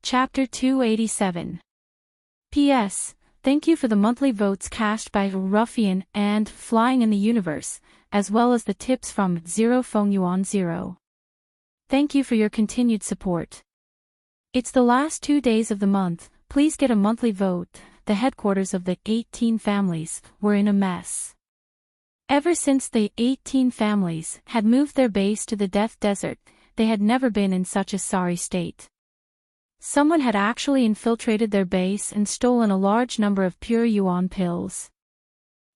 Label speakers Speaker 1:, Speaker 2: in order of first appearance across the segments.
Speaker 1: Chapter 287. P.S. Thank you for the monthly votes cast by Ruffian and Flying in the Universe, as well as the tips from Zero Feng Yuan Zero. Thank you for your continued support. It's the last 2 days of the month, please get a monthly vote. The headquarters of the 18 families were in a mess. Ever since the 18 families had moved their base to the Death Desert, they had never been in such a sorry state. Someone had actually infiltrated their base and stolen a large number of pure yuan pills.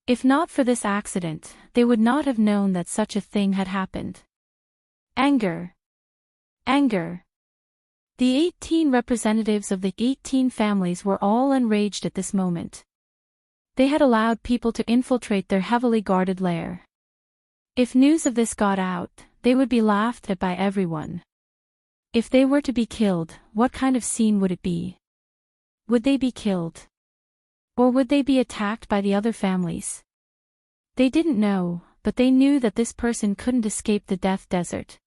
Speaker 1: If not for this accident, they would not have known that such a thing had happened. Anger. Anger. The 18 representatives of the 18 families were all enraged at this moment. They had allowed people to infiltrate their heavily guarded lair. If news of this got out, they would be laughed at by everyone. If they were to be killed, what kind of scene would it be? Would they be killed? Or would they be attacked by the other families? They didn't know, but they knew that this person couldn't escape the Death Desert.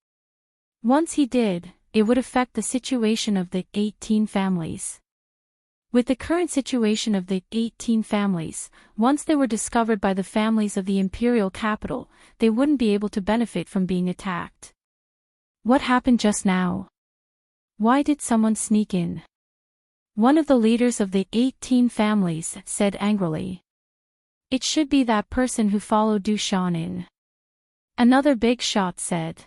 Speaker 1: Once he did, it would affect the situation of the 18 families. With the current situation of the 18 families, once they were discovered by the families of the imperial capital, they wouldn't be able to benefit from being attacked. What happened just now? Why did someone sneak in? One of the leaders of the 18 families said angrily. It should be that person who followed Dushan in. Another big shot said.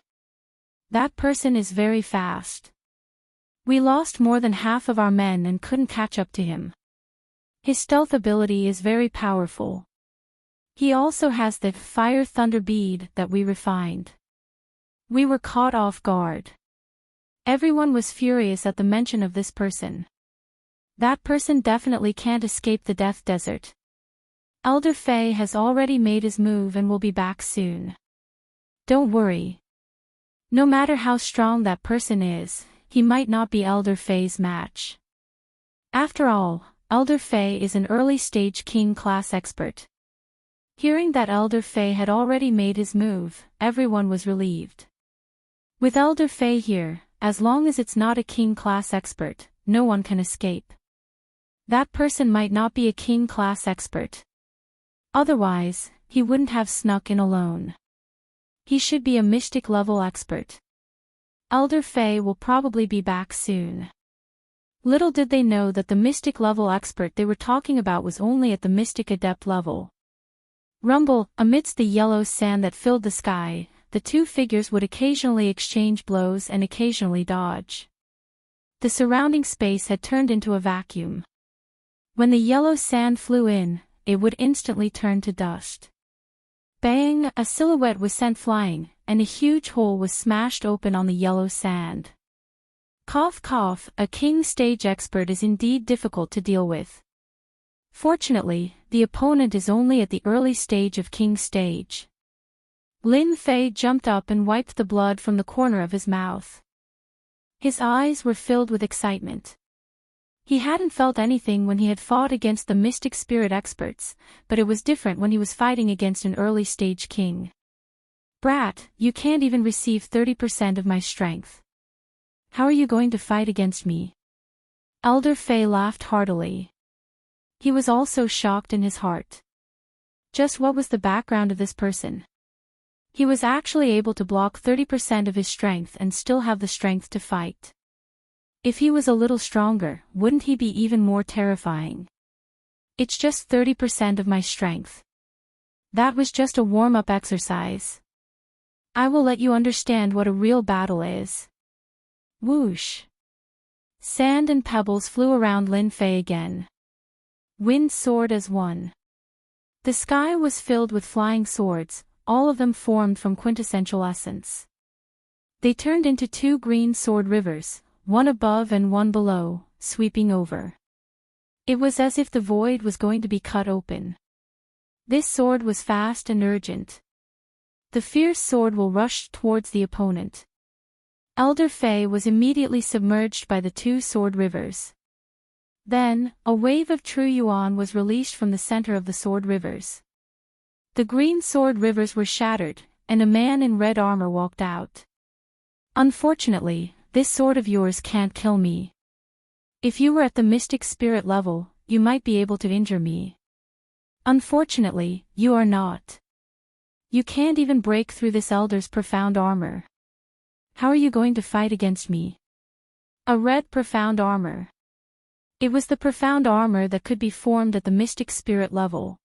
Speaker 1: That person is very fast. We lost more than half of our men and couldn't catch up to him. His stealth ability is very powerful. He also has the fire thunder bead that we refined. We were caught off guard. Everyone was furious at the mention of this person. That person definitely can't escape the Death Desert. Elder Fei has already made his move and will be back soon. Don't worry. No matter how strong that person is, he might not be Elder Fei's match. After all, Elder Fei is an early-stage king-class expert. Hearing that Elder Fei had already made his move, everyone was relieved. With Elder Fei here, as long as it's not a king-class expert, no one can escape. That person might not be a king-class expert. Otherwise, he wouldn't have snuck in alone. He should be a mystic-level expert. Elder Fei will probably be back soon. Little did they know that the mystic-level expert they were talking about was only at the mystic adept level. Rumble, amidst the yellow sand that filled the sky, the two figures would occasionally exchange blows and occasionally dodge. The surrounding space had turned into a vacuum. When the yellow sand flew in, it would instantly turn to dust. Bang! A silhouette was sent flying, and a huge hole was smashed open on the yellow sand. Cough cough, a king stage expert is indeed difficult to deal with. Fortunately, the opponent is only at the early stage of king stage. Lin Fei jumped up and wiped the blood from the corner of his mouth. His eyes were filled with excitement. He hadn't felt anything when he had fought against the mystic spirit experts, but it was different when he was fighting against an early-stage king. Brat, you can't even receive 30% of my strength. How are you going to fight against me? Elder Fei laughed heartily. He was also shocked in his heart. Just what was the background of this person? He was actually able to block 30% of his strength and still have the strength to fight. If he was a little stronger, wouldn't he be even more terrifying? It's just 30% of my strength. That was just a warm-up exercise. I will let you understand what a real battle is. Whoosh! Sand and pebbles flew around Lin Fei again. Wind soared as one. The sky was filled with flying swords, all of them formed from quintessential essence. They turned into two green sword rivers, one above and one below, sweeping over. It was as if the void was going to be cut open. This sword was fast and urgent. The fierce sword will rush towards the opponent. Elder Fei was immediately submerged by the two sword rivers. Then, a wave of true yuan was released from the center of the sword rivers. The green sword rivers were shattered, and a man in red armor walked out. Unfortunately, this sword of yours can't kill me. If you were at the mystic spirit level, you might be able to injure me. Unfortunately, you are not. You can't even break through this elder's profound armor. How are you going to fight against me? A red profound armor. It was the profound armor that could be formed at the mystic spirit level.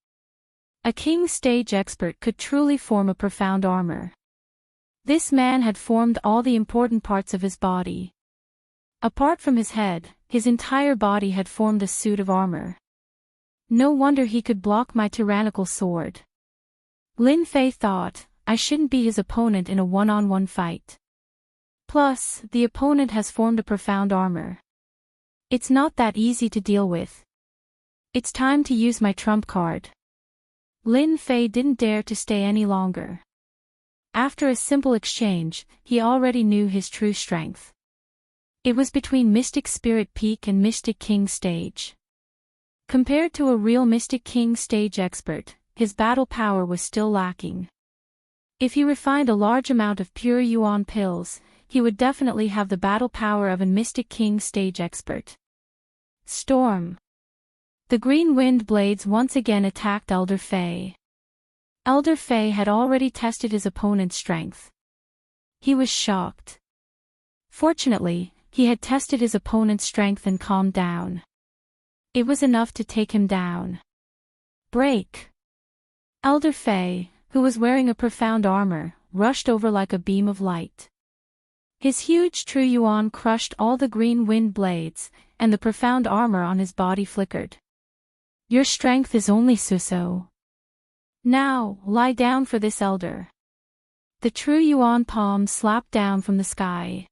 Speaker 1: A king stage expert could truly form a profound armor. This man had formed all the important parts of his body. Apart from his head, his entire body had formed a suit of armor. No wonder he could block my tyrannical sword. Lin Fei thought, I shouldn't be his opponent in a one-on-one fight. Plus, the opponent has formed a profound armor. It's not that easy to deal with. It's time to use my trump card. Lin Fei didn't dare to stay any longer. After a simple exchange, he already knew his true strength. It was between Mystic Spirit Peak and Mystic King Stage. Compared to a real Mystic King Stage expert, his battle power was still lacking. If he refined a large amount of pure Yuan pills, he would definitely have the battle power of a Mystic King Stage expert. Storm. The green wind blades once again attacked Elder Fei. Elder Fei had already tested his opponent's strength. He was shocked. Fortunately, he had tested his opponent's strength and calmed down. It was enough to take him down. Break! Elder Fei, who was wearing a profound armor, rushed over like a beam of light. His huge true yuan crushed all the green wind blades, and the profound armor on his body flickered. Your strength is only so. Now, lie down for this elder. The true yuan palm slapped down from the sky.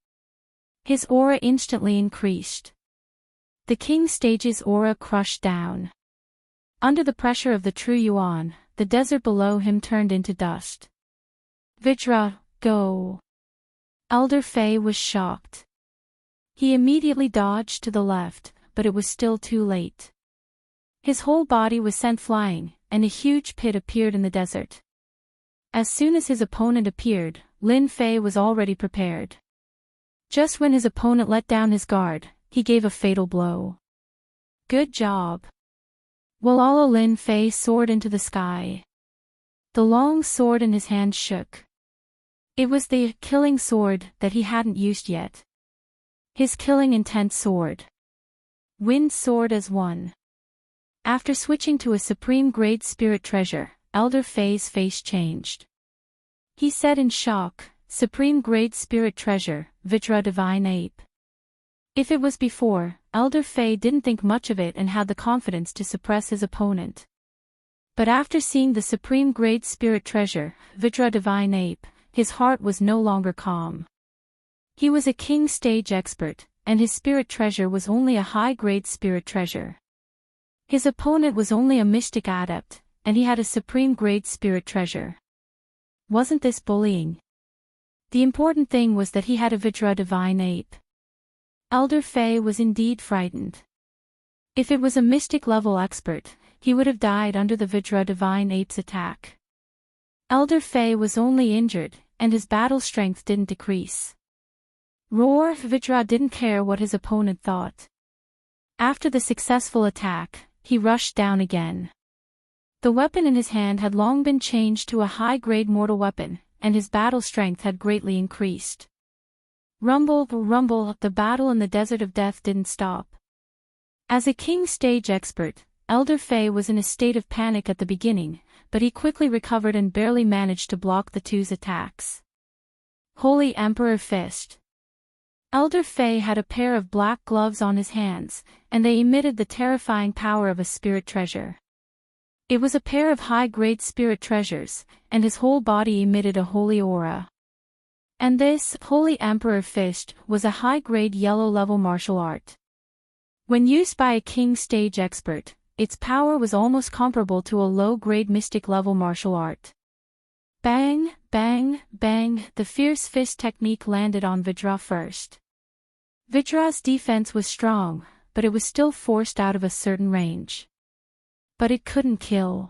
Speaker 1: His aura instantly increased. The king stage's aura crushed down. Under the pressure of the true yuan, the desert below him turned into dust. Vajra, go! Elder Fei was shocked. He immediately dodged to the left, but it was still too late. His whole body was sent flying, and a huge pit appeared in the desert. As soon as his opponent appeared, Lin Fei was already prepared. Just when his opponent let down his guard, he gave a fatal blow. Good job. Walala Lin Fei soared into the sky. The long sword in his hand shook. It was the killing sword that he hadn't used yet. His killing intent sword. Wind sword as one. After switching to a supreme grade spirit treasure, Elder Fei's face changed. He said in shock, Supreme grade spirit treasure, Vajra divine ape. If it was before, Elder Fei didn't think much of it and had the confidence to suppress his opponent. But after seeing the supreme grade spirit treasure, Vajra divine ape, his heart was no longer calm. He was a king stage expert, and his spirit treasure was only a high-grade spirit treasure. His opponent was only a mystic adept, and he had a supreme-grade spirit treasure. Wasn't this bullying? The important thing was that he had a Vajra divine ape. Elder Fei was indeed frightened. If it was a mystic-level expert, he would have died under the Vajra divine ape's attack. Elder Fei was only injured, and his battle strength didn't decrease. Roar! Vajra didn't care what his opponent thought. After the successful attack, he rushed down again. The weapon in his hand had long been changed to a high-grade mortal weapon, and his battle strength had greatly increased. Rumble, rumble, the battle in the desert of death didn't stop. As a king stage expert, Elder Fei was in a state of panic at the beginning, but he quickly recovered and barely managed to block the two's attacks. Holy Emperor Fist. Elder Fei had a pair of black gloves on his hands, and they emitted the terrifying power of a spirit treasure. It was a pair of high-grade spirit treasures, and his whole body emitted a holy aura. And this, Holy Emperor Fist, was a high-grade yellow-level martial art. When used by a king stage expert, its power was almost comparable to a low-grade mystic-level martial art. Bang, bang, bang, the fierce fist technique landed on Vajra first. Vajra's defense was strong, but it was still forced out of a certain range. But it couldn't kill.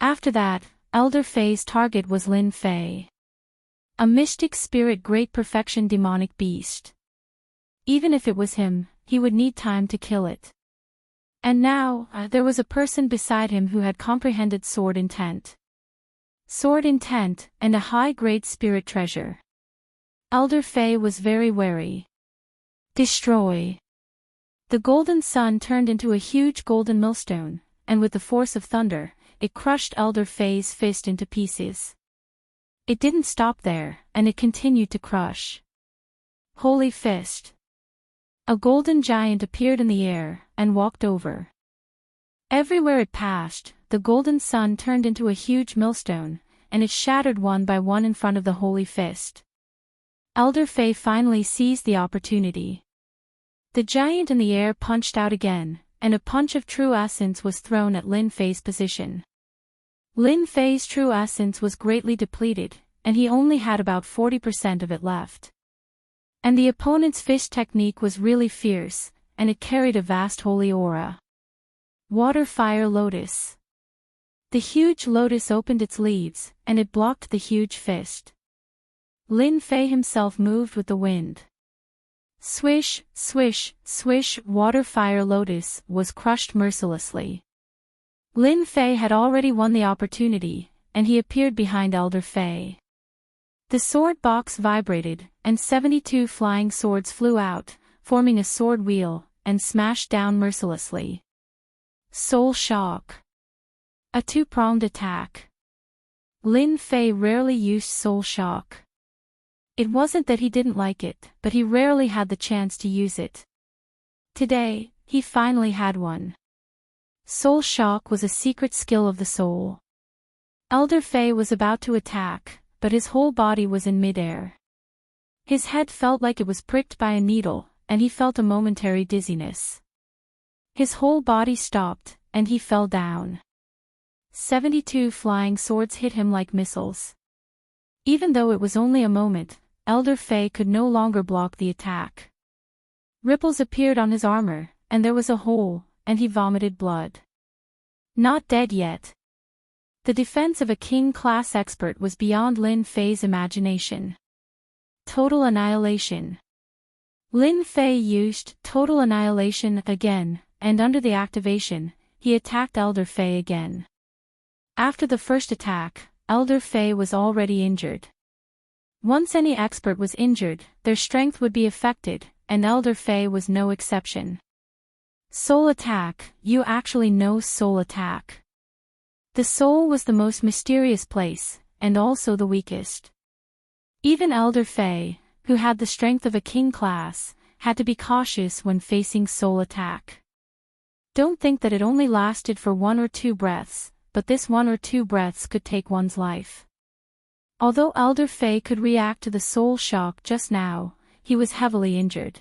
Speaker 1: After that, Elder Fei's target was Lin Fei. A mystic spirit great perfection demonic beast. Even if it was him, he would need time to kill it. And now, there was a person beside him who had comprehended sword intent. Sword intent, and a high-grade spirit treasure. Elder Fei was very wary. Destroy. The golden sun turned into a huge golden millstone, and with the force of thunder, it crushed Elder Fei's fist into pieces. It didn't stop there, and it continued to crush. Holy Fist. A golden giant appeared in the air, and walked over. Everywhere it passed, the golden sun turned into a huge millstone, and it shattered one by one in front of the Holy Fist. Elder Fei finally seized the opportunity. The giant in the air punched out again, and a punch of true essence was thrown at Lin Fei's position. Lin Fei's true essence was greatly depleted, and he only had about 40% of it left. And the opponent's fist technique was really fierce, and it carried a vast holy aura. Water Fire Lotus. The huge lotus opened its leaves, and it blocked the huge fist. Lin Fei himself moved with the wind. Swish, swish, swish, Water Fire Lotus was crushed mercilessly. Lin Fei had already won the opportunity, and he appeared behind Elder Fei. The sword box vibrated, and 72 flying swords flew out, forming a sword wheel, and smashed down mercilessly. Soul Shock. A two-pronged attack. Lin Fei rarely used Soul Shock. It wasn't that he didn't like it, but he rarely had the chance to use it. Today, he finally had one. Soul Shock was a secret skill of the soul. Elder Fei was about to attack, but his whole body was in midair. His head felt like it was pricked by a needle, and he felt a momentary dizziness. His whole body stopped, and he fell down. 72 flying swords hit him like missiles. Even though it was only a moment, Elder Fei could no longer block the attack. Ripples appeared on his armor, and there was a hole, and he vomited blood. Not dead yet. The defense of a king-class expert was beyond Lin Fei's imagination. Total Annihilation. Lin Fei used Total Annihilation again, and under the activation, he attacked Elder Fei again. After the first attack, Elder Fei was already injured. Once any expert was injured, their strength would be affected, and Elder Fei was no exception. Soul Attack. You actually know Soul Attack. The soul was the most mysterious place, and also the weakest. Even Elder Fei, who had the strength of a king class, had to be cautious when facing Soul Attack. Don't think that it only lasted for 1 or 2 breaths, but this 1 or 2 breaths could take one's life. Although Elder Fei could react to the soul shock just now, he was heavily injured.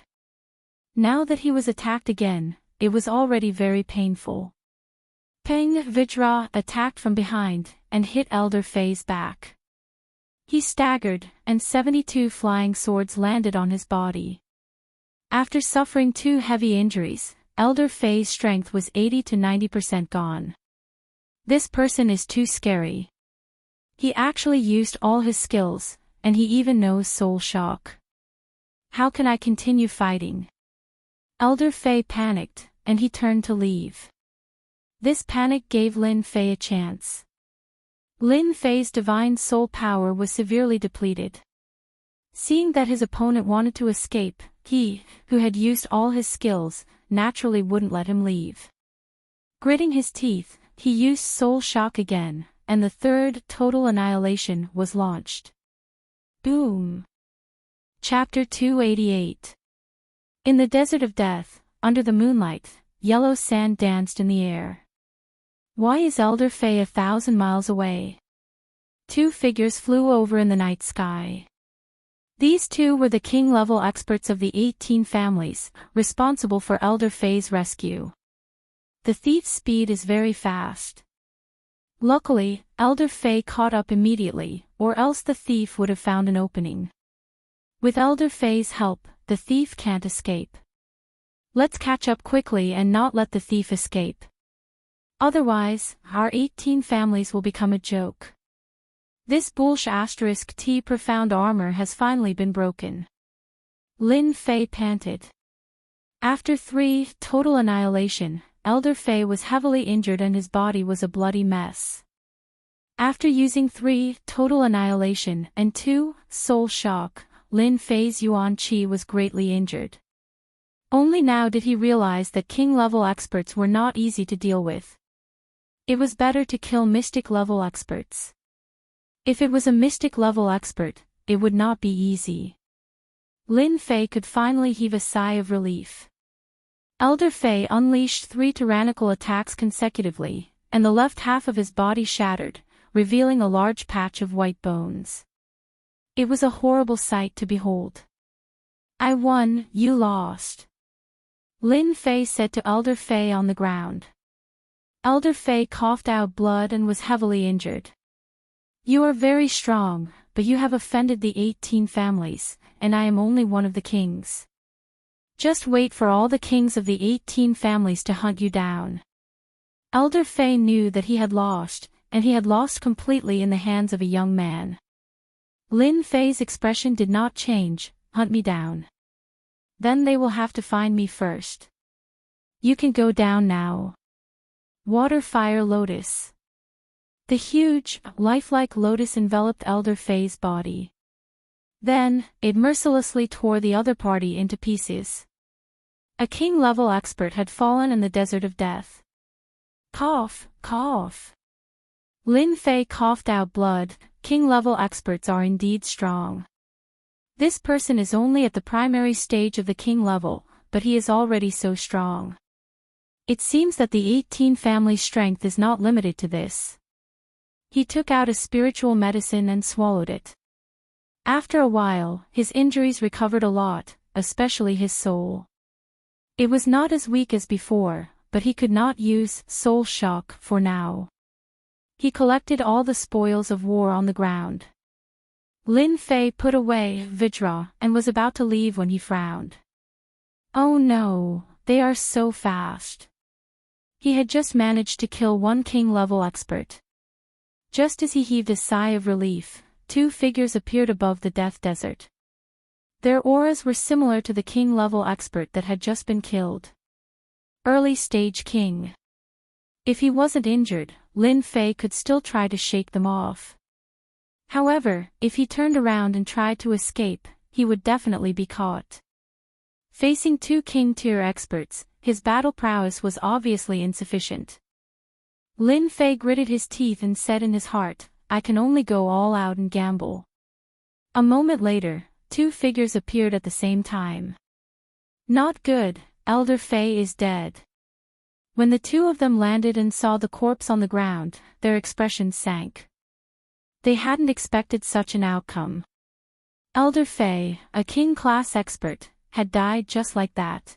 Speaker 1: Now that he was attacked again, it was already very painful. Peng Vajra attacked from behind, and hit Elder Fei's back. He staggered, and 72 flying swords landed on his body. After suffering 2 heavy injuries, Elder Fei's strength was 80 to 90% gone. This person is too scary. He actually used all his skills, and he even knows Soul Shock. How can I continue fighting? Elder Fei panicked, and he turned to leave. This panic gave Lin Fei a chance. Lin Fei's divine soul power was severely depleted. Seeing that his opponent wanted to escape, he, who had used all his skills, naturally wouldn't let him leave. Gritting his teeth, he used Soul Shock again, and the third Total Annihilation was launched. Boom! Chapter 288. In the Desert of Death, under the moonlight, yellow sand danced in the air. Why is Elder Fei 1,000 miles away? 2 figures flew over in the night sky. These 2 were the king-level experts of the 18 families, responsible for Elder Fei's rescue. The thief's speed is very fast. Luckily, Elder Fei caught up immediately, or else the thief would have found an opening. With Elder Fei's help, the thief can't escape. Let's catch up quickly and not let the thief escape. Otherwise, our 18 families will become a joke. This *T profound armor has finally been broken. Lin Fei panted. After 3 total annihilation, Elder Fei was heavily injured and his body was a bloody mess. After using 3 total annihilation and 2 soul shock, Lin Fei's Yuan Qi was greatly injured. Only now did he realize that king-level experts were not easy to deal with. It was better to kill mystic-level experts. If it was a mystic-level expert, it would not be easy. Lin Fei could finally heave a sigh of relief. Elder Fei unleashed 3 tyrannical attacks consecutively, and the left half of his body shattered, revealing a large patch of white bones. It was a horrible sight to behold. "I won, you lost," Lin Fei said to Elder Fei on the ground. Elder Fei coughed out blood and was heavily injured. "You are very strong, but you have offended the 18 families, and I am only one of the kings. Just wait for all the kings of the 18 families to hunt you down." Elder Fei knew that he had lost, and he had lost completely in the hands of a young man. Lin Fei's expression did not change. "Hunt me down. Then they will have to find me first. You can go down now." Water Fire Lotus. The huge, lifelike lotus enveloped Elder Fei's body. Then, it mercilessly tore the other party into pieces. A king-level expert had fallen in the desert of death. Cough, cough. Lin Fei coughed out blood. King-level experts are indeed strong. This person is only at the primary stage of the king level, but he is already so strong. It seems that the 18 family's strength is not limited to this. He took out a spiritual medicine and swallowed it. After a while, his injuries recovered a lot, especially his soul. It was not as weak as before, but he could not use soul shock for now. He collected all the spoils of war on the ground. Lin Fei put away Vidra and was about to leave when he frowned. "Oh no, they are so fast." He had just managed to kill 1 king-level expert. Just as he heaved a sigh of relief, 2 figures appeared above the death desert. Their auras were similar to the king-level expert that had just been killed. Early stage king. If he wasn't injured, Lin Fei could still try to shake them off. However, if he turned around and tried to escape, he would definitely be caught. Facing 2 king-tier experts, his battle prowess was obviously insufficient. Lin Fei gritted his teeth and said in his heart, "I can only go all out and gamble." A moment later, 2 figures appeared at the same time. "Not good, Elder Fei is dead." When the 2 of them landed and saw the corpse on the ground, their expressions sank. They hadn't expected such an outcome. Elder Fei, a king-class expert, had died just like that.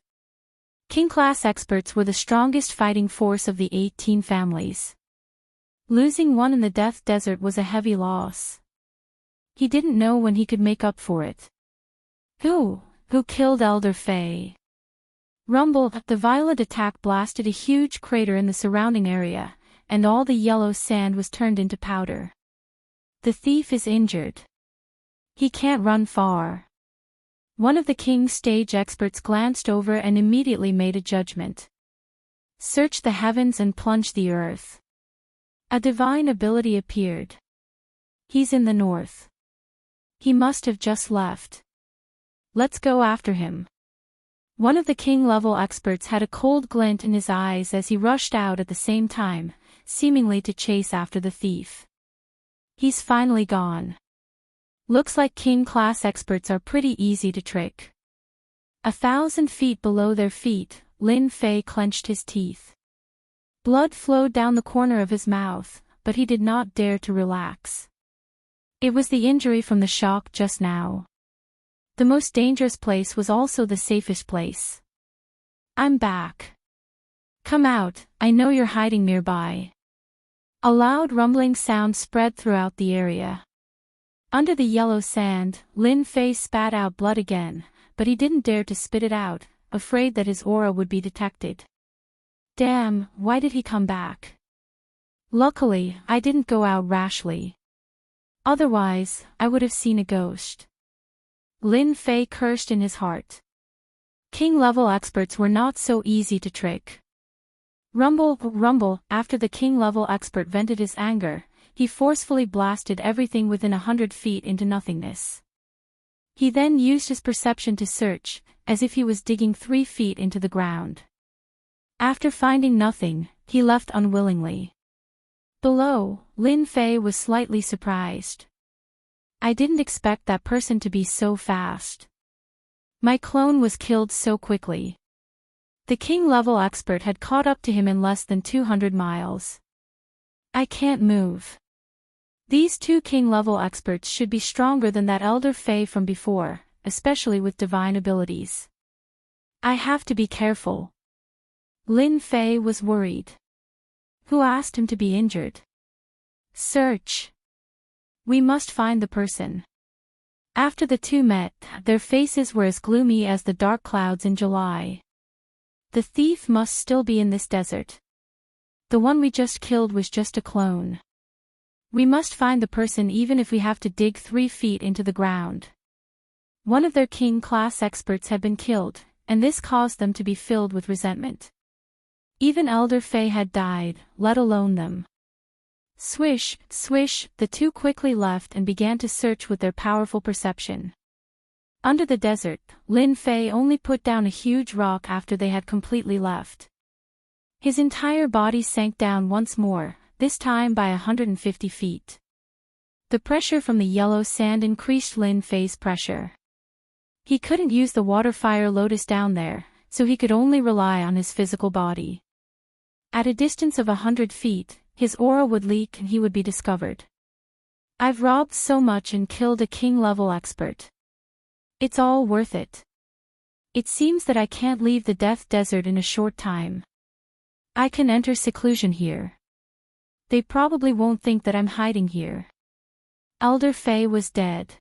Speaker 1: King-class experts were the strongest fighting force of the 18 families. Losing one in the death desert was a heavy loss. He didn't know when he could make up for it. Who killed Elder Fei? Rumble, the violent attack blasted a huge crater in the surrounding area, and all the yellow sand was turned into powder. The thief is injured. He can't run far. One of the king's stage experts glanced over and immediately made a judgment. Search the heavens and plunge the earth. A divine ability appeared. He's in the north. He must have just left. Let's go after him. One of the king-level experts had a cold glint in his eyes as he rushed out at the same time, seemingly to chase after the thief. He's finally gone. Looks like king-class experts are pretty easy to trick. 1,000 feet below their feet, Lin Fei clenched his teeth. Blood flowed down the corner of his mouth, but he did not dare to relax. It was the injury from the shock just now. The most dangerous place was also the safest place. "I'm back. Come out, I know you're hiding nearby." A loud rumbling sound spread throughout the area. Under the yellow sand, Lin Fei spat out blood again, but he didn't dare to spit it out, afraid that his aura would be detected. Damn, why did he come back? Luckily, I didn't go out rashly. Otherwise, I would have seen a ghost. Lin Fei cursed in his heart. King-level experts were not so easy to trick. Rumble, rumble, after the king-level expert vented his anger, he forcefully blasted everything within 100 feet into nothingness. He then used his perception to search, as if he was digging 3 feet into the ground. After finding nothing, he left unwillingly. Below, Lin Fei was slightly surprised. I didn't expect that person to be so fast. My clone was killed so quickly. The king-level expert had caught up to him in less than 200 miles. I can't move. These 2 king-level experts should be stronger than that elder Fei from before, especially with divine abilities. I have to be careful. Lin Fei was worried. Who asked him to be injured? Search. We must find the person. After the two met, their faces were as gloomy as the dark clouds in July. The thief must still be in this desert. The one we just killed was just a clone. We must find the person even if we have to dig 3 feet into the ground. One of their king-class experts had been killed, and this caused them to be filled with resentment. Even Elder Fei had died, let alone them. Swish, swish, the 2 quickly left and began to search with their powerful perception. Under the desert, Lin Fei only put down a huge rock after they had completely left. His entire body sank down once more, this time by 150 feet. The pressure from the yellow sand increased Lin Fei's pressure. He couldn't use the water fire lotus down there, so he could only rely on his physical body. At a distance of 100 feet, his aura would leak and he would be discovered. I've robbed so much and killed a king-level expert. It's all worth it. It seems that I can't leave the Death Desert in a short time. I can enter seclusion here. They probably won't think that I'm hiding here. Elder Fei was dead.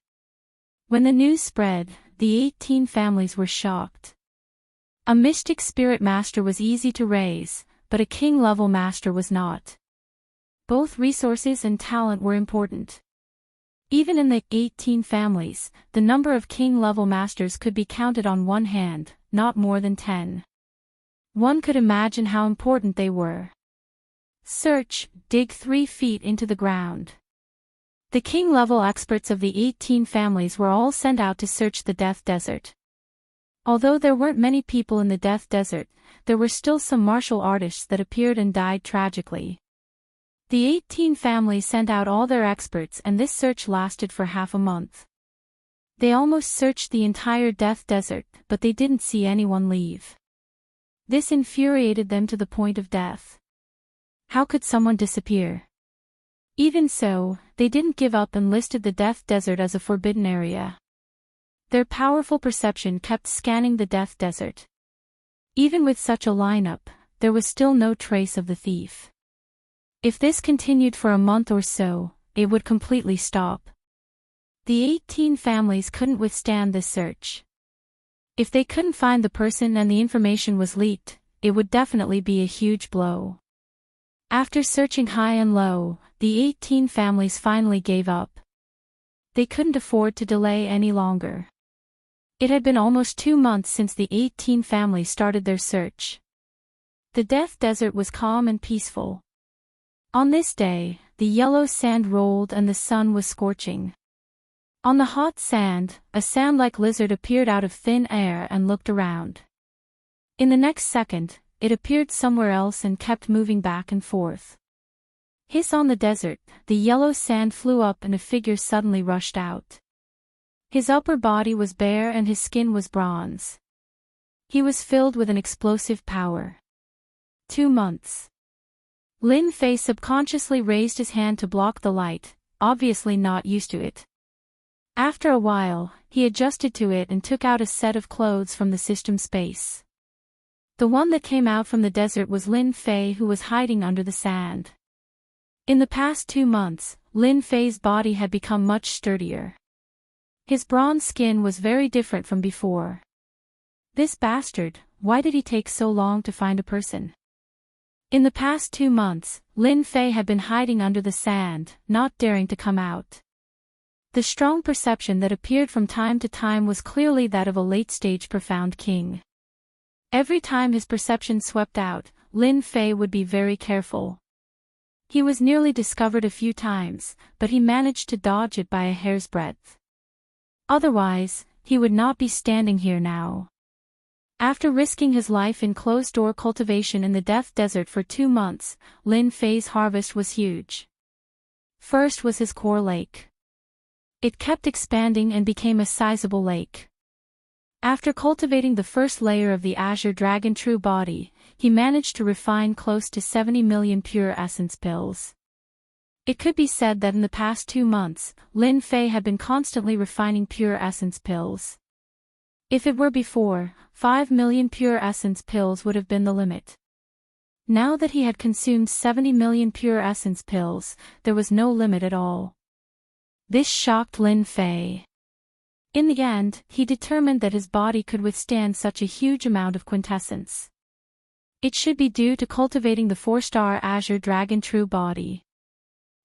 Speaker 1: When the news spread, the 18 families were shocked. A mystic spirit master was easy to raise, but a king-level master was not. Both resources and talent were important. Even in the 18 families, the number of king-level masters could be counted on one hand, not more than 10. One could imagine how important they were. Search, dig 3 feet into the ground. The king-level experts of the 18 families were all sent out to search the Death Desert. Although there weren't many people in the Death Desert, there were still some martial artists that appeared and died tragically. The 18 families sent out all their experts and this search lasted for half a month. They almost searched the entire Death Desert, but they didn't see anyone leave. This infuriated them to the point of death. How could someone disappear? Even so, they didn't give up and listed the Death Desert as a forbidden area. Their powerful perception kept scanning the Death Desert. Even with such a lineup, there was still no trace of the thief. If this continued for a month or so, it would completely stop. The 18 families couldn't withstand this search. If they couldn't find the person and the information was leaked, it would definitely be a huge blow. After searching high and low, the 18 families finally gave up. They couldn't afford to delay any longer. It had been almost 2 months since the 18 families started their search. The Death Desert was calm and peaceful. On this day, the yellow sand rolled and the sun was scorching. On the hot sand, a sand-like lizard appeared out of thin air and looked around. In the next second, it appeared somewhere else and kept moving back and forth. Hiss on the desert, the yellow sand flew up and a figure suddenly rushed out. His upper body was bare and his skin was bronze. He was filled with an explosive power. 2 months. Lin Fei subconsciously raised his hand to block the light, obviously not used to it. After a while, he adjusted to it and took out a set of clothes from the system space. The one that came out from the desert was Lin Fei, who was hiding under the sand. In the past 2 months, Lin Fei's body had become much sturdier. His bronze skin was very different from before. This bastard, why did he take so long to find a person? In the past 2 months, Lin Fei had been hiding under the sand, not daring to come out. The strong perception that appeared from time to time was clearly that of a late-stage profound king. Every time his perception swept out, Lin Fei would be very careful. He was nearly discovered a few times, but he managed to dodge it by a hair's breadth. Otherwise, he would not be standing here now. After risking his life in closed-door cultivation in the Death Desert for 2 months, Lin Fei's harvest was huge. First was his core lake. It kept expanding and became a sizable lake. After cultivating the first layer of the Azure Dragon True Body, he managed to refine close to 70 million pure essence pills. It could be said that in the past 2 months, Lin Fei had been constantly refining pure essence pills. If it were before, 5 million pure essence pills would have been the limit. Now that he had consumed 70 million pure essence pills, there was no limit at all. This shocked Lin Fei. In the end, he determined that his body could withstand such a huge amount of quintessence. It should be due to cultivating the 4-star Azure Dragon True Body.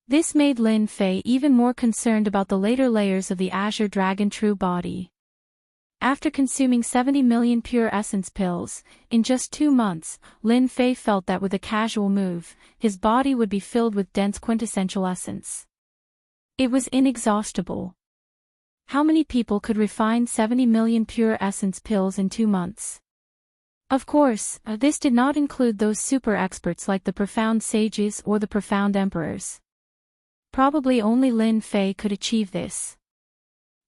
Speaker 1: This made Lin Fei even more concerned about the later layers of the Azure Dragon True Body. After consuming 70 million pure essence pills, in just 2 months, Lin Fei felt that with a casual move, his body would be filled with dense quintessential essence. It was inexhaustible. How many people could refine 70 million pure essence pills in 2 months? Of course, this did not include those super experts like the profound sages or the profound emperors. Probably only Lin Fei could achieve this.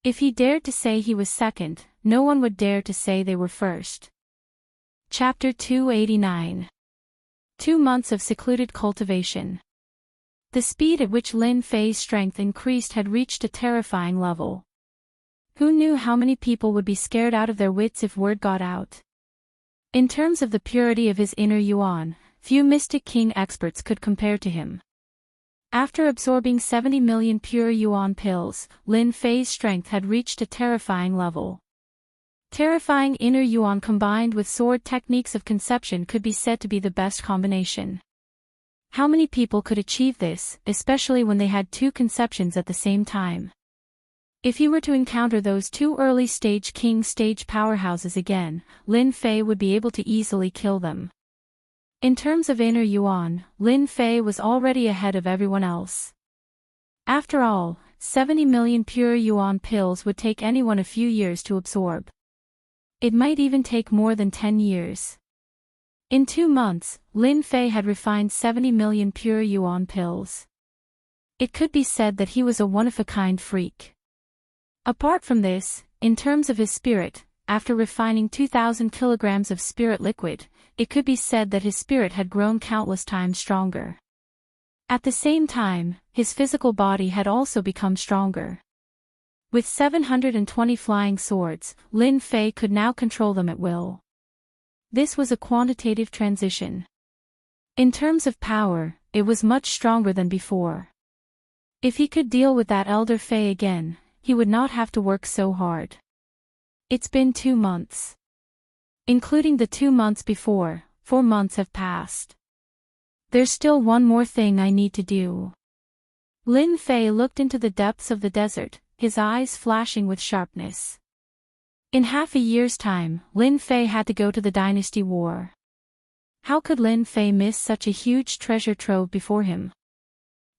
Speaker 1: If he dared to say he was second, no one would dare to say they were first. Chapter 289. 2 months of secluded cultivation. The speed at which Lin Fei's strength increased had reached a terrifying level. Who knew how many people would be scared out of their wits if word got out? In terms of the purity of his inner yuan, few Mystic King experts could compare to him. After absorbing 70 million pure yuan pills, Lin Fei's strength had reached a terrifying level. Terrifying inner yuan combined with sword techniques of conception could be said to be the best combination. How many people could achieve this, especially when they had 2 conceptions at the same time? If he were to encounter those 2 early-stage king stage powerhouses again, Lin Fei would be able to easily kill them. In terms of inner yuan, Lin Fei was already ahead of everyone else. After all, 70 million pure yuan pills would take anyone a few years to absorb. It might even take more than 10 years. In 2 months, Lin Fei had refined 70 million pure yuan pills. It could be said that he was a one-of-a-kind freak. Apart from this, in terms of his spirit, after refining 2,000 kilograms of spirit liquid, it could be said that his spirit had grown countless times stronger. At the same time, his physical body had also become stronger. With 720 flying swords, Lin Fei could now control them at will. This was a quantitative transition. In terms of power, it was much stronger than before. If he could deal with that Elder Fei again, he would not have to work so hard. It's been 2 months. Including the 2 months before, 4 months have passed. There's still one more thing I need to do. Lin Fei looked into the depths of the desert, his eyes flashing with sharpness. In half a year's time, Lin Fei had to go to the dynasty war. How could Lin Fei miss such a huge treasure trove before him?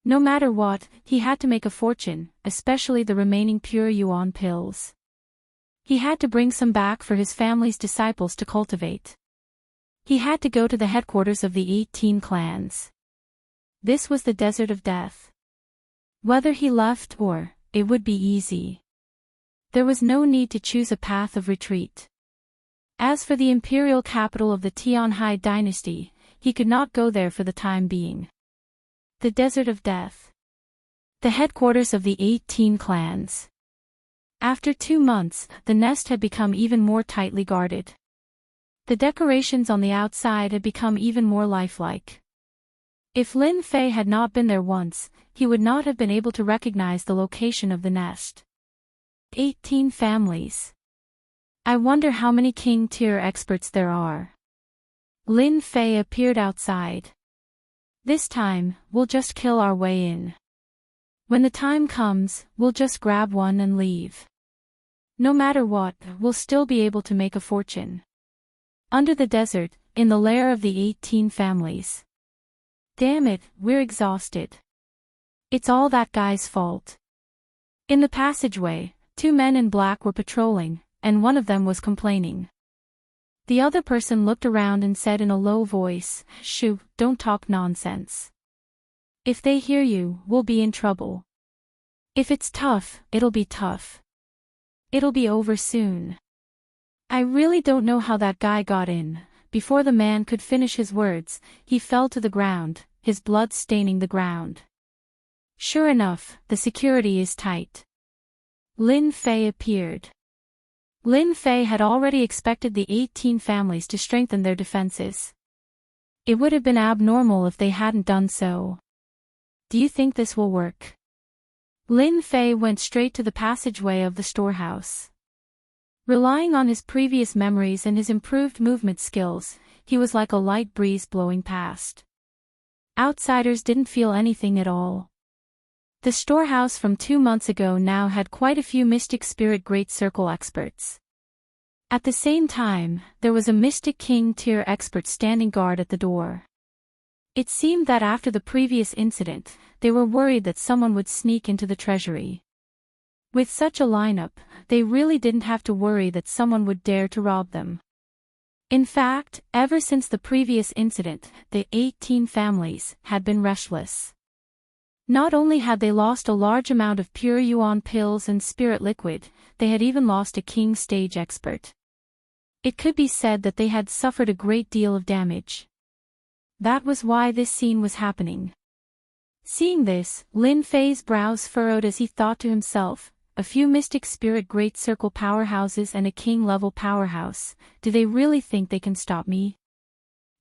Speaker 1: No matter what, he had to make a fortune, especially the remaining pure yuan pills. He had to bring some back for his family's disciples to cultivate. He had to go to the headquarters of the 18 clans. This was the desert of death. Whether he left or, it would be easy. There was no need to choose a path of retreat. As for the imperial capital of the Tianhai dynasty, he could not go there for the time being. The desert of death. The headquarters of the 18 clans. After 2 months, the nest had become even more tightly guarded. The decorations on the outside had become even more lifelike. If Lin Fei had not been there once, he would not have been able to recognize the location of the nest. 18 families. I wonder how many king-tier experts there are. Lin Fei appeared outside. This time, we'll just kill our way in. When the time comes, we'll just grab one and leave. No matter what, we'll still be able to make a fortune. Under the desert, in the lair of the 18 families. Damn it, we're exhausted. It's all that guy's fault. In the passageway, 2 men in black were patrolling, and one of them was complaining. The other person looked around and said in a low voice, "Shoo, don't talk nonsense. If they hear you, we'll be in trouble. If it's tough, it'll be tough. It'll be over soon." I really don't know how that guy got in. Before the man could finish his words, he fell to the ground, his blood staining the ground. Sure enough, the security is tight. Lin Fei appeared. Lin Fei had already expected the 18 families to strengthen their defenses. It would have been abnormal if they hadn't done so. Do you think this will work? Lin Fei went straight to the passageway of the storehouse. Relying on his previous memories and his improved movement skills, he was like a light breeze blowing past. Outsiders didn't feel anything at all. The storehouse from 2 months ago now had quite a few Mystic Spirit Great Circle experts. At the same time, there was a Mystic King tier expert standing guard at the door. It seemed that after the previous incident, they were worried that someone would sneak into the treasury. With such a lineup, they really didn't have to worry that someone would dare to rob them. In fact, ever since the previous incident, the 18 families had been restless. Not only had they lost a large amount of pure yuan pills and spirit liquid, they had even lost a king stage expert. It could be said that they had suffered a great deal of damage. That was why this scene was happening. Seeing this, Lin Fei's brows furrowed as he thought to himself, a few Mystic Spirit Great Circle powerhouses and a king-level powerhouse, do they really think they can stop me?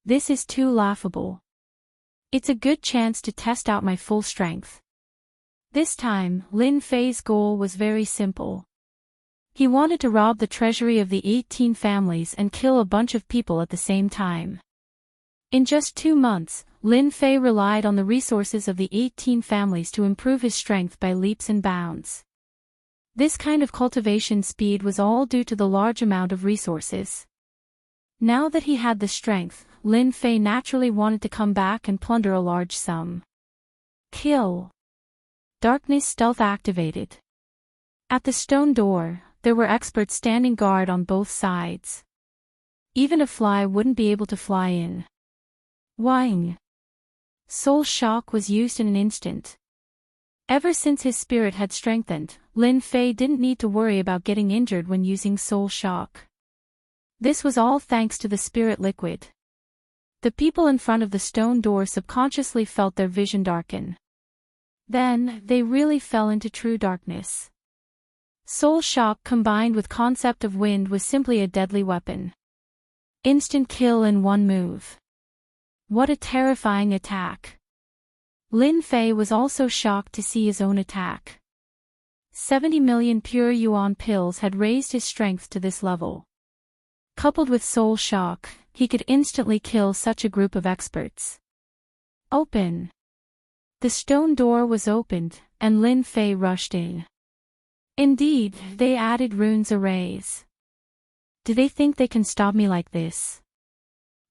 Speaker 1: This is too laughable. It's a good chance to test out my full strength. This time, Lin Fei's goal was very simple. He wanted to rob the treasury of the 18 families and kill a bunch of people at the same time. In just 2 months, Lin Fei relied on the resources of the 18 families to improve his strength by leaps and bounds. This kind of cultivation speed was all due to the large amount of resources. Now that he had the strength, Lin Fei naturally wanted to come back and plunder a large sum. Kill. Darkness stealth activated. At the stone door, there were experts standing guard on both sides. Even a fly wouldn't be able to fly in. Wang. Soul shock was used in an instant. Ever since his spirit had strengthened, Lin Fei didn't need to worry about getting injured when using soul shock. This was all thanks to the spirit liquid. The people in front of the stone door subconsciously felt their vision darken. Then, they really fell into true darkness. Soul shock combined with concept of wind was simply a deadly weapon. Instant kill in one move. What a terrifying attack. Lin Fei was also shocked to see his own attack. 70 million pure yuan pills had raised his strength to this level. Coupled with soul shock, he could instantly kill such a group of experts. Open. The stone door was opened, and Lin Fei rushed in. Indeed, they added runes arrays. Do they think they can stop me like this?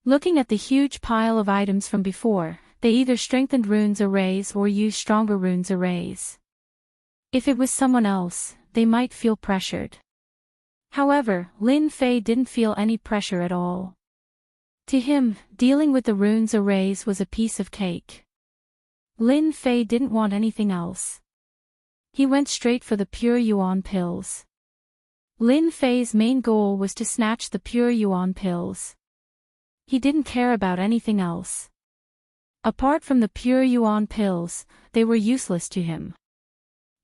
Speaker 1: Looking at the huge pile of items from before, they either strengthened runes arrays or used stronger runes arrays. If it was someone else, they might feel pressured. However, Lin Fei didn't feel any pressure at all. To him, dealing with the runes arrays was a piece of cake. Lin Fei didn't want anything else. He went straight for the pure yuan pills. Lin Fei's main goal was to snatch the pure yuan pills. He didn't care about anything else. Apart from the pure yuan pills, they were useless to him.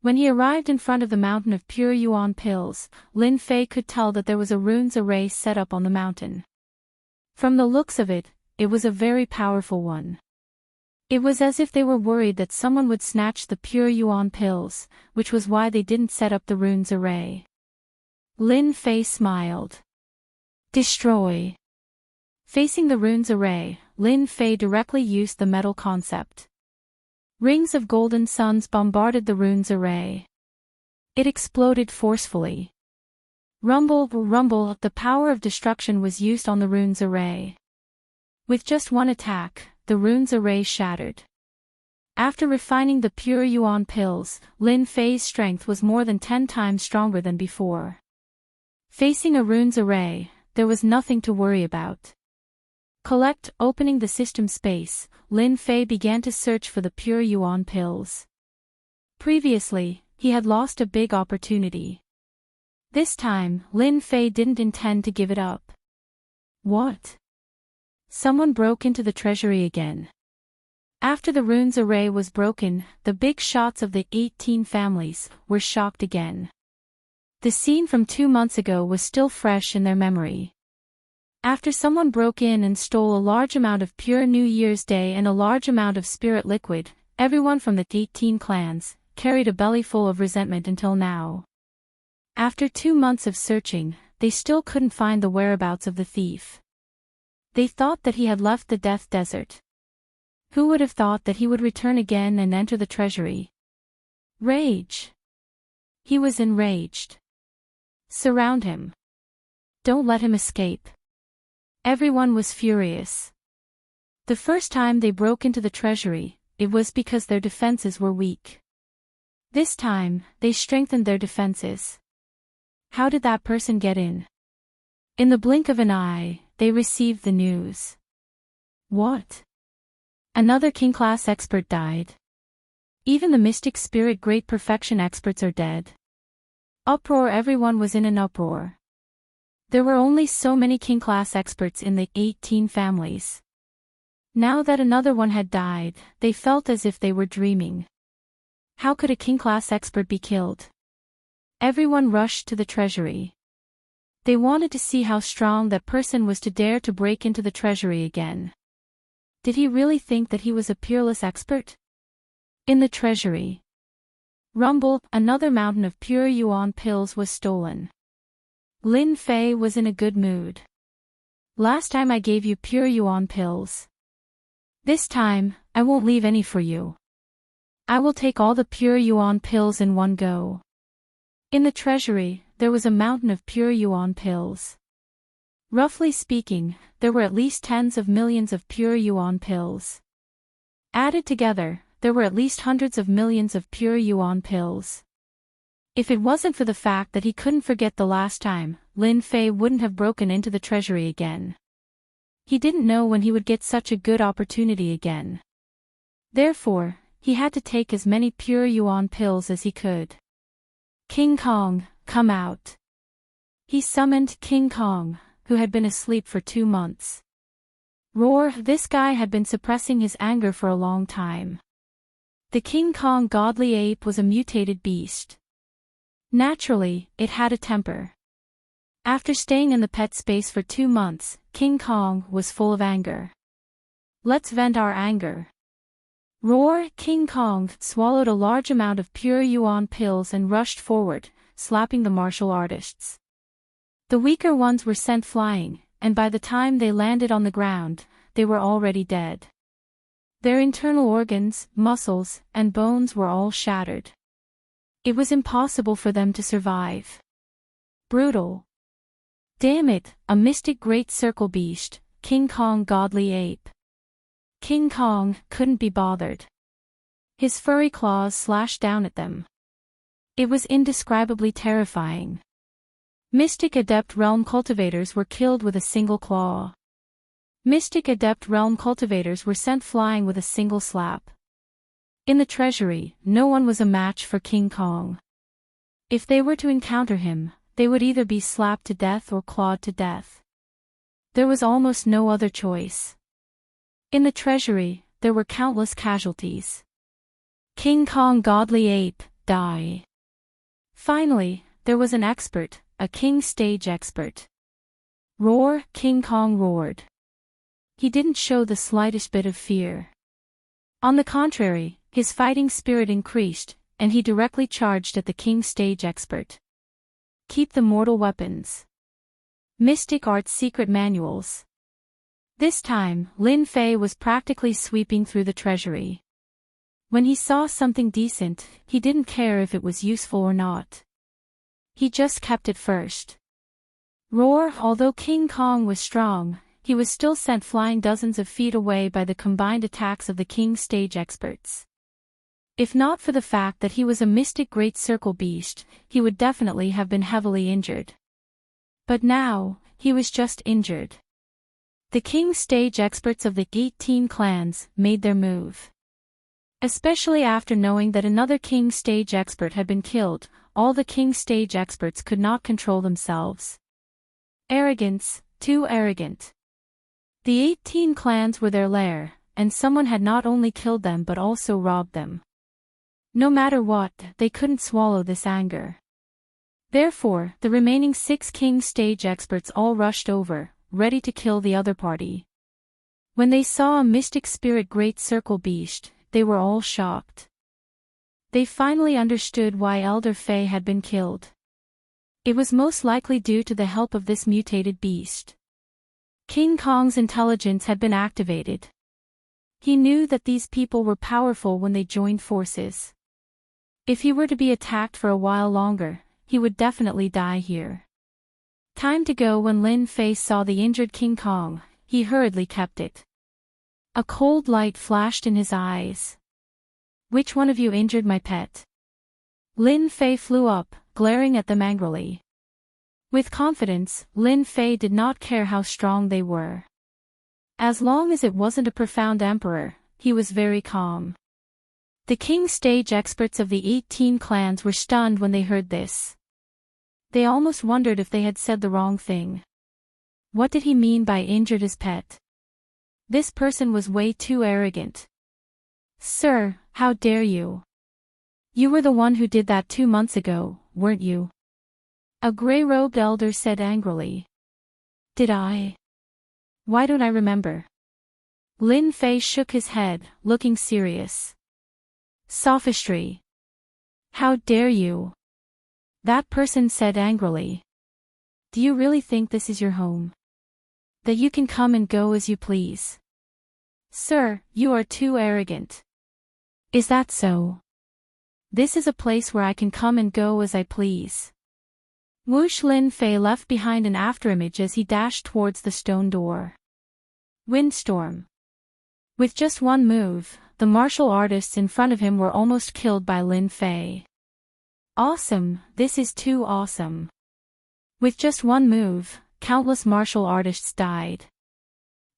Speaker 1: When he arrived in front of the mountain of pure yuan pills, Lin Fei could tell that there was a runes array set up on the mountain. From the looks of it, it was a very powerful one. It was as if they were worried that someone would snatch the pure yuan pills, which was why they didn't set up the runes array. Lin Fei smiled. Destroy. Facing the runes array, Lin Fei directly used the metal concept. Rings of golden suns bombarded the runes array. It exploded forcefully. Rumble, rumble, the power of destruction was used on the runes array. With just one attack, the runes array shattered. After refining the pure yuan pills, Lin Fei's strength was more than 10 times stronger than before. Facing a runes array, there was nothing to worry about. Opening the system space, Lin Fei began to search for the pure yuan pills. Previously, he had lost a big opportunity. This time, Lin Fei didn't intend to give it up. What? Someone broke into the treasury again. After the runes array was broken, the big shots of the 18 families were shocked again. The scene from 2 months ago was still fresh in their memory. After someone broke in and stole a large amount of pure New Year's Day and a large amount of spirit liquid, everyone from the 18 clans carried a belly full of resentment until now. After 2 months of searching, they still couldn't find the whereabouts of the thief. They thought that he had left the Death Desert. Who would have thought that he would return again and enter the treasury? Rage. He was enraged. Surround him. Don't let him escape. Everyone was furious. The first time they broke into the treasury, it was because their defenses were weak. This time, they strengthened their defenses. How did that person get in? In the blink of an eye, they received the news. What? Another king-class expert died. Even the mystic spirit great perfection experts are dead. Uproar. Everyone was in an uproar. There were only so many king-class experts in the 18 families. Now that another one had died, they felt as if they were dreaming. How could a king-class expert be killed? Everyone rushed to the treasury. They wanted to see how strong that person was to dare to break into the treasury again. Did he really think that he was a peerless expert? In the treasury. Rumble, another mountain of pure yuan pills was stolen. Lin Fei was in a good mood. Last time I gave you pure yuan pills. This time, I won't leave any for you. I will take all the pure yuan pills in one go. In the treasury, there was a mountain of pure yuan pills. Roughly speaking, there were at least tens of millions of pure yuan pills. Added together, there were at least hundreds of millions of pure yuan pills. If it wasn't for the fact that he couldn't forget the last time, Lin Fei wouldn't have broken into the treasury again. He didn't know when he would get such a good opportunity again. Therefore, he had to take as many pure yuan pills as he could. King Kong, come out. He summoned King Kong, who had been asleep for 2 months. Roar. This guy had been suppressing his anger for a long time. The King Kong godly ape was a mutated beast. Naturally, it had a temper. After staying in the pet space for 2 months, King Kong was full of anger. Let's vent our anger. Roar. King Kong swallowed a large amount of pure yuan pills and rushed forward, slapping the martial artists. The weaker ones were sent flying, and by the time they landed on the ground, they were already dead. Their internal organs, muscles, and bones were all shattered. It was impossible for them to survive. Brutal. Damn it, a mystic great circle beast, King Kong godly ape. King Kong couldn't be bothered. His furry claws slashed down at them. It was indescribably terrifying. Mystic Adept Realm cultivators were killed with a single claw. Mystic Adept Realm cultivators were sent flying with a single slap. In the treasury, no one was a match for King Kong. If they were to encounter him, they would either be slapped to death or clawed to death. There was almost no other choice. In the treasury, there were countless casualties. King Kong godly ape, die. Finally, there was an expert, a king stage expert. Roar. King Kong roared. He didn't show the slightest bit of fear. On the contrary, his fighting spirit increased, and he directly charged at the king stage expert. Keep the mortal weapons. Mystic Arts Secret Manuals. This time, Lin Fei was practically sweeping through the treasury. When he saw something decent, he didn't care if it was useful or not. He just kept it first. Roar. Although King Kong was strong, he was still sent flying dozens of feet away by the combined attacks of the King stage experts. If not for the fact that he was a mystic great circle beast, he would definitely have been heavily injured. But now, he was just injured. The King stage experts of the 18 clans made their move. Especially after knowing that another King stage expert had been killed, all the King stage experts could not control themselves. Arrogance, too arrogant. The 18 clans were their lair, and someone had not only killed them but also robbed them. No matter what, they couldn't swallow this anger. Therefore, the remaining 6 King stage experts all rushed over, ready to kill the other party. When they saw a mystic spirit great circle beast, they were all shocked. They finally understood why Elder Faye had been killed. It was most likely due to the help of this mutated beast. King Kong's intelligence had been activated. He knew that these people were powerful when they joined forces. If he were to be attacked for a while longer, he would definitely die here. Time to go. When Lin Fei saw the injured King Kong, he hurriedly kept it. A cold light flashed in his eyes. Which one of you injured my pet? Lin Fei flew up, glaring at them angrily. With confidence, Lin Fei did not care how strong they were. As long as it wasn't a profound emperor, he was very calm. The King stage experts of the 18 clans were stunned when they heard this. They almost wondered if they had said the wrong thing. What did he mean by injured his pet? This person was way too arrogant. Sir, how dare you? You were the one who did that 2 months ago, weren't you? A gray-robed elder said angrily. Did I? Why don't I remember? Lin Fei shook his head, looking serious. Sophistry. How dare you? That person said angrily. Do you really think this is your home? That you can come and go as you please? Sir, you are too arrogant. Is that so? This is a place where I can come and go as I please. Whoosh! Lin Fei left behind an afterimage as he dashed towards the stone door. Windstorm. With just one move, the martial artists in front of him were almost killed by Lin Fei. Awesome, this is too awesome. With just one move, countless martial artists died.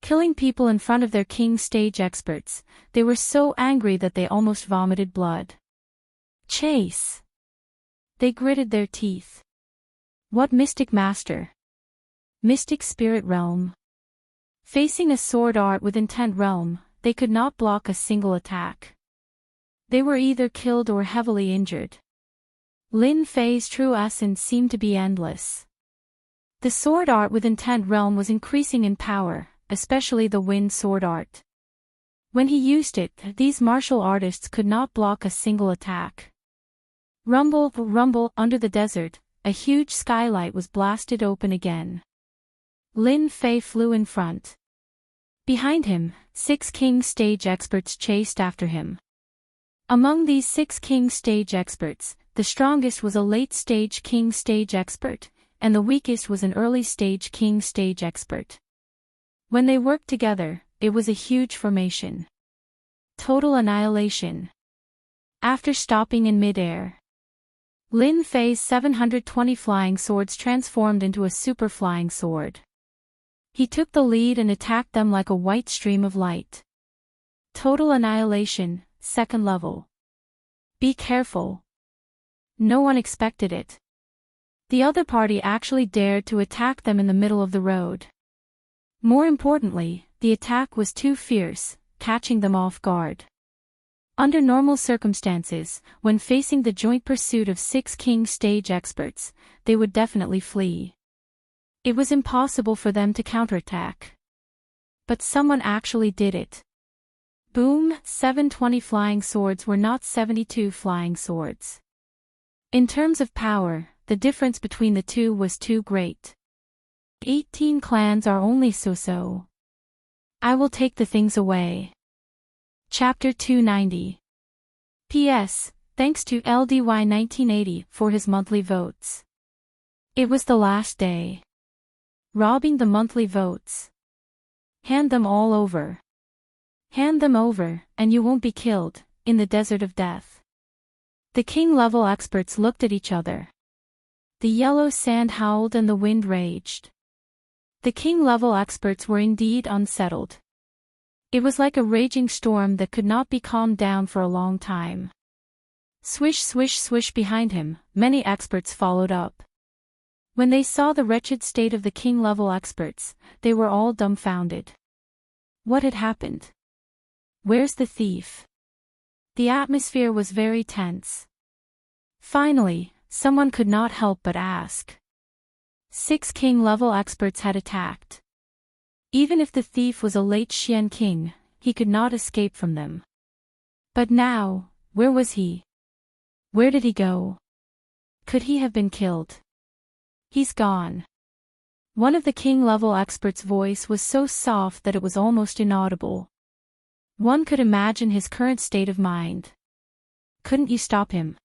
Speaker 1: Killing people in front of their King stage experts, they were so angry that they almost vomited blood. Chase! They gritted their teeth. What mystic master? Mystic spirit realm. Facing a sword art with intent realm, they could not block a single attack. They were either killed or heavily injured. Lin Fei's true essence seemed to be endless. The sword art with intent realm was increasing in power, especially the wind sword art. When he used it, these martial artists could not block a single attack. Rumble, rumble, under the desert, a huge skylight was blasted open again. Lin Fei flew in front. Behind him, 6 King stage experts chased after him. Among these 6 King stage experts, the strongest was a late-stage King stage expert, and the weakest was an early-stage King stage expert. When they worked together, it was a huge formation. Total annihilation. After stopping in mid-air, Lin Fei's 720 flying swords transformed into a super flying sword. He took the lead and attacked them like a white stream of light. Total annihilation, 2nd level. Be careful. No one expected it. The other party actually dared to attack them in the middle of the road. More importantly, the attack was too fierce, catching them off guard. Under normal circumstances, when facing the joint pursuit of 6 King stage experts, they would definitely flee. It was impossible for them to counterattack. But someone actually did it. Boom! 720 flying swords were not 72 flying swords. In terms of power, the difference between the two was too great. 18 clans are only so-so. I will take the things away. Chapter 290. P.S. Thanks to LDY1980 for his monthly votes. It was the last day. Robbing the monthly votes. Hand them all over. Hand them over, and you won't be killed, in the desert of death. The king-level experts looked at each other. The yellow sand howled and the wind raged. The king-level experts were indeed unsettled. It was like a raging storm that could not be calmed down for a long time. Swish swish swish behind him, many experts followed up. When they saw the wretched state of the king-level experts, they were all dumbfounded. What had happened? Where's the thief? The atmosphere was very tense. Finally, someone could not help but ask. 6 king-level experts had attacked. Even if the thief was a late Xian king, he could not escape from them. But now, where was he? Where did he go? Could he have been killed? He's gone. One of the king-level experts' voice was so soft that it was almost inaudible. One could imagine his current state of mind. Couldn't you stop him?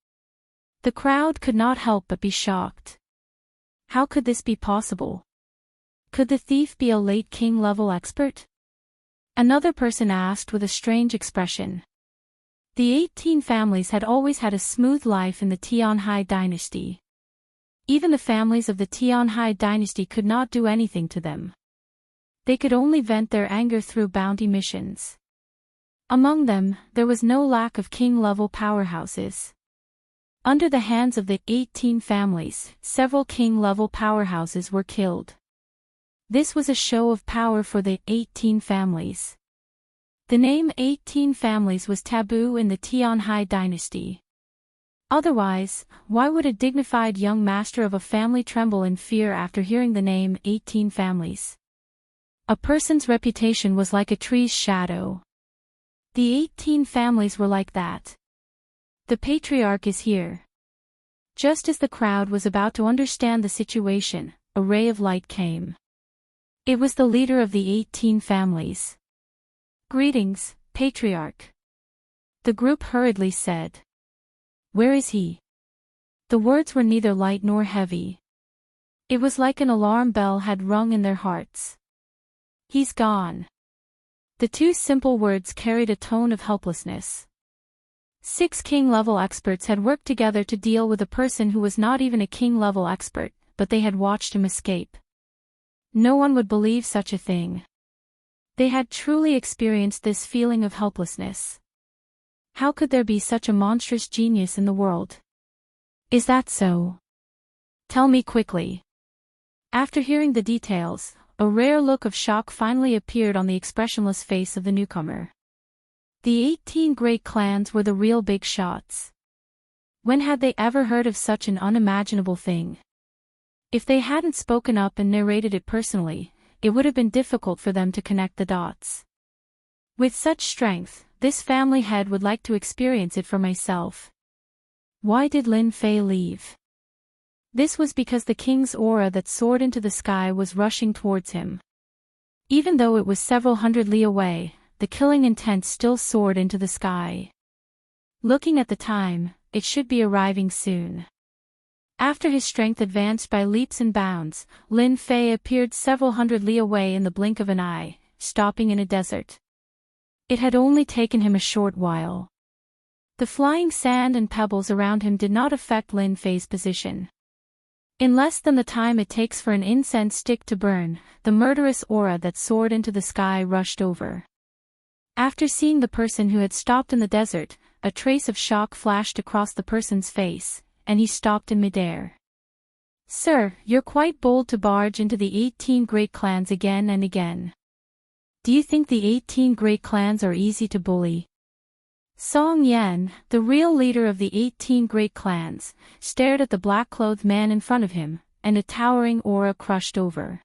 Speaker 1: The crowd could not help but be shocked. How could this be possible? Could the thief be a late king-level expert? Another person asked with a strange expression. The 18 families had always had a smooth life in the Tianhai dynasty. Even the families of the Tianhai dynasty could not do anything to them. They could only vent their anger through bounty missions. Among them, there was no lack of king-level powerhouses. Under the hands of the 18 families, several king-level powerhouses were killed. This was a show of power for the 18 families. The name 18 families was taboo in the Tianhai dynasty. Otherwise, why would a dignified young master of a family tremble in fear after hearing the name 18 families? A person's reputation was like a tree's shadow. The 18 families were like that. The patriarch is here. Just as the crowd was about to understand the situation, a ray of light came. It was the leader of the 18 families. Greetings, Patriarch. The group hurriedly said. Where is he? The words were neither light nor heavy. It was like an alarm bell had rung in their hearts. He's gone. The two simple words carried a tone of helplessness. 6 king-level experts had worked together to deal with a person who was not even a king-level expert, but they had watched him escape. No one would believe such a thing. They had truly experienced this feeling of helplessness. How could there be such a monstrous genius in the world? Is that so? Tell me quickly. After hearing the details, a rare look of shock finally appeared on the expressionless face of the newcomer. The 18 great clans were the real big shots. When had they ever heard of such an unimaginable thing? If they hadn't spoken up and narrated it personally, it would have been difficult for them to connect the dots. With such strength, this family head would like to experience it for myself. Why did Lin Fei leave? This was because the king's aura that soared into the sky was rushing towards him. Even though it was several hundred li away, the killing intent still soared into the sky. Looking at the time, it should be arriving soon. After his strength advanced by leaps and bounds, Lin Fei appeared several hundred li away in the blink of an eye, stopping in a desert. It had only taken him a short while. The flying sand and pebbles around him did not affect Lin Fei's position. In less than the time it takes for an incense stick to burn, the murderous aura that soared into the sky rushed over. After seeing the person who had stopped in the desert, a trace of shock flashed across the person's face, and he stopped in midair. Sir, you're quite bold to barge into the 18 great clans again and again. Do you think the 18 great clans are easy to bully? Song Yan, the real leader of the 18 great clans, stared at the black-clothed man in front of him, and a towering aura crushed over.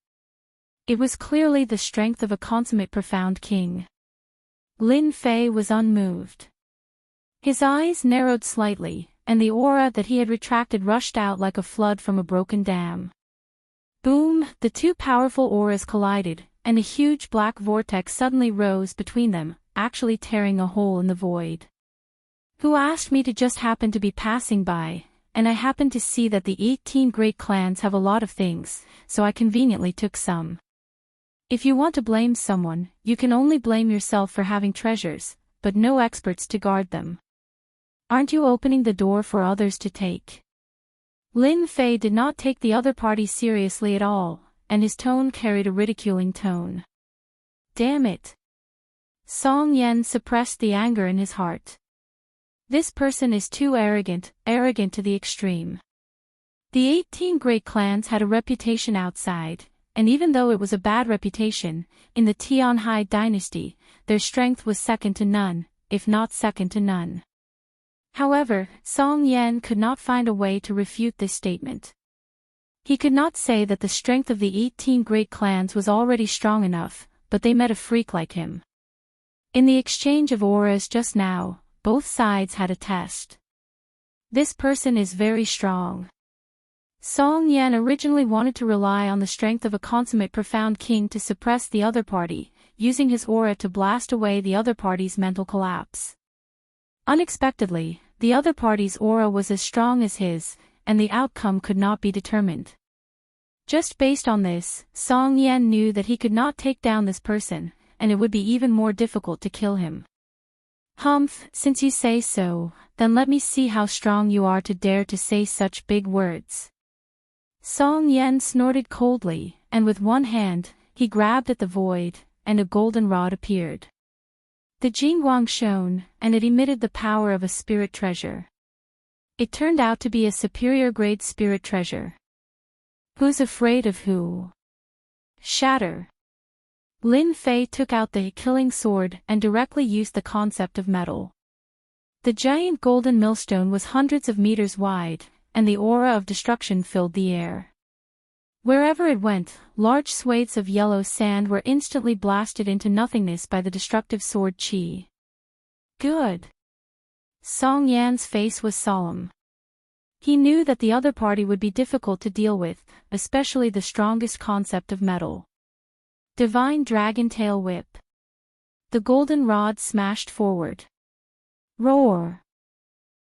Speaker 1: It was clearly the strength of a consummate profound king. Lin Fei was unmoved. His eyes narrowed slightly, and the aura that he had retracted rushed out like a flood from a broken dam. Boom! The two powerful auras collided, and a huge black vortex suddenly rose between them, actually tearing a hole in the void. Who asked me to just happen to be passing by, and I happened to see that the 18 great clans have a lot of things, so I conveniently took some. If you want to blame someone, you can only blame yourself for having treasures, but no experts to guard them. Aren't you opening the door for others to take? Lin Fei did not take the other party seriously at all, and his tone carried a ridiculing tone. Damn it! Song Yan suppressed the anger in his heart. This person is too arrogant to the extreme. The 18 great clans had a reputation outside, and even though it was a bad reputation, in the Tianhai dynasty, their strength was second to none, if not second to none. However, Song Yan could not find a way to refute this statement. He could not say that the strength of the 18 great clans was already strong enough, but they met a freak like him. In the exchange of auras just now, both sides had a test. This person is very strong. Song Yan originally wanted to rely on the strength of a consummate profound king to suppress the other party, using his aura to blast away the other party's mental collapse. Unexpectedly, the other party's aura was as strong as his, and the outcome could not be determined. Just based on this, Song Yan knew that he could not take down this person, and it would be even more difficult to kill him. Humph, since you say so, then let me see how strong you are to dare to say such big words. Song Yan snorted coldly, and with one hand, he grabbed at the void, and a golden rod appeared. The Jingguang shone, and it emitted the power of a spirit treasure. It turned out to be a superior-grade spirit treasure. Who's afraid of who? Shatter. Lin Fei took out the killing sword and directly used the concept of metal. The giant golden millstone was hundreds of meters wide, and the aura of destruction filled the air. Wherever it went, large swathes of yellow sand were instantly blasted into nothingness by the destructive sword chi. Good. Song Yan's face was solemn. He knew that the other party would be difficult to deal with, especially the strongest concept of metal. Divine Dragon Tail Whip. The golden rod smashed forward. Roar!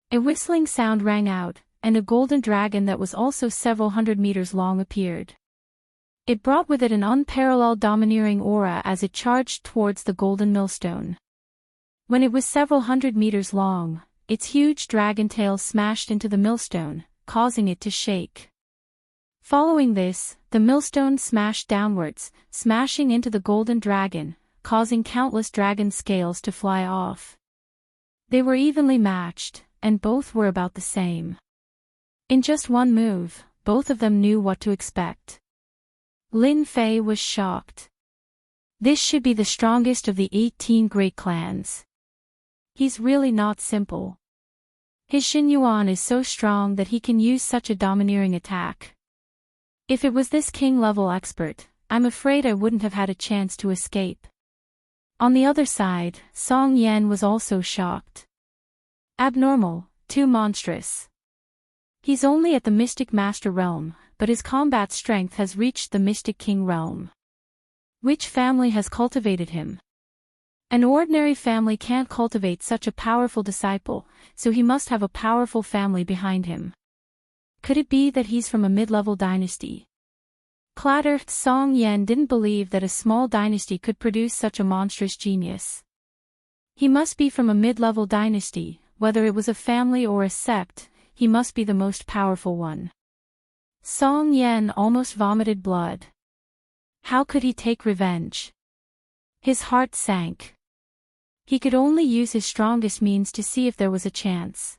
Speaker 1: A whistling sound rang out, and a golden dragon that was also several hundred meters long appeared. It brought with it an unparalleled domineering aura as it charged towards the golden millstone. When it was several hundred meters long, its huge dragon tail smashed into the millstone, causing it to shake. Following this, the millstone smashed downwards, smashing into the golden dragon, causing countless dragon scales to fly off. They were evenly matched, and both were about the same. In just one move, both of them knew what to expect. Lin Fei was shocked. This should be the strongest of the 18 great clans. He's really not simple. His Xinyuan is so strong that he can use such a domineering attack. If it was this king-level expert, I'm afraid I wouldn't have had a chance to escape. On the other side, Song Yan was also shocked. Abnormal, too monstrous. He's only at the Mystic Master realm, but his combat strength has reached the Mystic King realm. Which family has cultivated him? An ordinary family can't cultivate such a powerful disciple, so he must have a powerful family behind him. Could it be that he's from a mid-level dynasty? Clatter! Song Yan didn't believe that a small dynasty could produce such a monstrous genius. He must be from a mid-level dynasty, whether it was a family or a sect, he must be the most powerful one. Song Yan almost vomited blood. How could he take revenge? His heart sank. He could only use his strongest means to see if there was a chance.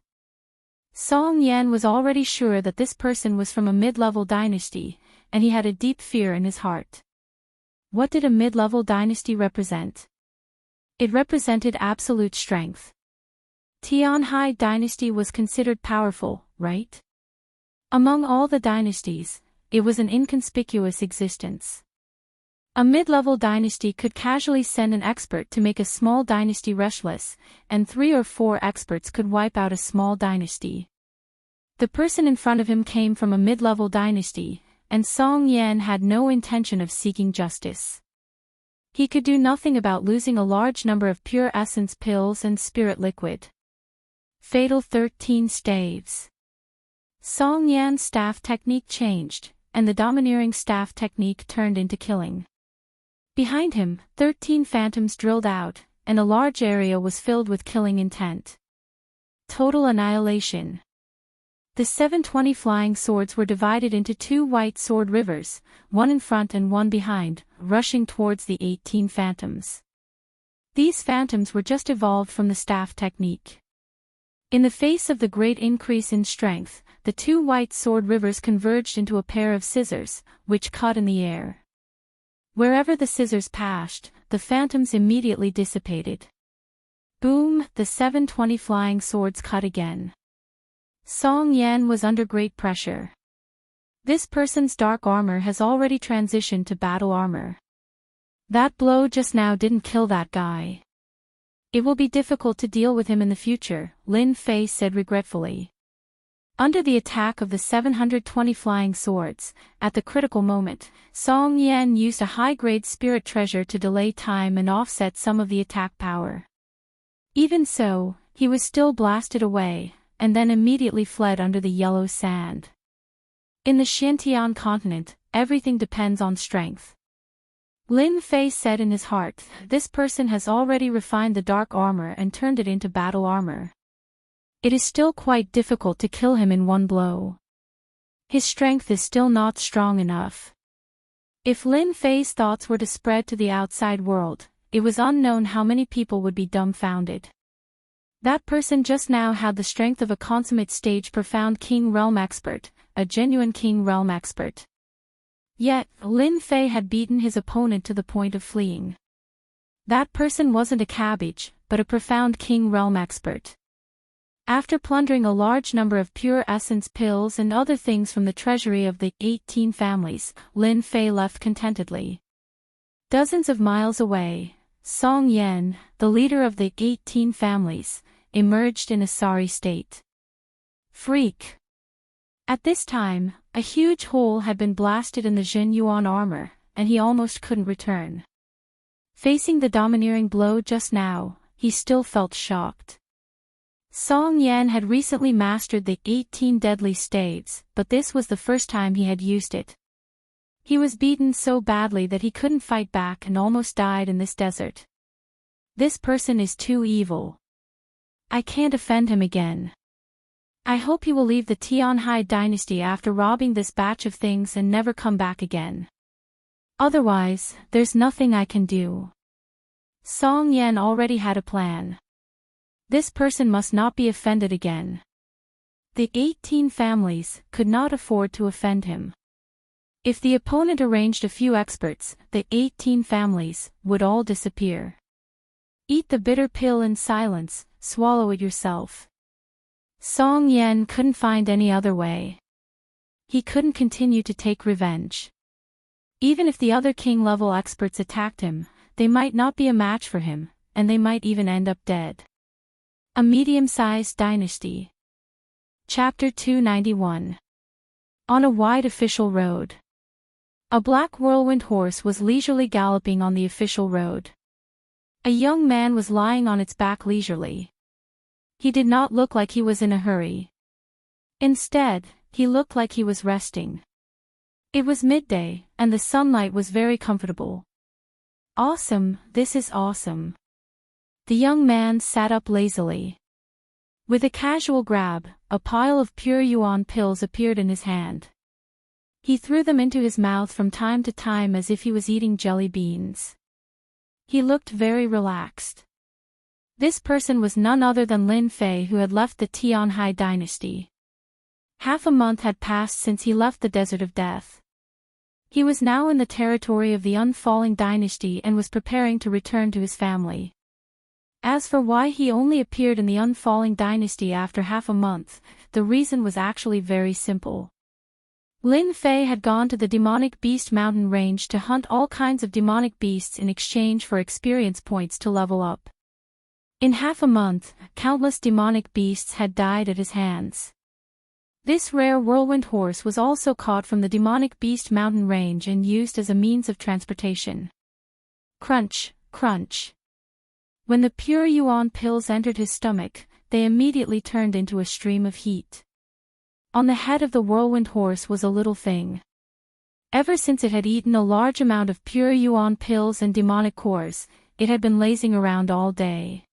Speaker 1: Song Yan was already sure that this person was from a mid-level dynasty, and he had a deep fear in his heart. What did a mid-level dynasty represent? It represented absolute strength. Tianhai dynasty was considered powerful, right? Among all the dynasties, it was an inconspicuous existence. A mid-level dynasty could casually send an expert to make a small dynasty restless, and 3 or 4 experts could wipe out a small dynasty. The person in front of him came from a mid-level dynasty, and Song Yan had no intention of seeking justice. He could do nothing about losing a large number of pure essence pills and spirit liquid. Fatal 13 staves. Song Yan's staff technique changed, and the domineering staff technique turned into killing. Behind him, 13 phantoms drilled out, and a large area was filled with killing intent. Total annihilation. The 720 flying swords were divided into 2 white sword rivers, one in front and one behind, rushing towards the 18 phantoms. These phantoms were just evolved from the staff technique. In the face of the great increase in strength, the 2 white sword rivers converged into a pair of scissors, which cut in the air. Wherever the scissors passed, the phantoms immediately dissipated. Boom, the 720 flying swords cut again. Song Yan was under great pressure. This person's dark armor has already transitioned to battle armor. That blow just now didn't kill that guy. It will be difficult to deal with him in the future, Lin Fei said regretfully. Under the attack of the 720 flying swords, at the critical moment, Song Yan used a high-grade spirit treasure to delay time and offset some of the attack power. Even so, he was still blasted away, and then immediately fled under the yellow sand. In the Xintian continent, everything depends on strength. Lin Fei said in his heart, this person has already refined the dark armor and turned it into battle armor. It is still quite difficult to kill him in one blow. His strength is still not strong enough. If Lin Fei's thoughts were to spread to the outside world, it was unknown how many people would be dumbfounded. That person just now had the strength of a consummate stage profound King Realm expert, a genuine King Realm expert. Yet, Lin Fei had beaten his opponent to the point of fleeing. That person wasn't a cabbage, but a profound King Realm expert. After plundering a large number of pure essence pills and other things from the treasury of the 18 families, Lin Fei left contentedly. Dozens of miles away, Song Yan, the leader of the 18 families, emerged in a sorry state. Freak! At this time, a huge hole had been blasted in the Jin Yuan armor, and he almost couldn't return. Facing the domineering blow just now, he still felt shocked. Song Yan had recently mastered the 18 deadly staves, but this was the first time he had used it. He was beaten so badly that he couldn't fight back and almost died in this desert. This person is too evil. I can't offend him again. I hope he will leave the Tianhai dynasty after robbing this batch of things and never come back again. Otherwise, there's nothing I can do. Song Yan already had a plan. This person must not be offended again. The 18 families could not afford to offend him. If the opponent arranged a few experts, the 18 families would all disappear. Eat the bitter pill in silence, swallow it yourself. Song Yan couldn't find any other way. He couldn't continue to take revenge. Even if the other king-level experts attacked him, they might not be a match for him, and they might even end up dead. A medium-sized dynasty. Chapter 291. On a wide official road. A black whirlwind horse was leisurely galloping on the official road. A young man was lying on its back leisurely. He did not look like he was in a hurry. Instead, he looked like he was resting. It was midday, and the sunlight was very comfortable. Awesome, this is awesome. The young man sat up lazily. With a casual grab, a pile of pure yuan pills appeared in his hand. He threw them into his mouth from time to time as if he was eating jelly beans. He looked very relaxed. This person was none other than Lin Fei, who had left the Tianhai dynasty. Half a month had passed since he left the Desert of Death. He was now in the territory of the Unfalling dynasty and was preparing to return to his family. As for why he only appeared in the Unfalling dynasty after half a month, the reason was actually very simple. Lin Fei had gone to the demonic beast mountain range to hunt all kinds of demonic beasts in exchange for experience points to level up. In half a month, countless demonic beasts had died at his hands. This rare whirlwind horse was also caught from the demonic beast mountain range and used as a means of transportation. Crunch, crunch. When the pure yuan pills entered his stomach, they immediately turned into a stream of heat. On the head of the whirlwind horse was a little thing. Ever since it had eaten a large amount of pure yuan pills and demonic cores, it had been lazing around all day.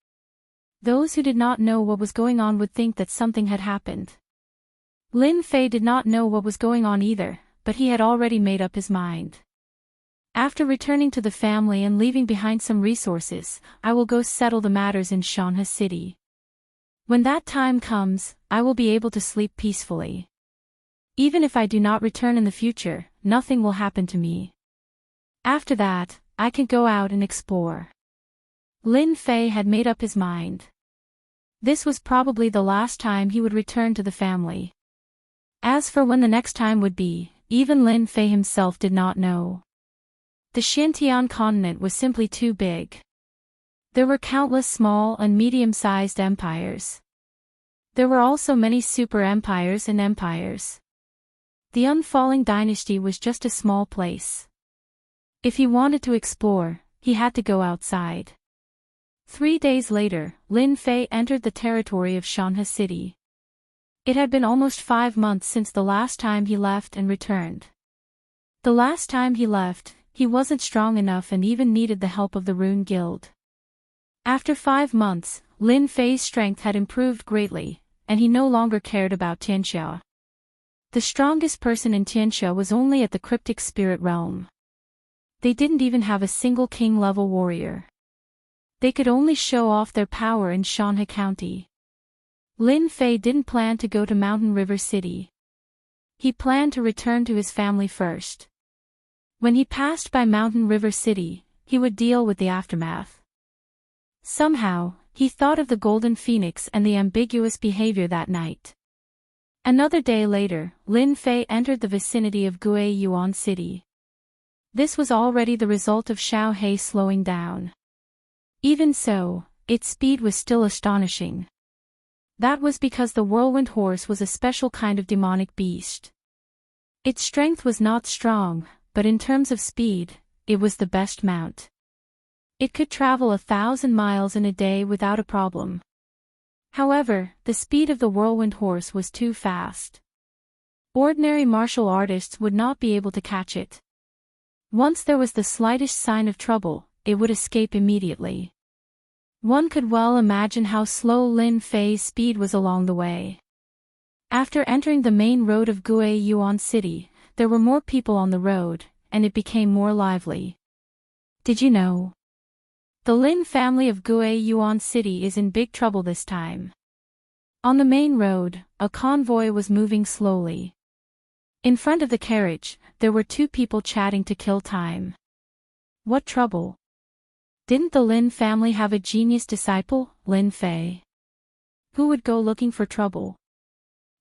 Speaker 1: Those who did not know what was going on would think that something had happened. Lin Fei did not know what was going on either, but he had already made up his mind. After returning to the family and leaving behind some resources, I will go settle the matters in Shanhe City. When that time comes, I will be able to sleep peacefully. Even if I do not return in the future, nothing will happen to me. After that, I can go out and explore. Lin Fei had made up his mind. This was probably the last time he would return to the family. As for when the next time would be, even Lin Fei himself did not know. The Xintian continent was simply too big. There were countless small and medium-sized empires. There were also many super empires and empires. The unfalling dynasty was just a small place. If he wanted to explore, he had to go outside. 3 days later, Lin Fei entered the territory of Shanhe City. It had been almost 5 months since the last time he left and returned. The last time he left, he wasn't strong enough and even needed the help of the Rune Guild. After 5 months, Lin Fei's strength had improved greatly, and he no longer cared about Tianxia. The strongest person in Tianxia was only at the cryptic spirit realm. They didn't even have a single king-level warrior. They could only show off their power in Shanhe County. Lin Fei didn't plan to go to Mountain River City. He planned to return to his family first. When he passed by Mountain River City, he would deal with the aftermath. Somehow, he thought of the Golden Phoenix and the ambiguous behavior that night. Another day later, Lin Fei entered the vicinity of Gui Yuan City. This was already the result of Xiao He slowing down. Even so, its speed was still astonishing. That was because the whirlwind horse was a special kind of demonic beast. Its strength was not strong, but in terms of speed, it was the best mount. It could travel 1,000 miles in a day without a problem. However, the speed of the whirlwind horse was too fast. Ordinary martial artists would not be able to catch it. Once there was the slightest sign of trouble, it would escape immediately. One could well imagine how slow Lin Fei's speed was along the way. After entering the main road of Gui Yuan City, there were more people on the road, and it became more lively. Did you know? The Lin family of Gui Yuan City is in big trouble this time. On the main road, a convoy was moving slowly. In front of the carriage, there were 2 people chatting to kill time. What trouble? Didn't the Lin family have a genius disciple, Lin Fei? Who would go looking for trouble?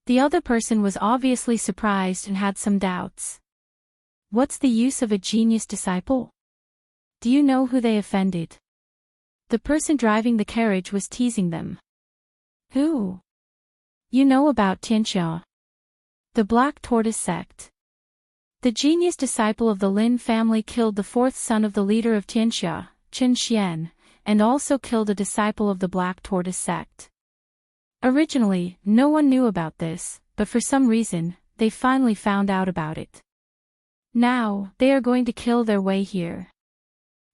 Speaker 1: The other person was obviously surprised and had some doubts. What's the use of a genius disciple? Do you know who they offended? The person driving the carriage was teasing them. Who? You know about Tianxia. The Black Tortoise sect. The genius disciple of the Lin family killed the 4th son of the leader of Tianxia, Qin Xian, and also killed a disciple of the Black Tortoise sect. Originally, no one knew about this, but for some reason, they finally found out about it. Now, they are going to kill their way here.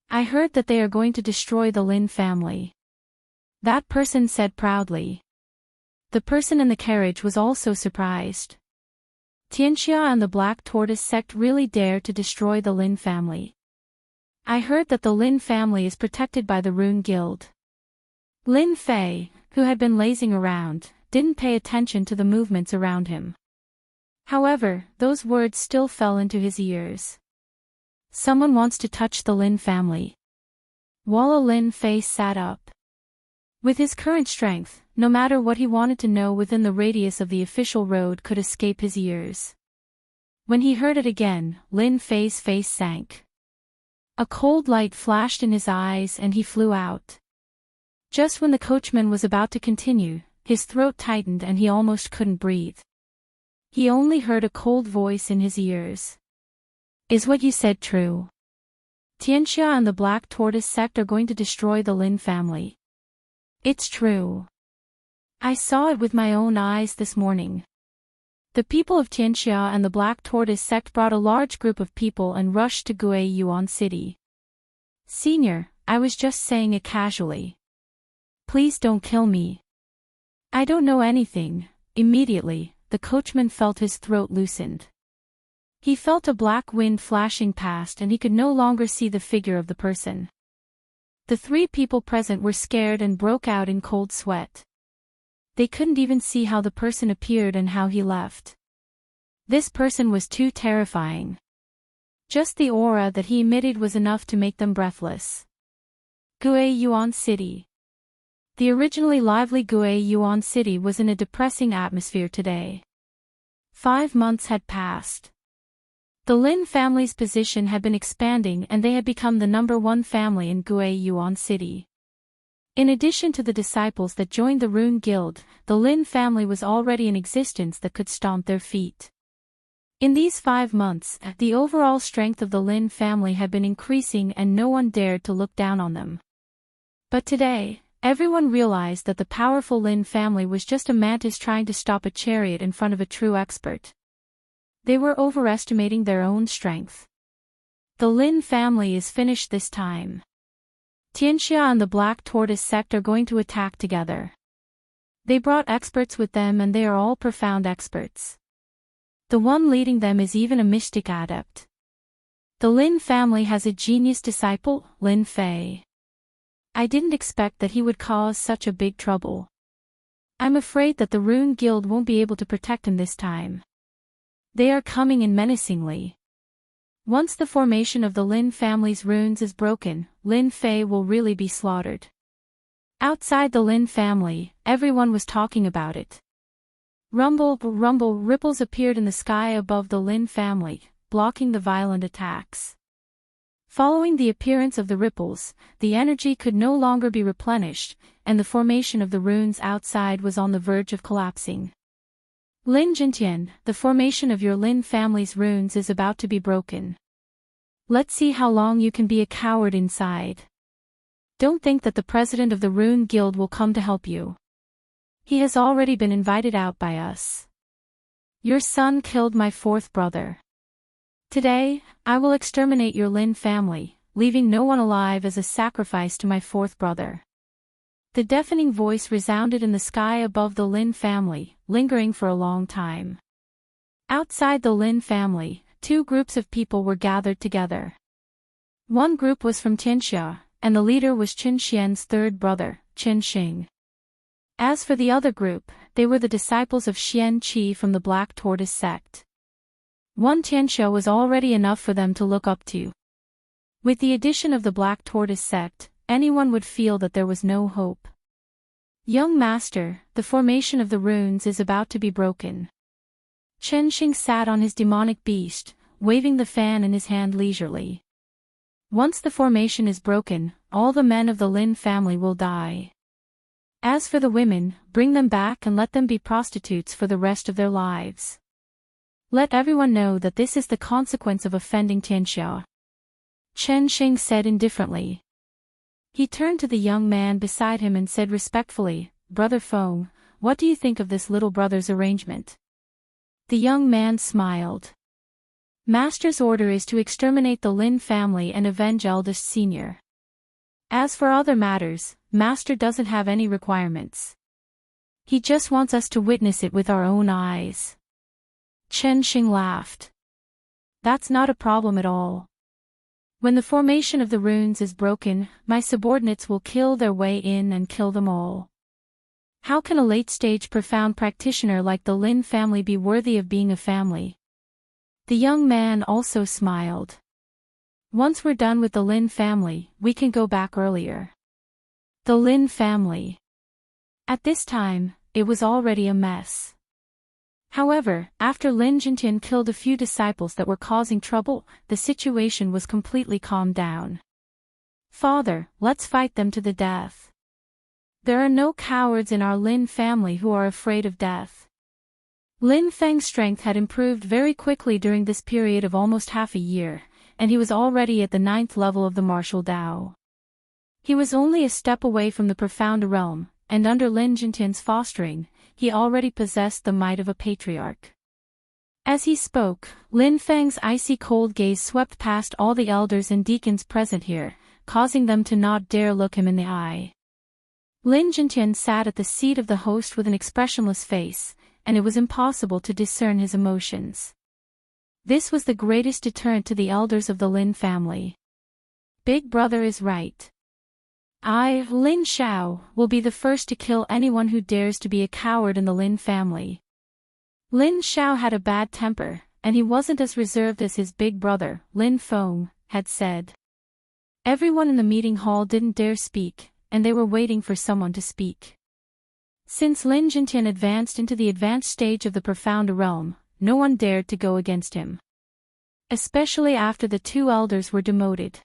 Speaker 1: I heard that they are going to destroy the Lin family. That person said proudly. The person in the carriage was also surprised. Tianxia and the Black Tortoise sect really dare to destroy the Lin family. I heard that the Lin family is protected by the Rune Guild. Lin Fei, who had been lazing around, didn't pay attention to the movements around him. However, those words still fell into his ears. Someone wants to touch the Lin family. Walla Lin Fei sat up. With his current strength, no matter what he wanted to know within the radius of the official road could escape his ears. When he heard it again, Lin Fei's face sank. A cold light flashed in his eyes and he flew out. Just when the coachman was about to continue, his throat tightened and he almost couldn't breathe. He only heard a cold voice in his ears. Is what you said true? Tianxia and the Black Tortoise sect are going to destroy the Lin family. It's true. I saw it with my own eyes this morning. The people of Tianxia and the Black Tortoise sect brought a large group of people and rushed to Gui Yuan City. "Senior, I was just saying it casually. Please don't kill me. I don't know anything." Immediately, the coachman felt his throat loosened. He felt a black wind flashing past and he could no longer see the figure of the person. The three people present were scared and broke out in cold sweat. They couldn't even see how the person appeared and how he left. This person was too terrifying. Just the aura that he emitted was enough to make them breathless. Gui Yuan City. The originally lively Gui Yuan City was in a depressing atmosphere today. 5 months had passed. The Lin family's position had been expanding and they had become the #1 family in Gui Yuan City. In addition to the disciples that joined the Rune Guild, the Lin family was already in existence that could stomp their feet. In these 5 months, the overall strength of the Lin family had been increasing and no one dared to look down on them. But today, everyone realized that the powerful Lin family was just a mantis trying to stop a chariot in front of a true expert. They were overestimating their own strength. The Lin family is finished this time. Tianxia and the Black Tortoise sect are going to attack together. They brought experts with them and they are all profound experts. The one leading them is even a mystic adept. The Lin family has a genius disciple, Lin Fei. I didn't expect that he would cause such a big trouble. I'm afraid that the Rune Guild won't be able to protect him this time. They are coming in menacingly. Once the formation of the Lin family's runes is broken, Lin Fei will really be slaughtered. Outside the Lin family, everyone was talking about it. Rumble, rumble, ripples appeared in the sky above the Lin family, blocking the violent attacks. Following the appearance of the ripples, the energy could no longer be replenished, and the formation of the runes outside was on the verge of collapsing. Lin Jintian, the formation of your Lin family's runes is about to be broken. Let's see how long you can be a coward inside. Don't think that the president of the Rune Guild will come to help you. He has already been invited out by us. Your son killed my 4th brother. Today, I will exterminate your Lin family, leaving no one alive as a sacrifice to my 4th brother. The deafening voice resounded in the sky above the Lin family, lingering for a long time. Outside the Lin family, 2 groups of people were gathered together. One group was from Tianxia, and the leader was Qin Xian's 3rd brother, Qin Xing. As for the other group, they were the disciples of Xian Qi from the Black Tortoise sect. One Tianxia was already enough for them to look up to. With the addition of the Black Tortoise sect, anyone would feel that there was no hope. Young master, the formation of the runes is about to be broken. Chen Xing sat on his demonic beast, waving the fan in his hand leisurely. Once the formation is broken, all the men of the Lin family will die. As for the women, bring them back and let them be prostitutes for the rest of their lives. Let everyone know that this is the consequence of offending Tianxia. Chen Xing said indifferently. He turned to the young man beside him and said respectfully, "Brother Feng, what do you think of this little brother's arrangement?" The young man smiled. Master's order is to exterminate the Lin family and avenge eldest senior. As for other matters, Master doesn't have any requirements. He just wants us to witness it with our own eyes. Chen Xing laughed. That's not a problem at all. When the formation of the runes is broken, my subordinates will kill their way in and kill them all. How can a late-stage profound practitioner like the Lin family be worthy of being a family? The young man also smiled. Once we're done with the Lin family, we can go back earlier. The Lin family. At this time, it was already a mess. However, after Lin Jintian killed a few disciples that were causing trouble, the situation was completely calmed down. Father, let's fight them to the death. There are no cowards in our Lin family who are afraid of death. Lin Feng's strength had improved very quickly during this period of almost half a year, and he was already at the 9th level of the martial Dao. He was only a step away from the profound realm, and under Lin Jintian's fostering, he already possessed the might of a patriarch. As he spoke, Lin Feng's icy cold gaze swept past all the elders and deacons present here, causing them to not dare look him in the eye. Lin Jintian sat at the seat of the host with an expressionless face, and it was impossible to discern his emotions. This was the greatest deterrent to the elders of the Lin family. Big brother is right. I, Lin Xiao, will be the first to kill anyone who dares to be a coward in the Lin family. Lin Xiao had a bad temper, and he wasn't as reserved as his big brother, Lin Feng, had said. Everyone in the meeting hall didn't dare speak, and they were waiting for someone to speak. Since Lin Jintian advanced into the advanced stage of the profound realm, no one dared to go against him. Especially after the two elders were demoted.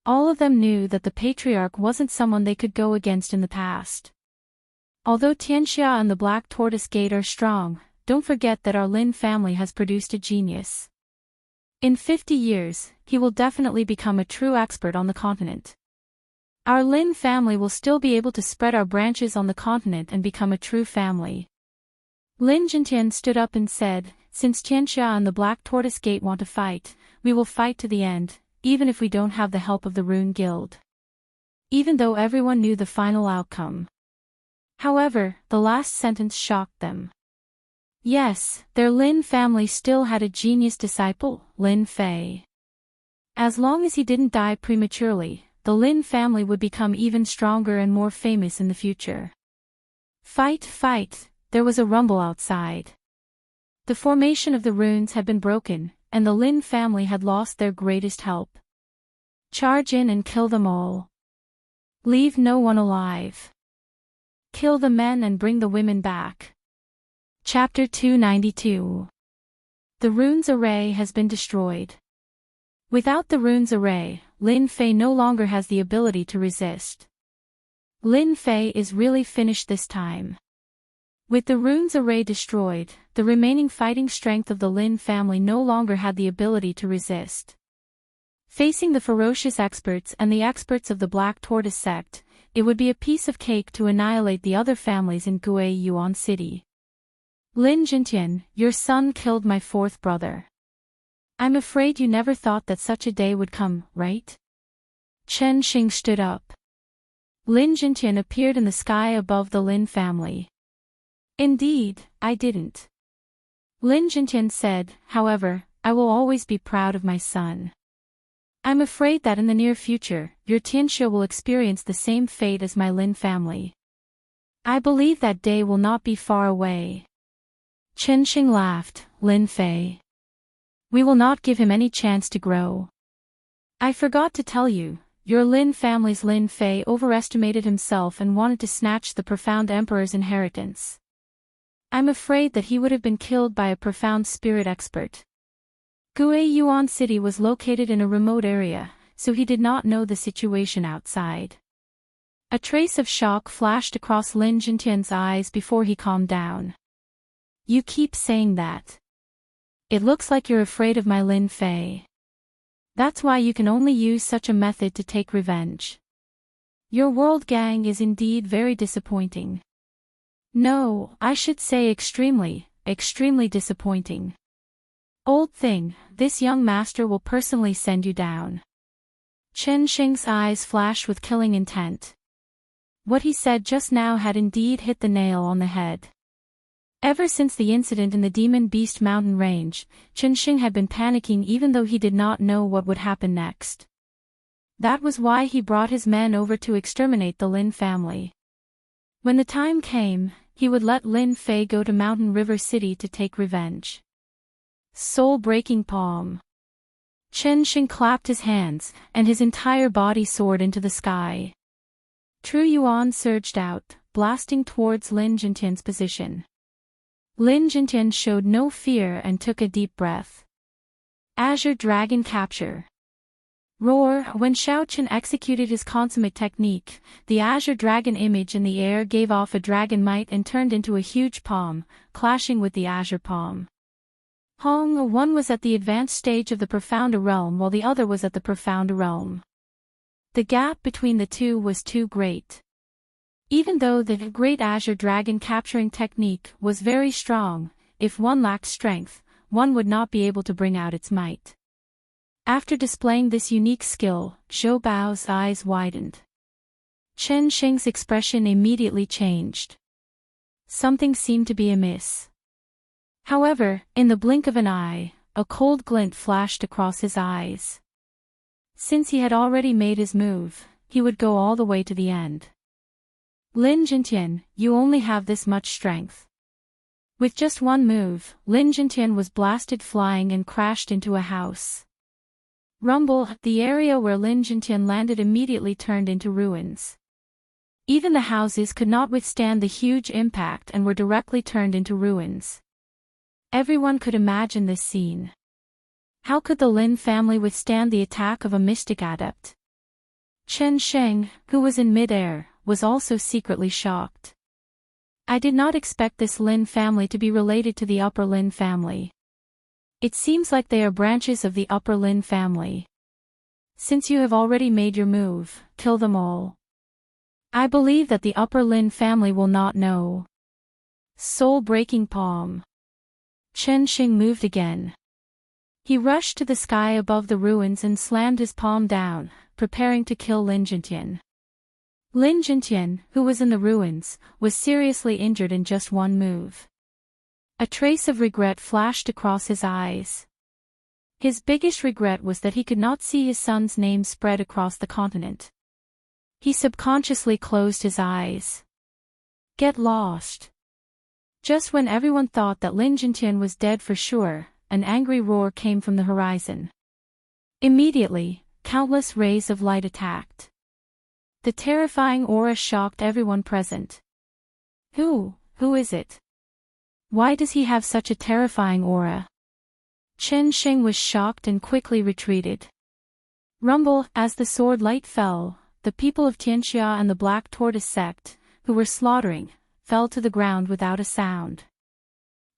Speaker 1: All of them knew that the patriarch wasn't someone they could go against in the past. Although Tianxia and the Black Tortoise Gate are strong, don't forget that our Lin family has produced a genius. In 50 years, he will definitely become a true expert on the continent. Our Lin family will still be able to spread our branches on the continent and become a true family. Lin Jintian stood up and said, since Tianxia and the Black Tortoise Gate want to fight, we will fight to the end, even if we don't have the help of the Rune Guild. Even though everyone knew the final outcome. However, the last sentence shocked them. Yes, their Lin family still had a genius disciple, Lin Fei. As long as he didn't die prematurely, the Lin family would become even stronger and more famous in the future. Fight, fight, there was a rumble outside. The formation of the runes had been broken, and the Lin family had lost their greatest help. Charge in and kill them all. Leave no one alive. Kill the men and bring the women back. Chapter 292. The runes array has been destroyed. Without the runes array, Lin Fei no longer has the ability to resist. Lin Fei is really finished this time. With the runes array destroyed, the remaining fighting strength of the Lin family no longer had the ability to resist. Facing the ferocious experts and the experts of the Black Tortoise sect, it would be a piece of cake to annihilate the other families in Gui Yuan City. Lin Jintian, your son killed my fourth brother. I'm afraid you never thought that such a day would come, right? Chen Xing stood up. Lin Jintian appeared in the sky above the Lin family. Indeed, I didn't. Lin Jintian said, however, I will always be proud of my son. I'm afraid that in the near future, your Tianxia will experience the same fate as my Lin family. I believe that day will not be far away. Chen Xing laughed, Lin Fei. We will not give him any chance to grow. I forgot to tell you, your Lin family's Lin Fei overestimated himself and wanted to snatch the profound emperor's inheritance. I'm afraid that he would have been killed by a profound spirit expert. Gui Yuan City was located in a remote area, so he did not know the situation outside. A trace of shock flashed across Lin Jintian's eyes before he calmed down. You keep saying that. It looks like you're afraid of my Lin Fei. That's why you can only use such a method to take revenge. Your world gang is indeed very disappointing. No, I should say extremely disappointing. Old thing, this young master will personally send you down. Chen Xing's eyes flashed with killing intent. What he said just now had indeed hit the nail on the head. Ever since the incident in the Demon Beast mountain range, Chen Xing had been panicking even though he did not know what would happen next. That was why he brought his men over to exterminate the Lin family. When the time came, he would let Lin Fei go to Mountain River City to take revenge. Soul-breaking palm. Chen Xing clapped his hands, and his entire body soared into the sky. True Yuan surged out, blasting towards Lin Jintian's position. Lin Jintian showed no fear and took a deep breath. Azure Dragon Capture. Roar. When Xiao Chen executed his consummate technique, the Azure Dragon image in the air gave off a dragon might and turned into a huge palm, clashing with the Azure Palm. One was at the advanced stage of the Profound Realm while the other was at the Profound Realm. The gap between the two was too great. Even though the Great Azure Dragon capturing technique was very strong, if one lacked strength, one would not be able to bring out its might. After displaying this unique skill, Zhou Bao's eyes widened. Chen Xing's expression immediately changed. Something seemed to be amiss. However, in the blink of an eye, a cold glint flashed across his eyes. Since he had already made his move, he would go all the way to the end. Lin Jintian, you only have this much strength. With just one move, Lin Jintian was blasted flying and crashed into a house. Rumble, the area where Lin Jintian landed immediately turned into ruins. Even the houses could not withstand the huge impact and were directly turned into ruins. Everyone could imagine this scene. How could the Lin family withstand the attack of a mystic adept? Chen Sheng, who was in mid-air, was also secretly shocked. I did not expect this Lin family to be related to the Upper Lin family. It seems like they are branches of the Upper Lin family. Since you have already made your move, kill them all. I believe that the Upper Lin family will not know. Soul-breaking palm. Chen Xing moved again. He rushed to the sky above the ruins and slammed his palm down, preparing to kill Lin Jintian. Lin Jintian, who was in the ruins, was seriously injured in just one move. A trace of regret flashed across his eyes. His biggest regret was that he could not see his son's name spread across the continent. He subconsciously closed his eyes. Get lost. Just when everyone thought that Lin Jintian was dead for sure, an angry roar came from the horizon. Immediately, countless rays of light attacked. The terrifying aura shocked everyone present. Who is it? Why does he have such a terrifying aura? Chen Xing was shocked and quickly retreated. Rumble, as the sword light fell, the people of Tianxia and the Black Tortoise sect, who were slaughtering, fell to the ground without a sound.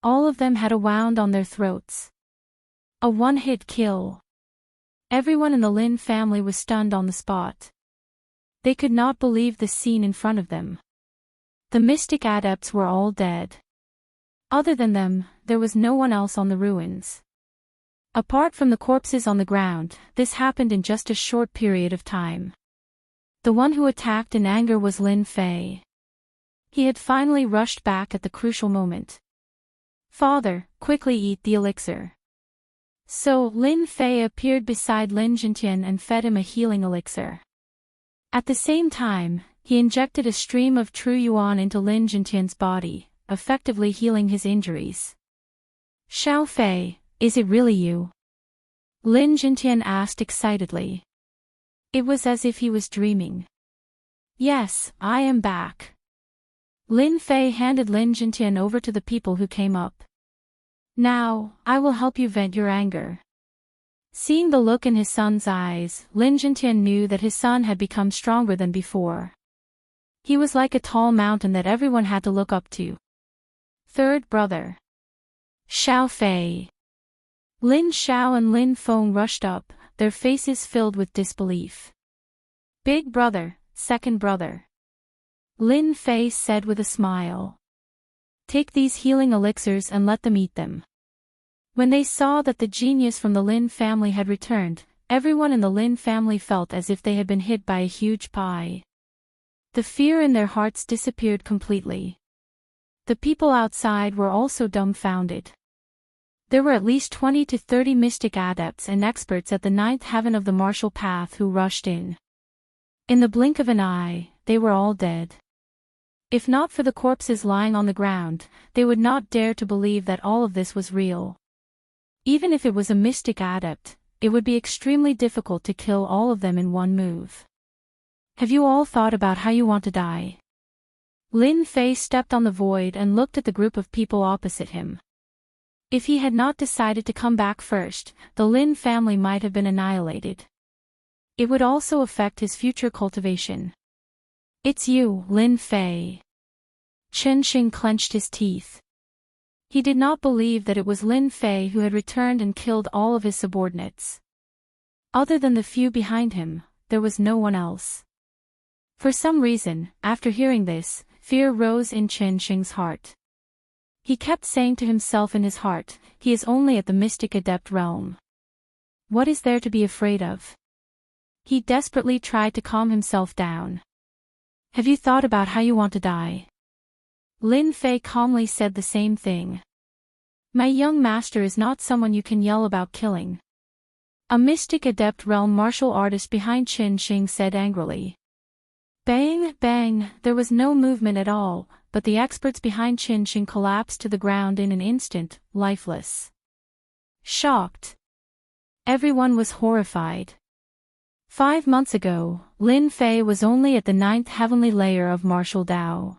Speaker 1: All of them had a wound on their throats. A one-hit kill. Everyone in the Lin family was stunned on the spot. They could not believe the scene in front of them. The mystic adepts were all dead. Other than them, there was no one else on the ruins. Apart from the corpses on the ground, this happened in just a short period of time. The one who attacked in anger was Lin Fei. He had finally rushed back at the crucial moment. Father, quickly eat the elixir. So Lin Fei appeared beside Lin Jintian and fed him a healing elixir. At the same time, he injected a stream of true yuan into Lin Jintian's body, effectively healing his injuries. Xiao Fei, is it really you? Lin Jintian asked excitedly. It was as if he was dreaming. Yes, I am back. Lin Fei handed Lin Jintian over to the people who came up. Now, I will help you vent your anger. Seeing the look in his son's eyes, Lin Jintian knew that his son had become stronger than before. He was like a tall mountain that everyone had to look up to. Third brother. Xiao Fei. Lin Xiao and Lin Feng rushed up, their faces filled with disbelief. Big brother, second brother. Lin Fei said with a smile. Take these healing elixirs and let them eat them. When they saw that the genius from the Lin family had returned, everyone in the Lin family felt as if they had been hit by a huge pie. The fear in their hearts disappeared completely. The people outside were also dumbfounded. There were at least 20 to 30 mystic adepts and experts at the ninth heaven of the martial path who rushed in. In the blink of an eye, they were all dead. If not for the corpses lying on the ground, they would not dare to believe that all of this was real. Even if it was a mystic adept, it would be extremely difficult to kill all of them in one move. Have you all thought about how you want to die? Lin Fei stepped on the void and looked at the group of people opposite him. If he had not decided to come back first, the Lin family might have been annihilated. It would also affect his future cultivation. It's you, Lin Fei. Chen Xing clenched his teeth. He did not believe that it was Lin Fei who had returned and killed all of his subordinates. Other than the few behind him, there was no one else. For some reason, after hearing this, fear rose in Chen Xing's heart. He kept saying to himself in his heart, he is only at the mystic adept realm. What is there to be afraid of? He desperately tried to calm himself down. Have you thought about how you want to die? Lin Fei calmly said the same thing. My young master is not someone you can yell about killing. A mystic adept realm martial artist behind Qin Shing said angrily. Bang, bang, there was no movement at all, but the experts behind Qin Shing collapsed to the ground in an instant, lifeless. Shocked. Everyone was horrified. 5 months ago, Lin Fei was only at the 9th heavenly layer of martial Dao.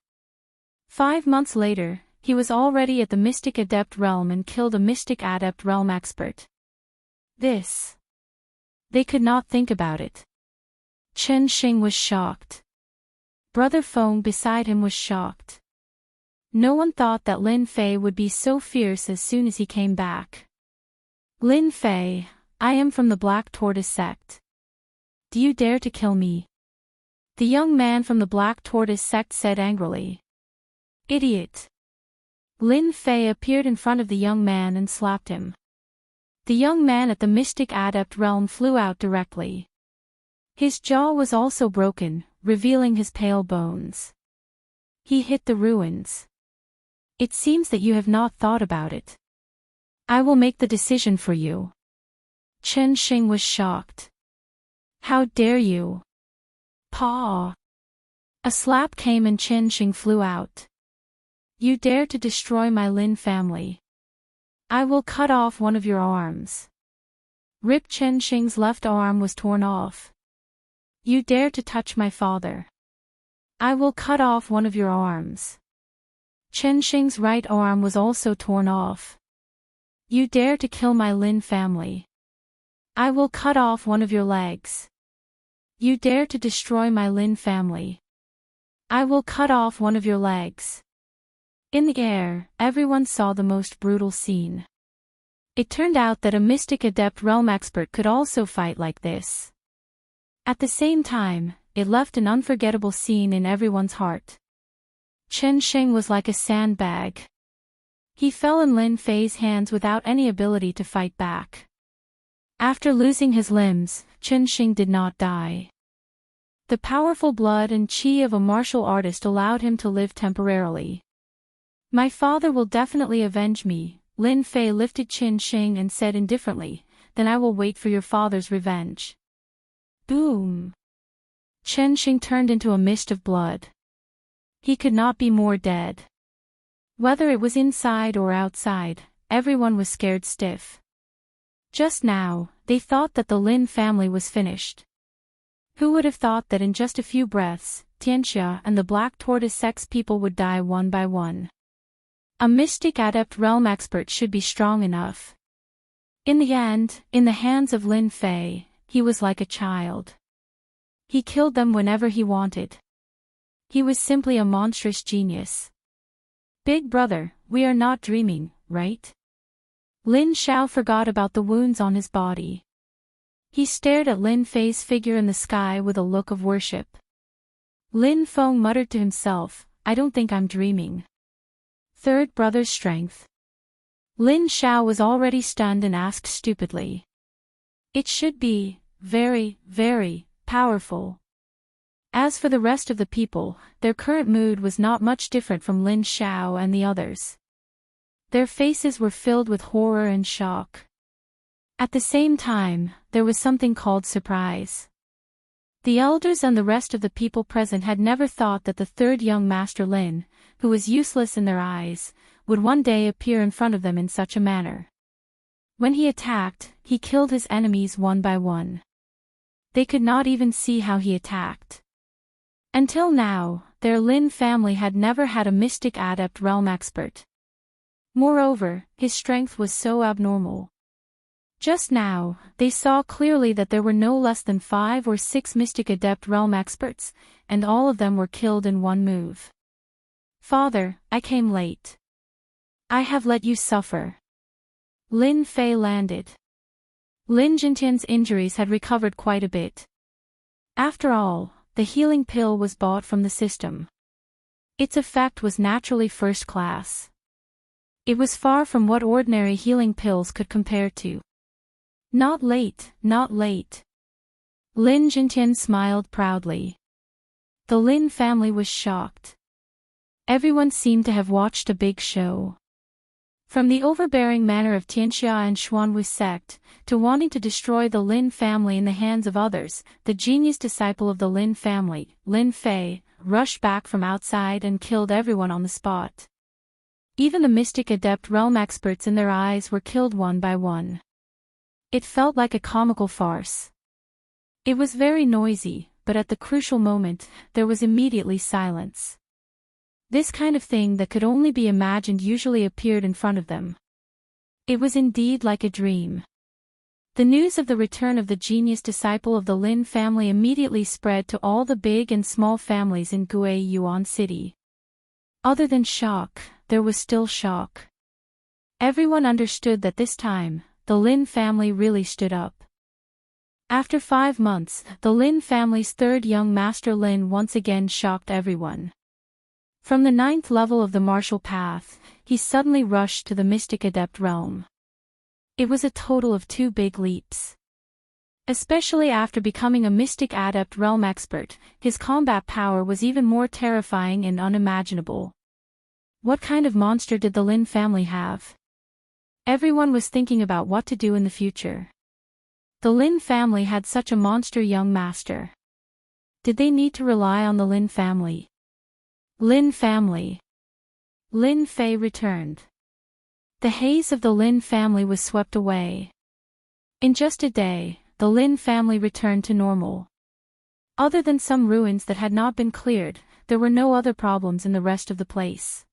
Speaker 1: 5 months later, he was already at the mystic adept realm and killed a mystic adept realm expert. This. They could not think about it. Chen Xing was shocked. Brother Feng beside him was shocked. No one thought that Lin Fei would be so fierce as soon as he came back. Lin Fei, I am from the Black Tortoise sect. Do you dare to kill me? The young man from the Black Tortoise sect said angrily. Idiot. Lin Fei appeared in front of the young man and slapped him. The young man at the mystic adept realm flew out directly. His jaw was also broken, revealing his pale bones. He hit the ruins. It seems that you have not thought about it. I will make the decision for you. Chen Xing was shocked. How dare you? Paw. A slap came and Chen Xing flew out. You dare to destroy my Lin family. I will cut off one of your arms. Rip Chen Xing's left arm was torn off. You dare to touch my father. I will cut off one of your arms. Chen Xing's right arm was also torn off. You dare to kill my Lin family. I will cut off one of your legs. You dare to destroy my Lin family. I will cut off one of your legs. In the air, everyone saw the most brutal scene. It turned out that a mystic adept realm expert could also fight like this. At the same time, it left an unforgettable scene in everyone's heart. Chen Xing was like a sandbag. He fell in Lin Fei's hands without any ability to fight back. After losing his limbs, Chen Xing did not die. The powerful blood and qi of a martial artist allowed him to live temporarily. My father will definitely avenge me, Lin Fei lifted Chen Xing and said indifferently, then I will wait for your father's revenge. Boom! Chen Xing turned into a mist of blood. He could not be more dead. Whether it was inside or outside, everyone was scared stiff. Just now, they thought that the Lin family was finished. Who would have thought that in just a few breaths, Tianxia and the Black Tortoise sects people would die one by one? A mystic adept realm expert should be strong enough. In the end, in the hands of Lin Fei, he was like a child. He killed them whenever he wanted. He was simply a monstrous genius. Big brother, we are not dreaming, right? Lin Xiao forgot about the wounds on his body. He stared at Lin Fei's figure in the sky with a look of worship. Lin Feng muttered to himself, I don't think I'm dreaming. Third brother's strength. Lin Xiao was already stunned and asked stupidly. It should be, very, very, powerful. As for the rest of the people, their current mood was not much different from Lin Xiao and the others. Their faces were filled with horror and shock. At the same time, there was something called surprise. The elders and the rest of the people present had never thought that the third young master Lin, who was useless in their eyes, would one day appear in front of them in such a manner. When he attacked, he killed his enemies one by one. They could not even see how he attacked. Until now, their Lin family had never had a mystic adept realm expert. Moreover, his strength was so abnormal. Just now, they saw clearly that there were no less than 5 or 6 mystic adept realm experts, and all of them were killed in one move. Father, I came late. I have let you suffer. Lin Fei landed. Lin Jintian's injuries had recovered quite a bit. After all, the healing pill was bought from the system. Its effect was naturally first class. It was far from what ordinary healing pills could compare to. Not late, not late. Lin Jintian smiled proudly. The Lin family was shocked. Everyone seemed to have watched a big show. From the overbearing manner of Tianxia and Xuanwu sect, to wanting to destroy the Lin family in the hands of others, the genius disciple of the Lin family, Lin Fei, rushed back from outside and killed everyone on the spot. Even the mystic adept realm experts in their eyes were killed one by one. It felt like a comical farce. It was very noisy, but at the crucial moment, there was immediately silence. This kind of thing that could only be imagined usually appeared in front of them. It was indeed like a dream. The news of the return of the genius disciple of the Lin family immediately spread to all the big and small families in Guiyuan City. Other than shock, there was still shock. Everyone understood that this time, the Lin family really stood up. After 5 months, the Lin family's third young master Lin once again shocked everyone. From the 9th level of the martial path, he suddenly rushed to the mystic adept realm. It was a total of 2 big leaps. Especially after becoming a mystic adept realm expert, his combat power was even more terrifying and unimaginable. What kind of monster did the Lin family have? Everyone was thinking about what to do in the future. The Lin family had such a monster young master. Did they need to rely on the Lin family? Lin family. Lin Fei returned. The haze of the Lin family was swept away. In just a day, the Lin family returned to normal. Other than some ruins that had not been cleared, there were no other problems in the rest of the place.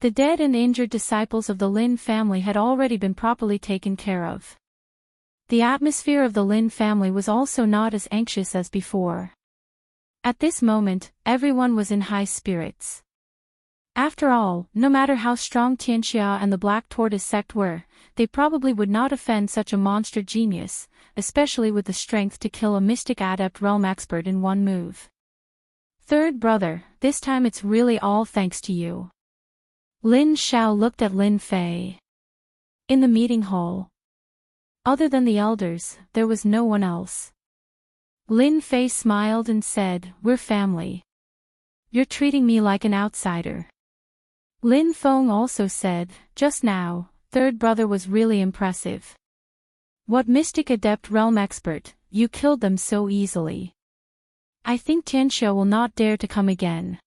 Speaker 1: The dead and injured disciples of the Lin family had already been properly taken care of. The atmosphere of the Lin family was also not as anxious as before. At this moment, everyone was in high spirits. After all, no matter how strong Tianxia and the Black Tortoise sect were, they probably would not offend such a monster genius, especially with the strength to kill a mystic adept realm expert in one move. Third brother, this time it's really all thanks to you. Lin Xiao looked at Lin Fei. In the meeting hall. Other than the elders, there was no one else. Lin Fei smiled and said, "We're family. You're treating me like an outsider." Lin Feng also said, "Just now, third brother was really impressive. What mystic adept realm expert, you killed them so easily. I think Tianxia will not dare to come again."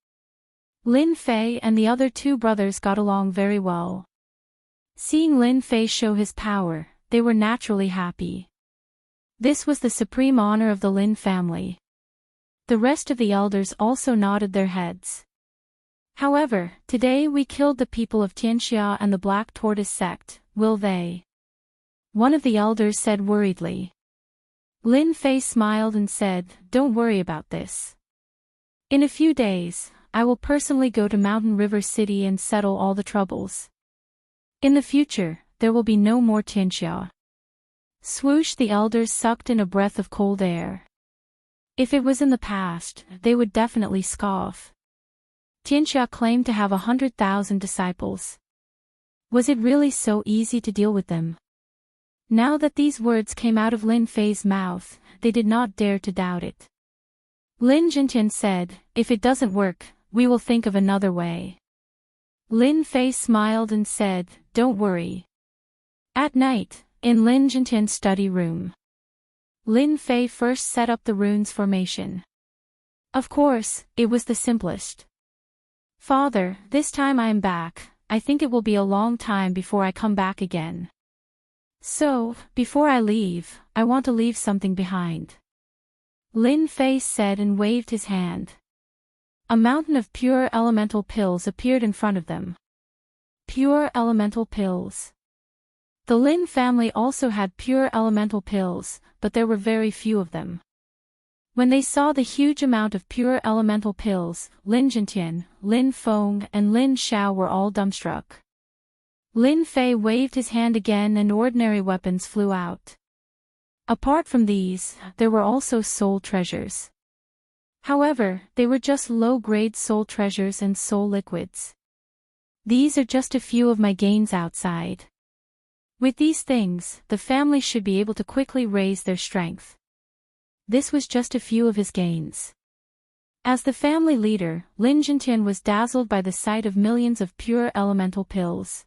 Speaker 1: Lin Fei and the other 2 brothers got along very well. Seeing Lin Fei show his power, they were naturally happy. This was the supreme honor of the Lin family. The rest of the elders also nodded their heads. However, today we killed the people of Tianxia and the Black Tortoise sect, will they? One of the elders said worriedly. Lin Fei smiled and said, "Don't worry about this. In a few days, I will personally go to Mountain River City and settle all the troubles. In the future, there will be no more Tianxia." Swoosh! The elders sucked in a breath of cold air. If it was in the past, they would definitely scoff. Tianxia claimed to have 100,000 disciples. Was it really so easy to deal with them? Now that these words came out of Lin Fei's mouth, they did not dare to doubt it. Lin Jintian said, "If it doesn't work, we will think of another way." Lin Fei smiled and said, "Don't worry." At night, in Lin Jintian's study room, Lin Fei first set up the runes formation. Of course, it was the simplest. "Father, this time I am back. I think it will be a long time before I come back again. So, before I leave, I want to leave something behind." Lin Fei said and waved his hand. A mountain of pure elemental pills appeared in front of them. Pure elemental pills. The Lin family also had pure elemental pills, but there were very few of them. When they saw the huge amount of pure elemental pills, Lin Jintian, Lin Feng and Lin Xiao were all dumbstruck. Lin Fei waved his hand again and ordinary weapons flew out. Apart from these, there were also soul treasures. However, they were just low-grade soul treasures and soul liquids. These are just a few of my gains outside. With these things, the family should be able to quickly raise their strength. This was just a few of his gains. As the family leader, Lin Jintian was dazzled by the sight of millions of pure elemental pills.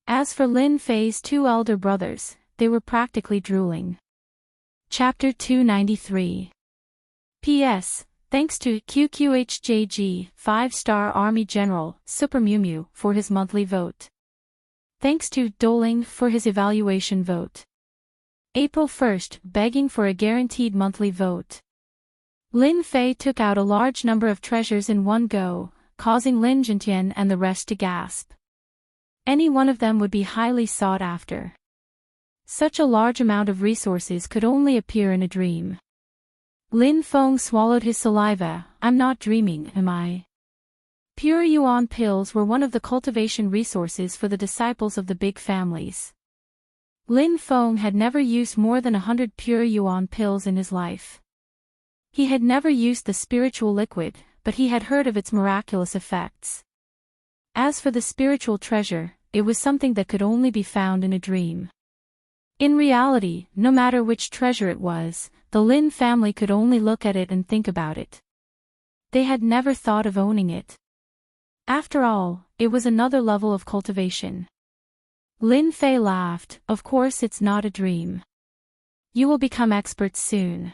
Speaker 1: As for Lin Fei's two elder brothers, they were practically drooling. Chapter 293. P.S. Thanks to QQHJG, 5-star Army General, Super Mew Mew, for his monthly vote. Thanks to Doling for his evaluation vote. April 1st, begging for a guaranteed monthly vote. Lin Fei took out a large number of treasures in one go, causing Lin Jintian and the rest to gasp. Any one of them would be highly sought after. Such a large amount of resources could only appear in a dream. Lin Feng swallowed his saliva. I'm not dreaming, am I? Pure Yuan pills were one of the cultivation resources for the disciples of the big families. Lin Feng had never used more than 100 pure Yuan pills in his life. He had never used the spiritual liquid, but he had heard of its miraculous effects. As for the spiritual treasure, it was something that could only be found in a dream. In reality, no matter which treasure it was, the Lin family could only look at it and think about it. They had never thought of owning it. After all, it was another level of cultivation. Lin Fei laughed. Of course it's not a dream. You will become experts soon.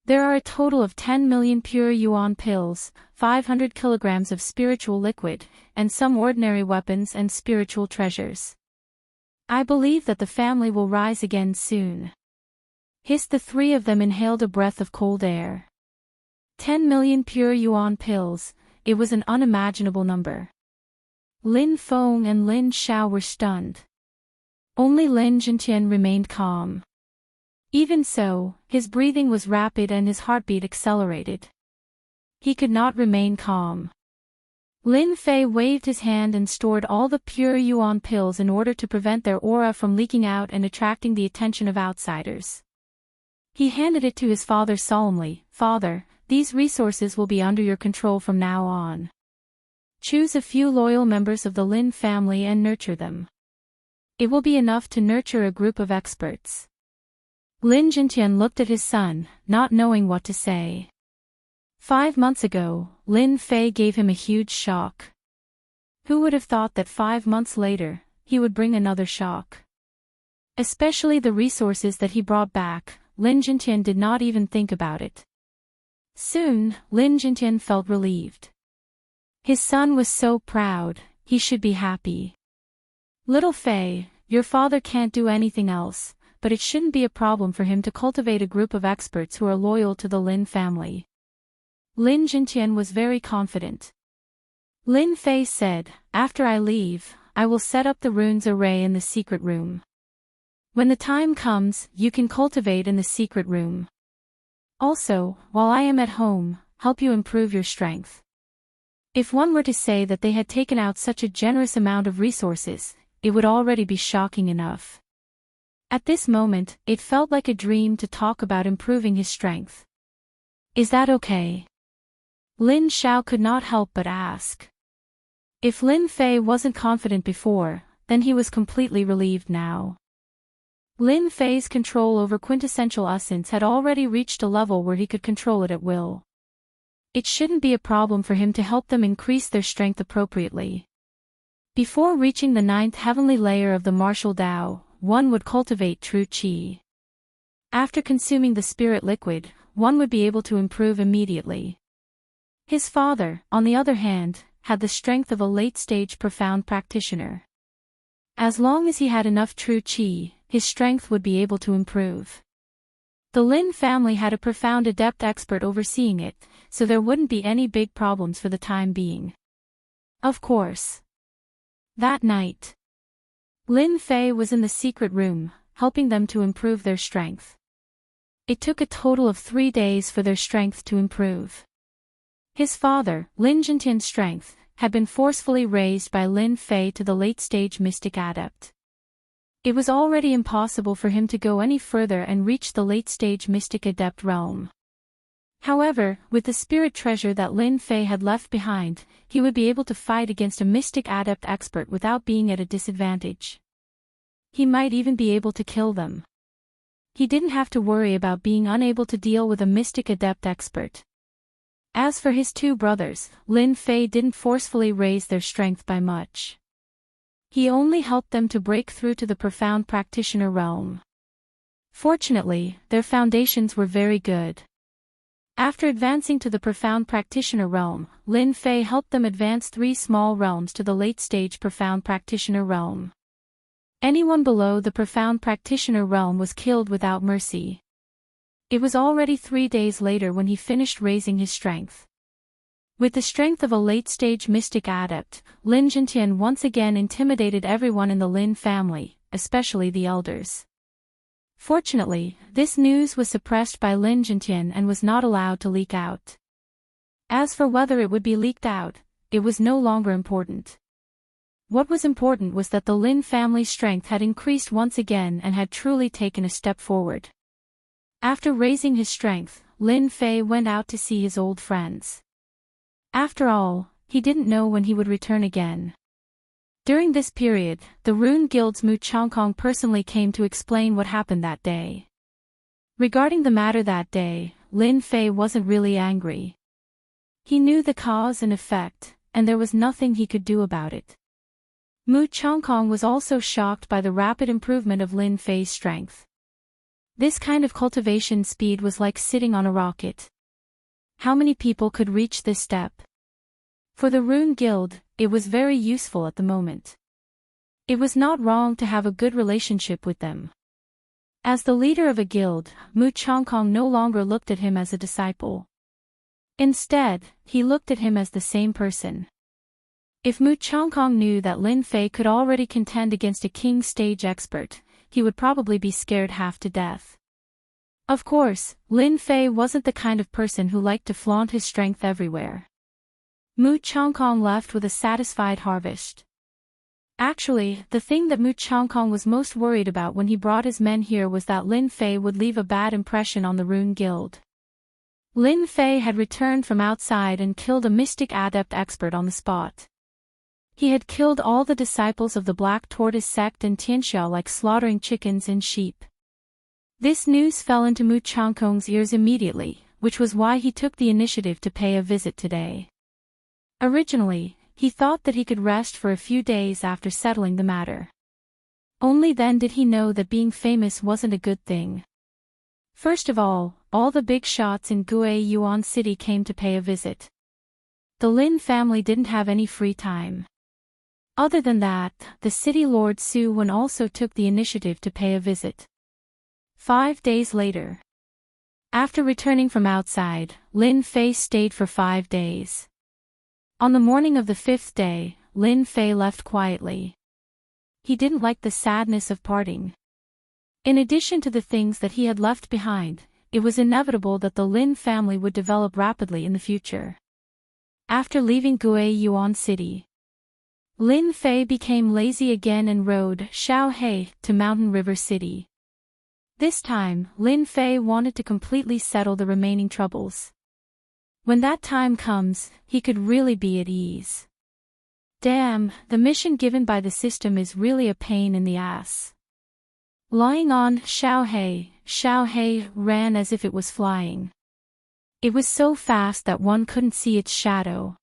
Speaker 1: There are a total of 10 million pure Yuan pills, 500 kilograms of spiritual liquid, and some ordinary weapons and spiritual treasures. I believe that the family will rise again soon. Hissed. The three of them inhaled a breath of cold air. 10 million pure Yuan pills, it was an unimaginable number. Lin Feng and Lin Xiao were stunned. Only Lin Jintian remained calm. Even so, his breathing was rapid and his heartbeat accelerated. He could not remain calm. Lin Fei waved his hand and stored all the pure Yuan pills in order to prevent their aura from leaking out and attracting the attention of outsiders. He handed it to his father solemnly. Father, these resources will be under your control from now on. Choose a few loyal members of the Lin family and nurture them. It will be enough to nurture a group of experts. Lin Jintian looked at his son, not knowing what to say. 5 months ago, Lin Fei gave him a huge shock. Who would have thought that 5 months later, he would bring another shock? Especially the resources that he brought back, Lin Jintian did not even think about it. Soon, Lin Jintian felt relieved. His son was so proud, he should be happy. Little Fei, your father can't do anything else, but it shouldn't be a problem for him to cultivate a group of experts who are loyal to the Lin family. Lin Jintian was very confident. Lin Fei said, after I leave, I will set up the runes array in the secret room. When the time comes, you can cultivate in the secret room. Also, while I am at home, help you improve your strength. If one were to say that they had taken out such a generous amount of resources, it would already be shocking enough. At this moment, it felt like a dream to talk about improving his strength. Is that okay? Lin Xiao could not help but ask. If Lin Fei wasn't confident before, then he was completely relieved now. Lin Fei's control over quintessential essence had already reached a level where he could control it at will. It shouldn't be a problem for him to help them increase their strength appropriately. Before reaching the 9th heavenly layer of the martial Tao, one would cultivate true qi. After consuming the spirit liquid, one would be able to improve immediately. His father, on the other hand, had the strength of a late-stage profound practitioner. As long as he had enough true qi, his strength would be able to improve. The Lin family had a profound adept expert overseeing it, so there wouldn't be any big problems for the time being. Of course. That night, Lin Fei was in the secret room, helping them to improve their strength. It took a total of 3 days for their strength to improve. His father, Lin Jintian's strength, had been forcefully raised by Lin Fei to the late-stage mystic adept. It was already impossible for him to go any further and reach the late-stage mystic adept realm. However, with the spirit treasure that Lin Fei had left behind, he would be able to fight against a mystic adept expert without being at a disadvantage. He might even be able to kill them. He didn't have to worry about being unable to deal with a mystic adept expert. As for his two brothers, Lin Fei didn't forcefully raise their strength by much. He only helped them to break through to the profound practitioner realm. Fortunately, their foundations were very good. After advancing to the profound practitioner realm, Lin Fei helped them advance 3 small realms to the late-stage profound practitioner realm. Anyone below the profound practitioner realm was killed without mercy. It was already 3 days later when he finished raising his strength. With the strength of a late-stage mystic adept, Lin Jintian once again intimidated everyone in the Lin family, especially the elders. Fortunately, this news was suppressed by Lin Jintian and was not allowed to leak out. As for whether it would be leaked out, it was no longer important. What was important was that the Lin family's strength had increased once again and had truly taken a step forward. After raising his strength, Lin Fei went out to see his old friends. After all, he didn't know when he would return again. During this period, the Rune Guild's Mu Chongkong personally came to explain what happened that day. Regarding the matter that day, Lin Fei wasn't really angry. He knew the cause and effect, and there was nothing he could do about it. Mu Chongkong was also shocked by the rapid improvement of Lin Fei's strength. This kind of cultivation speed was like sitting on a rocket. How many people could reach this step? For the Rune Guild, it was very useful at the moment. It was not wrong to have a good relationship with them. As the leader of a guild, Mu Chongkong no longer looked at him as a disciple. Instead, he looked at him as the same person. If Mu Chongkong knew that Lin Fei could already contend against a king stage expert, he would probably be scared half to death. Of course, Lin Fei wasn't the kind of person who liked to flaunt his strength everywhere. Mu Chongkong left with a satisfied harvest. Actually, the thing that Mu Chongkong was most worried about when he brought his men here was that Lin Fei would leave a bad impression on the Rune Guild. Lin Fei had returned from outside and killed a mystic adept expert on the spot. He had killed all the disciples of the Black Tortoise sect and Tianxia like slaughtering chickens and sheep. This news fell into Mu Chongkong's ears immediately, which was why he took the initiative to pay a visit today. Originally, he thought that he could rest for a few days after settling the matter. Only then did he know that being famous wasn't a good thing. First of all the big shots in Guiyuan Yuan City came to pay a visit. The Lin family didn't have any free time. Other than that, the city lord Su Wen also took the initiative to pay a visit. 5 days later. After returning from outside, Lin Fei stayed for 5 days. On the morning of the 5th day, Lin Fei left quietly. He didn't like the sadness of parting. In addition to the things that he had left behind, it was inevitable that the Lin family would develop rapidly in the future. After leaving Guiyuan Yuan City, Lin Fei became lazy again and rode Shaohei to Mountain River City. This time, Lin Fei wanted to completely settle the remaining troubles. When that time comes, he could really be at ease. Damn, the mission given by the system is really a pain in the ass. Lying on Shaohei ran as if it was flying. It was so fast that one couldn't see its shadow.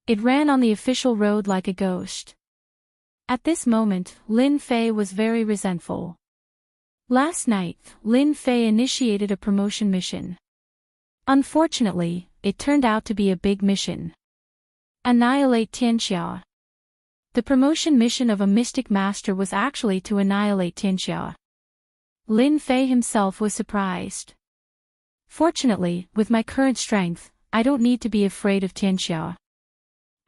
Speaker 1: It ran on the official road like a ghost. At this moment, Lin Fei was very resentful. Last night, Lin Fei initiated a promotion mission. Unfortunately, it turned out to be a big mission. Annihilate Tianxia. The promotion mission of a mystic master was actually to annihilate Tianxia. Lin Fei himself was surprised. Fortunately, with my current strength, I don't need to be afraid of Tianxia.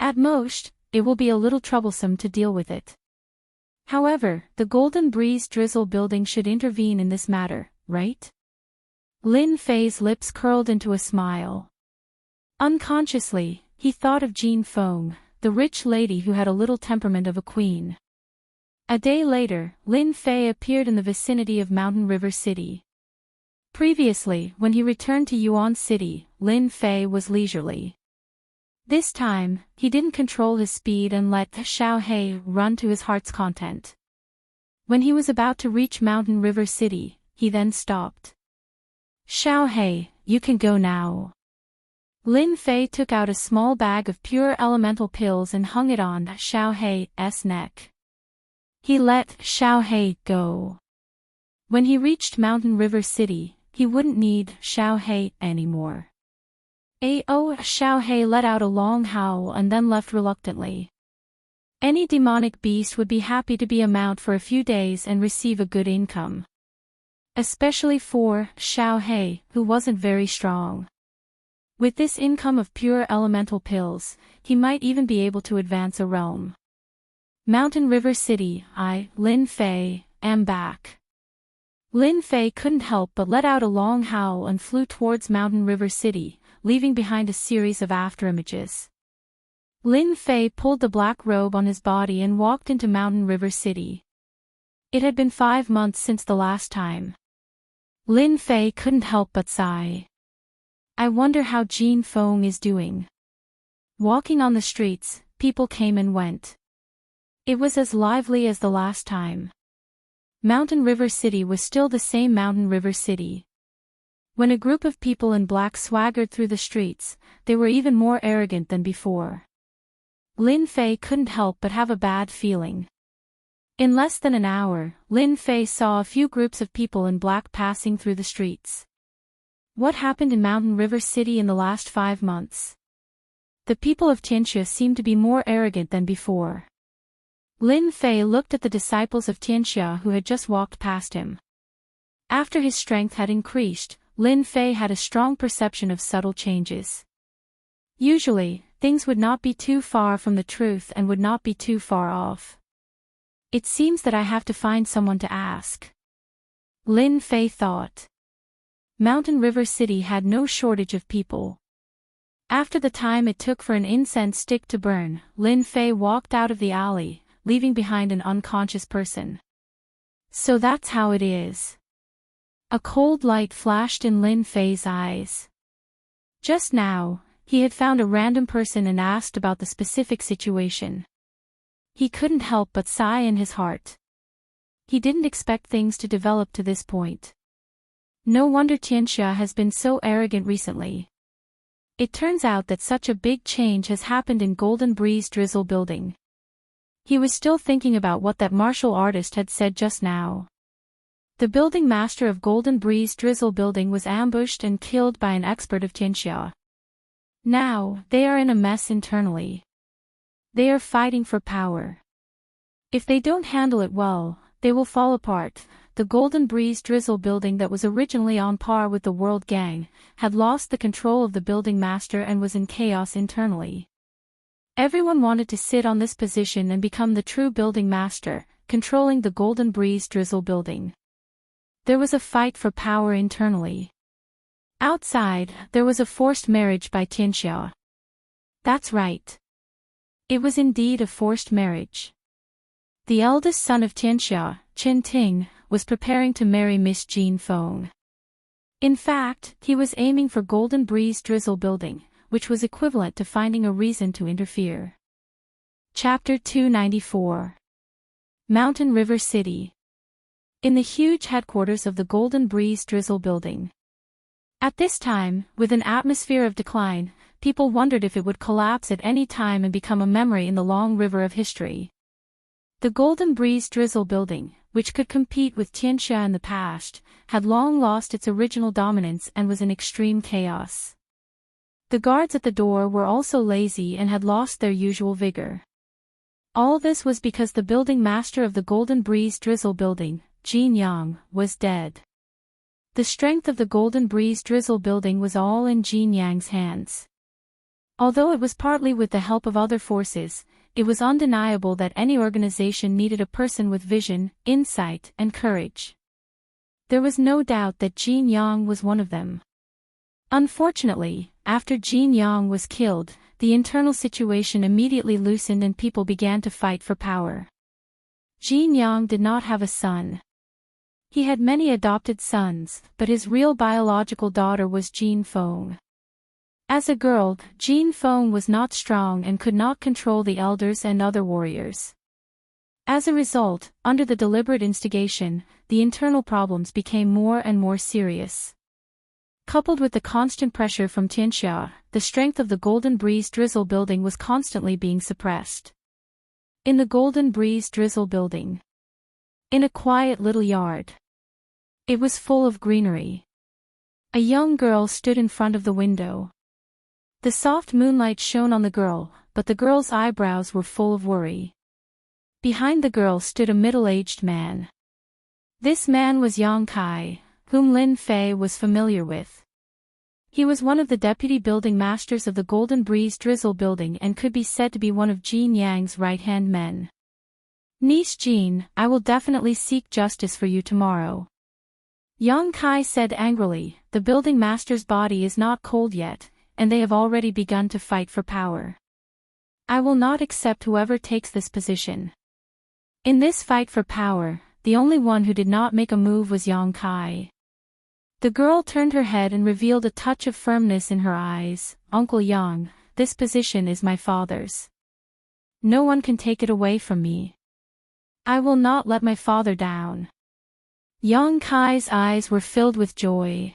Speaker 1: At most, it will be a little troublesome to deal with it. However, the Golden Breeze Drizzle building should intervene in this matter, right? Lin Fei's lips curled into a smile. Unconsciously, he thought of Jean Feng, the rich lady who had a little temperament of a queen. A day later, Lin Fei appeared in the vicinity of Mountain River City. Previously, when he returned to Yuan City, Lin Fei was leisurely. This time, he didn't control his speed and let Xiao He run to his heart's content. When he was about to reach Mountain River City, he then stopped. Xiao He, you can go now. Lin Fei took out a small bag of pure elemental pills and hung it on Xiao He's neck. He let Xiao He go. When he reached Mountain River City, he wouldn't need Xiao He anymore. Xiao He let out a long howl and then left reluctantly. Any demonic beast would be happy to be a mount for a few days and receive a good income. Especially for Xiao He, who wasn't very strong. With this income of pure elemental pills, he might even be able to advance a realm. Mountain River City, Lin Fei, am back. Lin Fei couldn't help but let out a long howl and flew towards Mountain River City, leaving behind a series of afterimages. Lin Fei pulled the black robe on his body and walked into Mountain River City. It had been 5 months since the last time. Lin Fei couldn't help but sigh. I wonder how Jin Feng is doing. Walking on the streets, people came and went. It was as lively as the last time. Mountain River City was still the same Mountain River City. When a group of people in black swaggered through the streets, they were even more arrogant than before. Lin Fei couldn't help but have a bad feeling. In less than an hour, Lin Fei saw a few groups of people in black passing through the streets. What happened in Mountain River City in the last 5 months? The people of Tianxia seemed to be more arrogant than before. Lin Fei looked at the disciples of Tianxia who had just walked past him. After his strength had increased, Lin Fei had a strong perception of subtle changes. Usually, things would not be too far from the truth and would not be too far off. It seems that I have to find someone to ask. Lin Fei thought. Mountain River City had no shortage of people. After the time it took for an incense stick to burn, Lin Fei walked out of the alley, leaving behind an unconscious person. So that's how it is. A cold light flashed in Lin Fei's eyes. Just now, he had found a random person and asked about the specific situation. He couldn't help but sigh in his heart. He didn't expect things to develop to this point. No wonder Tianxia has been so arrogant recently. It turns out that such a big change has happened in Golden Breeze Drizzle Building. He was still thinking about what that martial artist had said just now. The building master of Golden Breeze Drizzle Building was ambushed and killed by an expert of Tianxia. Now, they are in a mess internally. They are fighting for power. If they don't handle it well, they will fall apart. The Golden Breeze Drizzle Building that was originally on par with the World Gang, had lost the control of the building master and was in chaos internally. Everyone wanted to sit on this position and become the true building master, controlling the Golden Breeze Drizzle Building. There was a fight for power internally. Outside, there was a forced marriage by Tianxia. That's right. It was indeed a forced marriage. The eldest son of Tianxia, Qin Ting, was preparing to marry Miss Jin Feng. In fact, he was aiming for Golden Breeze Drizzle Building, which was equivalent to finding a reason to interfere. Chapter 294. Mountain River City. In the huge headquarters of the Golden Breeze Drizzle Building. At this time, with an atmosphere of decline, people wondered if it would collapse at any time and become a memory in the long river of history. The Golden Breeze Drizzle Building, which could compete with Tianxia in the past, had long lost its original dominance and was in extreme chaos. The guards at the door were also lazy and had lost their usual vigor. All this was because the building master of the Golden Breeze Drizzle Building, Jin Yang, was dead. The strength of the Golden Breeze Drizzle Building was all in Jin Yang's hands. Although it was partly with the help of other forces, it was undeniable that any organization needed a person with vision, insight, and courage. There was no doubt that Jin Yang was one of them. Unfortunately, after Jin Yang was killed, the internal situation immediately loosened and people began to fight for power. Jin Yang did not have a son. He had many adopted sons, but his real biological daughter was Jean Feng. As a girl, Jean Feng was not strong and could not control the elders and other warriors. As a result, under the deliberate instigation, the internal problems became more and more serious. Coupled with the constant pressure from Tianxia, the strength of the Golden Breeze Drizzle building was constantly being suppressed. In the Golden Breeze Drizzle building. In a quiet little yard. It was full of greenery. A young girl stood in front of the window. The soft moonlight shone on the girl, but the girl's eyebrows were full of worry. Behind the girl stood a middle-aged man. This man was Yang Kai, whom Lin Fei was familiar with. He was one of the deputy building masters of the Golden Breeze Drizzle building and could be said to be one of Jean Yang's right-hand men. Niece Jean, I will definitely seek justice for you tomorrow. Yang Kai said angrily, the building master's body is not cold yet, and they have already begun to fight for power. I will not accept whoever takes this position. In this fight for power, the only one who did not make a move was Yang Kai. The girl turned her head and revealed a touch of firmness in her eyes. Uncle Yang, this position is my father's. No one can take it away from me. I will not let my father down. Yang Kai's eyes were filled with joy.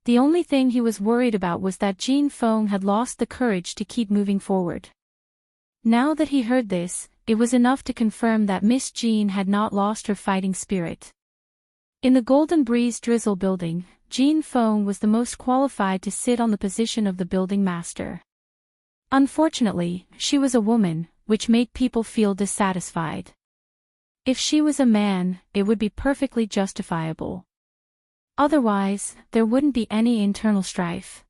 Speaker 1: The only thing he was worried about was that Jean Feng had lost the courage to keep moving forward. Now that he heard this, it was enough to confirm that Miss Jean had not lost her fighting spirit. In the Golden Breeze Drizzle building, Jean Feng was the most qualified to sit on the position of the building master. Unfortunately, she was a woman, which made people feel dissatisfied. If she was a man, it would be perfectly justifiable. Otherwise, there wouldn't be any internal strife.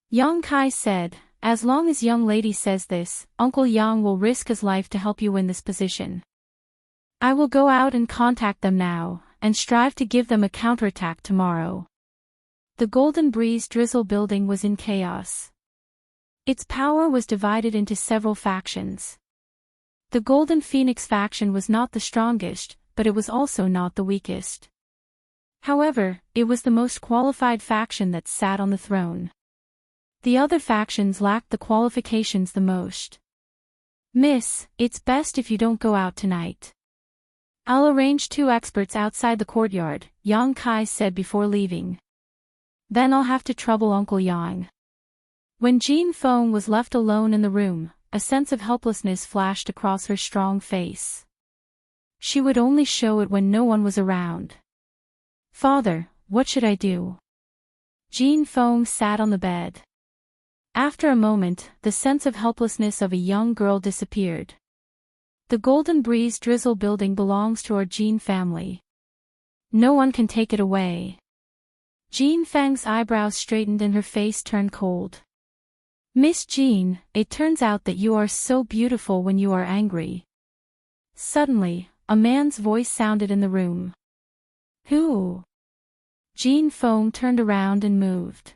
Speaker 1: Yang Kai said, as long as young lady says this, Uncle Yang will risk his life to help you win this position. I will go out and contact them now, and strive to give them a counterattack tomorrow. The Golden Breeze Drizzle building was in chaos. Its power was divided into several factions. The Golden Phoenix faction was not the strongest, but it was also not the weakest. However, it was the most qualified faction that sat on the throne. The other factions lacked the qualifications the most. Miss, it's best if you don't go out tonight. I'll arrange 2 experts outside the courtyard, Yang Kai said before leaving. Then I'll have to trouble Uncle Yang. When Jean Feng was left alone in the room, a sense of helplessness flashed across her strong face. She would only show it when no one was around. Father, what should I do? Jean Feng sat on the bed. After a moment, the sense of helplessness of a young girl disappeared. The Golden Breeze Drizzle building belongs to our Jean family. No one can take it away. Jean Feng's eyebrows straightened and her face turned cold. Miss Jean, it turns out that you are so beautiful when you are angry. Suddenly, a man's voice sounded in the room. Who? Jean Feng turned around and moved.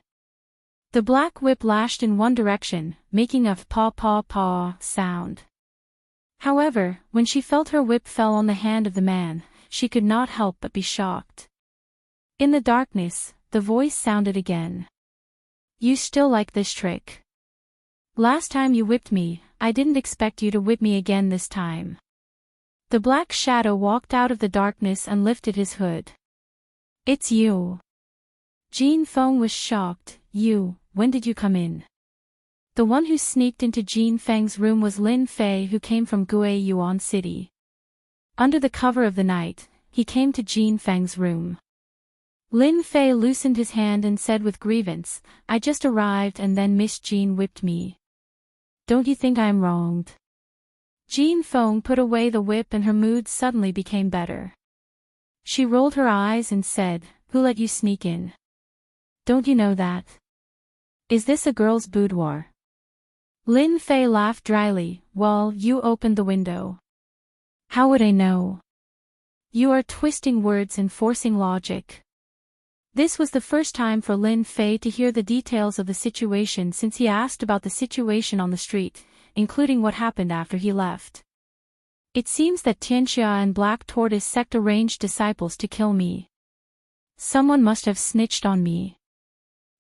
Speaker 1: The black whip lashed in one direction, making a paw sound. However, when she felt her whip fell on the hand of the man, she could not help but be shocked. In the darkness, the voice sounded again. You still like this trick? Last time you whipped me, I didn't expect you to whip me again this time. The black shadow walked out of the darkness and lifted his hood. It's you. Jean Feng was shocked. You, when did you come in? The one who sneaked into Jean Feng's room was Lin Fei, who came from Gui Yuan City. Under the cover of the night, he came to Jean Feng's room. Lin Fei loosened his hand and said with grievance, I just arrived and then Miss Jean whipped me. Don't you think I am wronged? Jean Feng put away the whip and her mood suddenly became better. She rolled her eyes and said, Who let you sneak in? Don't you know that? Is this a girl's boudoir? Lin Fei laughed dryly. Well, you opened the window. How would I know? You are twisting words and forcing logic. This was the first time for Lin Fei to hear the details of the situation since he asked about the situation on the street, including what happened after he left. It seems that Tianxia and Black Tortoise sect arranged disciples to kill me. Someone must have snitched on me.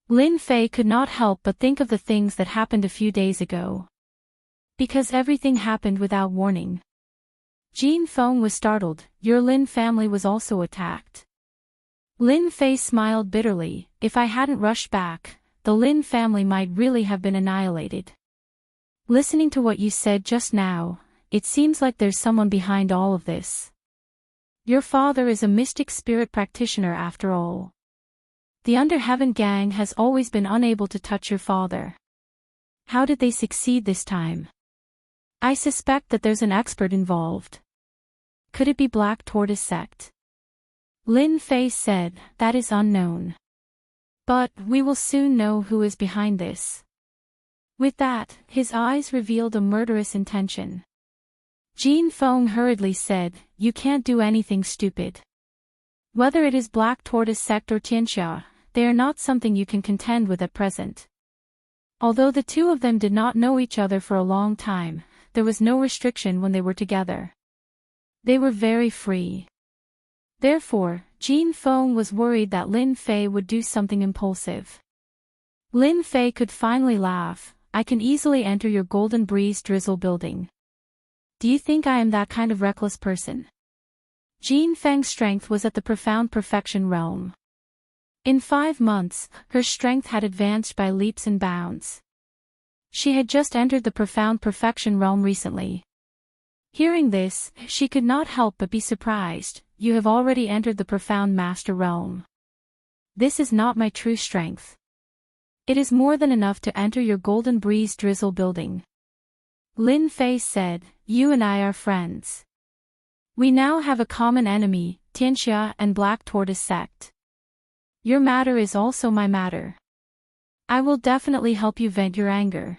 Speaker 1: Lin Fei could not help but think of the things that happened a few days ago. Because everything happened without warning. Jin Feng was startled. Your Lin family was also attacked. Lin Fei smiled bitterly. If I hadn't rushed back, the Lin family might really have been annihilated. Listening to what you said just now, it seems like there's someone behind all of this. Your father is a mystic spirit practitioner after all. The Underheaven gang has always been unable to touch your father. How did they succeed this time? I suspect that there's an expert involved. Could it be Black Tortoise sect? Lin Fei said, that is unknown. But we will soon know who is behind this. With that, his eyes revealed a murderous intention. Jin Feng hurriedly said, you can't do anything stupid. Whether it is Black Tortoise sect or Tianxia, they are not something you can contend with at present. Although the two of them did not know each other for a long time, there was no restriction when they were together. They were very free. Therefore, Jin Feng was worried that Lin Fei would do something impulsive. Lin Fei could finally laugh. I can easily enter your Golden Breeze drizzle building. Do you think I am that kind of reckless person? Jin Feng's strength was at the profound perfection realm. In 5 months, her strength had advanced by leaps and bounds. She had just entered the profound perfection realm recently. Hearing this, she could not help but be surprised. You have already entered the profound master realm. This is not my true strength. It is more than enough to enter your Golden Breeze drizzle building. Lin Fei said, you and I are friends. We now have a common enemy, Tianxia and Black Tortoise sect. Your matter is also my matter. I will definitely help you vent your anger.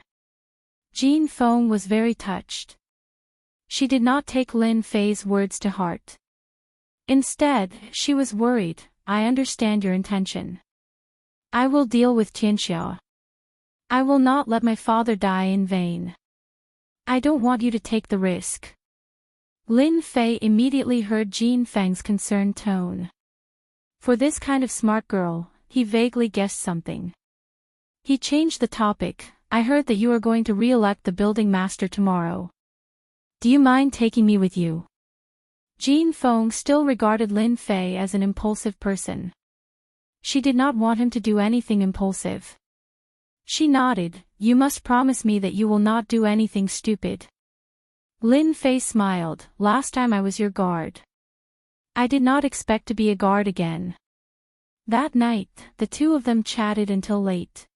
Speaker 1: Jin Feng was very touched. She did not take Lin Fei's words to heart. Instead, she was worried. I understand your intention. I will deal with Tianxia. I will not let my father die in vain. I don't want you to take the risk. Lin Fei immediately heard Jin Feng's concerned tone. For this kind of smart girl, he vaguely guessed something. He changed the topic. I heard that you are going to re-elect the building master tomorrow. Do you mind taking me with you? Jin Feng still regarded Lin Fei as an impulsive person. She did not want him to do anything impulsive. She nodded. You must promise me that you will not do anything stupid. Lin Fei smiled. Last time I was your guard. I did not expect to be a guard again. That night, the two of them chatted until late.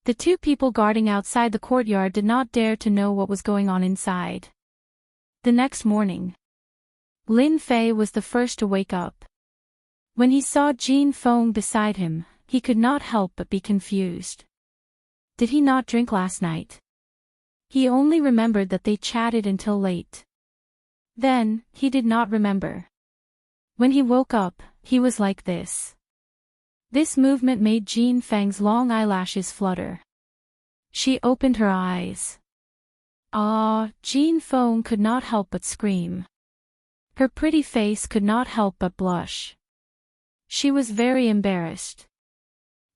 Speaker 1: The two people guarding outside the courtyard did not dare to know what was going on inside. The next morning, Lin Fei was the first to wake up. When he saw Jin Feng beside him, he could not help but be confused. Did he not drink last night? He only remembered that they chatted until late. Then, he did not remember. When he woke up, he was like this. This movement made Jin Feng's long eyelashes flutter. She opened her eyes. Ah, Jin Feng could not help but scream. Her pretty face could not help but blush. She was very embarrassed.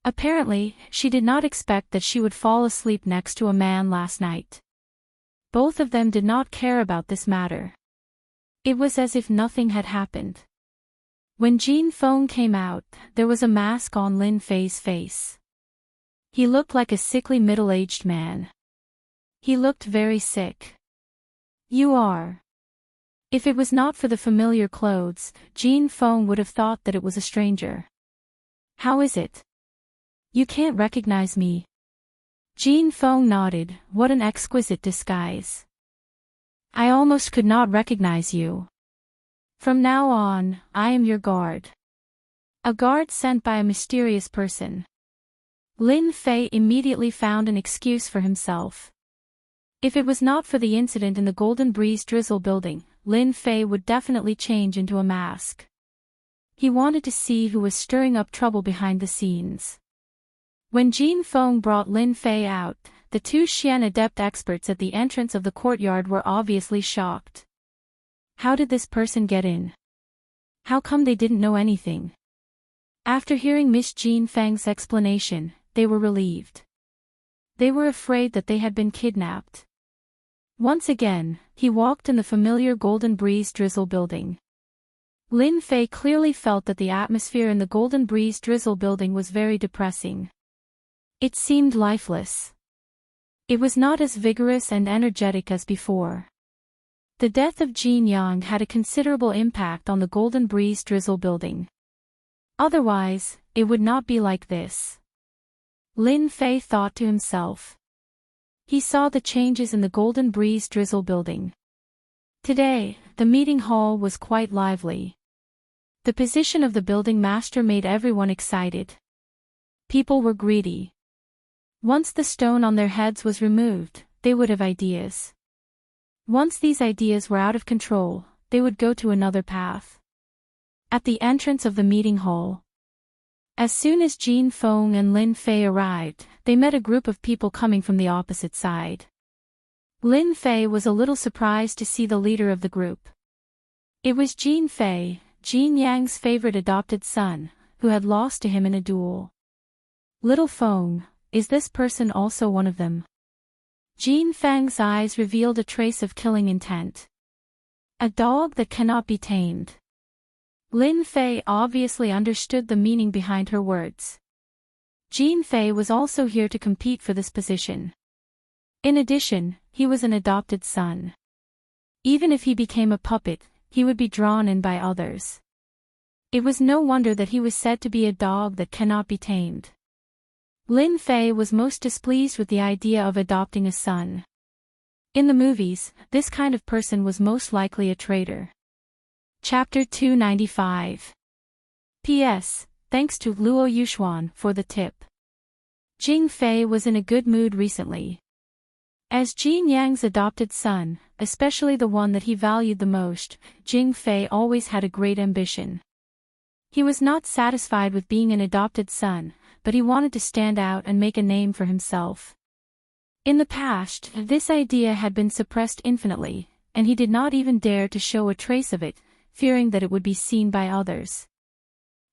Speaker 1: Apparently, she did not expect that she would fall asleep next to a man last night. Both of them did not care about this matter. It was as if nothing had happened. When Jin Feng came out, there was a mask on Lin Fei's face. He looked like a sickly middle-aged man. He looked very sick. You are. If it was not for the familiar clothes, Jin Feng would have thought that it was a stranger. How is it? You can't recognize me. Jin Feng nodded. What an exquisite disguise. I almost could not recognize you. From now on, I am your guard. A guard sent by a mysterious person. Lin Fei immediately found an excuse for himself. If it was not for the incident in the Golden Breeze drizzle building, Lin Fei would definitely change into a mask. He wanted to see who was stirring up trouble behind the scenes. When Jin Feng brought Lin Fei out, the two Xian adept experts at the entrance of the courtyard were obviously shocked. How did this person get in? How come they didn't know anything? After hearing Miss Jean Fang's explanation, they were relieved. They were afraid that they had been kidnapped. Once again, he walked in the familiar Golden Breeze Drizzle building. Lin Fei clearly felt that the atmosphere in the Golden Breeze Drizzle building was very depressing. It seemed lifeless. It was not as vigorous and energetic as before. The death of Jin Yang had a considerable impact on the Golden Breeze Drizzle building. Otherwise, it would not be like this. Lin Fei thought to himself. He saw the changes in the Golden Breeze Drizzle building. Today, the meeting hall was quite lively. The position of the building master made everyone excited. People were greedy. Once the stone on their heads was removed, they would have ideas. Once these ideas were out of control, they would go to another path. At the entrance of the meeting hall. As soon as Jin Feng and Lin Fei arrived, they met a group of people coming from the opposite side. Lin Fei was a little surprised to see the leader of the group. It was Jin Fei, Jin Yang's favorite adopted son, who had lost to him in a duel. Little Feng, is this person also one of them? Jin Feng's eyes revealed a trace of killing intent. A dog that cannot be tamed. Lin Fei obviously understood the meaning behind her words. Jin Fei was also here to compete for this position. In addition, he was an adopted son. Even if he became a puppet, he would be drawn in by others. It was no wonder that he was said to be a dog that cannot be tamed. Lin Fei was most displeased with the idea of adopting a son. In the movies, this kind of person was most likely a traitor. Chapter 295. P.S. Thanks to Luo Yuxuan for the tip. Jing Fei was in a good mood recently. As Jin Yang's adopted son, especially the one that he valued the most, Jing Fei always had a great ambition. He was not satisfied with being an adopted son, but he wanted to stand out and make a name for himself. In the past, this idea had been suppressed infinitely, and he did not even dare to show a trace of it, fearing that it would be seen by others.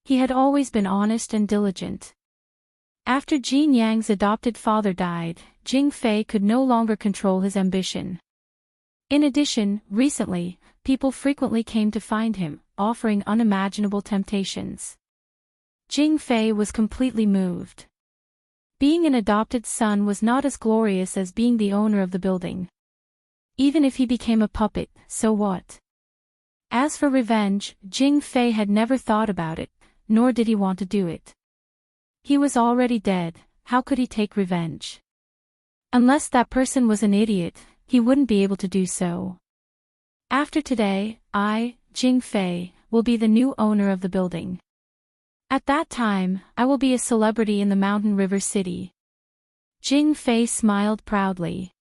Speaker 1: He had always been honest and diligent. After Jin Yang's adopted father died, Jing Fei could no longer control his ambition. In addition, recently, people frequently came to find him, offering unimaginable temptations. Jing Fei was completely moved. Being an adopted son was not as glorious as being the owner of the building. Even if he became a puppet, so what? As for revenge, Jing Fei had never thought about it, nor did he want to do it. He was already dead, how could he take revenge? Unless that person was an idiot, he wouldn't be able to do so. After today, I, Jing Fei, will be the new owner of the building. At that time, I will be a celebrity in the Mountain River City. Jing Fei smiled proudly.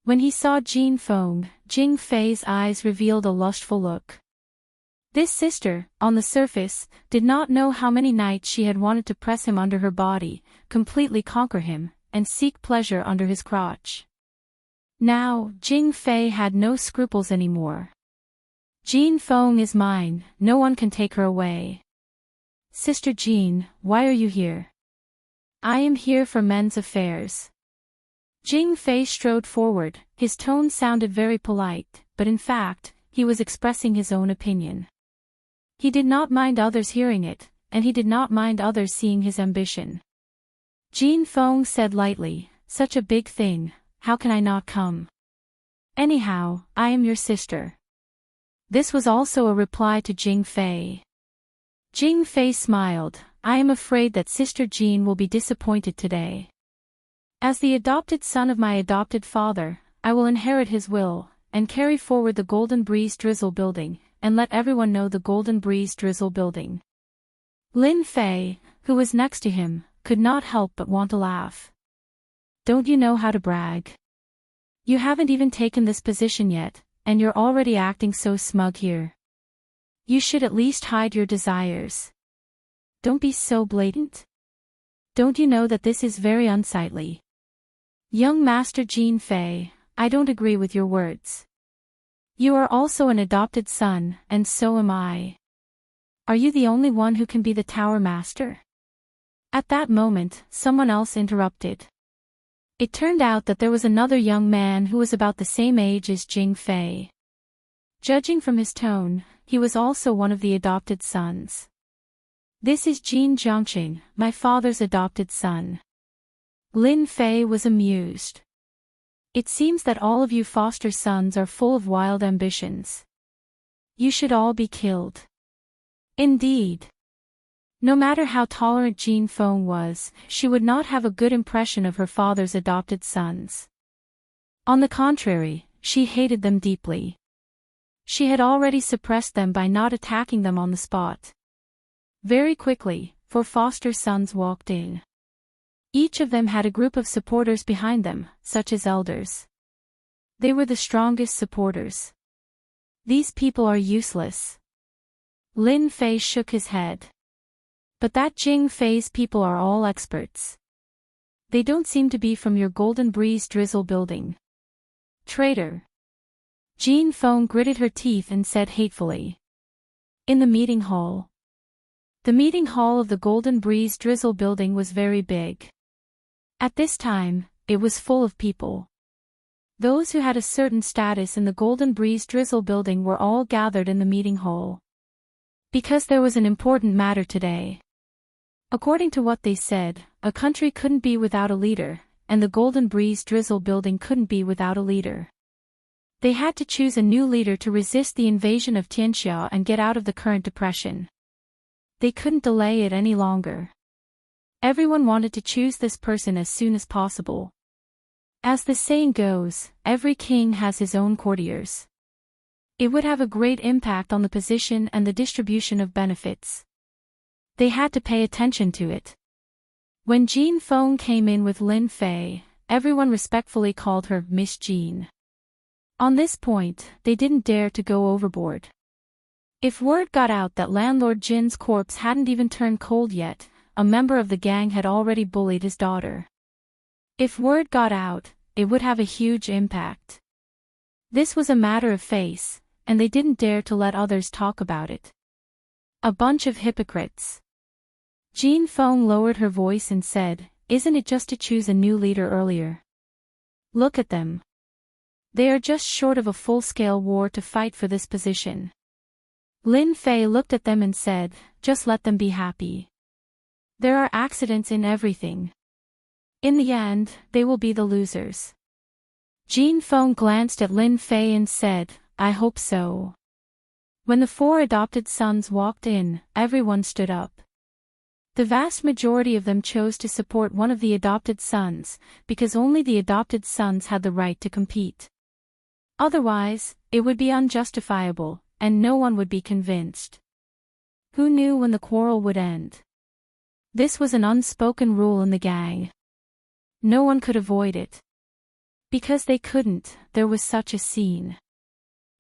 Speaker 1: When he saw Jin Feng, Jing Fei's eyes revealed a lustful look. This sister, on the surface, did not know how many nights she had wanted to press him under her body, completely conquer him, and seek pleasure under his crotch. Now, Jing Fei had no scruples anymore. Jin Feng is mine, no one can take her away. Sister Jean, why are you here? I am here for men's affairs. Jing Fei strode forward, his tone sounded very polite, but in fact, he was expressing his own opinion. He did not mind others hearing it, and he did not mind others seeing his ambition. Jin Feng said lightly, such a big thing, how can I not come? Anyhow, I am your sister. This was also a reply to Jing Fei. Jing Fei smiled, I am afraid that Sister Jean will be disappointed today. As the adopted son of my adopted father, I will inherit his will, and carry forward the Golden Breeze Drizzle building, and let everyone know the Golden Breeze Drizzle building. Lin Fei, who was next to him, could not help but want to laugh. Don't you know how to brag? You haven't even taken this position yet, and you're already acting so smug here. You should at least hide your desires. Don't be so blatant. Don't you know that this is very unsightly? Young Master Jin Fei, I don't agree with your words. You are also an adopted son, and so am I. Are you the only one who can be the tower master? At that moment, someone else interrupted. It turned out that there was another young man who was about the same age as Jing Fei. Judging from his tone, he was also one of the adopted sons. This is Jin Jiangqing, my father's adopted son. Lin Fei was amused. It seems that all of you foster sons are full of wild ambitions. You should all be killed. Indeed. No matter how tolerant Jin Feng was, she would not have a good impression of her father's adopted sons. On the contrary, she hated them deeply. She had already suppressed them by not attacking them on the spot. Very quickly, 4 foster sons walked in. Each of them had a group of supporters behind them, such as elders. They were the strongest supporters. These people are useless. Lin Fei shook his head. But that Jing Fei's people are all experts. They don't seem to be from your Golden Breeze drizzle building. Traitor. Jin Feng gritted her teeth and said hatefully. In the meeting hall. The meeting hall of the Golden Breeze drizzle building was very big. At this time, it was full of people. Those who had a certain status in the Golden Breeze drizzle building were all gathered in the meeting hall. Because there was an important matter today. According to what they said, a country couldn't be without a leader, and the Golden Breeze drizzle building couldn't be without a leader. They had to choose a new leader to resist the invasion of Tianxia and get out of the current depression. They couldn't delay it any longer. Everyone wanted to choose this person as soon as possible. As the saying goes, every king has his own courtiers. It would have a great impact on the position and the distribution of benefits. They had to pay attention to it. When Jin Feng came in with Lin Fei, everyone respectfully called her Miss Jin. On this point, they didn't dare to go overboard. If word got out that landlord Jin's corpse hadn't even turned cold yet, a member of the gang had already bullied his daughter. If word got out, it would have a huge impact. This was a matter of face, and they didn't dare to let others talk about it. A bunch of hypocrites. Jin Feng lowered her voice and said, isn't it just to choose a new leader earlier? Look at them. They are just short of a full-scale war to fight for this position. Lin Fei looked at them and said, just let them be happy. There are accidents in everything. In the end, they will be the losers. Jin Feng glanced at Lin Fei and said, I hope so. When the 4 adopted sons walked in, everyone stood up. The vast majority of them chose to support one of the adopted sons, because only the adopted sons had the right to compete. Otherwise, it would be unjustifiable, and no one would be convinced. Who knew when the quarrel would end? This was an unspoken rule in the gang. No one could avoid it. Because they couldn't, there was such a scene.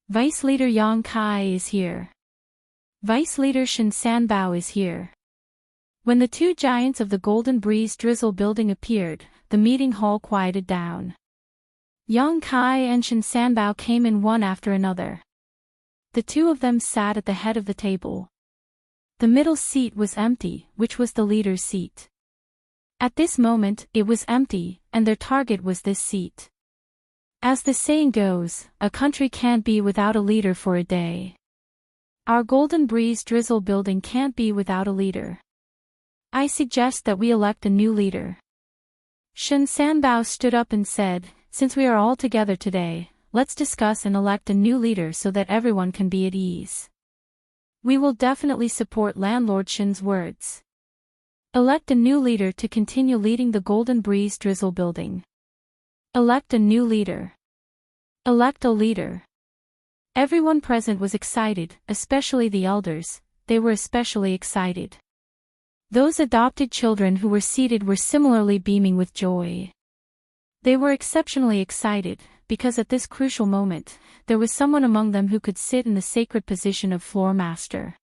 Speaker 1: Vice Leader Yang Kai is here. Vice Leader Shen Sanbao is here. When the 2 giants of the Golden Breeze drizzle building appeared, the meeting hall quieted down. Yang Kai and Shen Sanbao came in one after another. The 2 of them sat at the head of the table. The middle seat was empty, which was the leader's seat. At this moment, it was empty, and their target was this seat. As the saying goes, a country can't be without a leader for a day. Our Golden Breeze drizzle building can't be without a leader. I suggest that we elect a new leader. Shen Sanbao stood up and said, since we are all together today, let's discuss and elect a new leader so that everyone can be at ease. We will definitely support Landlord Shen's words. Elect a new leader to continue leading the Golden Breeze drizzle building. Elect a new leader. Elect a leader. Everyone present was excited, especially the elders. They were especially excited. Those adopted children who were seated were similarly beaming with joy. They were exceptionally excited, because at this crucial moment, there was someone among them who could sit in the sacred position of floor master.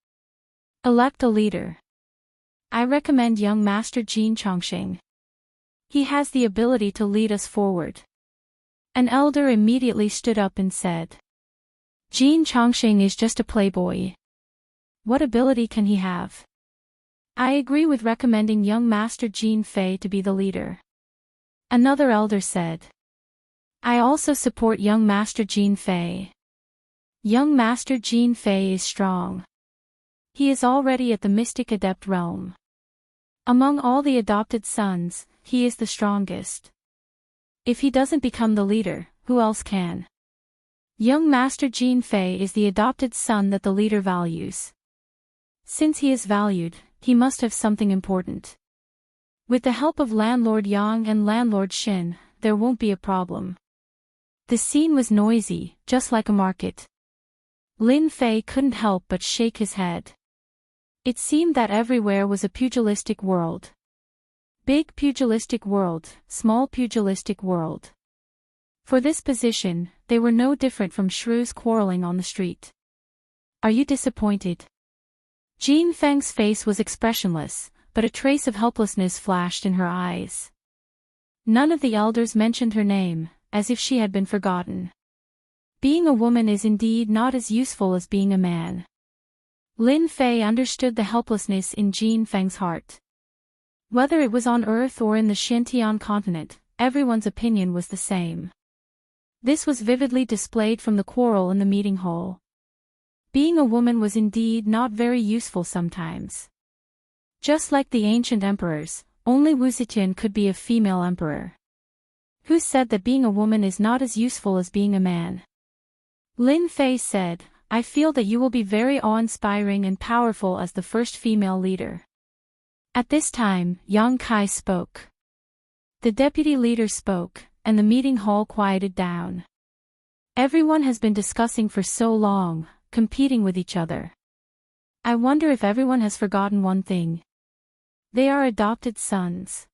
Speaker 1: Elect a leader. I recommend young Master Jin Chongqing. He has the ability to lead us forward. An elder immediately stood up and said. Jin Chongqing is just a playboy. What ability can he have? I agree with recommending young Master Jin Fei to be the leader. Another elder said. I also support young Master Jin Fei. Young Master Jin Fei is strong. He is already at the Mystic Adept realm. Among all the adopted sons, he is the strongest. If he doesn't become the leader, who else can? Young Master Jin Fei is the adopted son that the leader values. Since he is valued, he must have something important. With the help of Landlord Yang and Landlord Shin, there won't be a problem. The scene was noisy, just like a market. Lin Fei couldn't help but shake his head. It seemed that everywhere was a pugilistic world. Big pugilistic world, small pugilistic world. For this position, they were no different from shrews quarreling on the street. Are you disappointed? Jin Feng's face was expressionless, but a trace of helplessness flashed in her eyes. None of the elders mentioned her name, as if she had been forgotten. Being a woman is indeed not as useful as being a man. Lin Fei understood the helplessness in Jin Feng's heart. Whether it was on Earth or in the Xintian continent, everyone's opinion was the same. This was vividly displayed from the quarrel in the meeting hall. Being a woman was indeed not very useful sometimes. Just like the ancient emperors, only Wuxia could be a female emperor. Who said that being a woman is not as useful as being a man? Lin Fei said, I feel that you will be very awe-inspiring and powerful as the first female leader. At this time, Yang Kai spoke. The deputy leader spoke, and the meeting hall quieted down. Everyone has been discussing for so long, competing with each other. I wonder if everyone has forgotten one thing. They are adopted sons.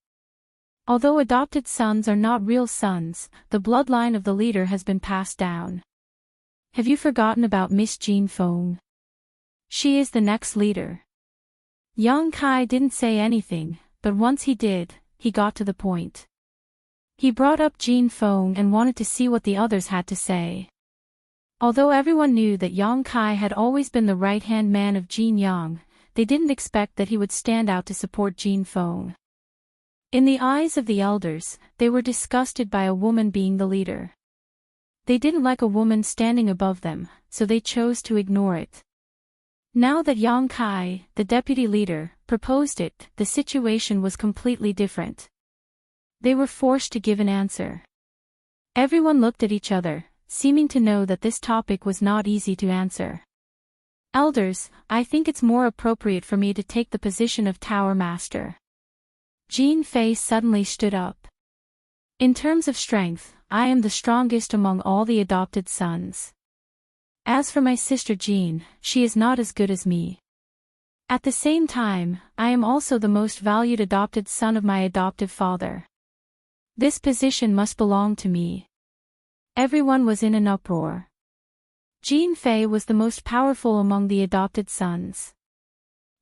Speaker 1: Although adopted sons are not real sons, the bloodline of the leader has been passed down. Have you forgotten about Miss Jin Feng? She is the next leader. Yang Kai didn't say anything, but once he did, he got to the point. He brought up Jin Feng and wanted to see what the others had to say. Although everyone knew that Yang Kai had always been the right-hand man of Jin Yang, they didn't expect that he would stand out to support Jin Feng. In the eyes of the elders, they were disgusted by a woman being the leader. They didn't like a woman standing above them, so they chose to ignore it. Now that Yang Kai, the deputy leader, proposed it, the situation was completely different. They were forced to give an answer. Everyone looked at each other, seeming to know that this topic was not easy to answer. Elders, I think it's more appropriate for me to take the position of Tower Master. Jin Fei suddenly stood up. In terms of strength, I am the strongest among all the adopted sons. As for my sister Jin, she is not as good as me. At the same time, I am also the most valued adopted son of my adoptive father. This position must belong to me. Everyone was in an uproar. Jin Fei was the most powerful among the adopted sons.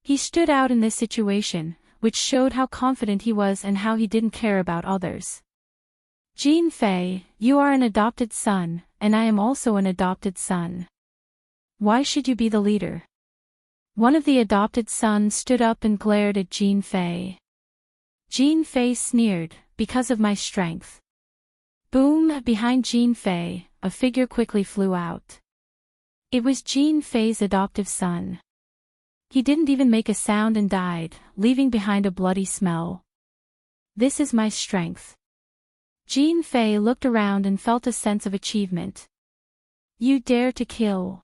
Speaker 1: He stood out in this situation, which showed how confident he was and how he didn't care about others. Jin Fei, you are an adopted son, and I am also an adopted son. Why should you be the leader? One of the adopted sons stood up and glared at Jin Fei. Jin Fei sneered, because of my strength. Boom! Behind Jin Fei, a figure quickly flew out. It was Jin Fei's adoptive son. He didn't even make a sound and died, leaving behind a bloody smell. This is my strength. Jin Fei looked around and felt a sense of achievement. You dare to kill.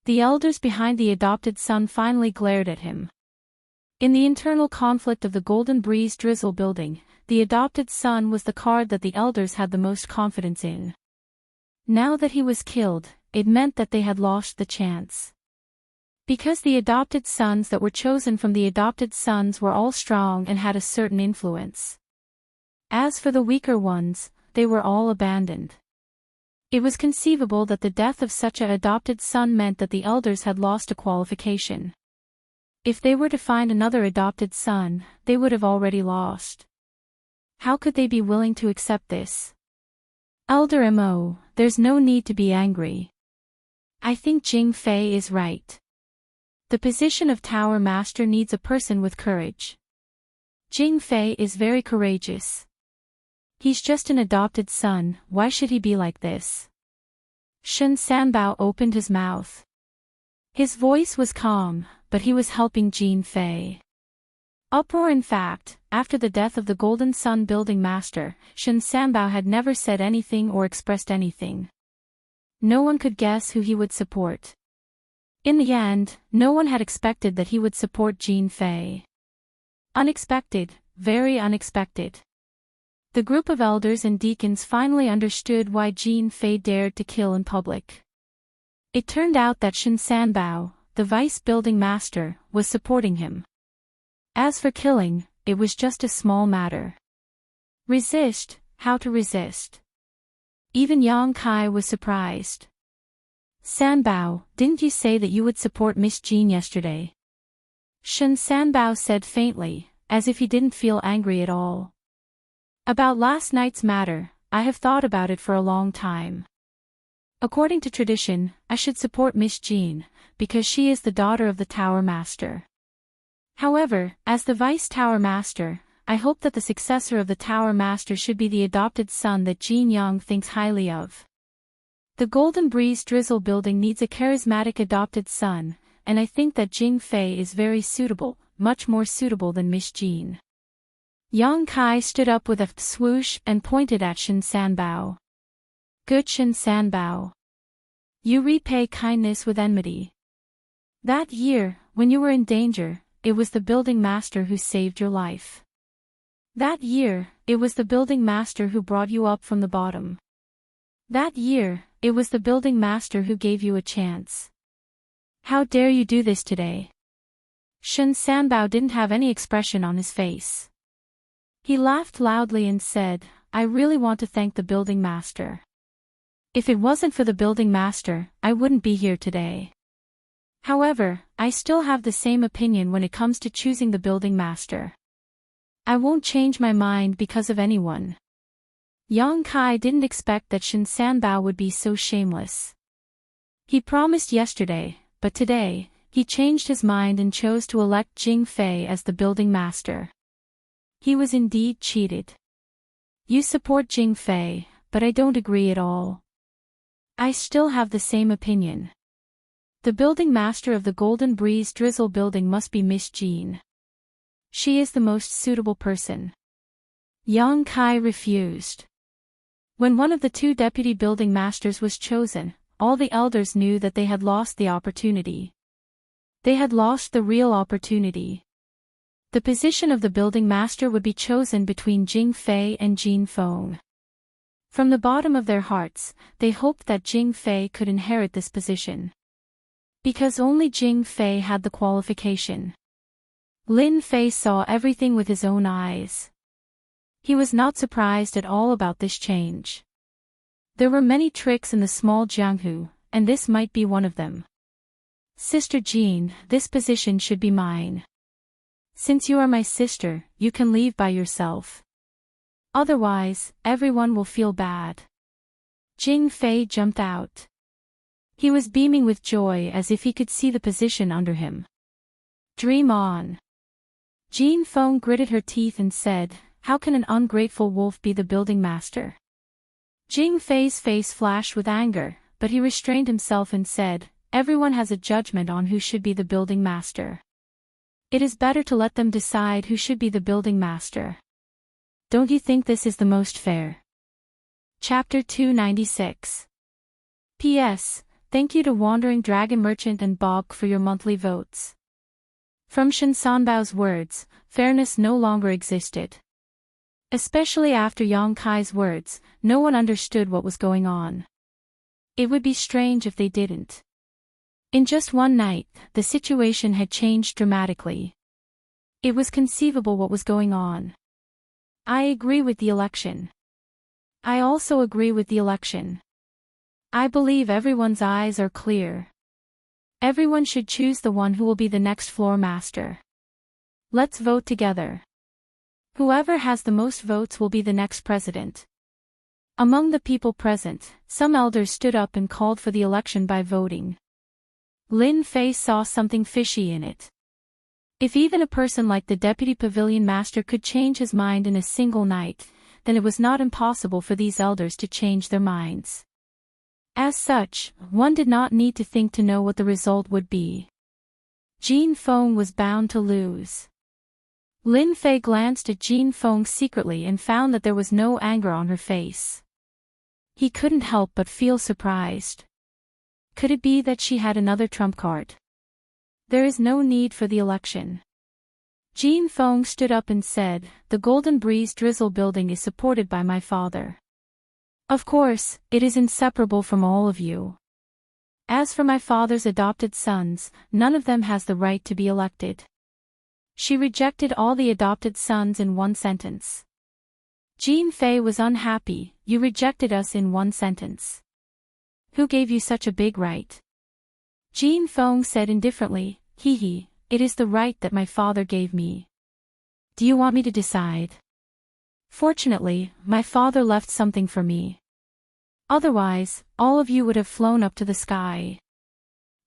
Speaker 1: The elders behind the adopted son finally glared at him. In the internal conflict of the Golden Breeze Drizzle building, the adopted son was the card that the elders had the most confidence in. Now that he was killed, it meant that they had lost the chance. Because the adopted sons that were chosen from the adopted sons were all strong and had a certain influence. As for the weaker ones, they were all abandoned. It was conceivable that the death of such an adopted son meant that the elders had lost a qualification. If they were to find another adopted son, they would have already lost. How could they be willing to accept this? Elder Mo, there's no need to be angry. I think Jing Fei is right. The position of Tower Master needs a person with courage. Jing Fei is very courageous. He's just an adopted son, why should he be like this? Shen Sanbao opened his mouth. His voice was calm, but he was helping Jing Fei. Uproar. In fact, after the death of the Golden Sun Building Master, Shen Sanbao had never said anything or expressed anything. No one could guess who he would support. In the end, no one had expected that he would support Jing Fei. Unexpected, very unexpected. The group of elders and deacons finally understood why Jing Fei dared to kill in public. It turned out that Shen Sanbao, the vice building master, was supporting him. As for killing, it was just a small matter. Resist, how to resist? Even Yang Kai was surprised. Sanbao, didn't you say that you would support Miss Jean yesterday? Shen Sanbao said faintly, as if he didn't feel angry at all. About last night's matter, I have thought about it for a long time. According to tradition, I should support Miss Jean, because she is the daughter of the Tower Master. However, as the Vice Tower Master, I hope that the successor of the Tower Master should be the adopted son that Jin Yang thinks highly of. The Golden Breeze Drizzle building needs a charismatic adopted son, and I think that Jing Fei is very suitable, much more suitable than Miss Jean. Yang Kai stood up with a swoosh and pointed at Shen Sanbao. Good Shen Sanbao. You repay kindness with enmity. That year, when you were in danger, it was the building master who saved your life. That year, it was the building master who brought you up from the bottom. That year, it was the building master who gave you a chance. How dare you do this today? Shen Sanbao didn't have any expression on his face. He laughed loudly and said, I really want to thank the building master. If it wasn't for the building master, I wouldn't be here today. However, I still have the same opinion when it comes to choosing the building master. I won't change my mind because of anyone. Yang Kai didn't expect that Shen Sanbao would be so shameless. He promised yesterday, but today, he changed his mind and chose to elect Jing Fei as the building master. He was indeed cheated. You support Jing Fei, but I don't agree at all. I still have the same opinion. The building master of the Golden Breeze Drizzle building must be Miss Jean. She is the most suitable person. Yang Kai refused. When one of the two deputy building masters was chosen, all the elders knew that they had lost the opportunity. They had lost the real opportunity. The position of the building master would be chosen between Jing Fei and Jin Feng. From the bottom of their hearts, they hoped that Jing Fei could inherit this position. Because only Jing Fei had the qualification. Lin Fei saw everything with his own eyes. He was not surprised at all about this change. There were many tricks in the small Jianghu, and this might be one of them. Sister Jean, this position should be mine. Since you are my sister, you can leave by yourself. Otherwise, everyone will feel bad. Jing Fei jumped out. He was beaming with joy as if he could see the position under him. Dream on. Jin Feng gritted her teeth and said, how can an ungrateful wolf be the building master? Jing Fei's face flashed with anger, but he restrained himself and said, everyone has a judgment on who should be the building master. It is better to let them decide who should be the building master. Don't you think this is the most fair? Chapter 296. P.S. Thank you to Wandering Dragon Merchant and Bog for your monthly votes. From Shen Sanbao's words, fairness no longer existed. Especially after Yang Kai's words, no one understood what was going on. It would be strange if they didn't. In just one night, the situation had changed dramatically. It was conceivable what was going on. I agree with the election. I also agree with the election. I believe everyone's eyes are clear. Everyone should choose the one who will be the next floor master. Let's vote together. Whoever has the most votes will be the next president. Among the people present, some elders stood up and called for the election by voting. Lin Fei saw something fishy in it. If even a person like the deputy pavilion master could change his mind in a single night, then it was not impossible for these elders to change their minds. As such, one did not need to think to know what the result would be. Jin Feng was bound to lose. Lin Fei glanced at Jin Feng secretly and found that there was no anger on her face. He couldn't help but feel surprised. Could it be that she had another trump card? There is no need for the election. Jin Feng stood up and said, "The Golden Breeze Drizzle building is supported by my father. Of course, it is inseparable from all of you. As for my father's adopted sons, none of them has the right to be elected." She rejected all the adopted sons in one sentence. Jin Fei was unhappy. "You rejected us in one sentence. Who gave you such a big right?" Jin Feng said indifferently, "Hee, it is the right that my father gave me. Do you want me to decide? Fortunately, my father left something for me. Otherwise, all of you would have flown up to the sky."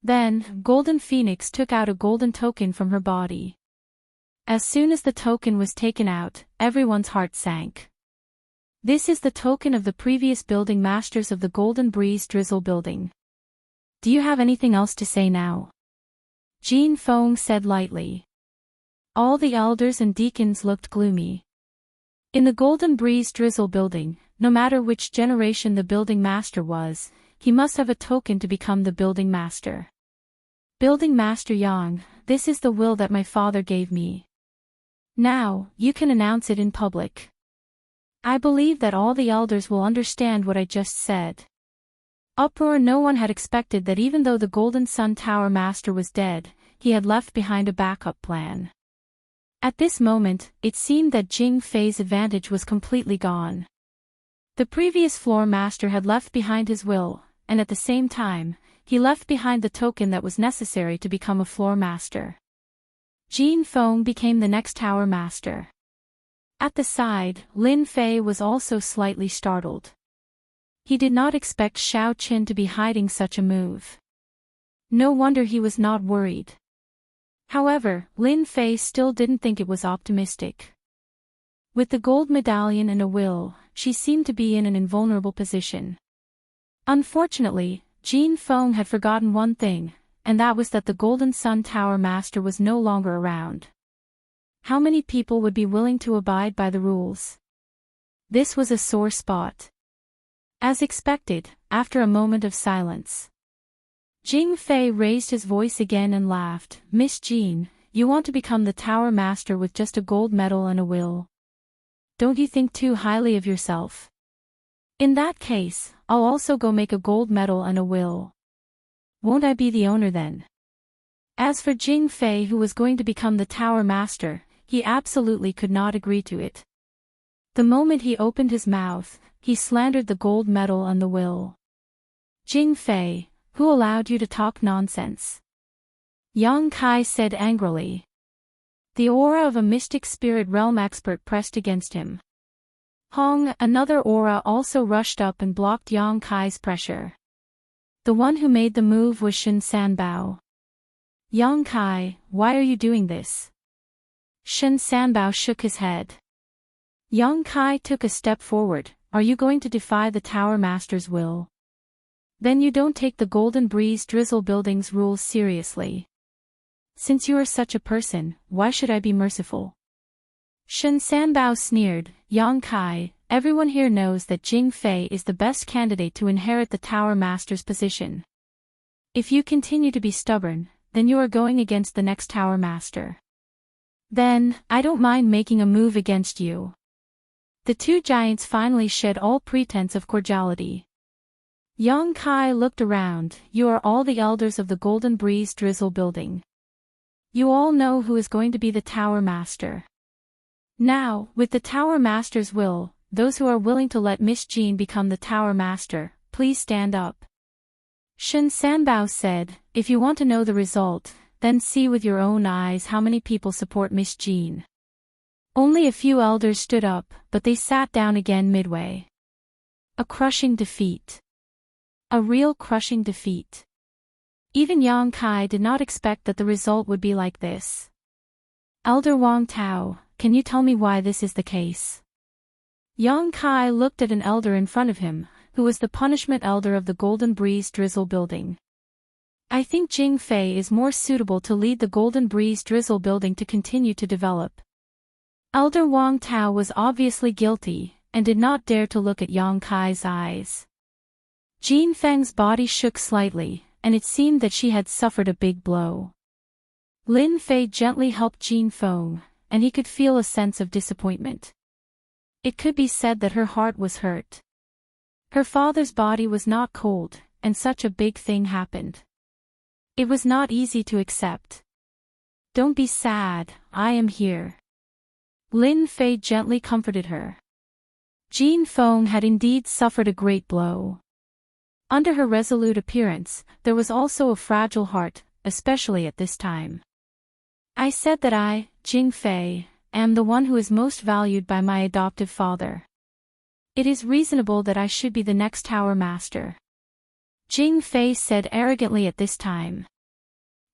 Speaker 1: Then, Golden Phoenix took out a golden token from her body. As soon as the token was taken out, everyone's heart sank. This is the token of the previous building masters of the Golden Breeze Drizzle building. "Do you have anything else to say now?" Jin Feng said lightly. All the elders and deacons looked gloomy. In the Golden Breeze Drizzle building, no matter which generation the building master was, he must have a token to become the building master. "Building Master Yang, this is the will that my father gave me. Now, you can announce it in public." I believe that all the elders will understand what I just said. Uproar. No one had expected that even though the Golden Sun Tower Master was dead, he had left behind a backup plan. At this moment, it seemed that Jing Fei's advantage was completely gone. The previous floor master had left behind his will, and at the same time, he left behind the token that was necessary to become a floor master. Jin Feng became the next tower master. At the side, Lin Fei was also slightly startled. He did not expect Xiao Qin to be hiding such a move. No wonder he was not worried. However, Lin Fei still didn't think it was optimistic. With the gold medallion and a will, she seemed to be in an invulnerable position. Unfortunately, Jin Feng had forgotten one thing, and that was that the Golden Sun Tower Master was no longer around. How many people would be willing to abide by the rules? This was a sore spot. As expected, after a moment of silence, Jing Fei raised his voice again and laughed. "Miss Jean, you want to become the Tower Master with just a gold medal and a will? Don't you think too highly of yourself? In that case, I'll also go make a gold medal and a will. Won't I be the owner then?" As for Jing Fei, who was going to become the Tower Master, he absolutely could not agree to it. The moment he opened his mouth, he slandered the gold medal and the will. "Jing Fei, who allowed you to talk nonsense?" Yang Kai said angrily. The aura of a mystic spirit realm expert pressed against him. Hong, another aura, also rushed up and blocked Yang Kai's pressure. The one who made the move was Shen Sanbao. "Yang Kai, why are you doing this?" Shen Sanbao shook his head. Yang Kai took a step forward. "Are you going to defy the Tower Master's will? Then you don't take the Golden Breeze Drizzle building's rules seriously. Since you are such a person, why should I be merciful?" Shen Sanbao sneered. "Yang Kai, everyone here knows that Jing Fei is the best candidate to inherit the Tower Master's position. If you continue to be stubborn, then you are going against the next Tower Master. Then, I don't mind making a move against you." The two giants finally shed all pretense of cordiality. Yang Kai looked around. "You are all the elders of the Golden Breeze Drizzle building. You all know who is going to be the Tower Master. Now, with the Tower Master's will, those who are willing to let Miss Jean become the Tower Master, please stand up." Shen Sanbao said, "If you want to know the result, then see with your own eyes how many people support Miss Jean." Only a few elders stood up, but they sat down again midway. A crushing defeat. A real crushing defeat. Even Yang Kai did not expect that the result would be like this. Elder Wang Tao, can you tell me why this is the case? Yang Kai looked at an elder in front of him, who was the punishment elder of the Golden Breeze Drizzle building. I think Jing Fei is more suitable to lead the Golden Breeze Drizzle building to continue to develop. Elder Wang Tao was obviously guilty, and did not dare to look at Yang Kai's eyes. Jin Feng's body shook slightly, and it seemed that she had suffered a big blow. Lin Fei gently helped Jin Feng, and he could feel a sense of disappointment. It could be said that her heart was hurt. Her father's body was not cold, and such a big thing happened. It was not easy to accept. Don't be sad, I am here. Lin Fei gently comforted her. Jin Feng had indeed suffered a great blow. Under her resolute appearance, there was also a fragile heart, especially at this time. I said that I, Jing Fei, am the one who is most valued by my adoptive father. It is reasonable that I should be the next Tower Master. Jing Fei said arrogantly at this time.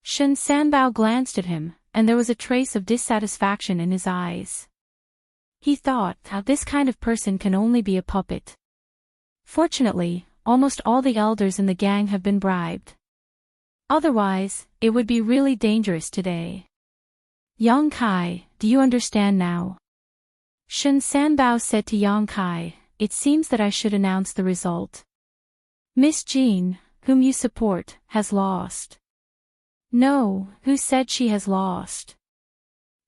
Speaker 1: Shen Sanbao glanced at him, and there was a trace of dissatisfaction in his eyes. He thought, this kind of person can only be a puppet. Fortunately, almost all the elders in the gang have been bribed. Otherwise, it would be really dangerous today. Yang Kai, do you understand now? Shen Sanbao said to Yang Kai, it seems that I should announce the result. Miss Jean, whom you support, has lost. No, who said she has lost?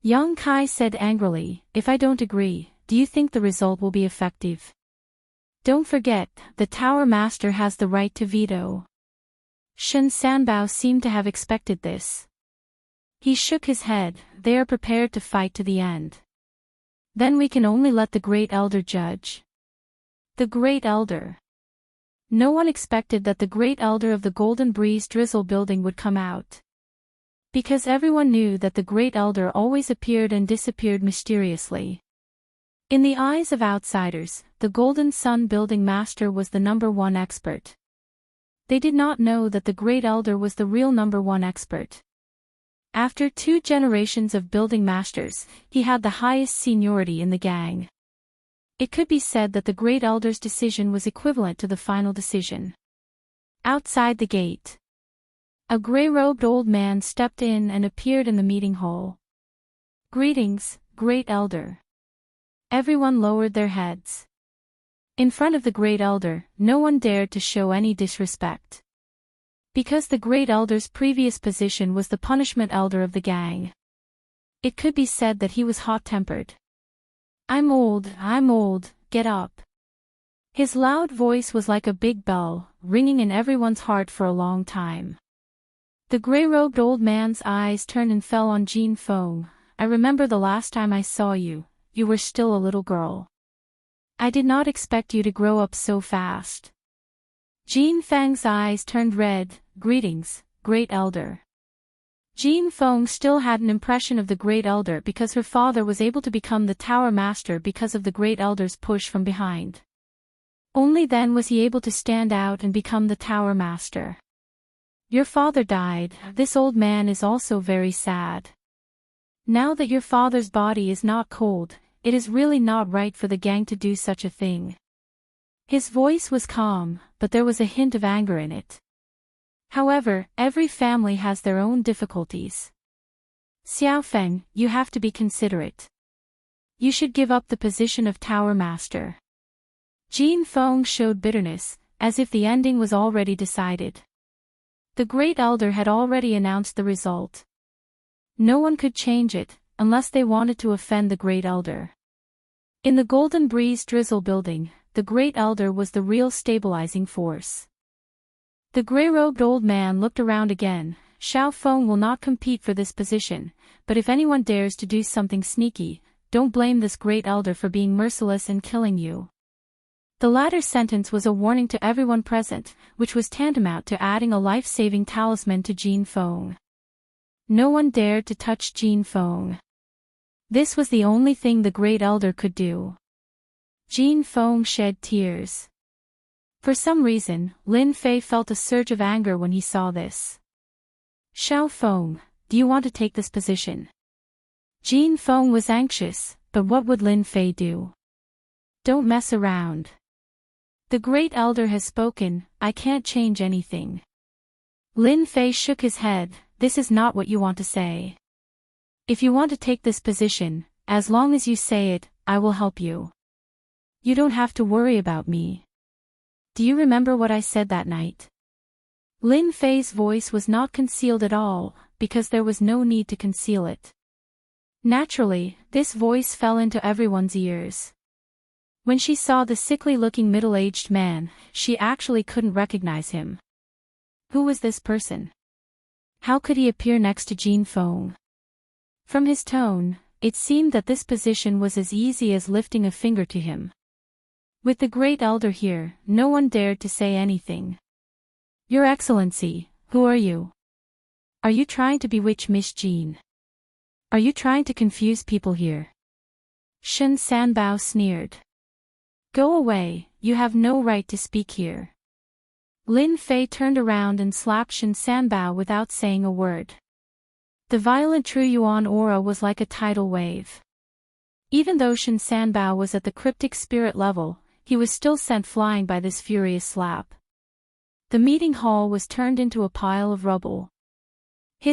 Speaker 1: Yang Kai said angrily, if I don't agree, do you think the result will be effective? Don't forget, the Tower Master has the right to veto. Shen Sanbao seemed to have expected this. He shook his head, they are prepared to fight to the end. Then we can only let the Great Elder judge. The Great Elder. No one expected that the Great Elder of the Golden Breeze Drizzle building would come out. Because everyone knew that the Great Elder always appeared and disappeared mysteriously. In the eyes of outsiders, the Golden Sun Building Master was the #1 expert. They did not know that the Great Elder was the real #1 expert. After 2 generations of building masters, he had the highest seniority in the gang. It could be said that the Great Elder's decision was equivalent to the final decision. Outside the gate, a gray-robed old man stepped in and appeared in the meeting hall. Greetings, Great Elder. Everyone lowered their heads. In front of the Great Elder, no one dared to show any disrespect. Because the Great Elder's previous position was the punishment elder of the gang. It could be said that he was hot-tempered. I'm old, get up. His loud voice was like a big bell, ringing in everyone's heart for a long time. The gray-robed old man's eyes turned and fell on Jin Feng. I remember the last time I saw you, you were still a little girl. I did not expect you to grow up so fast. Jin Feng's eyes turned red. Greetings, Great Elder. Jin Feng still had an impression of the Great Elder because her father was able to become the Tower Master because of the Great Elder's push from behind. Only then was he able to stand out and become the Tower Master. Your father died, this old man is also very sad. Now that your father's body is not cold, it is really not right for the gang to do such a thing. His voice was calm, but there was a hint of anger in it. However, every family has their own difficulties. Xiaofeng, you have to be considerate. You should give up the position of Tower Master. Jin Feng showed bitterness, as if the ending was already decided. The Great Elder had already announced the result. No one could change it, unless they wanted to offend the Great Elder. In the Golden Breeze Drizzle building, the Great Elder was the real stabilizing force. The gray-robed old man looked around again. Xiao Feng will not compete for this position, but if anyone dares to do something sneaky, don't blame this Great Elder for being merciless and killing you. The latter sentence was a warning to everyone present, which was tantamount to adding a life-saving talisman to Jin Feng. No one dared to touch Jin Feng. This was the only thing the Great Elder could do. Jin Feng shed tears. For some reason, Lin Fei felt a surge of anger when he saw this. Xiao Feng, do you want to take this position? Jin Feng was anxious, but what would Lin Fei do? Don't mess around. The great elder has spoken, I can't change anything. Lin Fei shook his head, this is not what you want to say. If you want to take this position, as long as you say it, I will help you. You don't have to worry about me. Do you remember what I said that night? Lin Fei's voice was not concealed at all, because there was no need to conceal it. Naturally, this voice fell into everyone's ears. When she saw the sickly-looking middle-aged man, she actually couldn't recognize him. Who was this person? How could he appear next to Jin Feng? From his tone, it seemed that this position was as easy as lifting a finger to him. With the great elder here, no one dared to say anything. Your Excellency, who are you? Are you trying to bewitch Miss Jin? Are you trying to confuse people here? Shen Sanbao sneered. Go away, you have no right to speak here. Lin Fei turned around and slapped Shen Sanbao without saying a word. The violent True Yuan aura was like a tidal wave. Even though Shen Sanbao was at the cryptic spirit level, he was still sent flying by this furious slap. The meeting hall was turned into a pile of rubble.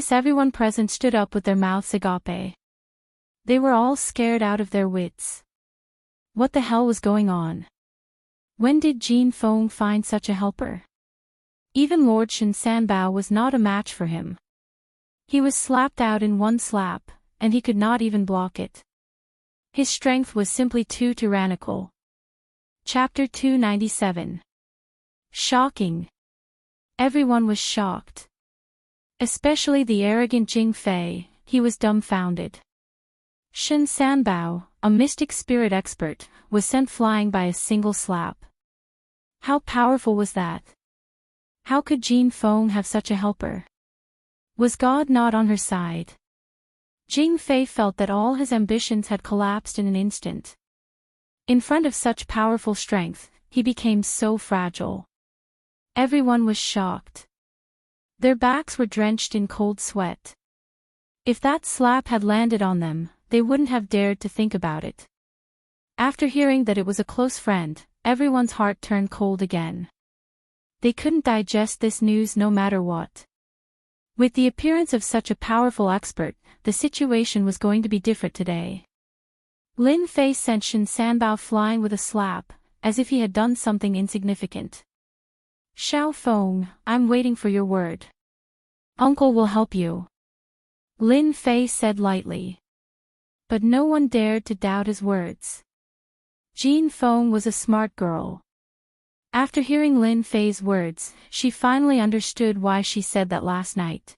Speaker 1: Everyone present stood up with their mouths agape. They were all scared out of their wits. What the hell was going on? When did Jin Feng find such a helper? Even Lord Shen Sanbao was not a match for him. He was slapped out in one slap, and he could not even block it. His strength was simply too tyrannical. Chapter 297. Shocking. Everyone was shocked. Especially the arrogant Jing Fei, he was dumbfounded. Shen Sanbao, a mystic spirit expert, was sent flying by a single slap. How powerful was that? How could Jin Feng have such a helper? Was God not on her side? Jing Fei felt that all his ambitions had collapsed in an instant. In front of such powerful strength, he became so fragile. Everyone was shocked. Their backs were drenched in cold sweat. If that slap had landed on them, they wouldn't have dared to think about it. After hearing that it was a close friend, everyone's heart turned cold again. They couldn't digest this news no matter what. With the appearance of such a powerful expert, the situation was going to be different today. Lin Fei sent Shen Sanbao flying with a slap, as if he had done something insignificant. Xiao Feng, I'm waiting for your word. Uncle will help you. Lin Fei said lightly. But no one dared to doubt his words. Jin Feng was a smart girl. After hearing Lin Fei's words, she finally understood why she said that last night.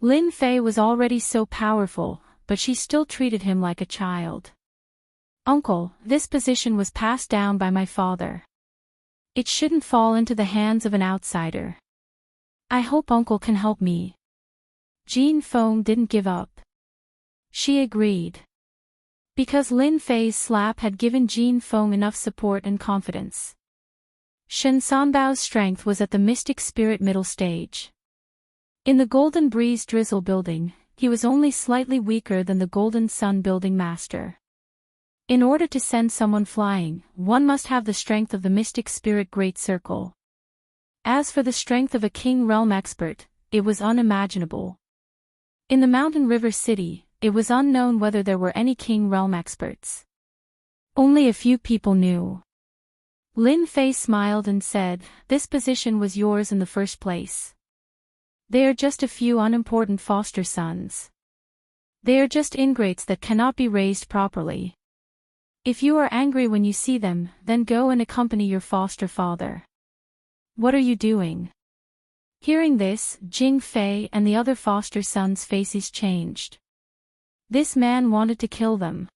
Speaker 1: Lin Fei was already so powerful, but she still treated him like a child. Uncle, this position was passed down by my father. It shouldn't fall into the hands of an outsider. I hope Uncle can help me. Jin Feng didn't give up. She agreed. Because Lin Fei's slap had given Jin Feng enough support and confidence. Shen Sanbao's strength was at the mystic spirit middle stage. In the Golden Breeze Drizzle building, he was only slightly weaker than the Golden Sun building master. In order to send someone flying, one must have the strength of the mystic spirit great circle. As for the strength of a king realm expert, it was unimaginable. In the Mountain River City, it was unknown whether there were any king realm experts. Only a few people knew. Lin Fei smiled and said, this position was yours in the first place. They are just a few unimportant foster sons. They are just ingrates that cannot be raised properly. If you are angry when you see them, then go and accompany your foster father. What are you doing? Hearing this, Jing Fei and the other foster sons' faces changed. This man wanted to kill them.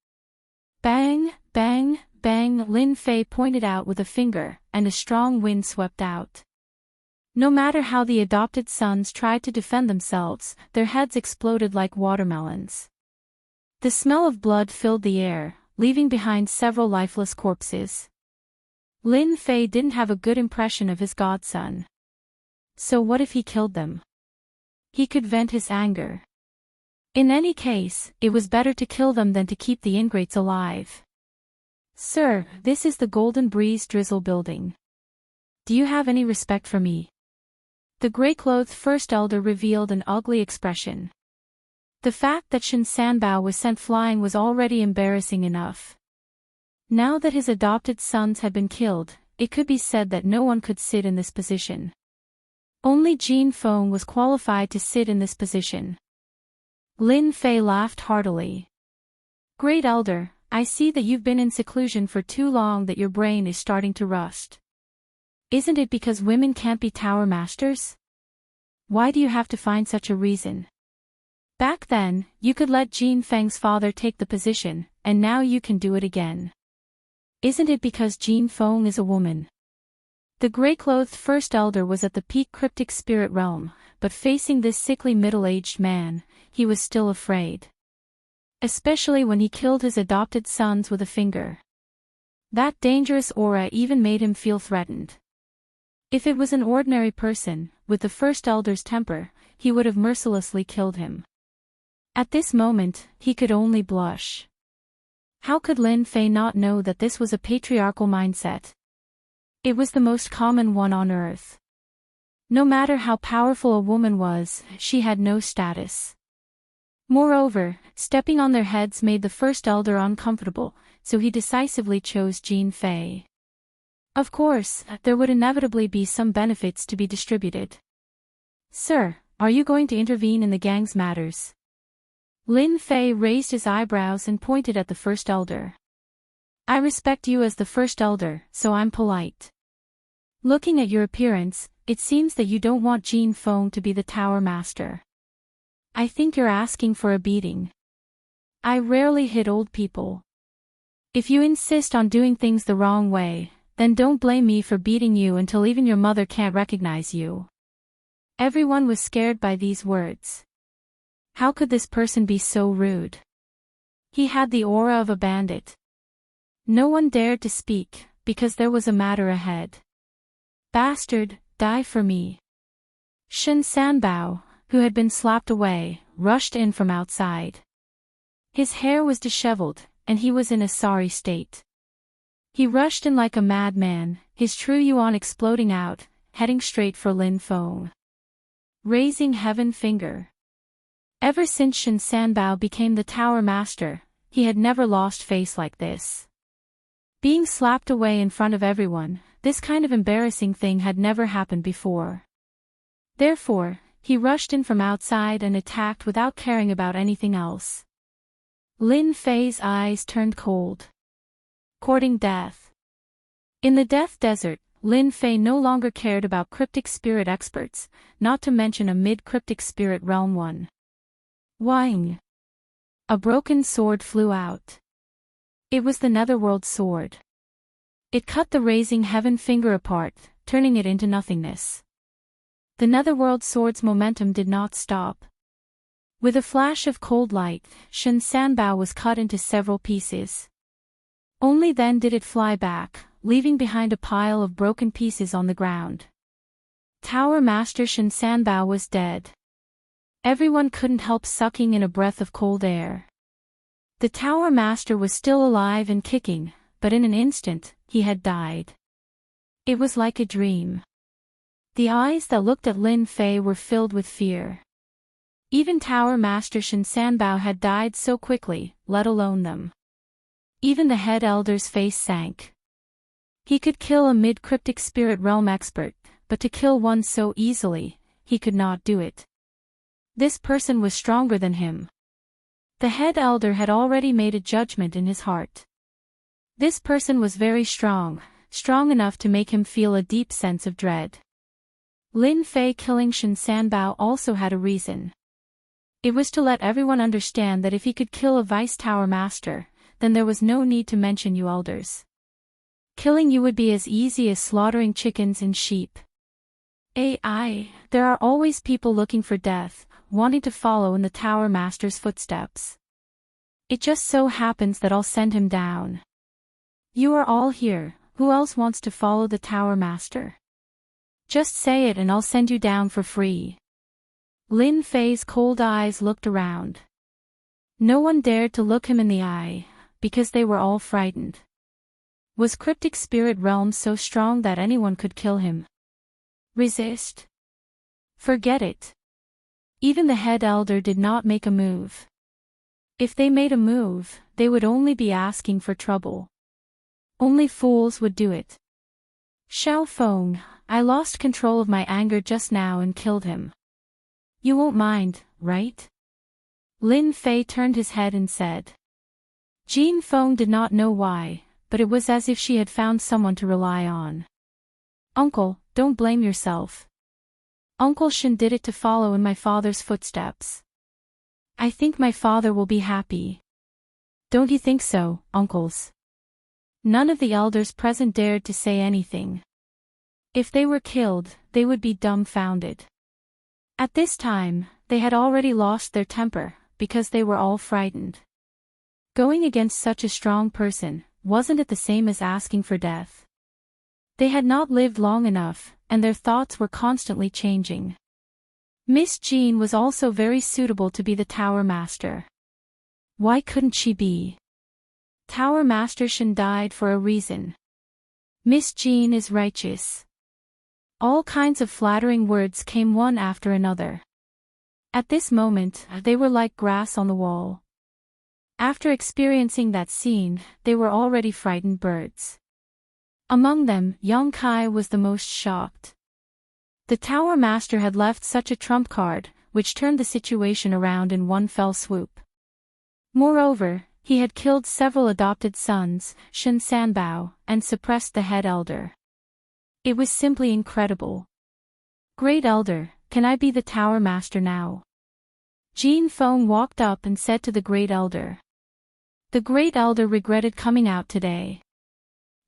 Speaker 1: Bang, bang, bang, Lin Fei pointed out with a finger, and a strong wind swept out. No matter how the adopted sons tried to defend themselves, their heads exploded like watermelons. The smell of blood filled the air, leaving behind several lifeless corpses. Lin Fei didn't have a good impression of his godson. So what if he killed them? He could vent his anger. In any case, it was better to kill them than to keep the ingrates alive. Sir, this is the Golden Breeze Drizzle building. Do you have any respect for me? The gray-clothed first elder revealed an ugly expression. The fact that Shen Sanbao was sent flying was already embarrassing enough. Now that his adopted sons had been killed, it could be said that no one could sit in this position. Only Jin Feng was qualified to sit in this position. Lin Fei laughed heartily. Great Elder, I see that you've been in seclusion for too long that your brain is starting to rust. Isn't it because women can't be tower masters? Why do you have to find such a reason? Back then, you could let Jin Feng's father take the position, and now you can do it again. Isn't it because Jin Feng is a woman? The gray-clothed first elder was at the peak cryptic spirit realm, but facing this sickly middle-aged man, he was still afraid. Especially when he killed his adopted sons with a finger. That dangerous aura even made him feel threatened. If it was an ordinary person, with the first elder's temper, he would have mercilessly killed him. At this moment, he could only blush. How could Lin Fei not know that this was a patriarchal mindset? It was the most common one on earth. No matter how powerful a woman was, she had no status. Moreover, stepping on their heads made the first elder uncomfortable, so he decisively chose Jin Fei. Of course, there would inevitably be some benefits to be distributed. Sir, are you going to intervene in the gang's matters? Lin Fei raised his eyebrows and pointed at the first elder. I respect you as the first elder, so I'm polite. Looking at your appearance, it seems that you don't want Jin Feng to be the tower master. I think you're asking for a beating. I rarely hit old people. If you insist on doing things the wrong way, then don't blame me for beating you until even your mother can't recognize you. Everyone was scared by these words. How could this person be so rude? He had the aura of a bandit. No one dared to speak, because there was a matter ahead. Bastard, die for me. Shen Sanbao, who had been slapped away, rushed in from outside. His hair was disheveled, and he was in a sorry state. He rushed in like a madman, his true yuan exploding out, heading straight for Lin Feng. Raising heaven finger. Ever since Shen Sanbao became the tower master, he had never lost face like this. Being slapped away in front of everyone, this kind of embarrassing thing had never happened before. Therefore, he rushed in from outside and attacked without caring about anything else. Lin Fei's eyes turned cold. Courting death. In the Death Desert, Lin Fei no longer cared about cryptic spirit experts, not to mention a mid-cryptic spirit realm one. Wang! A broken sword flew out. It was the Netherworld sword. It cut the raising heaven finger apart, turning it into nothingness. The Netherworld sword's momentum did not stop. With a flash of cold light, Shen Sanbao was cut into several pieces. Only then did it fly back, leaving behind a pile of broken pieces on the ground. Tower Master Shen Sanbao was dead. Everyone couldn't help sucking in a breath of cold air. The Tower Master was still alive and kicking, but in an instant, he had died. It was like a dream. The eyes that looked at Lin Fei were filled with fear. Even Tower Master Shen Sanbao had died so quickly, let alone them. Even the head elder's face sank. He could kill a mid-cryptic spirit realm expert, but to kill one so easily, he could not do it. This person was stronger than him. The head elder had already made a judgment in his heart. This person was very strong, strong enough to make him feel a deep sense of dread. Lin Fei killing Shen Sanbao also had a reason. It was to let everyone understand that if he could kill a Vice Tower Master, then there was no need to mention you elders. Killing you would be as easy as slaughtering chickens and sheep. There are always people looking for death, wanting to follow in the Tower Master's footsteps. It just so happens that I'll send him down. You are all here, Who else wants to follow the Tower Master? Just say it and I'll send you down for free. Lin Fei's cold eyes looked around. No one dared to look him in the eye, because they were all frightened. Was cryptic spirit realm so strong that anyone could kill him? Resist? Forget it. Even the head elder did not make a move. If they made a move, they would only be asking for trouble. Only fools would do it. Xiao Feng, I lost control of my anger just now and killed him. You won't mind, right? Lin Fei turned his head and said. Jin Feng did not know why, but it was as if she had found someone to rely on. Uncle, don't blame yourself. Uncle Shen did it to follow in my father's footsteps. I think my father will be happy. Don't you think so, uncles? None of the elders present dared to say anything. If they were killed, they would be dumbfounded. At this time, they had already lost their temper, because they were all frightened. Going against such a strong person, wasn't it the same as asking for death? They had not lived long enough, and their thoughts were constantly changing. Miss Jean was also very suitable to be the Tower Master. Why couldn't she be? Tower Master Shen died for a reason. Miss Jean is righteous. All kinds of flattering words came one after another. At this moment, they were like grass on the wall. After experiencing that scene, they were already frightened birds. Among them, Yang Kai was the most shocked. The Tower Master had left such a trump card, which turned the situation around in one fell swoop. Moreover, he had killed several adopted sons, Shen Sanbao, and suppressed the head elder. It was simply incredible. Great Elder, can I be the Tower Master now? Jin Feng walked up and said to the Great Elder. The Great Elder regretted coming out today.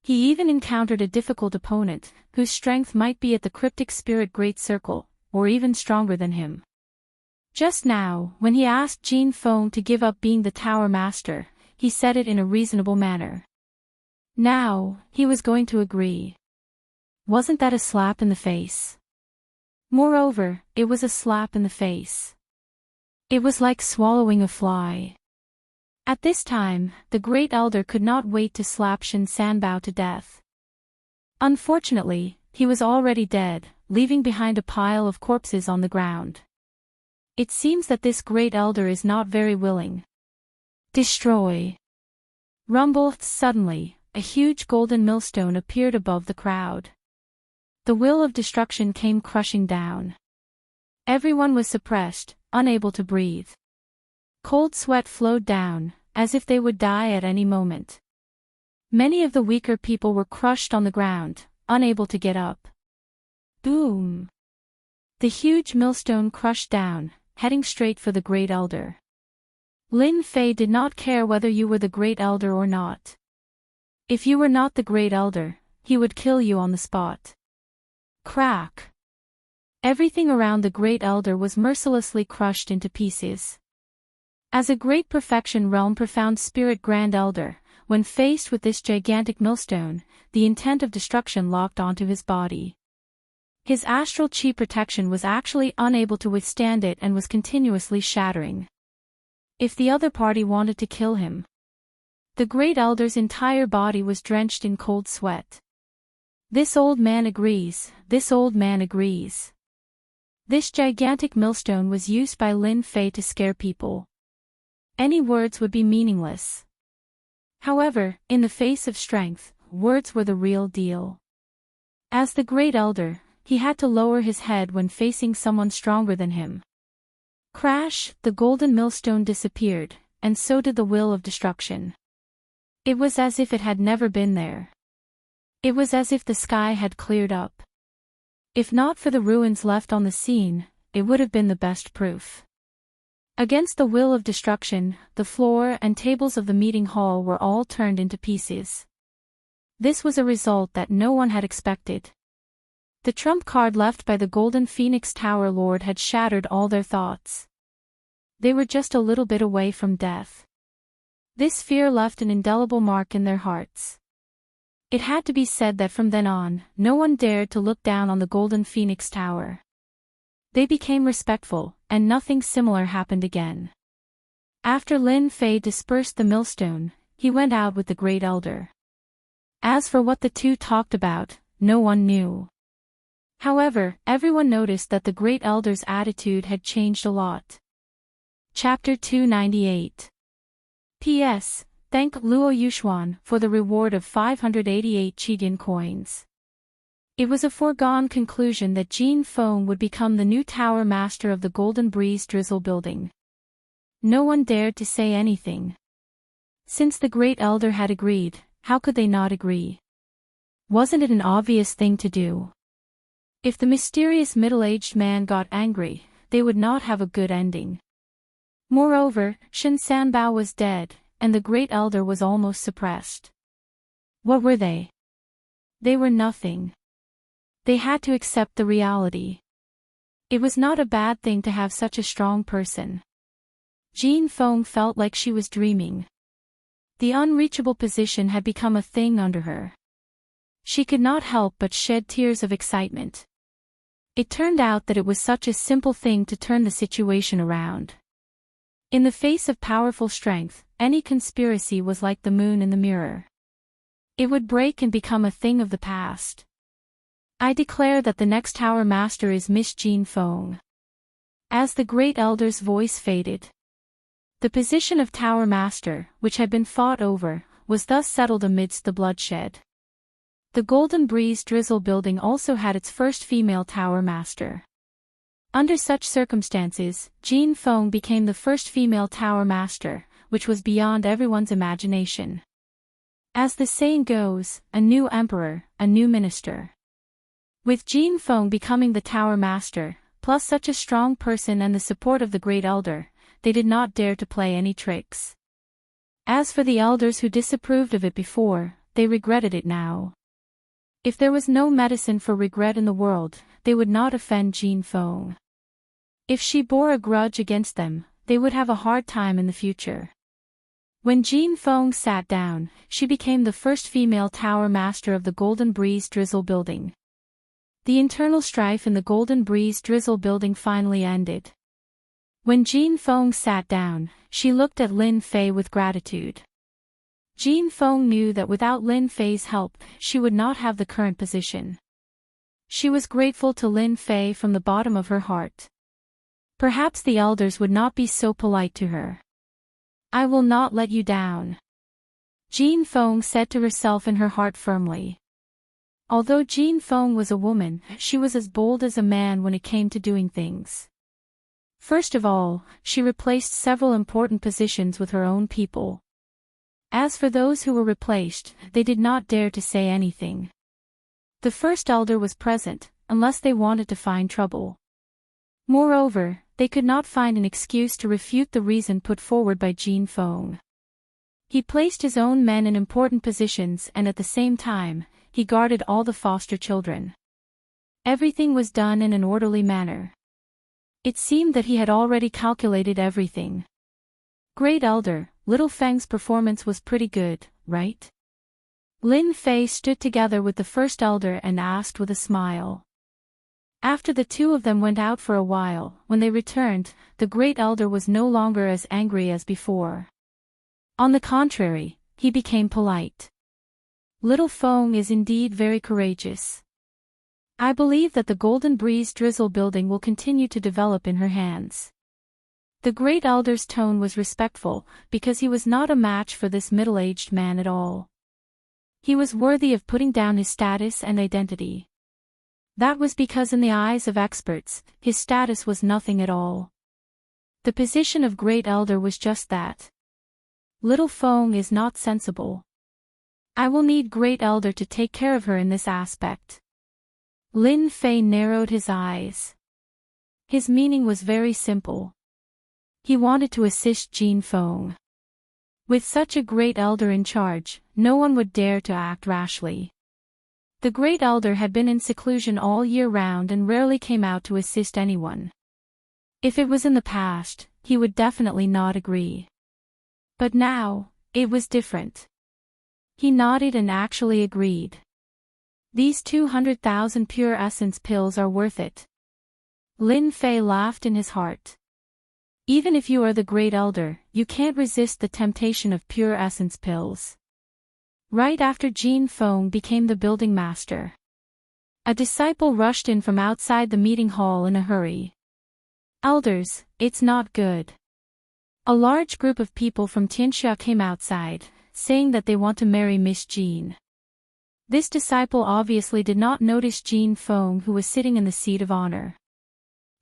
Speaker 1: He even encountered a difficult opponent, whose strength might be at the cryptic spirit Great Circle, or even stronger than him. Just now, when he asked Jin Feng to give up being the Tower Master, he said it in a reasonable manner. Now, he was going to agree. Wasn't that a slap in the face? Moreover, it was a slap in the face. It was like swallowing a fly. At this time, the Great Elder could not wait to slap Shen Sanbao to death. Unfortunately, he was already dead, leaving behind a pile of corpses on the ground. It seems that this Great Elder is not very willing. Destroy! Rumble! Suddenly, a huge golden millstone appeared above the crowd. The will of destruction came crushing down. Everyone was suppressed, unable to breathe. Cold sweat flowed down, as if they would die at any moment. Many of the weaker people were crushed on the ground, unable to get up. Boom! The huge millstone crushed down, heading straight for the Great Elder. Lin Fei did not care whether you were the Great Elder or not. If you were not the Great Elder, he would kill you on the spot. Crack! Everything around the Great Elder was mercilessly crushed into pieces. As a great perfection realm profound spirit Grand Elder, when faced with this gigantic millstone, the intent of destruction locked onto his body. His astral chi protection was actually unable to withstand it and was continuously shattering. If the other party wanted to kill him, the Great Elder's entire body was drenched in cold sweat. This old man agrees, this old man agrees. This gigantic millstone was used by Lin Fei to scare people. Any words would be meaningless. However, in the face of strength, words were the real deal. As the Great Elder, he had to lower his head when facing someone stronger than him. Crash! The golden millstone disappeared, and so did the will of destruction. It was as if it had never been there. It was as if the sky had cleared up. If not for the ruins left on the scene, it would have been the best proof. Against the will of destruction, the floor and tables of the meeting hall were all turned into pieces. This was a result that no one had expected. The trump card left by the Golden Phoenix Tower Lord had shattered all their thoughts. They were just a little bit away from death. This fear left an indelible mark in their hearts. It had to be said that from then on, no one dared to look down on the Golden Phoenix Tower. They became respectful, and nothing similar happened again. After Lin Fei dispersed the millstone, he went out with the Great Elder. As for what the two talked about, no one knew. However, everyone noticed that the Great Elder's attitude had changed a lot. Chapter 298. P.S. Thank Luo Yuxuan for the reward of 588 Qidin coins. It was a foregone conclusion that Jin Feng would become the new tower master of the Golden Breeze Drizzle building. No one dared to say anything. Since the Great Elder had agreed, how could they not agree? Wasn't it an obvious thing to do? If the mysterious middle-aged man got angry, they would not have a good ending. Moreover, Shen Sanbao was dead, and the Great Elder was almost suppressed. What were they? They were nothing. They had to accept the reality. It was not a bad thing to have such a strong person. Jin Feng felt like she was dreaming. The unreachable position had become a thing under her. She could not help but shed tears of excitement. It turned out that it was such a simple thing to turn the situation around. In the face of powerful strength, any conspiracy was like the moon in the mirror. It would break and become a thing of the past. I declare that the next Tower Master is Miss Jin Feng. As the Great Elder's voice faded, the position of Tower Master, which had been fought over, was thus settled amidst the bloodshed. The Golden Breeze Drizzle building also had its first female Tower Master. Under such circumstances, Jin Feng became the first female Tower Master, which was beyond everyone's imagination. As the saying goes, a new emperor, a new minister. With Jin Feng becoming the Tower Master, plus such a strong person and the support of the Great Elder, they did not dare to play any tricks. As for the elders who disapproved of it before, they regretted it now. If there was no medicine for regret in the world, they would not offend Jin Feng. If she bore a grudge against them, they would have a hard time in the future. When Jin Feng sat down, she became the first female Tower Master of the Golden Breeze Drizzle building. The internal strife in the Golden Breeze Drizzle building finally ended. When Jin Feng sat down, she looked at Lin Fei with gratitude. Jin Feng knew that without Lin Fei's help, she would not have the current position. She was grateful to Lin Fei from the bottom of her heart. Perhaps the elders would not be so polite to her. I will not let you down, Jin Feng said to herself in her heart firmly. Although Jin Feng was a woman, she was as bold as a man when it came to doing things. First of all, she replaced several important positions with her own people. As for those who were replaced, they did not dare to say anything. The first elder was present, unless they wanted to find trouble. Moreover, they could not find an excuse to refute the reason put forward by Jin Feng. He placed his own men in important positions and at the same time, he guarded all the foster children. Everything was done in an orderly manner. It seemed that he had already calculated everything. Great Elder, Little Feng's performance was pretty good, right? Lin Fei stood together with the first elder and asked with a smile. After the two of them went out for a while, when they returned, the Great Elder was no longer as angry as before. On the contrary, he became polite. Little Feng is indeed very courageous. I believe that the Golden Breeze Drizzle building will continue to develop in her hands. The Great Elder's tone was respectful, because he was not a match for this middle-aged man at all. He was worthy of putting down his status and identity. That was because in the eyes of experts, his status was nothing at all. The position of Great Elder was just that. Little Feng is not sensible. I will need Great Elder to take care of her in this aspect. Lin Fei narrowed his eyes. His meaning was very simple. He wanted to assist Jin Feng. With such a Great Elder in charge, no one would dare to act rashly. The Great Elder had been in seclusion all year round and rarely came out to assist anyone. If it was in the past, he would definitely not agree. But now, it was different. He nodded and actually agreed. These 200,000 pure essence pills are worth it. Lin Fei laughed in his heart. Even if you are the great elder, you can't resist the temptation of pure essence pills. Right after Jin Feng became the building master, a disciple rushed in from outside the meeting hall in a hurry. Elders, it's not good. A large group of people from Tianxia came outside, saying that they want to marry Miss Jin. This disciple obviously did not notice Jin Feng, who was sitting in the seat of honor.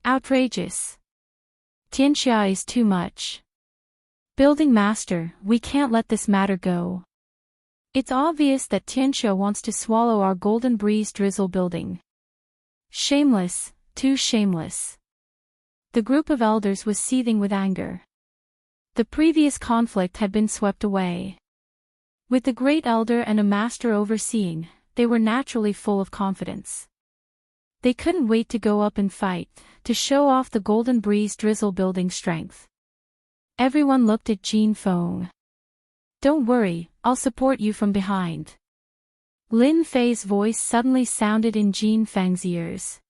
Speaker 1: Outrageous. Tianxia is too much. Building master, we can't let this matter go. It's obvious that Tianxia wants to swallow our Golden Breeze Drizzle building. Shameless, too shameless. The group of elders was seething with anger. The previous conflict had been swept away. With the great elder and a master overseeing, they were naturally full of confidence. They couldn't wait to go up and fight, to show off the Golden Breeze Drizzle building strength. Everyone looked at Jin Feng. Don't worry, I'll support you from behind. Lin Fei's voice suddenly sounded in Jin Feng's ears.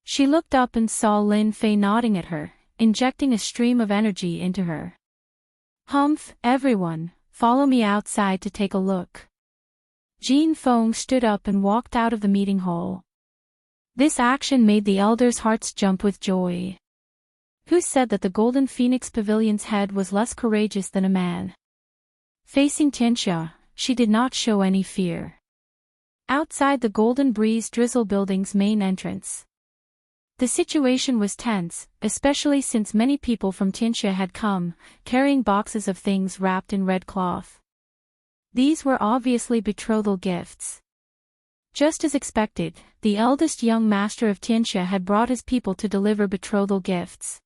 Speaker 1: She looked up and saw Lin Fei nodding at her, injecting a stream of energy into her. Humph, everyone, follow me outside to take a look. Jin Feng stood up and walked out of the meeting hall. This action made the elders' hearts jump with joy. Who said that the Golden Phoenix Pavilion's head was less courageous than a man? Facing Tianxia, she did not show any fear. Outside the Golden Breeze Drizzle building's main entrance, the situation was tense, especially since many people from Tianxia had come, carrying boxes of things wrapped in red cloth. These were obviously betrothal gifts. Just as expected, the eldest young master of Tianxia had brought his people to deliver betrothal gifts.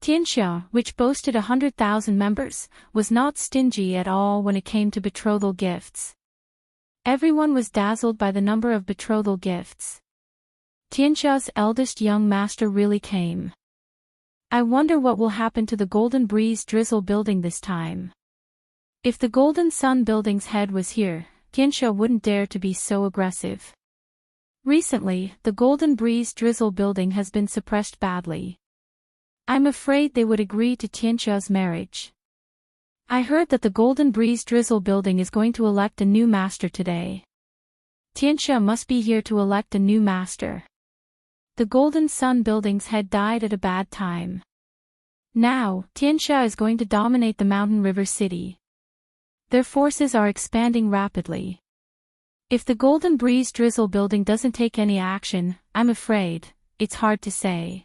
Speaker 1: Tianxia, which boasted 100,000 members, was not stingy at all when it came to betrothal gifts. Everyone was dazzled by the number of betrothal gifts. Tianxia's eldest young master really came. I wonder what will happen to the Golden Breeze Drizzle building this time. If the Golden Sun building's head was here, Tianxia wouldn't dare to be so aggressive. Recently, the Golden Breeze Drizzle building has been suppressed badly. I'm afraid they would agree to Tianxia's marriage. I heard that the Golden Breeze Drizzle building is going to elect a new master today. Tianxia must be here to elect a new master. The Golden Sun building's head died at a bad time. Now, Tianxia is going to dominate the Mountain River City. Their forces are expanding rapidly. If the Golden Breeze Drizzle building doesn't take any action, I'm afraid, it's hard to say.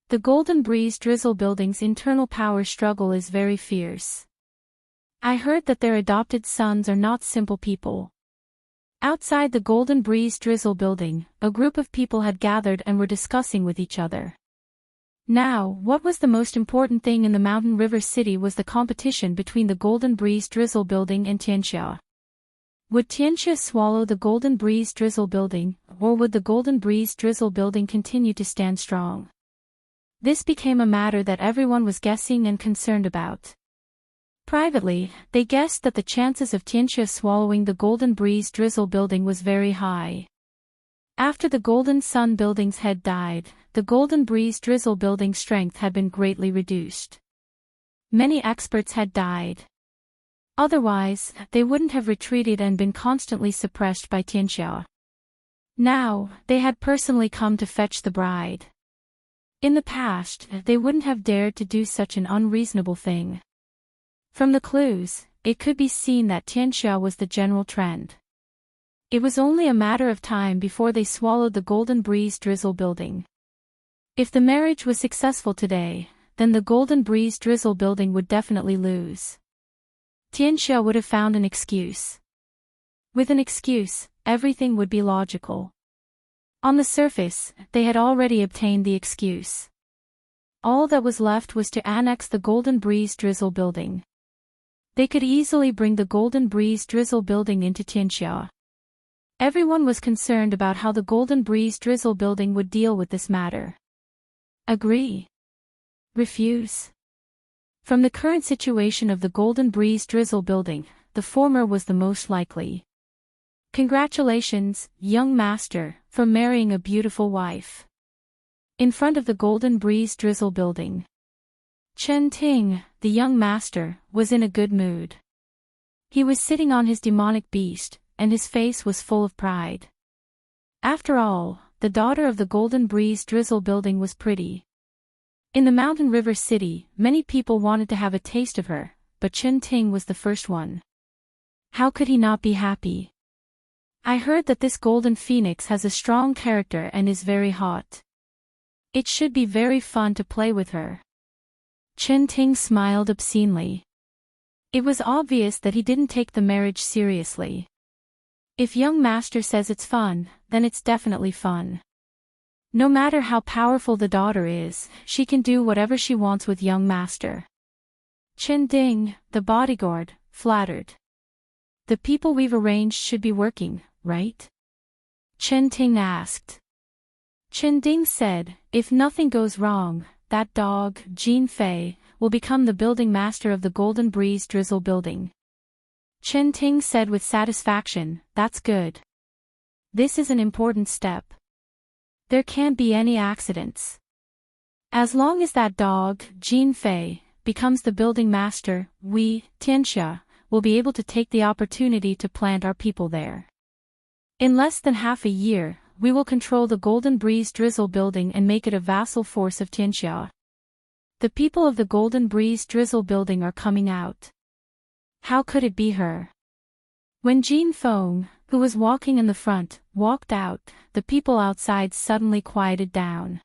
Speaker 1: The Golden Breeze Drizzle building's internal power struggle is very fierce. I heard that their adopted sons are not simple people. Outside the Golden Breeze Drizzle building, a group of people had gathered and were discussing with each other. Now, what was the most important thing in the Mountain River City was the competition between the Golden Breeze Drizzle building and Tianxia. Would Tianxia swallow the Golden Breeze Drizzle building, or would the Golden Breeze Drizzle building continue to stand strong? This became a matter that everyone was guessing and concerned about. Privately, they guessed that the chances of Tianxia swallowing the Golden Breeze Drizzle building was very high. After the Golden Sun building's head died, the Golden Breeze Drizzle building's strength had been greatly reduced. Many experts had died. Otherwise, they wouldn't have retreated and been constantly suppressed by Tianxia. Now, they had personally come to fetch the bride. In the past, they wouldn't have dared to do such an unreasonable thing. From the clues, it could be seen that Tianxia was the general trend. It was only a matter of time before they swallowed the Golden Breeze Drizzle building. If the marriage was successful today, then the Golden Breeze Drizzle building would definitely lose. Tianxia would have found an excuse. With an excuse, everything would be logical. On the surface, they had already obtained the excuse. All that was left was to annex the Golden Breeze Drizzle building. They could easily bring the Golden Breeze Drizzle building into Tianxia. Everyone was concerned about how the Golden Breeze Drizzle building would deal with this matter. Agree? Refuse? From the current situation of the Golden Breeze Drizzle building, the former was the most likely. Congratulations, young master, for marrying a beautiful wife. In front of the Golden Breeze Drizzle building, Chen Ting, the young master, was in a good mood. He was sitting on his demonic beast, and his face was full of pride. After all, the daughter of the Golden Breeze Drizzle building was pretty. In the Mountain River City, many people wanted to have a taste of her, but Chen Ting was the first one. How could he not be happy? I heard that this Golden Phoenix has a strong character and is very hot. It should be very fun to play with her. Chen Ting smiled obscenely. It was obvious that he didn't take the marriage seriously. If young master says it's fun, then it's definitely fun. No matter how powerful the daughter is, she can do whatever she wants with young master. Chen Ding, the bodyguard, flattered. The people we've arranged should be working, right? Chen Ting asked. Chen Ding said, if nothing goes wrong, that dog, Jin Fei, will become the building master of the Golden Breeze Drizzle building. Chen Ting said with satisfaction, that's good. This is an important step. There can't be any accidents. As long as that dog, Jin Fei, becomes the building master, we, Tianxia, will be able to take the opportunity to plant our people there. In less than half a year, we will control the Golden Breeze Drizzle building and make it a vassal force of Tianxia. The people of the Golden Breeze Drizzle building are coming out. How could it be her? When Jin Feng, who was walking in the front, walked out, the people outside suddenly quieted down.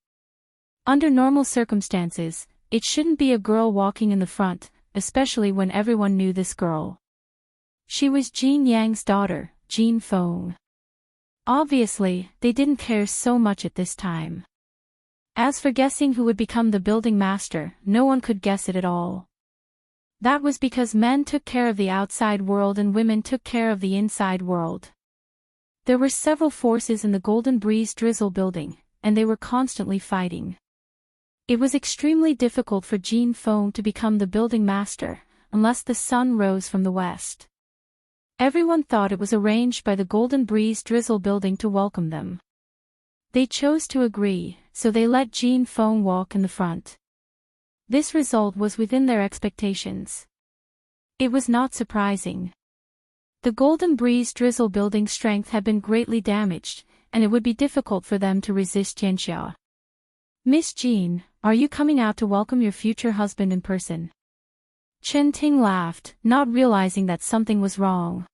Speaker 1: Under normal circumstances, it shouldn't be a girl walking in the front, especially when everyone knew this girl. She was Jin Yang's daughter, Jin Feng. Obviously, they didn't care so much at this time. As for guessing who would become the building master, no one could guess it at all. That was because men took care of the outside world and women took care of the inside world. There were several forces in the Golden Breeze Drizzle building, and they were constantly fighting. It was extremely difficult for Jin Feng to become the building master, unless the sun rose from the west. Everyone thought it was arranged by the Golden Breeze Drizzle building to welcome them. They chose to agree, so they let Jin Feng walk in the front. This result was within their expectations. It was not surprising. The Golden Breeze Drizzle building's strength had been greatly damaged, and it would be difficult for them to resist Tianxia. Miss Jean, are you coming out to welcome your future husband in person? Chen Ting laughed, not realizing that something was wrong.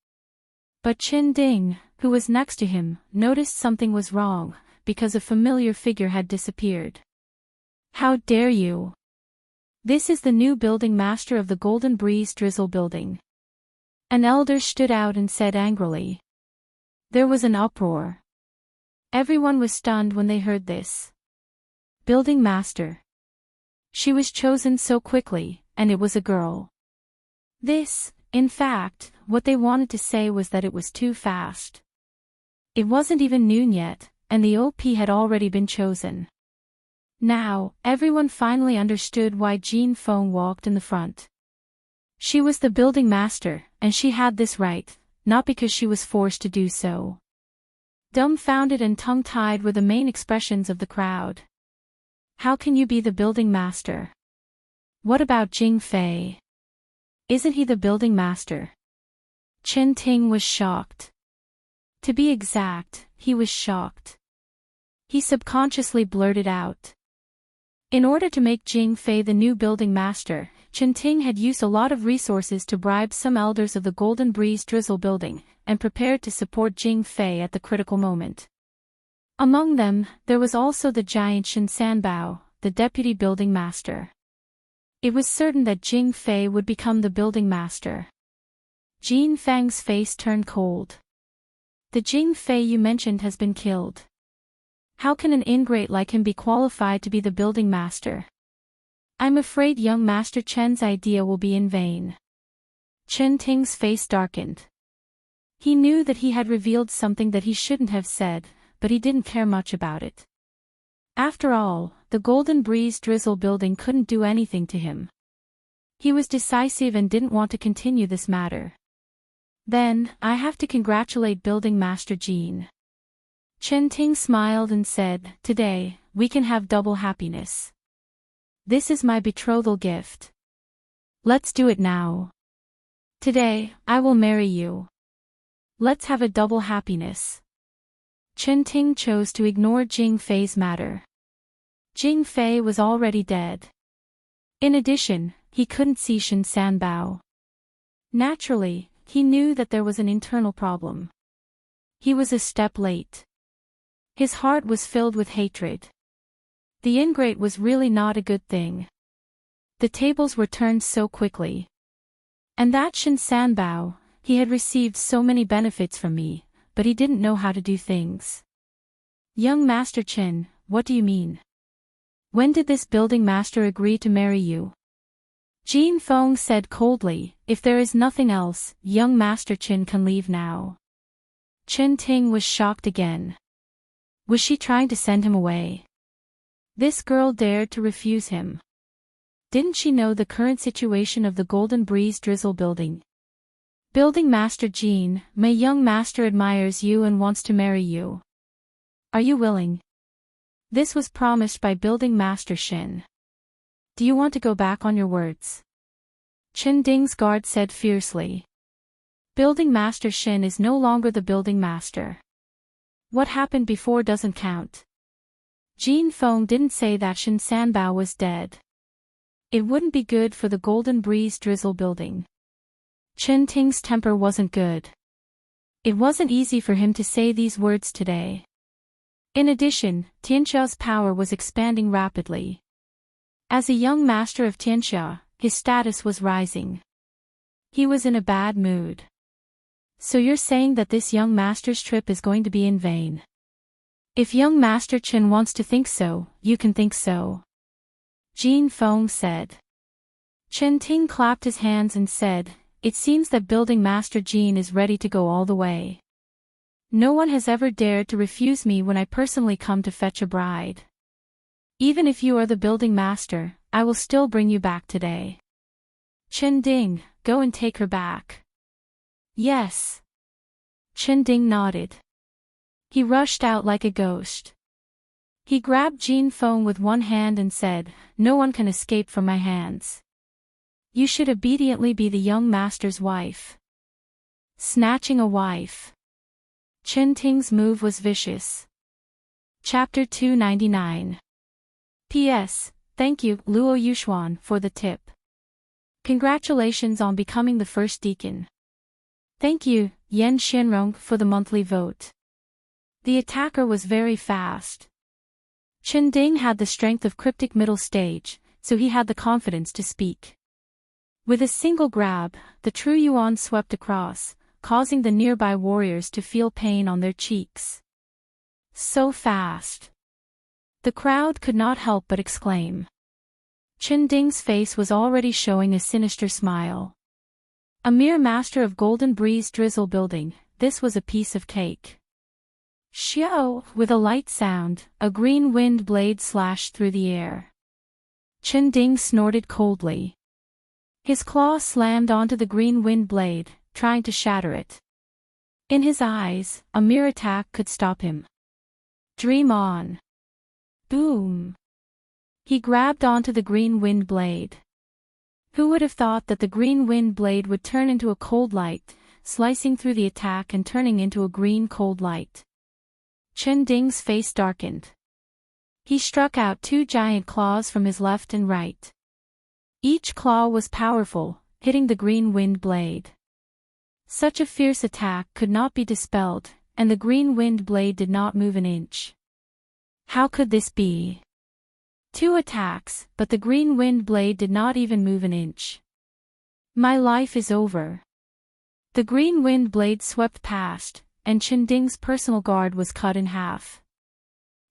Speaker 1: But Chen Ding, who was next to him, noticed something was wrong, because a familiar figure had disappeared. How dare you! This is the new building master of the Golden Breeze Drizzle building. An elder stood out and said angrily. There was an uproar. Everyone was stunned when they heard this. Building master. She was chosen so quickly, and it was a girl. This, in fact, what they wanted to say was that it was too fast. It wasn't even noon yet, and the OP had already been chosen. Now, everyone finally understood why Jin Feng walked in the front. She was the building master, and she had this right, not because she was forced to do so. Dumbfounded and tongue-tied were the main expressions of the crowd. How can you be the building master? What about Jing Fei? Isn't he the building master? Chen Ting was shocked. To be exact, he was shocked. He subconsciously blurted out. In order to make Jing Fei the new building master, Chen Ting had used a lot of resources to bribe some elders of the Golden Breeze Drizzle building, and prepared to support Jing Fei at the critical moment. Among them, there was also the giant Shen Sanbao, the deputy building master. It was certain that Jing Fei would become the building master. Jin Feng's face turned cold. The Jing Fei you mentioned has been killed. How can an ingrate like him be qualified to be the building master? I'm afraid young Master Chen's idea will be in vain. Chen Ting's face darkened. He knew that he had revealed something that he shouldn't have said, but he didn't care much about it. After all, the Golden Breeze Drizzle building couldn't do anything to him. He was decisive and didn't want to continue this matter. Then, I have to congratulate Building Master Jean. Chen Ting smiled and said, "Today, we can have double happiness. This is my betrothal gift. Let's do it now. Today, I will marry you. Let's have a double happiness." Chen Ting chose to ignore Jing Fei's matter. Jing Fei was already dead. In addition, he couldn't see Shen Sanbao. Naturally, he knew that there was an internal problem. He was a step late. His heart was filled with hatred. The ingrate was really not a good thing. The tables were turned so quickly. And that Shen Sanbao, he had received so many benefits from me, but he didn't know how to do things. "Young Master Chen, what do you mean? When did this building master agree to marry you?" Jin Feng said coldly, "If there is nothing else, young Master Chen can leave now." Chen Ting was shocked again. Was she trying to send him away? This girl dared to refuse him. Didn't she know the current situation of the Golden Breeze Drizzle building? "Building Master Jean, my young master admires you and wants to marry you. Are you willing?" This was promised by Building Master Shen. "Do you want to go back on your words?" Chen Ding's guard said fiercely. Building Master Shen is no longer the building master. What happened before doesn't count. Jin Feng didn't say that Shen Sanbao was dead. It wouldn't be good for the Golden Breeze Drizzle building. Chen Ting's temper wasn't good. It wasn't easy for him to say these words today. In addition, Tianxia's power was expanding rapidly. As a young master of Tianxia, his status was rising. He was in a bad mood. "So you're saying that this young master's trip is going to be in vain? If young Master Chen wants to think so, you can think so," Jin Feng said. Chen Ting clapped his hands and said, "It seems that Building Master Jean is ready to go all the way. No one has ever dared to refuse me when I personally come to fetch a bride. Even if you are the building master, I will still bring you back today." "Chen Ding, go and take her back." "Yes." Chen Ding nodded. He rushed out like a ghost. He grabbed Jin Feng with one hand and said, "No one can escape from my hands. You should obediently be the young master's wife." Snatching a wife. Chen Ting's move was vicious. Chapter 299. P.S. Thank you, Luo Yuxuan, for the tip. Congratulations on becoming the first deacon. Thank you, Yan Xianrong, for the monthly vote. The attacker was very fast. Chen Ding had the strength of cryptic middle stage, so he had the confidence to speak. With a single grab, the true Yuan swept across, causing the nearby warriors to feel pain on their cheeks. So fast. The crowd could not help but exclaim. Chen Ding's face was already showing a sinister smile. A mere master of Golden Breeze Drizzle building, this was a piece of cake. Xiao, with a light sound, a green wind blade slashed through the air. Chen Ding snorted coldly. His claw slammed onto the green wind blade, trying to shatter it. In his eyes, a mere attack could stop him. Dream on. Boom. He grabbed onto the green wind blade. Who would have thought that the green wind blade would turn into a cold light, slicing through the attack and turning into a green cold light? Chen Ding's face darkened. He struck out two giant claws from his left and right. Each claw was powerful, hitting the green wind blade. Such a fierce attack could not be dispelled, and the green wind blade did not move an inch. How could this be? Two attacks, but the green wind blade did not even move an inch. My life is over. The green wind blade swept past, and Chen Ding's personal guard was cut in half.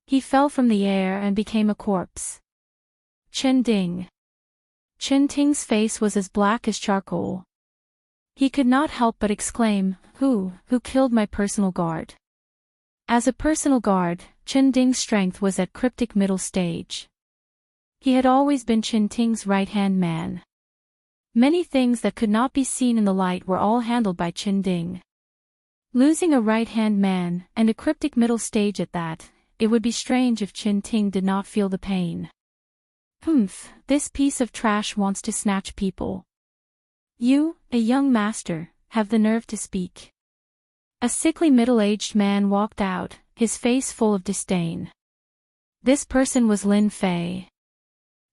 Speaker 1: He fell from the air and became a corpse. Chen Ding. Chen Ting's face was as black as charcoal. He could not help but exclaim, Who killed my personal guard?" As a personal guard, Chen Ding's strength was at cryptic middle stage. He had always been Chen Ting's right-hand man. Many things that could not be seen in the light were all handled by Qin Ding. Losing a right-hand man, and a cryptic middle stage at that, it would be strange if Qin Ting did not feel the pain. Humph, this piece of trash wants to snatch people. You, a young master, have the nerve to speak. A sickly middle-aged man walked out, his face full of disdain. This person was Lin Fei.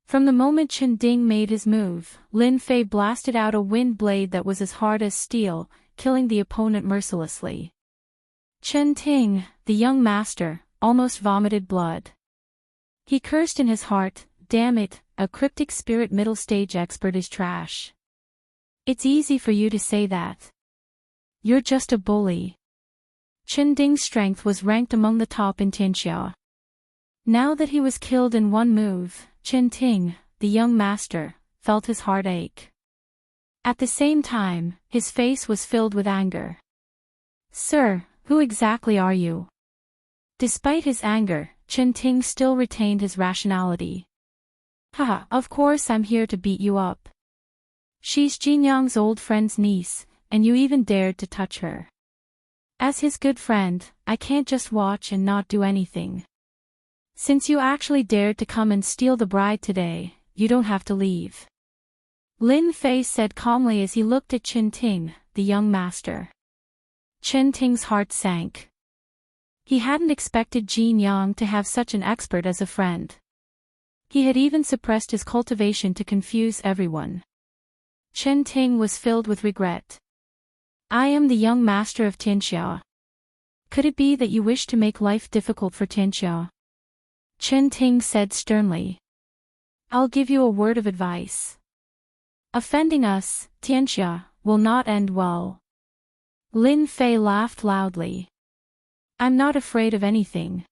Speaker 1: From the moment Qin Ding made his move, Lin Fei blasted out a wind blade that was as hard as steel, killing the opponent mercilessly. Qin Ting, the young master, almost vomited blood. He cursed in his heart, "Damn it, a cryptic spirit middle stage expert is trash. It's easy for you to say that. You're just a bully." Qin Ding's strength was ranked among the top in Tianxia. Now that he was killed in one move, Qin Ting, the young master, felt his heart ache. At the same time, his face was filled with anger. "Sir, who exactly are you?" Despite his anger, Qin Ting still retained his rationality. "Haha, of course I'm here to beat you up. She's Jinyang's old friend's niece, and you even dared to touch her. As his good friend, I can't just watch and not do anything. Since you actually dared to come and steal the bride today, you don't have to leave," Lin Fei said calmly as he looked at Qin Ting, the young master. Qin Ting's heart sank. He hadn't expected Jinyang to have such an expert as a friend. He had even suppressed his cultivation to confuse everyone. Qin Ting was filled with regret. "I am the young master of Tianxia. Could it be that you wish to make life difficult for Tianxia?" Qin Ting said sternly. "I'll give you a word of advice. Offending us, Tianxia, will not end well." Lin Fei laughed loudly. "I'm not afraid of anything.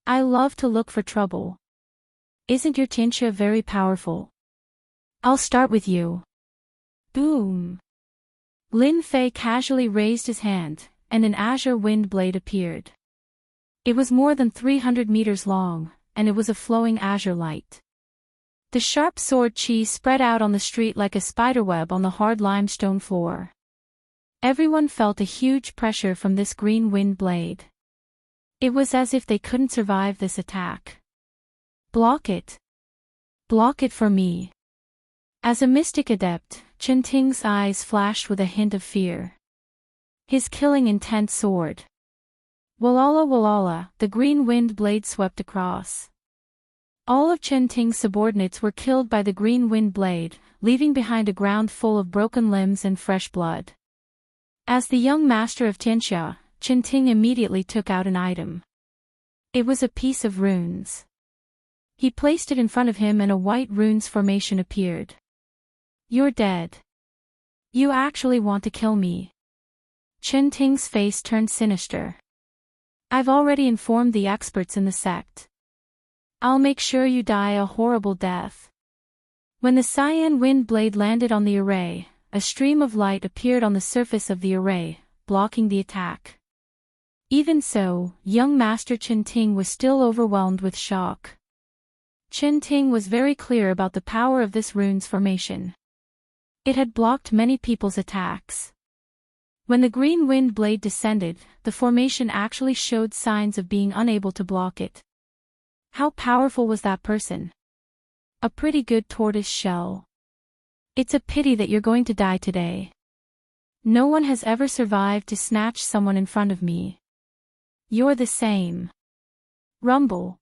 Speaker 1: I love to look for trouble. Isn't your Tianxia very powerful? I'll start with you." Boom! Lin Fei casually raised his hand, and an azure wind blade appeared. It was more than 300 meters long, and it was a flowing azure light. The sharp sword qi spread out on the street like a spiderweb on the hard limestone floor. Everyone felt a huge pressure from this green wind blade. It was as if they couldn't survive this attack. "Block it. Block it for me." As a mystic adept, Qin Ting's eyes flashed with a hint of fear. His killing intent soared. Walala walala, the green wind blade swept across. All of Qin Ting's subordinates were killed by the green wind blade, leaving behind a ground full of broken limbs and fresh blood. As the young master of Tianxia, Qin Ting immediately took out an item. It was a piece of runes. He placed it in front of him and a white runes formation appeared. "You're dead. You actually want to kill me." Qin Ting's face turned sinister. "I've already informed the experts in the sect. I'll make sure you die a horrible death." When the cyan wind blade landed on the array, a stream of light appeared on the surface of the array, blocking the attack. Even so, young Master Qin Ting was still overwhelmed with shock. Qin Ting was very clear about the power of this runes formation. It had blocked many people's attacks. When the green wind blade descended, the formation actually showed signs of being unable to block it. How powerful was that person? A pretty good tortoise shell. It's a pity that you're going to die today. No one has ever survived to snatch someone in front of me. You're the same. Rumble.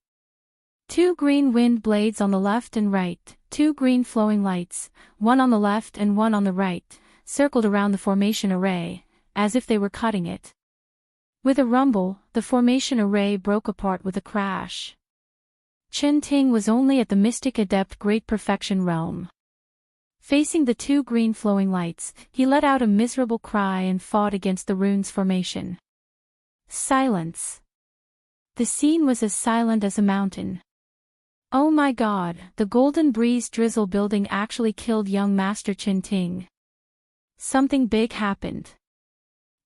Speaker 1: Two green wind blades on the left and right, two green flowing lights, one on the left and one on the right, circled around the formation array, as if they were cutting it. With a rumble, the formation array broke apart with a crash. Qin Ting was only at the Mystic Adept Great Perfection realm. Facing the two green flowing lights, he let out a miserable cry and fought against the runes formation. Silence. The scene was as silent as a mountain. Oh my god, the golden breeze drizzle building actually killed young Master Qin Ting. Something big happened.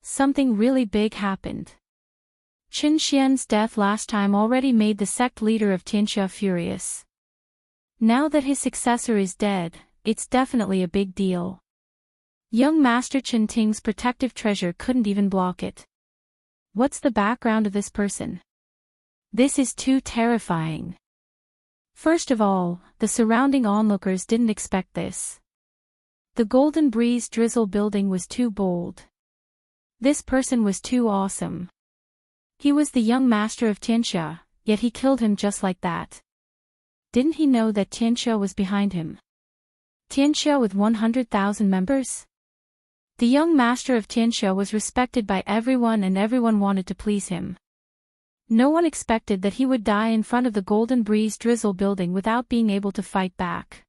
Speaker 1: Something really big happened. Qin Xian's death last time already made the sect leader of Tianxia furious. Now that his successor is dead, it's definitely a big deal. Young Master Chen Ting's protective treasure couldn't even block it. What's the background of this person? This is too terrifying. First of all, the surrounding onlookers didn't expect this. The Golden Breeze Drizzle building was too bold. This person was too awesome. He was the young master of Tianxia, yet he killed him just like that. Didn't he know that Tianxia was behind him? Tianxia with 100,000 members? The young master of Tianxia was respected by everyone and everyone wanted to please him. No one expected that he would die in front of the Golden Breeze Drizzle building without being able to fight back.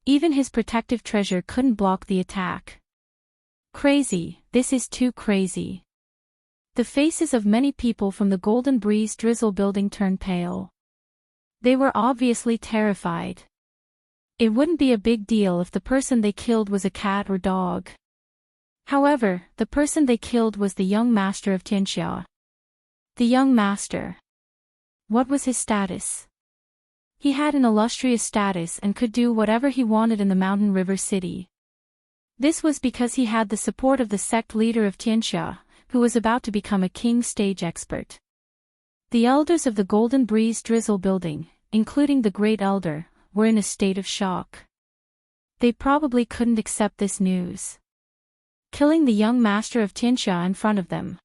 Speaker 1: Even his protective treasure couldn't block the attack. Crazy, this is too crazy. The faces of many people from the Golden Breeze Drizzle building turned pale. They were obviously terrified. It wouldn't be a big deal if the person they killed was a cat or dog. However, the person they killed was the young master of Tianxia. The young master. What was his status? He had an illustrious status and could do whatever he wanted in the Mountain River City. This was because he had the support of the sect leader of Tianxia, who was about to become a king stage expert. The elders of the Golden Breeze Drizzle building, including the Great Elder, were in a state of shock. They probably couldn't accept this news. Killing the young master of Tianxia in front of them.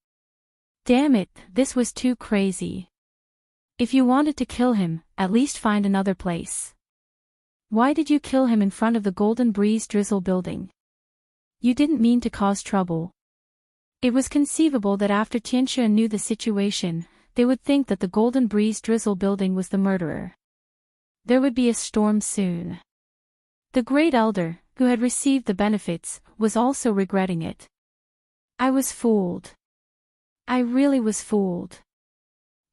Speaker 1: Damn it, this was too crazy. If you wanted to kill him, at least find another place. Why did you kill him in front of the Golden Breeze Drizzle building? You didn't mean to cause trouble. It was conceivable that after Tianxia knew the situation, they would think that the Golden Breeze Drizzle building was the murderer. There would be a storm soon. The Great Elder, who had received the benefits, was also regretting it. I was fooled. I really was fooled.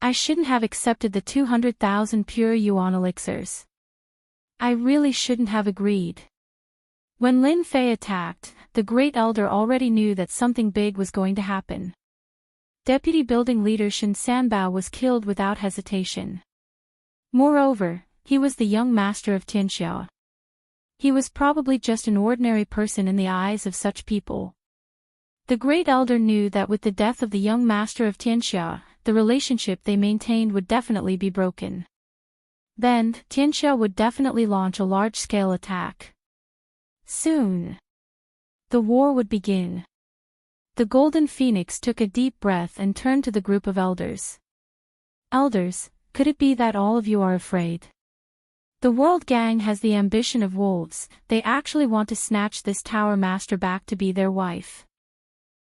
Speaker 1: I shouldn't have accepted the 200,000 pure yuan elixirs. I really shouldn't have agreed. When Lin Fei attacked, the Great Elder already knew that something big was going to happen. Deputy Building Leader Shen Sanbao was killed without hesitation. Moreover, he was the young master of Tianxia. He was probably just an ordinary person in the eyes of such people. The Great Elder knew that with the death of the young master of Tianxia, the relationship they maintained would definitely be broken. Then, Tianxia would definitely launch a large-scale attack. Soon, the war would begin. The Golden Phoenix took a deep breath and turned to the group of elders. Elders, could it be that all of you are afraid? The World Gang has the ambition of wolves, they actually want to snatch this Tower Master back to be their wife.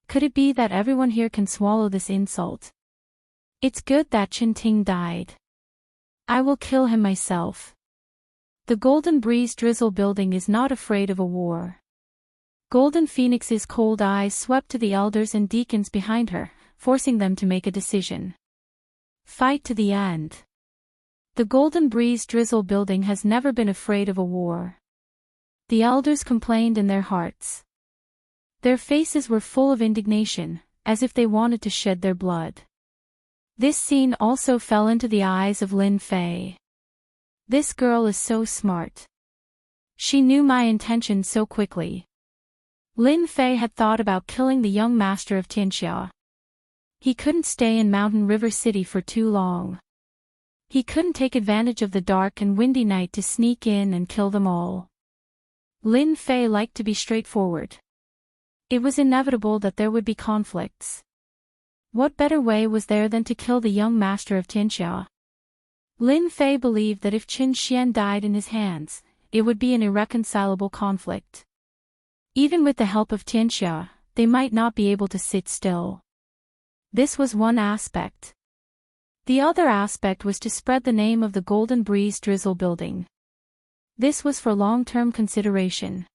Speaker 1: Could it be that everyone here can swallow this insult? It's good that Chen Ting died. I will kill him myself. The Golden Breeze Drizzle building is not afraid of a war. Golden Phoenix's cold eyes swept to the elders and deacons behind her, forcing them to make a decision. Fight to the end. The Golden Breeze Drizzle building has never been afraid of a war. The elders complained in their hearts. Their faces were full of indignation, as if they wanted to shed their blood. This scene also fell into the eyes of Lin Fei. This girl is so smart. She knew my intention so quickly. Lin Fei had thought about killing the young master of Tianxia. He couldn't stay in Mountain River City for too long. He couldn't take advantage of the dark and windy night to sneak in and kill them all. Lin Fei liked to be straightforward. It was inevitable that there would be conflicts. What better way was there than to kill the young master of Tianxia? Lin Fei believed that if Qin Xian died in his hands, it would be an irreconcilable conflict. Even with the help of Tianxia, they might not be able to sit still. This was one aspect. The other aspect was to spread the name of the Golden Breeze Drizzle building. This was for long-term consideration.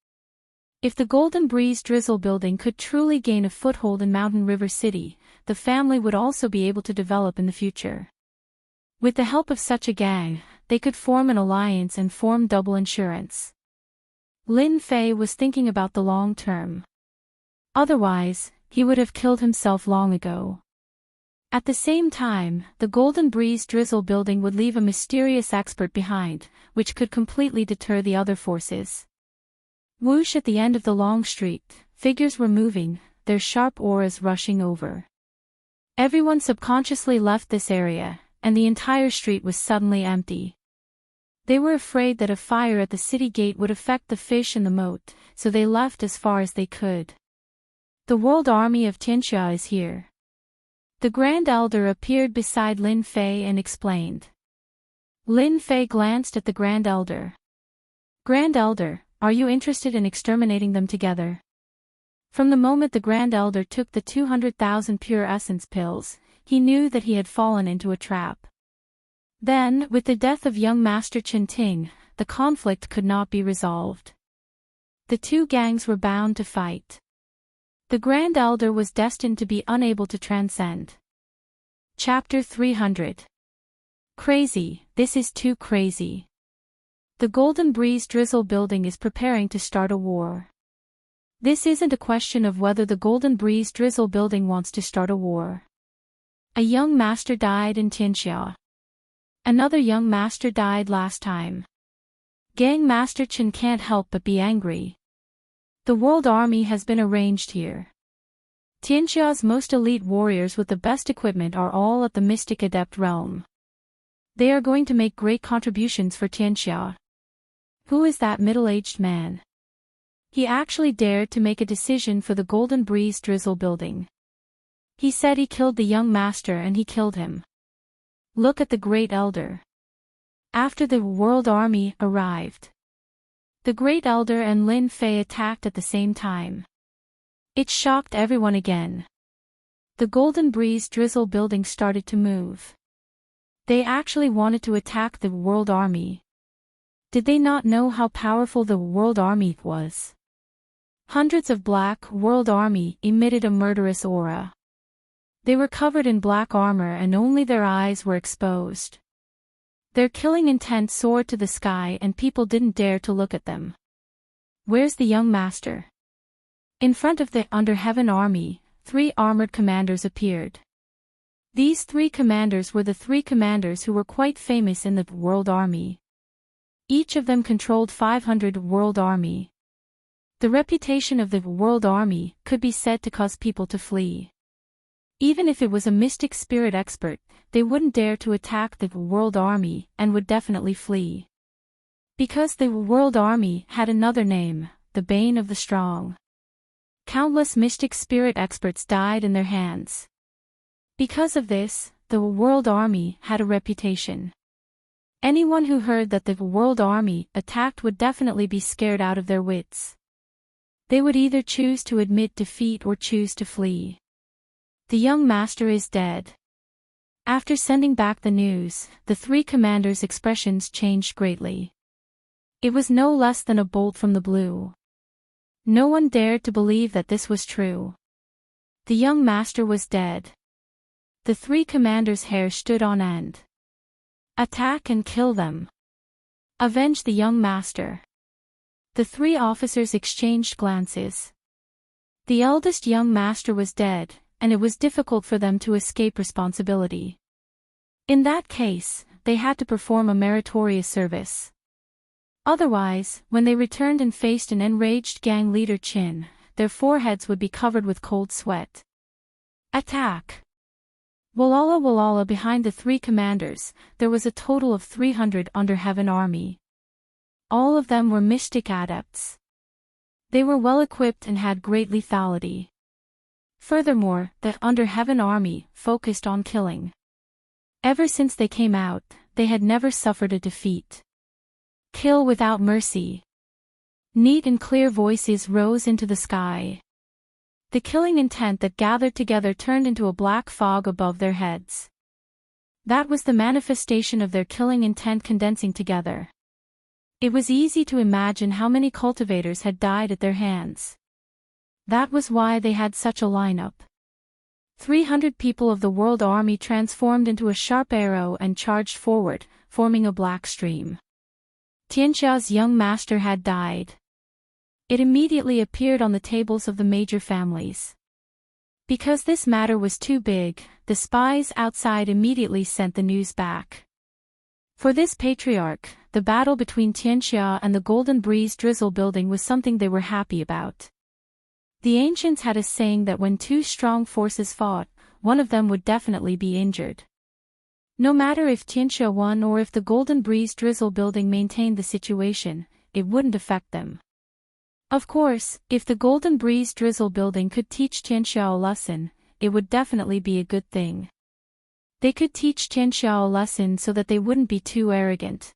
Speaker 1: If the Golden Breeze Drizzle building could truly gain a foothold in Mountain River City, the family would also be able to develop in the future. With the help of such a gang, they could form an alliance and form double insurance. Lin Fei was thinking about the long term. Otherwise, he would have killed himself long ago. At the same time, the Golden Breeze Drizzle building would leave a mysterious expert behind, which could completely deter the other forces. Whoosh at the end of the long street, figures were moving, their sharp auras rushing over. Everyone subconsciously left this area, and the entire street was suddenly empty. They were afraid that a fire at the city gate would affect the fish in the moat, so they left as far as they could. The world army of Tianxia is here. The Grand Elder appeared beside Lin Fei and explained. Lin Fei glanced at the Grand Elder. Grand Elder, are you interested in exterminating them together? From the moment the Grand Elder took the 200,000 pure essence pills, he knew that he had fallen into a trap. Then, with the death of young Master Chen Ting, the conflict could not be resolved. The two gangs were bound to fight. The Grand Elder was destined to be unable to transcend. Chapter 300. Crazy, this is too crazy. The Golden Breeze Drizzle building is preparing to start a war. This isn't a question of whether the Golden Breeze Drizzle building wants to start a war. A young master died in Tianxia. Another young master died last time. Gang Master Chen can't help but be angry. The world army has been arranged here. Tianxia's most elite warriors with the best equipment are all at the Mystic Adept realm. They are going to make great contributions for Tianxia. Who is that middle-aged man? He actually dared to make a decision for the Golden Breeze Drizzle building. He said he killed the young master and he killed him. Look at the Great Elder. After the world army arrived, the Great Elder and Lin Fei attacked at the same time. It shocked everyone again. The Golden Breeze Drizzle building started to move. They actually wanted to attack the world army. Did they not know how powerful the world army was? Hundreds of black world army emitted a murderous aura. They were covered in black armor and only their eyes were exposed. Their killing intent soared to the sky and people didn't dare to look at them. Where's the young master? In front of the Under Heaven army, 3 armored commanders appeared. These 3 commanders were the 3 commanders who were quite famous in the world army. Each of them controlled 500 world army. The reputation of the world army could be said to cause people to flee. Even if it was a mystic spirit expert, they wouldn't dare to attack the world army and would definitely flee. Because the world army had another name, the Bane of the Strong. Countless mystic spirit experts died in their hands. Because of this, the world army had a reputation. Anyone who heard that the world army attacked would definitely be scared out of their wits. They would either choose to admit defeat or choose to flee. The young master is dead. After sending back the news, the 3 commanders' expressions changed greatly. It was no less than a bolt from the blue. No one dared to believe that this was true. The young master was dead. The 3 commanders' hair stood on end. Attack and kill them. Avenge the young master. The 3 officers exchanged glances. The eldest young master was dead, and it was difficult for them to escape responsibility. In that case, they had to perform a meritorious service. Otherwise, when they returned and faced an enraged gang leader Qin, their foreheads would be covered with cold sweat. Attack! Wallala wallala behind the 3 commanders, there was a total of 300 Under Heaven army. All of them were mystic adepts. They were well equipped and had great lethality. Furthermore, the Under Heaven army focused on killing. Ever since they came out, they had never suffered a defeat. Kill without mercy. Neat and clear voices rose into the sky. The killing intent that gathered together turned into a black fog above their heads. That was the manifestation of their killing intent condensing together. It was easy to imagine how many cultivators had died at their hands. That was why they had such a lineup. 300 people of the world army transformed into a sharp arrow and charged forward, forming a black stream. Tianxia's young master had died. It immediately appeared on the tables of the major families. Because this matter was too big, the spies outside immediately sent the news back. For this patriarch, the battle between Tianxia and the Golden Breeze Drizzle building was something they were happy about. The ancients had a saying that when two strong forces fought, one of them would definitely be injured. No matter if Tianxia won or if the Golden Breeze Drizzle building maintained the situation, it wouldn't affect them. Of course, if the Golden Breeze Drizzle building could teach Tianxia a lesson, it would definitely be a good thing. They could teach Tianxia a lesson so that they wouldn't be too arrogant.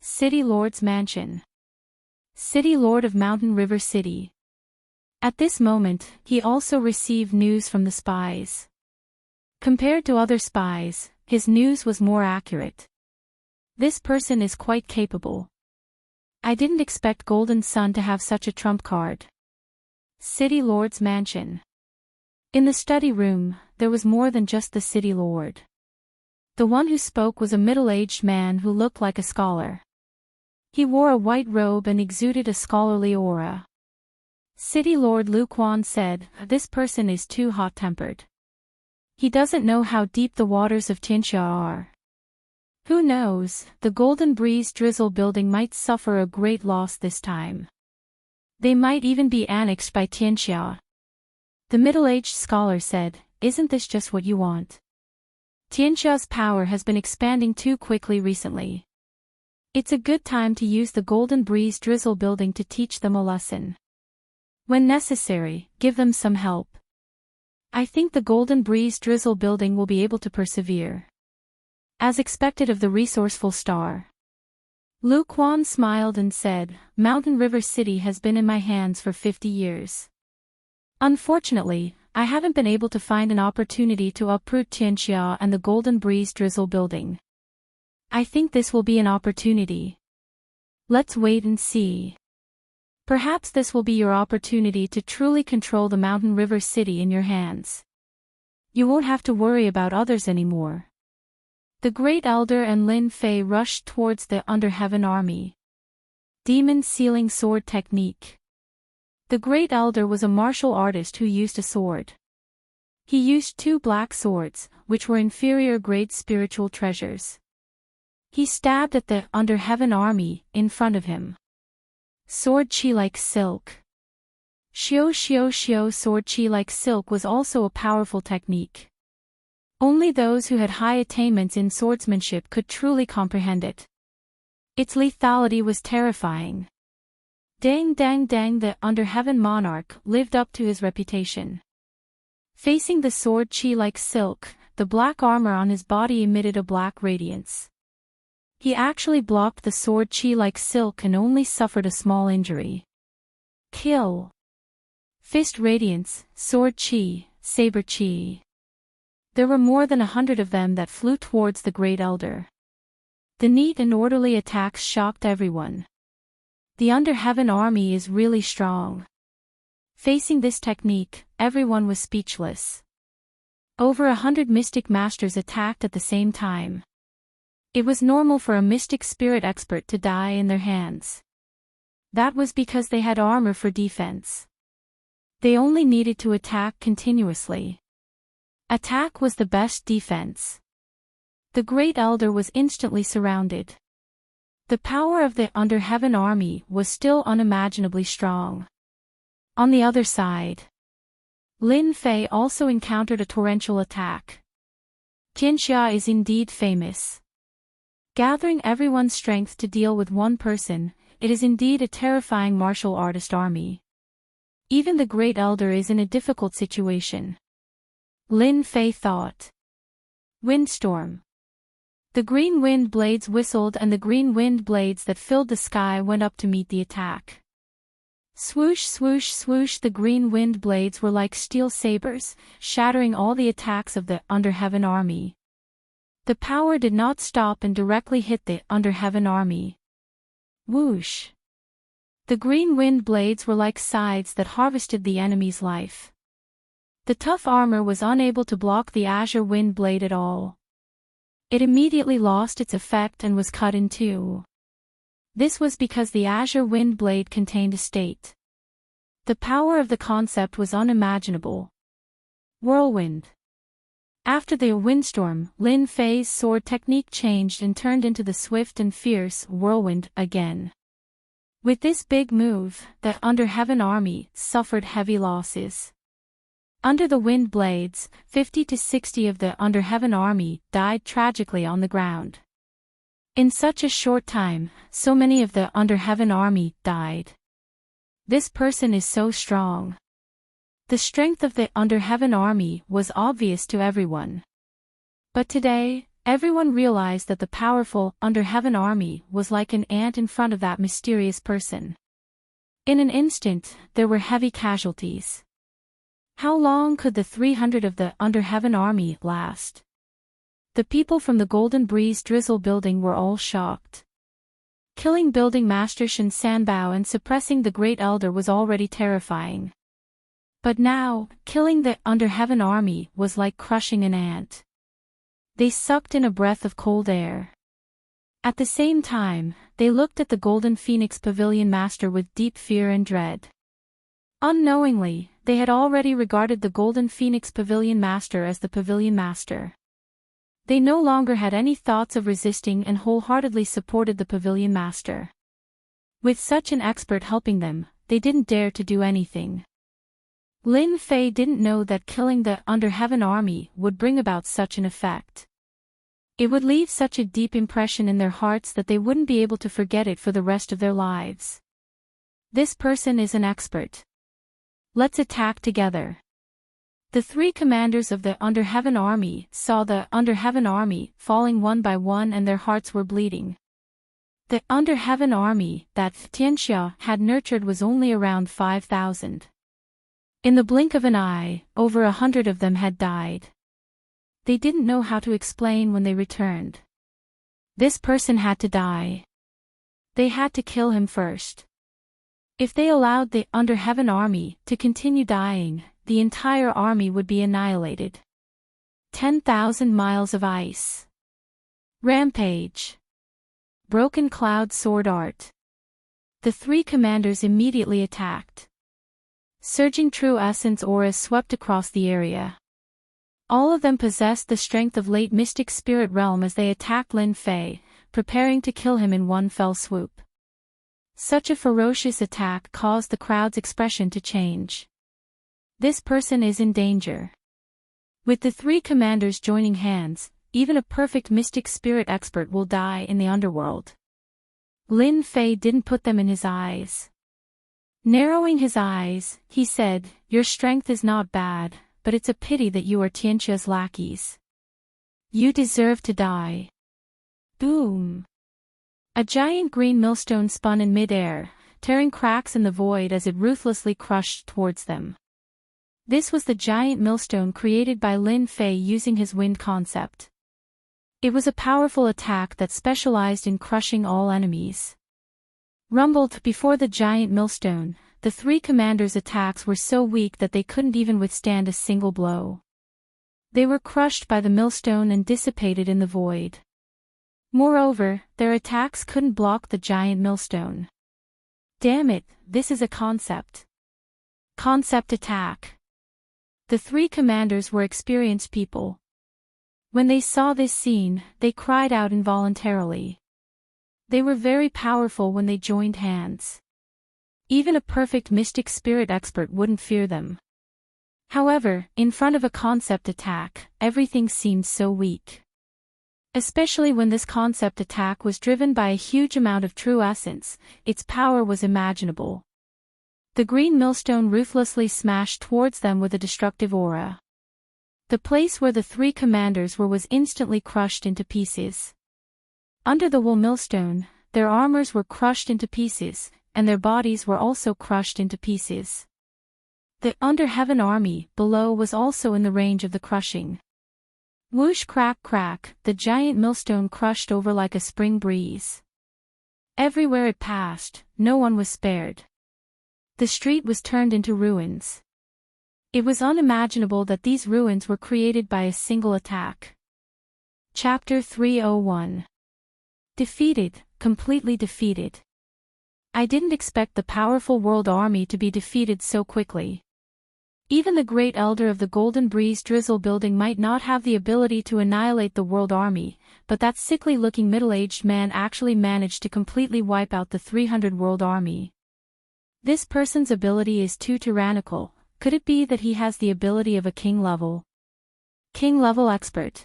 Speaker 1: City Lord's Mansion. City Lord of Mountain River City. At this moment, he also received news from the spies. Compared to other spies, his news was more accurate. This person is quite capable. I didn't expect Golden Sun to have such a trump card. City Lord's Mansion. In the study room, there was more than just the City Lord. The one who spoke was a middle-aged man who looked like a scholar. He wore a white robe and exuded a scholarly aura. City Lord Lu Quan said, "This person is too hot-tempered. He doesn't know how deep the waters of Tianxia are. Who knows, the Golden Breeze Drizzle building might suffer a great loss this time. They might even be annexed by Tianxia." The middle-aged scholar said, "Isn't this just what you want? Tianxia's power has been expanding too quickly recently. It's a good time to use the Golden Breeze Drizzle building to teach them a lesson. When necessary, give them some help. I think the Golden Breeze Drizzle building will be able to persevere." As expected of the resourceful star. Lu Quan smiled and said, "Mountain River City has been in my hands for 50 years. Unfortunately, I haven't been able to find an opportunity to uproot Tianxia and the Golden Breeze Drizzle building. I think this will be an opportunity. Let's wait and see. Perhaps this will be your opportunity to truly control the Mountain River City in your hands. You won't have to worry about others anymore." The Great Elder and Lin Fei rushed towards the Underheaven army. Demon Sealing Sword Technique. The Great Elder was a martial artist who used a sword. He used 2 black swords, which were inferior grade spiritual treasures. He stabbed at the Underheaven army in front of him. Sword chi like silk. Xiao Xiao Xiao sword chi like silk was also a powerful technique. Only those who had high attainments in swordsmanship could truly comprehend it. Its lethality was terrifying. Dang dang dang, the Underheaven monarch lived up to his reputation. Facing the sword chi like silk, the black armor on his body emitted a black radiance. He actually blocked the sword chi like silk and only suffered a small injury. Kill. Fist radiance, sword chi, saber chi. There were more than 100 of them that flew towards the Great Elder. The neat and orderly attacks shocked everyone. The Underheaven army is really strong. Facing this technique, everyone was speechless. Over 100 mystic masters attacked at the same time. It was normal for a mystic spirit expert to die in their hands. That was because they had armor for defense. They only needed to attack continuously. Attack was the best defense. The Great Elder was instantly surrounded. The power of the Underheaven army was still unimaginably strong. On the other side, Lin Fei also encountered a torrential attack. Tianxia is indeed famous. Gathering everyone's strength to deal with one person, it is indeed a terrifying martial artist army. Even the Great Elder is in a difficult situation. Lin Fei thought. Windstorm. The green wind blades whistled and the green wind blades that filled the sky went up to meet the attack. Swoosh swoosh swoosh, the green wind blades were like steel sabers, shattering all the attacks of the Underheaven army. The power did not stop and directly hit the Underheaven army. Whoosh. The green wind blades were like scythes that harvested the enemy's life. The tough armor was unable to block the azure wind blade at all. It immediately lost its effect and was cut in two. This was because the azure wind blade contained a state. The power of the concept was unimaginable. Whirlwind. After the windstorm, Lin Fei's sword technique changed and turned into the swift and fierce whirlwind again. With this big move, the Under Heaven army suffered heavy losses. Under the wind blades, 50 to 60 of the Under Heaven army died tragically on the ground. In such a short time, so many of the Under Heaven army died. This person is so strong. The strength of the Under Heaven army was obvious to everyone. But today, everyone realized that the powerful Under Heaven army was like an ant in front of that mysterious person. In an instant, there were heavy casualties. How long could the 300 of the Under Heaven army last? The people from the Golden Breeze Drizzle building were all shocked. Killing building master Shen Sanbao and suppressing the Great Elder was already terrifying. But now, killing the Under Heaven army was like crushing an ant. They sucked in a breath of cold air. At the same time, they looked at the Golden Phoenix Pavilion Master with deep fear and dread. Unknowingly, they had already regarded the Golden Phoenix Pavilion Master as the Pavilion Master. They no longer had any thoughts of resisting and wholeheartedly supported the Pavilion Master. With such an expert helping them, they didn't dare to do anything. Lin Fei didn't know that killing the Under Heaven army would bring about such an effect. It would leave such a deep impression in their hearts that they wouldn't be able to forget it for the rest of their lives. This person is an expert. Let's attack together. The three commanders of the Under Heaven army saw the Under Heaven army falling one by one and their hearts were bleeding. The Under Heaven army that Tianxia had nurtured was only around 5,000. In the blink of an eye, over 100 of them had died. They didn't know how to explain when they returned. This person had to die. They had to kill him first. If they allowed the Under Heaven army to continue dying, the entire army would be annihilated. 10,000 miles of ice. Rampage. Broken Cloud Sword Art. The three commanders immediately attacked. Surging true essence auras swept across the area. All of them possessed the strength of late mystic spirit realm as they attacked Lin Fei, preparing to kill him in one fell swoop. Such a ferocious attack caused the crowd's expression to change. This person is in danger. With the three commanders joining hands, even a perfect mystic spirit expert will die in the underworld. Lin Fei didn't put them in his eyes. Narrowing his eyes, he said, "Your strength is not bad, but it's a pity that you are Tianxia's lackeys. You deserve to die." Boom! A giant green millstone spun in mid-air, tearing cracks in the void as it ruthlessly crushed towards them. This was the giant millstone created by Lin Fei using his wind concept. It was a powerful attack that specialized in crushing all enemies. Rumbled before the giant millstone, the three commanders' attacks were so weak that they couldn't even withstand a single blow. They were crushed by the millstone and dissipated in the void. Moreover, their attacks couldn't block the giant millstone. Damn it, this is a concept. Concept attack. The three commanders were experienced people. When they saw this scene, they cried out involuntarily. They were very powerful when they joined hands. Even a perfect mystic spirit expert wouldn't fear them. However, in front of a concept attack, everything seemed so weak. Especially when this concept attack was driven by a huge amount of true essence, its power was imaginable. The green millstone ruthlessly smashed towards them with a destructive aura. The place where the three commanders were was instantly crushed into pieces. Under the wool millstone, their armors were crushed into pieces, and their bodies were also crushed into pieces. The Under Heaven army below was also in the range of the crushing. Whoosh crack crack, the giant millstone crushed over like a spring breeze. Everywhere it passed, no one was spared. The street was turned into ruins. It was unimaginable that these ruins were created by a single attack. Chapter 301. Defeated, completely defeated. I didn't expect the powerful world army to be defeated so quickly. Even the Great Elder of the Golden Breeze Drizzle Building might not have the ability to annihilate the world army, but that sickly-looking middle-aged man actually managed to completely wipe out the 300 world army. This person's ability is too tyrannical. Could it be that he has the ability of a king-level expert?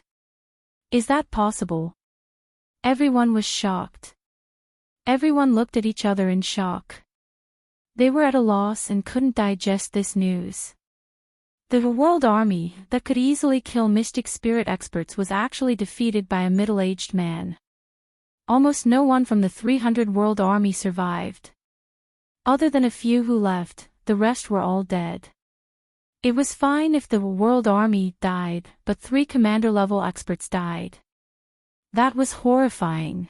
Speaker 1: Is that possible? Everyone was shocked. Everyone looked at each other in shock. They were at a loss and couldn't digest this news. The world army, that could easily kill mystic spirit experts, was actually defeated by a middle-aged man. Almost no one from the 300 world army survived. Other than a few who left, the rest were all dead. It was fine if the world army died, but 3 commander-level experts died. That was horrifying.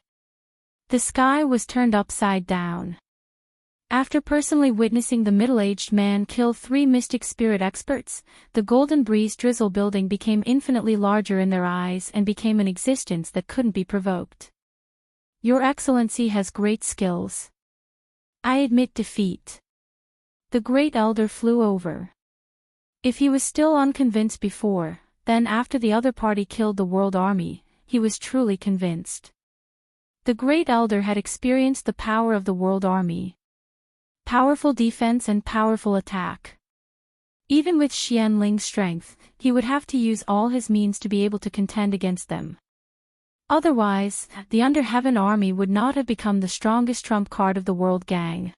Speaker 1: The sky was turned upside down. After personally witnessing the middle-aged man kill 3 mystic spirit experts, the Golden Breeze Drizzle Building became infinitely larger in their eyes and became an existence that couldn't be provoked. Your Excellency has great skills. I admit defeat. The Great Elder flew over. If he was still unconvinced before, then after the other party killed the world army, he was truly convinced. The Great Elder had experienced the power of the world army. Powerful defense and powerful attack. Even with Xianling's strength, he would have to use all his means to be able to contend against them. Otherwise, the Under Heaven army would not have become the strongest trump card of the world gang.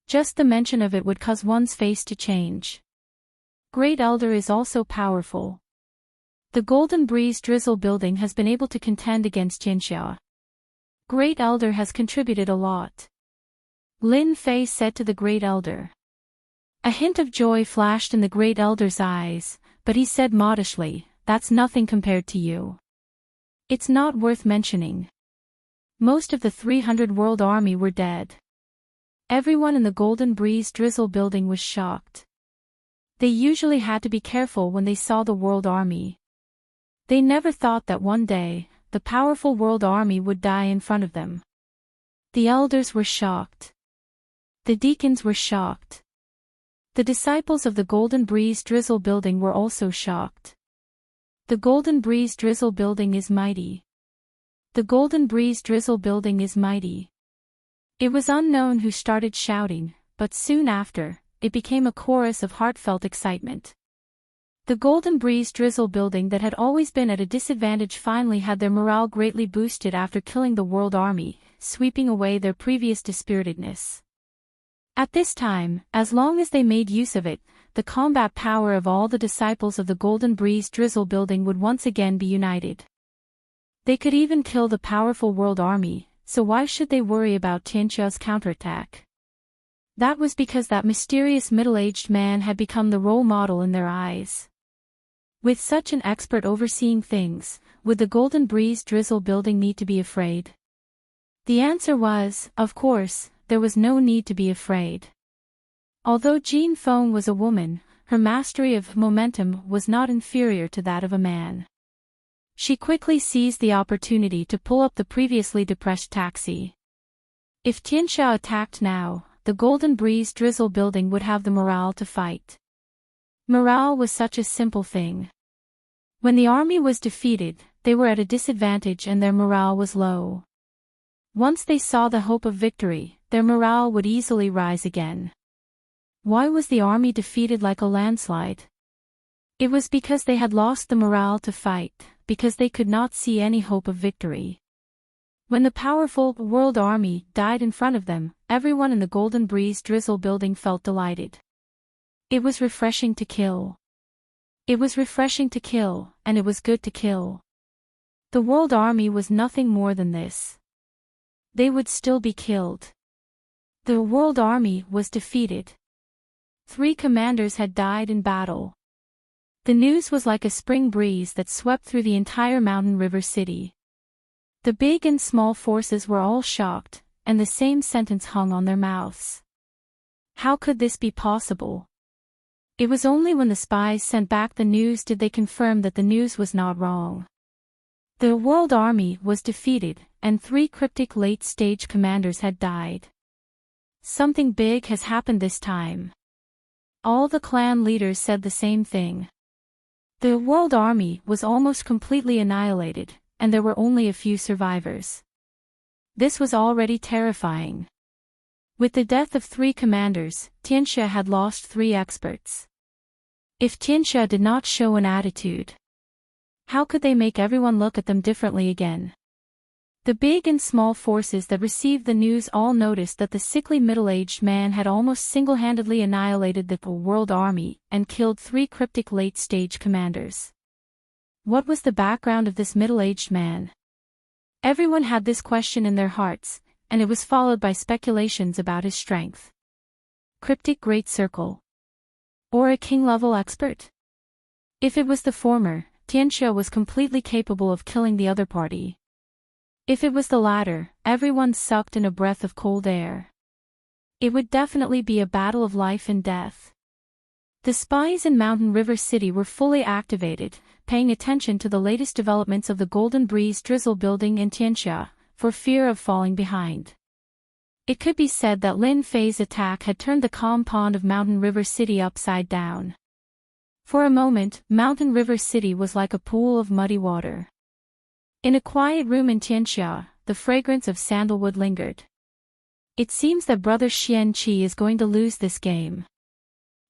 Speaker 1: Just the mention of it would cause one's face to change. Great Elder is also powerful. The Golden Breeze Drizzle Building has been able to contend against Jinxia. Great Elder has contributed a lot. Lin Fei said to the Great Elder. A hint of joy flashed in the Great Elder's eyes, but he said modestly, "That's nothing compared to you. It's not worth mentioning." Most of the 300 world army were dead. Everyone in the Golden Breeze Drizzle Building was shocked. They usually had to be careful when they saw the world army. They never thought that one day, the powerful world army would die in front of them. The elders were shocked. The deacons were shocked. The disciples of the Golden Breeze Drizzle Building were also shocked. The Golden Breeze Drizzle Building is mighty. The Golden Breeze Drizzle Building is mighty. It was unknown who started shouting, but soon after, it became a chorus of heartfelt excitement. The Golden Breeze Drizzle Building that had always been at a disadvantage finally had their morale greatly boosted after killing the world army, sweeping away their previous dispiritedness. At this time, as long as they made use of it, the combat power of all the disciples of the Golden Breeze Drizzle Building would once again be united. They could even kill the powerful world army, so why should they worry about Tianxia's counterattack? That was because that mysterious middle-aged man had become the role model in their eyes. With such an expert overseeing things, would the Golden Breeze Drizzle Building need to be afraid? The answer was, of course, there was no need to be afraid. Although Jean Feng was a woman, her mastery of momentum was not inferior to that of a man. She quickly seized the opportunity to pull up the previously depressed taxi. If Tianxia attacked now, the Golden Breeze Drizzle Building would have the morale to fight. Morale was such a simple thing. When the army was defeated, they were at a disadvantage and their morale was low. Once they saw the hope of victory, their morale would easily rise again. Why was the army defeated like a landslide? It was because they had lost the morale to fight, because they could not see any hope of victory. When the powerful world army died in front of them, everyone in the Golden Breeze Drizzle Building felt delighted. It was refreshing to kill. It was refreshing to kill, and it was good to kill. The world army was nothing more than this. They would still be killed. The world army was defeated. 3 commanders had died in battle. The news was like a spring breeze that swept through the entire mountain river city. The big and small forces were all shocked, and the same sentence hung on their mouths. How could this be possible? It was only when the spies sent back the news did they confirm that the news was not wrong. The world army was defeated, and 3 cryptic late-stage commanders had died. Something big has happened this time. All the clan leaders said the same thing. The world army was almost completely annihilated, and there were only a few survivors. This was already terrifying. With the death of 3 commanders, Tianxia had lost 3 experts. If Tianxia did not show an attitude, how could they make everyone look at them differently again? The big and small forces that received the news all noticed that the sickly middle-aged man had almost single-handedly annihilated the world army and killed 3 cryptic late-stage commanders. What was the background of this middle-aged man? Everyone had this question in their hearts, and it was followed by speculations about his strength. Cryptic Great Circle. Or a king-level expert? If it was the former, Tianxia was completely capable of killing the other party. If it was the latter, everyone sucked in a breath of cold air. It would definitely be a battle of life and death. The spies in Mountain River City were fully activated, paying attention to the latest developments of the Golden Breeze Drizzle building in Tianxia, for fear of falling behind. It could be said that Lin Fei's attack had turned the calm pond of Mountain River City upside down. For a moment, Mountain River City was like a pool of muddy water. In a quiet room in Tianxia, the fragrance of sandalwood lingered. It seems that Brother Xian Qi is going to lose this game.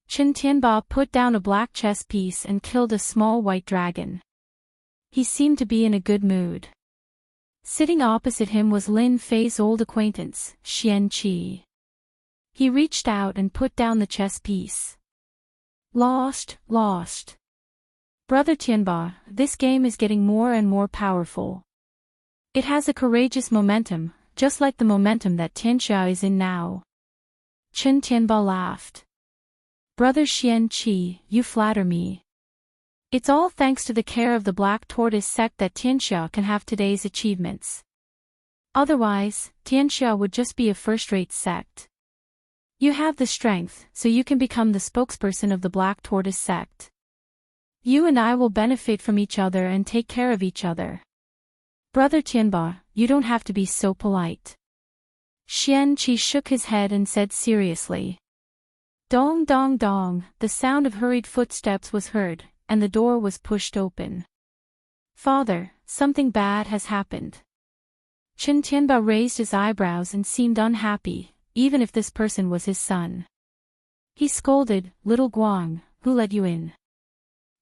Speaker 1: Chen Tianba put down a black chess piece and killed a small white dragon. He seemed to be in a good mood. Sitting opposite him was Lin Fei's old acquaintance, Xian Qi. He reached out and put down the chess piece. Lost. Brother Tianba, this game is getting more and more powerful. It has a courageous momentum, just like the momentum that Tianxia is in now. Chen Tianba laughed. Brother Xian Qi, you flatter me. It's all thanks to the care of the Black Tortoise sect that Tianxia can have today's achievements. Otherwise, Tianxia would just be a first-rate sect. You have the strength, so you can become the spokesperson of the Black Tortoise sect. You and I will benefit from each other and take care of each other. Brother Tianba, you don't have to be so polite. Xian Qi shook his head and said seriously. Dong dong dong, the sound of hurried footsteps was heard, and the door was pushed open. Father, something bad has happened. Chen Tianba raised his eyebrows and seemed unhappy, even if this person was his son. He scolded, Little Guang, who let you in?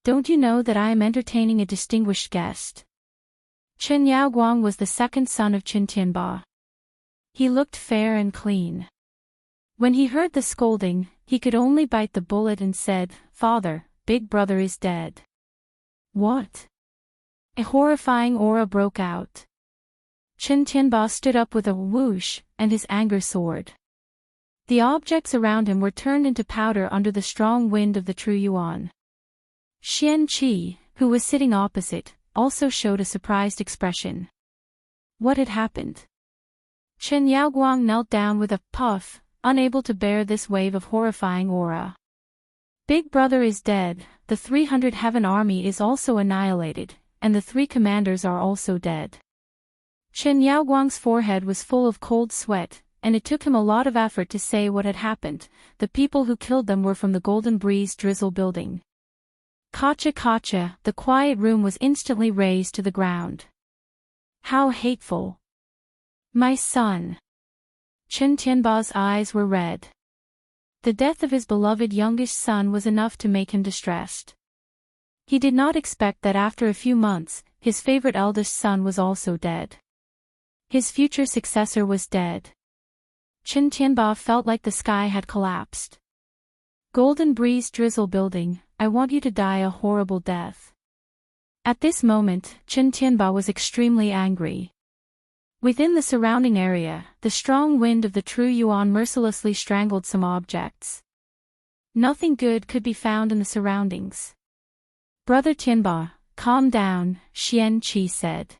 Speaker 1: Don't you know that I am entertaining a distinguished guest? Chen Yaoguang was the second son of Chen Tianba. He looked fair and clean. When he heard the scolding, he could only bite the bullet and said, Father, big brother is dead. What? A horrifying aura broke out. Chen Tianba stood up with a whoosh, and his anger soared. The objects around him were turned into powder under the strong wind of the true yuan. Xian Qi, who was sitting opposite, also showed a surprised expression. What had happened? Chen Yaoguang knelt down with a puff, unable to bear this wave of horrifying aura. Big brother is dead, the 300 heaven army is also annihilated, and the 3 commanders are also dead. Chen Yaoguang's forehead was full of cold sweat, and it took him a lot of effort to say what had happened. The people who killed them were from the Golden Breeze Drizzle building. Kacha, the quiet room was instantly razed to the ground. How hateful. My son. Chen Tianba's eyes were red. The death of his beloved youngest son was enough to make him distressed. He did not expect that after a few months, his favorite eldest son was also dead. His future successor was dead. Chen Tianba felt like the sky had collapsed. Golden Breeze Drizzle building, I want you to die a horrible death. At this moment, Chen Tianba was extremely angry. Within the surrounding area, the strong wind of the true yuan mercilessly strangled some objects. Nothing good could be found in the surroundings. Brother Tianba, calm down, Xian Qi said.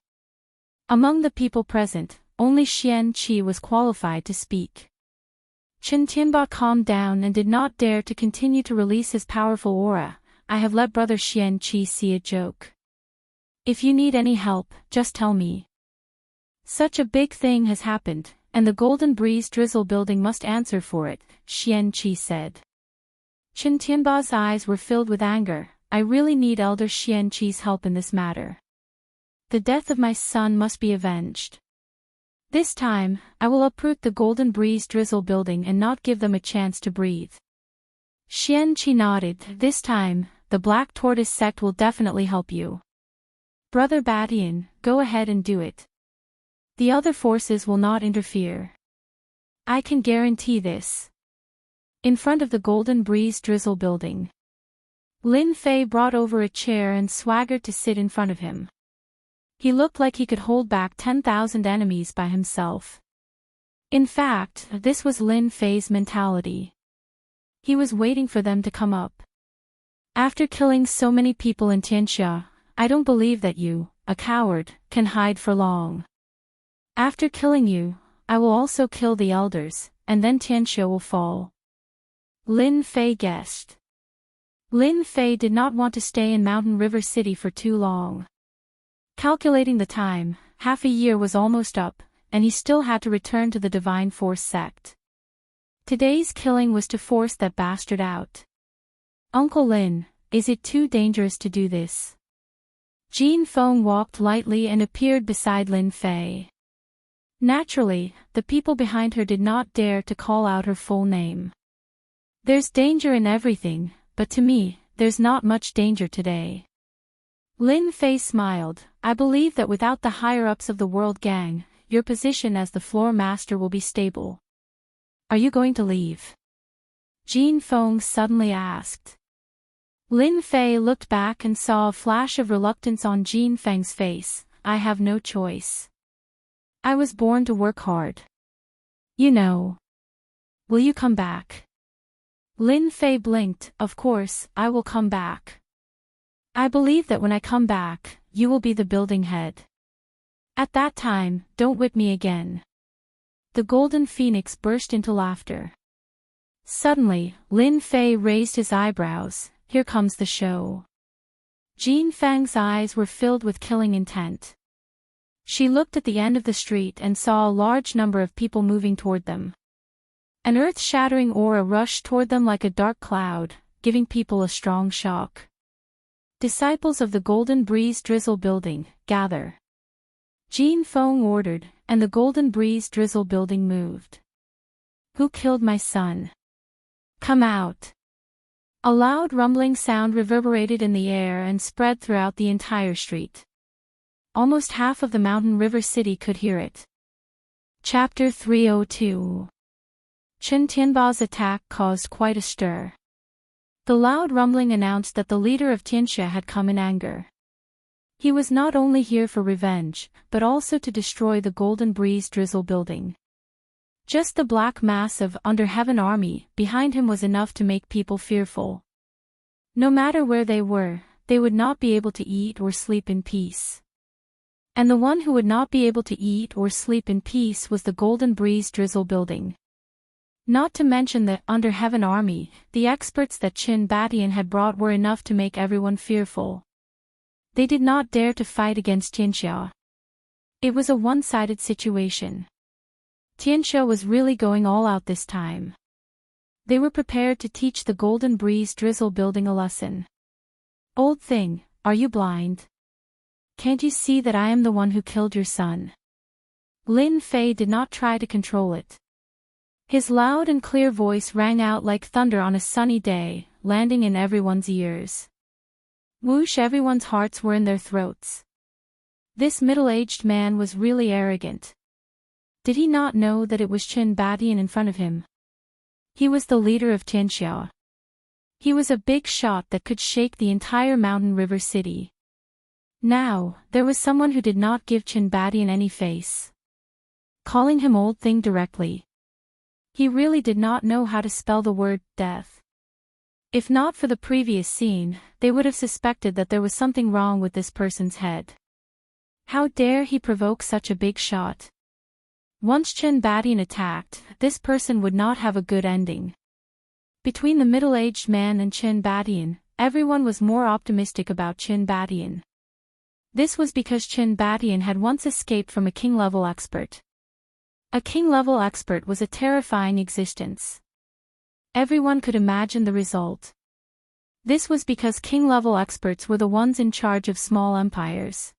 Speaker 1: Among the people present, only Xian Qi was qualified to speak. Chen Tianba calmed down and did not dare to continue to release his powerful aura. I have let Brother Xian Qi see a joke. If you need any help, just tell me. Such a big thing has happened, and the Golden Breeze Drizzle building must answer for it, Xian Qi said. Chen Tianba's eyes were filled with anger. I really need Elder Xian Qi's help in this matter. The death of my son must be avenged. This time, I will uproot the Golden Breeze Drizzle building and not give them a chance to breathe. Xian Qi nodded. This time, the Black Tortoise sect will definitely help you. Brother Badian, go ahead and do it. The other forces will not interfere. I can guarantee this. In front of the Golden Breeze Drizzle building, Lin Fei brought over a chair and swaggered to sit in front of him. He looked like he could hold back 10,000 enemies by himself. In fact, this was Lin Fei's mentality. He was waiting for them to come up. After killing so many people in Tianxia, I don't believe that you, a coward, can hide for long. After killing you, I will also kill the elders, and then Tianxia will fall. Lin Fei guessed. Lin Fei did not want to stay in Mountain River City for too long. Calculating the time, half a year was almost up, and he still had to return to the Divine Force sect. Today's killing was to force that bastard out. Uncle Lin, is it too dangerous to do this? Jin Feng walked lightly and appeared beside Lin Fei. Naturally, the people behind her did not dare to call out her full name. There's danger in everything, but to me, there's not much danger today. Lin Fei smiled. I believe that without the higher-ups of the World Gang, your position as the floor master will be stable. Are you going to leave? Jin Feng suddenly asked. Lin Fei looked back and saw a flash of reluctance on Jin Feng's face. I have no choice. I was born to work hard. You know. Will you come back? Lin Fei blinked. Of course, I will come back. I believe that when I come back, you will be the building head. At that time, don't whip me again. The Golden Phoenix burst into laughter. Suddenly, Lin Fei raised his eyebrows. Here comes the show. Jin Feng's eyes were filled with killing intent. She looked at the end of the street and saw a large number of people moving toward them. An earth-shattering aura rushed toward them like a dark cloud, giving people a strong shock. Disciples of the Golden Breeze Drizzle building, gather. Jin Feng ordered, and the Golden Breeze Drizzle building moved. Who killed my son? Come out. A loud rumbling sound reverberated in the air and spread throughout the entire street. Almost half of the Mountain River City could hear it. Chapter 302. Chen Tianba's attack caused quite a stir. The loud rumbling announced that the leader of Tianxia had come in anger. He was not only here for revenge, but also to destroy the Golden Breeze Drizzle building. Just the black mass of Under Heaven army behind him was enough to make people fearful. No matter where they were, they would not be able to eat or sleep in peace. And the one who would not be able to eat or sleep in peace was the Golden Breeze Drizzle building. Not to mention the Under Heaven army, the experts that Qin Badian had brought were enough to make everyone fearful. They did not dare to fight against Tianxia. It was a one-sided situation. Tianxia was really going all out this time. They were prepared to teach the Golden Breeze Drizzle building a lesson. Old thing, are you blind? Can't you see that I am the one who killed your son? Lin Fei did not try to control it. His loud and clear voice rang out like thunder on a sunny day, landing in everyone's ears. Whoosh, everyone's hearts were in their throats. This middle-aged man was really arrogant. Did he not know that it was Qin Badian in front of him? He was the leader of Tianxia. He was a big shot that could shake the entire Mountain River City. Now, there was someone who did not give Qin Badian any face. Calling him old thing directly. He really did not know how to spell the word death. If not for the previous scene, they would have suspected that there was something wrong with this person's head. How dare he provoke such a big shot? Once Qin Badian attacked, this person would not have a good ending. Between the middle-aged man and Qin Badian, everyone was more optimistic about Qin Badian. This was because Qin Badian had once escaped from a king-level expert. A king-level expert was a terrifying existence. Everyone could imagine the result. This was because king-level experts were the ones in charge of small empires.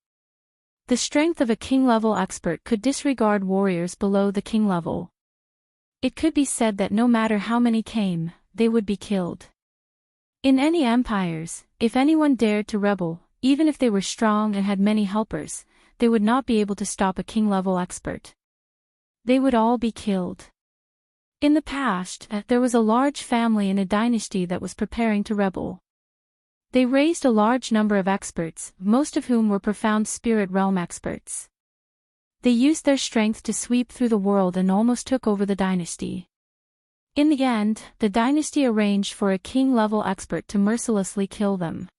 Speaker 1: The strength of a king-level expert could disregard warriors below the king level. It could be said that no matter how many came, they would be killed. In any empires, if anyone dared to rebel, even if they were strong and had many helpers, they would not be able to stop a king-level expert. They would all be killed. In the past, there was a large family in a dynasty that was preparing to rebel. They raised a large number of experts, most of whom were profound spirit realm experts. They used their strength to sweep through the world and almost took over the dynasty. In the end, the dynasty arranged for a king-level expert to mercilessly kill them.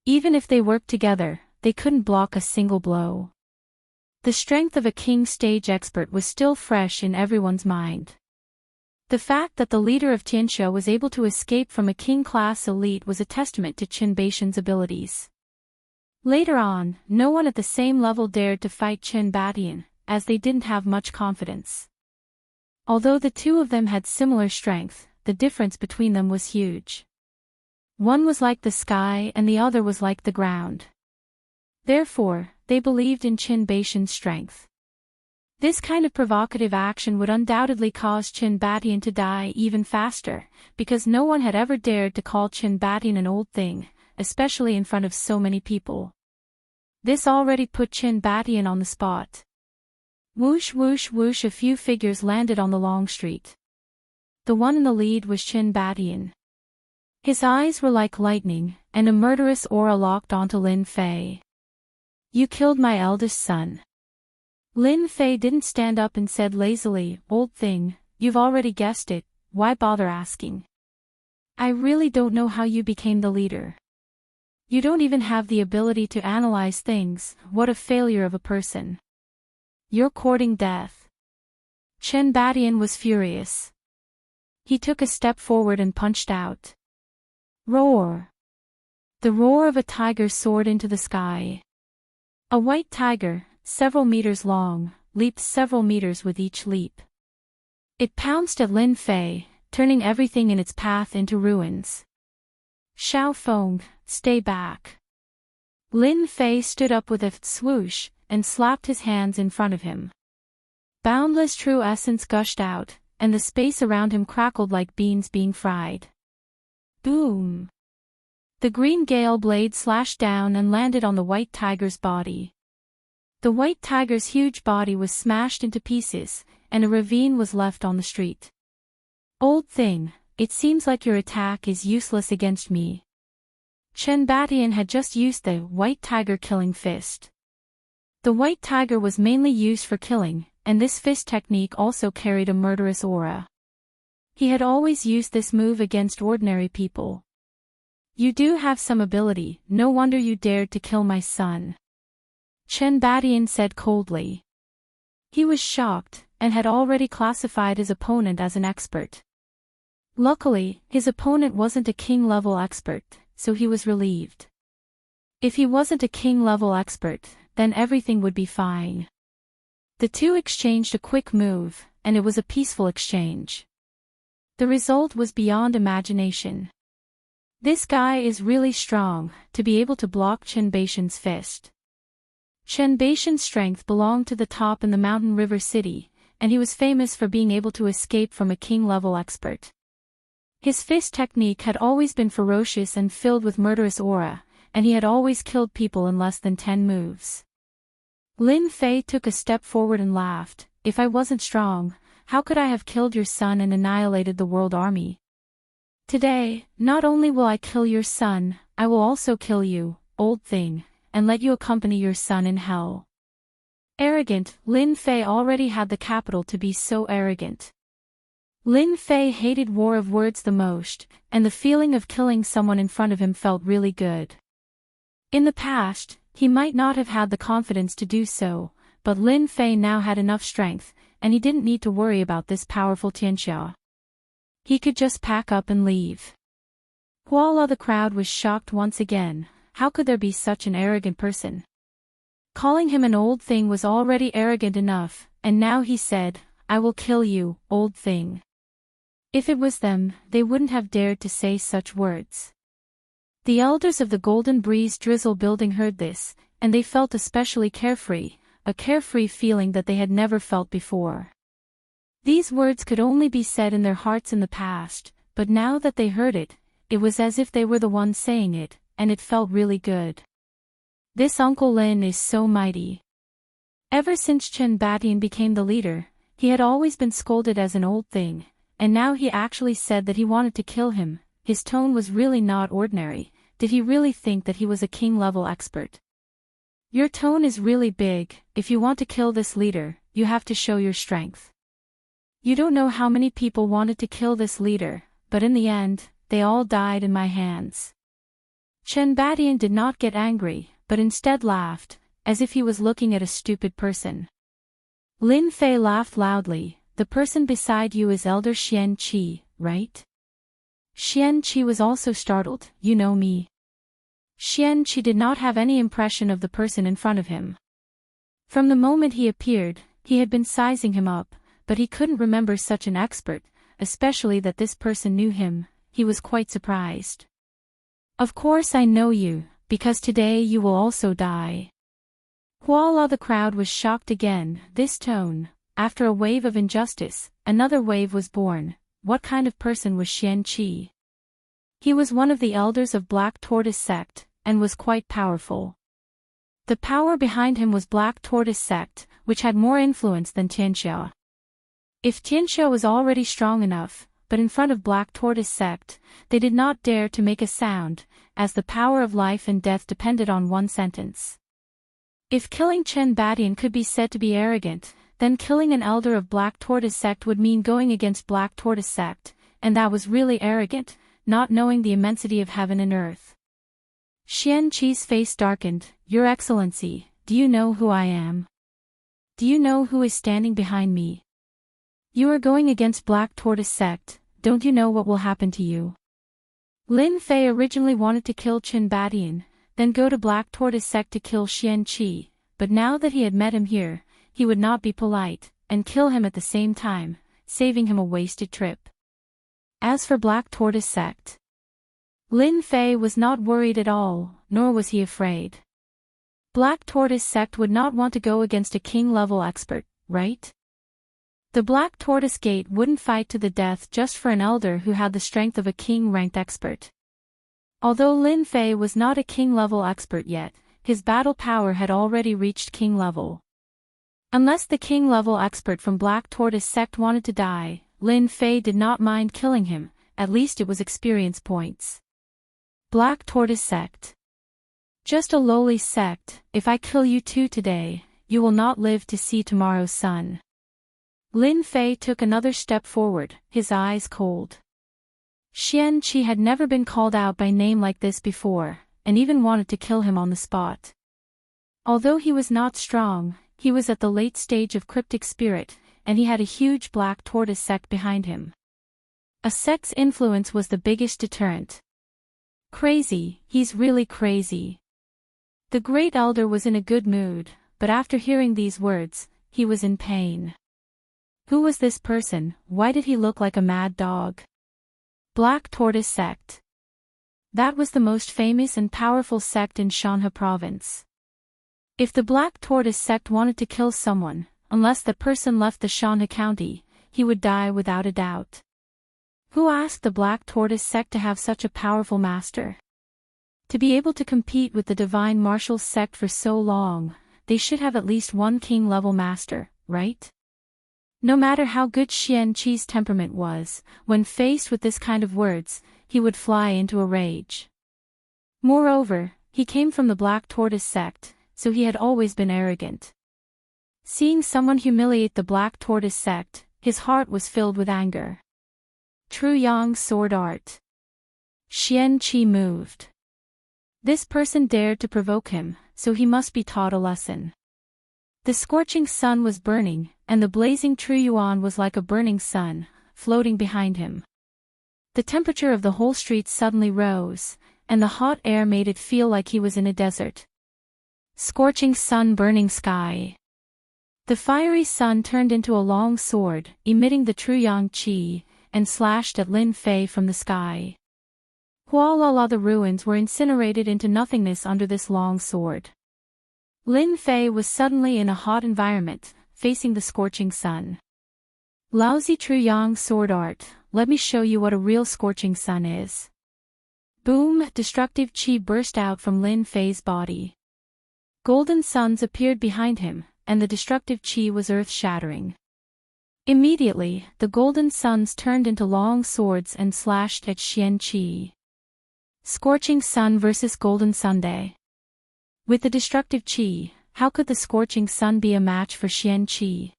Speaker 1: Even if they worked together, they couldn't block a single blow. The strength of a king-stage expert was still fresh in everyone's mind. The fact that the leader of Tianxia was able to escape from a king-class elite was a testament to Qin Baishan's abilities. Later on, no one at the same level dared to fight Qin Batian, as they didn't have much confidence. Although the two of them had similar strength, the difference between them was huge. One was like the sky and the other was like the ground. Therefore, they believed in Qin Baishan's strength. This kind of provocative action would undoubtedly cause Qin Batian to die even faster, because no one had ever dared to call Qin Batian an old thing, especially in front of so many people. This already put Qin Batian on the spot. Whoosh whoosh whoosh, a few figures landed on the long street. The one in the lead was Qin Batian. His eyes were like lightning, and a murderous aura locked onto Lin Fei. "You killed my eldest son." Lin Fei didn't stand up and said lazily, "Old thing, you've already guessed it, why bother asking? I really don't know how you became the leader. You don't even have the ability to analyze things, what a failure of a person. You're courting death." Qin Batian was furious. He took a step forward and punched out. Roar! The roar of a tiger soared into the sky. A white tiger, several meters long, leaped several meters with each leap. It pounced at Lin Fei, turning everything in its path into ruins. "Xiao Feng, stay back." Lin Fei stood up with a swoosh, and slapped his hands in front of him. Boundless true essence gushed out, and the space around him crackled like beans being fried. Boom! The green gale blade slashed down and landed on the white tiger's body. The white tiger's huge body was smashed into pieces, and a ravine was left on the street. "Old thing, it seems like your attack is useless against me." Qin Batian had just used the white tiger killing fist. The white tiger was mainly used for killing, and this fist technique also carried a murderous aura. He had always used this move against ordinary people. "You do have some ability, no wonder you dared to kill my son," Qin Batian said coldly. He was shocked, and had already classified his opponent as an expert. Luckily, his opponent wasn't a king-level expert, so he was relieved. If he wasn't a king-level expert, then everything would be fine. The two exchanged a quick move, and it was a peaceful exchange. The result was beyond imagination. This guy is really strong, to be able to block Qin Baishan's fist. Qin Baishan's strength belonged to the top in the mountain river city, and he was famous for being able to escape from a king-level expert. His fist technique had always been ferocious and filled with murderous aura, and he had always killed people in less than 10 moves. Lin Fei took a step forward and laughed. "If I wasn't strong, how could I have killed your son and annihilated the world army? Today, not only will I kill your son, I will also kill you, old thing, and let you accompany your son in hell." Arrogant, Lin Fei already had the capital to be so arrogant. Lin Fei hated war of words the most, and the feeling of killing someone in front of him felt really good. In the past, he might not have had the confidence to do so, but Lin Fei now had enough strength, and he didn't need to worry about this powerful Tianxia. He could just pack up and leave. While the crowd was shocked once again. How could there be such an arrogant person? Calling him an old thing was already arrogant enough, and now he said, "I will kill you, old thing." If it was them, they wouldn't have dared to say such words. The elders of the Golden Breeze Drizzle building heard this, and they felt especially carefree, a carefree feeling that they had never felt before. These words could only be said in their hearts in the past, but now that they heard it, it was as if they were the ones saying it, and it felt really good. This Uncle Lin is so mighty. Ever since Chen Batian became the leader, he had always been scolded as an old thing, and now he actually said that he wanted to kill him. His tone was really not ordinary. Did he really think that he was a king-level expert? Your tone is really big. If you want to kill this leader, you have to show your strength. You don't know how many people wanted to kill this leader, but in the end, they all died in my hands. Chen Batian did not get angry, but instead laughed, as if he was looking at a stupid person. Lin Fei laughed loudly. The person beside you is Elder Xian Qi, right? Xian Qi was also startled. You know me. Xian Qi did not have any impression of the person in front of him. From the moment he appeared, he had been sizing him up, but he couldn't remember such an expert, especially that this person knew him. He was quite surprised. Of course I know you, because today you will also die. While the crowd was shocked again, this tone, after a wave of injustice, another wave was born. What kind of person was Xian Qi? He was one of the elders of Black Tortoise sect, and was quite powerful. The power behind him was Black Tortoise sect, which had more influence than Tianxia. If Tianxia was already strong enough, but in front of Black Tortoise sect, they did not dare to make a sound, as the power of life and death depended on one sentence. If killing Chen Batian could be said to be arrogant, then killing an elder of Black Tortoise sect would mean going against Black Tortoise sect, and that was really arrogant, not knowing the immensity of heaven and earth. Xian Qi's face darkened. Your Excellency, do you know who I am? Do you know who is standing behind me? You are going against Black Tortoise sect, don't you know what will happen to you? Lin Fei originally wanted to kill Chen Batian, then go to Black Tortoise sect to kill Xian Qi, but now that he had met him here, he would not be polite, and kill him at the same time, saving him a wasted trip. As for Black Tortoise sect, Lin Fei was not worried at all, nor was he afraid. Black Tortoise sect would not want to go against a king-level expert, right? The Black Tortoise Gate wouldn't fight to the death just for an elder who had the strength of a king-ranked expert. Although Lin Fei was not a king-level expert yet, his battle power had already reached king-level. Unless the king-level expert from Black Tortoise sect wanted to die, Lin Fei did not mind killing him, at least it was experience points. Black Tortoise sect. Just a lowly sect. If I kill you too today, you will not live to see tomorrow's sun. Lin Fei took another step forward, his eyes cold. Xian Qi had never been called out by name like this before, and even wanted to kill him on the spot. Although he was not strong, he was at the late stage of cryptic spirit, and he had a huge Black Tortoise sect behind him. A sect's influence was the biggest deterrent. Crazy, he's really crazy. The Great Elder was in a good mood, but after hearing these words, he was in pain. Who was this person? Why did he look like a mad dog? Black Tortoise sect. That was the most famous and powerful sect in Shanhe province. If the Black Tortoise sect wanted to kill someone, unless the person left the Shanhe county, he would die without a doubt. Who asked the Black Tortoise sect to have such a powerful master? To be able to compete with the Divine Martial sect for so long, they should have at least one king-level master, right? No matter how good Xian Qi's temperament was, when faced with this kind of words, he would fly into a rage. Moreover, he came from the Black Tortoise sect, so he had always been arrogant. Seeing someone humiliate the Black Tortoise sect, his heart was filled with anger. True Yang's sword art. Xian Qi moved. This person dared to provoke him, so he must be taught a lesson. The scorching sun was burning, and the blazing True Yuan was like a burning sun, floating behind him. The temperature of the whole street suddenly rose, and the hot air made it feel like he was in a desert. Scorching sun, burning sky. The fiery sun turned into a long sword, emitting the True Yang Qi, and slashed at Lin Fei from the sky. Hualala, the ruins were incinerated into nothingness under this long sword. Lin Fei was suddenly in a hot environment, facing the scorching sun. Lousy Truyang sword art, let me show you what a real scorching sun is. Boom! Destructive chi burst out from Lin Fei's body. Golden suns appeared behind him, and the destructive chi was earth-shattering. Immediately, the golden suns turned into long swords and slashed at Xian Qi. Scorching sun versus golden sunday. With the destructive chi, how could the scorching sun be a match for Xian Qi?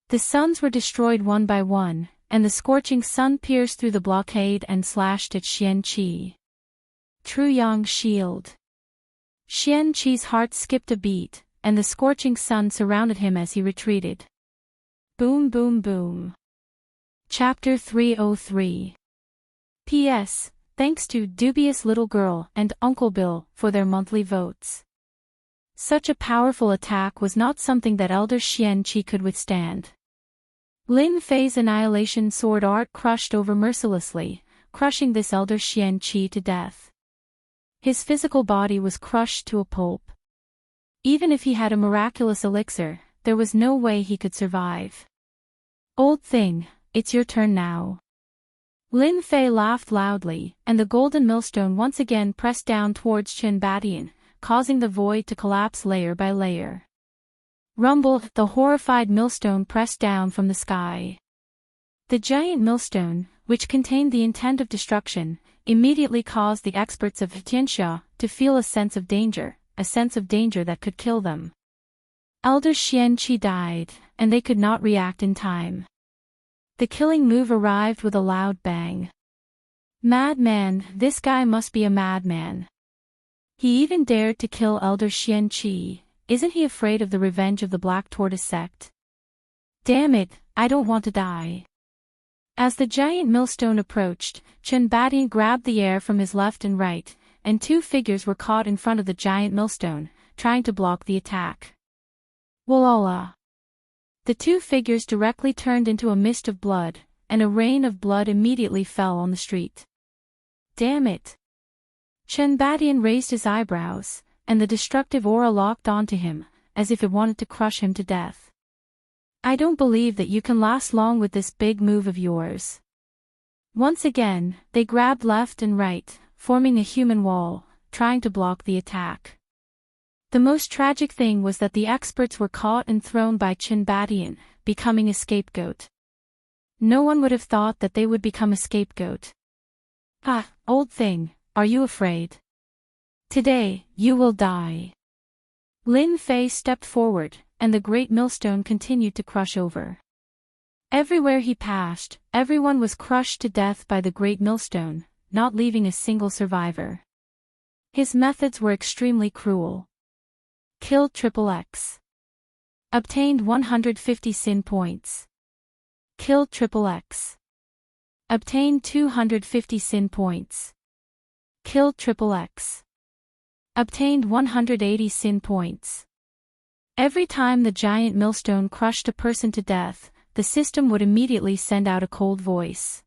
Speaker 1: The suns were destroyed one by one, and the scorching sun pierced through the blockade and slashed at Xian Qi. Truyang shield. Xian Qi's heart skipped a beat, and the scorching sun surrounded him as he retreated. Boom boom boom. Chapter 303. P.S. Thanks to Dubious Little Girl and Uncle Bill for their monthly votes. Such a powerful attack was not something that Elder Xian Qi could withstand. Lin Fei's annihilation sword art crushed over mercilessly, crushing this Elder Xian Qi to death. His physical body was crushed to a pulp. Even if he had a miraculous elixir, there was no way he could survive. Old thing, it's your turn now. Lin Fei laughed loudly, and the golden millstone once again pressed down towards Chen Badian, causing the void to collapse layer by layer. Rumble! The horrified millstone pressed down from the sky. The giant millstone, which contained the intent of destruction, immediately caused the experts of Tianxia to feel a sense of danger that could kill them. Elder Xian Qi died, and they could not react in time. The killing move arrived with a loud bang. Madman, this guy must be a madman. He even dared to kill Elder Xian Qi. Isn't he afraid of the revenge of the Black Tortoise sect? Damn it, I don't want to die. As the giant millstone approached, Chen Badian grabbed the air from his left and right, and two figures were caught in front of the giant millstone, trying to block the attack. Wolala! The two figures directly turned into a mist of blood, and a rain of blood immediately fell on the street. Damn it! Chen Badian raised his eyebrows, and the destructive aura locked onto him, as if it wanted to crush him to death. I don't believe that you can last long with this big move of yours. Once again, they grabbed left and right, forming a human wall, trying to block the attack. The most tragic thing was that the experts were caught and thrown by Chen Badian, becoming a scapegoat. No one would have thought that they would become a scapegoat. Ah, old thing, are you afraid? Today, you will die. Lin Fei stepped forward, and the great millstone continued to crush over. Everywhere he passed, everyone was crushed to death by the great millstone, not leaving a single survivor. His methods were extremely cruel. Killed XXX. Obtained 150 sin points. Killed XXX. Obtained 250 sin points. Killed XXX. Obtained 180 sin points. Every time the giant millstone crushed a person to death, the system would immediately send out a cold voice.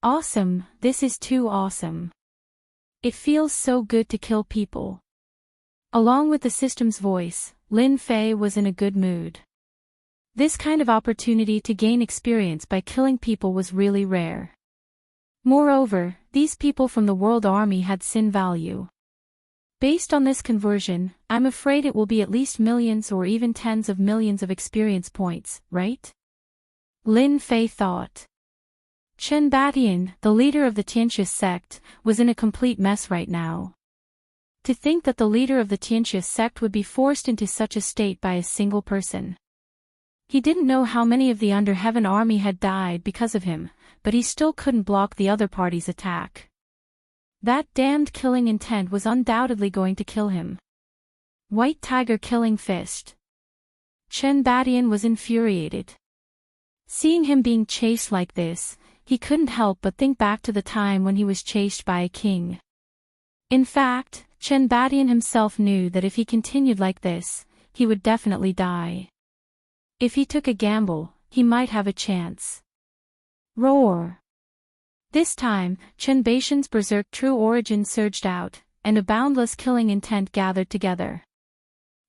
Speaker 1: Awesome, this is too awesome. It feels so good to kill people. Along with the system's voice, Lin Fei was in a good mood. This kind of opportunity to gain experience by killing people was really rare. Moreover, these people from the World Army had sin value. Based on this conversion, I'm afraid it will be at least millions or even tens of millions of experience points, right? Lin Fei thought. Chen Badian, the leader of the Tianxia sect, was in a complete mess right now. To think that the leader of the Tianxia sect would be forced into such a state by a single person. He didn't know how many of the Under Heaven army had died because of him, but he still couldn't block the other party's attack. That damned killing intent was undoubtedly going to kill him. White Tiger killing fist. Chen Badian was infuriated. Seeing him being chased like this, he couldn't help but think back to the time when he was chased by a king. In fact, Chen Badian himself knew that if he continued like this, he would definitely die. If he took a gamble, he might have a chance. Roar! This time, Chen Baishan's berserk true origin surged out, and a boundless killing intent gathered together.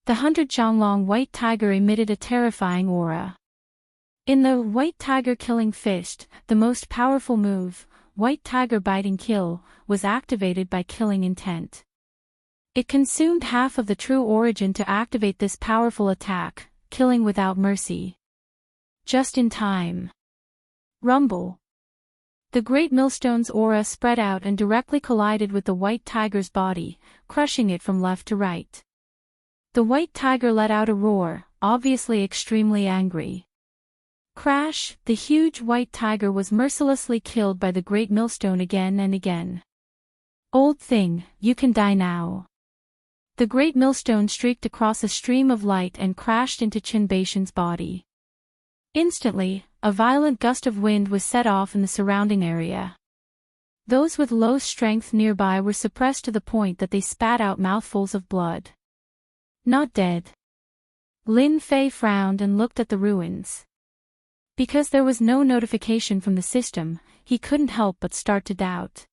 Speaker 1: The 100-Zhanglong white tiger emitted a terrifying aura. In the white tiger killing fist, the most powerful move, white tiger biting kill, was activated by killing intent. It consumed half of the true origin to activate this powerful attack, killing without mercy. Just in time. Rumble. The great millstone's aura spread out and directly collided with the white tiger's body, crushing it from left to right. The white tiger let out a roar, obviously extremely angry. Crash! The huge white tiger was mercilessly killed by the great millstone again and again. Old thing, you can die now. The great millstone streaked across a stream of light and crashed into Chen Baishan's body. Instantly, a violent gust of wind was set off in the surrounding area. Those with low strength nearby were suppressed to the point that they spat out mouthfuls of blood. Not dead. Lin Fei frowned and looked at the ruins. Because there was no notification from the system, he couldn't help but start to doubt.